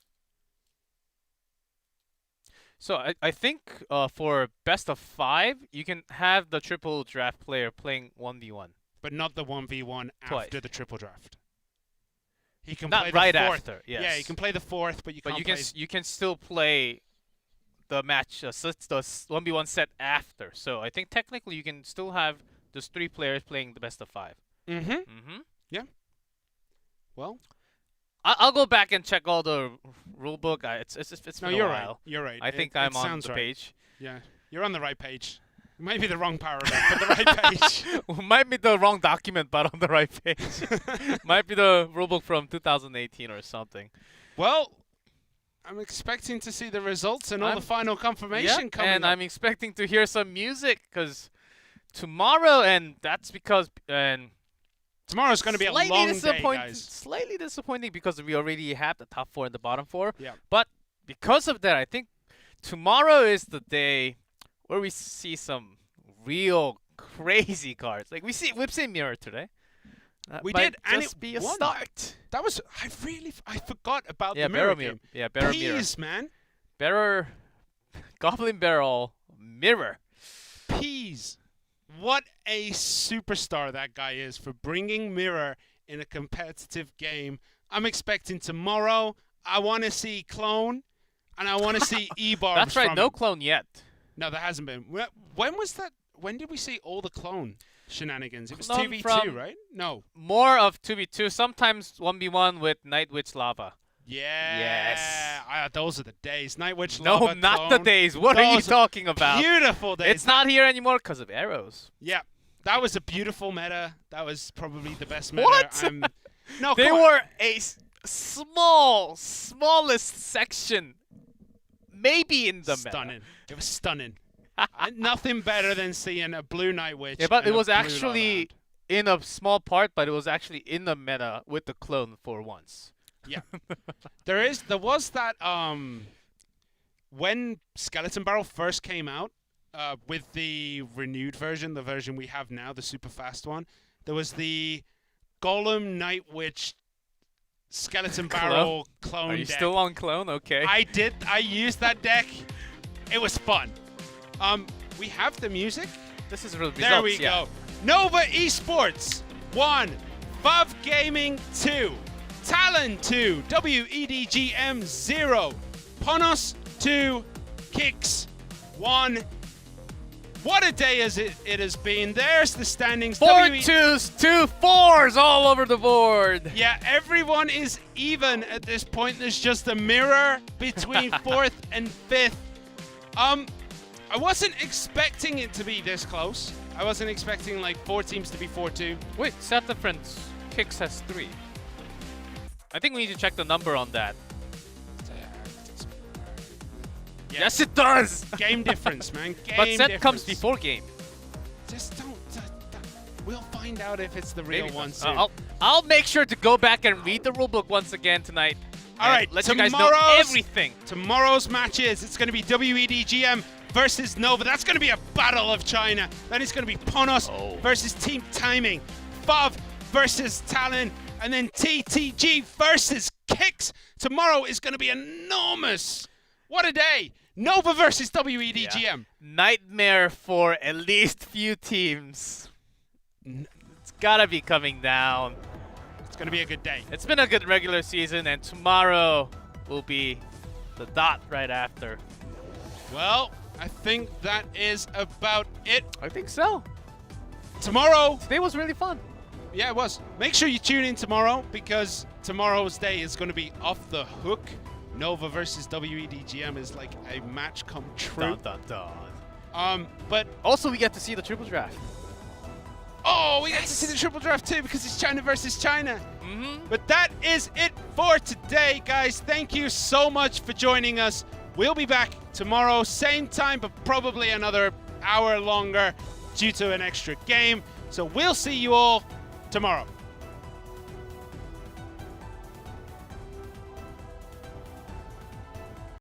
So I think for best of 5, you can have the triple draft player playing 1v1. But not the 1v1 Twice. after the triple draft. He can Not play right the 4th. after, yes. Yeah, he can play the 4th, but you can't you can still play the match, the 1v1 set after. So I think technically you can still have those 3 players playing the best of 5. Yeah. Well, I'll go back and check all the rule book. It's been a while. Right. You're right. I think I'm on the page. Yeah, you're on the right page. It might be the wrong paragraph, but the right page. Might be the wrong document, but on the right page. Might be the rulebook from 2018 or something. Well, I'm expecting to see the results and all the final confirmation coming and up. I'm expecting to hear some music because tomorrow, and that's because tomorrow's going to be a long day, guys. Slightly disappointing because we already have the top 4 and the bottom 4. Yeah. But because of that, I think tomorrow is the day where we see some real crazy cards. Like we've seen Mirror today. We did, and just it be a won. start. That was I forgot about the Mirror game. Yeah, Mirror. Peas, man. Mirror, Goblin Barrel, Mirror. Peas. What a superstar that guy is for bringing Mirror in a competitive game. I'm expecting tomorrow. I want to see Clone, and I want to see E-Barbs. That's right, from no him. Clone yet. No, there hasn't been. When was that? When did we see all the Clone shenanigans? It was Clone 2v2, right? No. More of 2v2, sometimes 1v1 with Night Witch Lava. Yeah. Yes. Those are the days. Night Witch No, Lava, not Clone. the days. What are you talking about? Beautiful days. It's not here anymore because of arrows. Yeah. That was a beautiful meta. That was probably the best meta. What? No, they come on. were a smallest section, maybe in the Stunning. meta. It was stunning. Nothing better than seeing a blue Night Witch. Yeah, but and it was a blue actually Lava in a small part, but it was actually in the meta with the clone for once. Yeah. There was that when Skeleton Barrel first came out with the renewed version, the version we have now, the super fast one, there was the Golem Night Witch Skeleton Barrel clone Are you deck. still on clone? Okay. I used that deck. It was fun. We have the music. This is real results. There we go. Nova Esports 1, Vav Gaming 2, Talon 2, WEDGM 0, Ponos 2, Kicks 1. What a day it has been. There's the standings. 4 2s, 2 4s all over the board. Yeah, everyone is even at this point. There's just a mirror between 4th and 5th. I wasn't expecting it to be this close. I wasn't expecting like 4 teams to be 4-2. Wait, set difference. Kicks has 3. I think we need to check the number on that. Yes, it does. Game difference, man. Game but set difference. comes before game. Just don't. We'll find out if it's the real Maybe one not. soon. I'll make sure to go back and read the rulebook once again tonight. All right, let you guys know everything. Tomorrow's matches, it's going to be WEDGM versus Nova. That's going to be a battle of China. Then it's going to be Ponos versus Team Timing. FOV versus Talon. And then TTG versus Kicks. Tomorrow is going to be enormous. What a day. Nova versus WEDGM. Yeah. Nightmare for at least few teams. It's got to be coming down. It's going to be a good day. It's been a good regular season, and tomorrow will be the dot right after. Well, I think that is about it. I think so. Tomorrow. Today was really fun. Yeah, it was. Make sure you tune in tomorrow because tomorrow's day is going to be off the hook. Nova versus WEDGM is like a match come true. Dun, dun, dun. But also we get to see the triple draft. Oh, we get to see the triple draft too because it's China versus China. But that is it for today, guys. Thank you so much for joining us. We'll be back tomorrow, same time, but probably another hour longer due to an extra game. So we'll see you all tomorrow.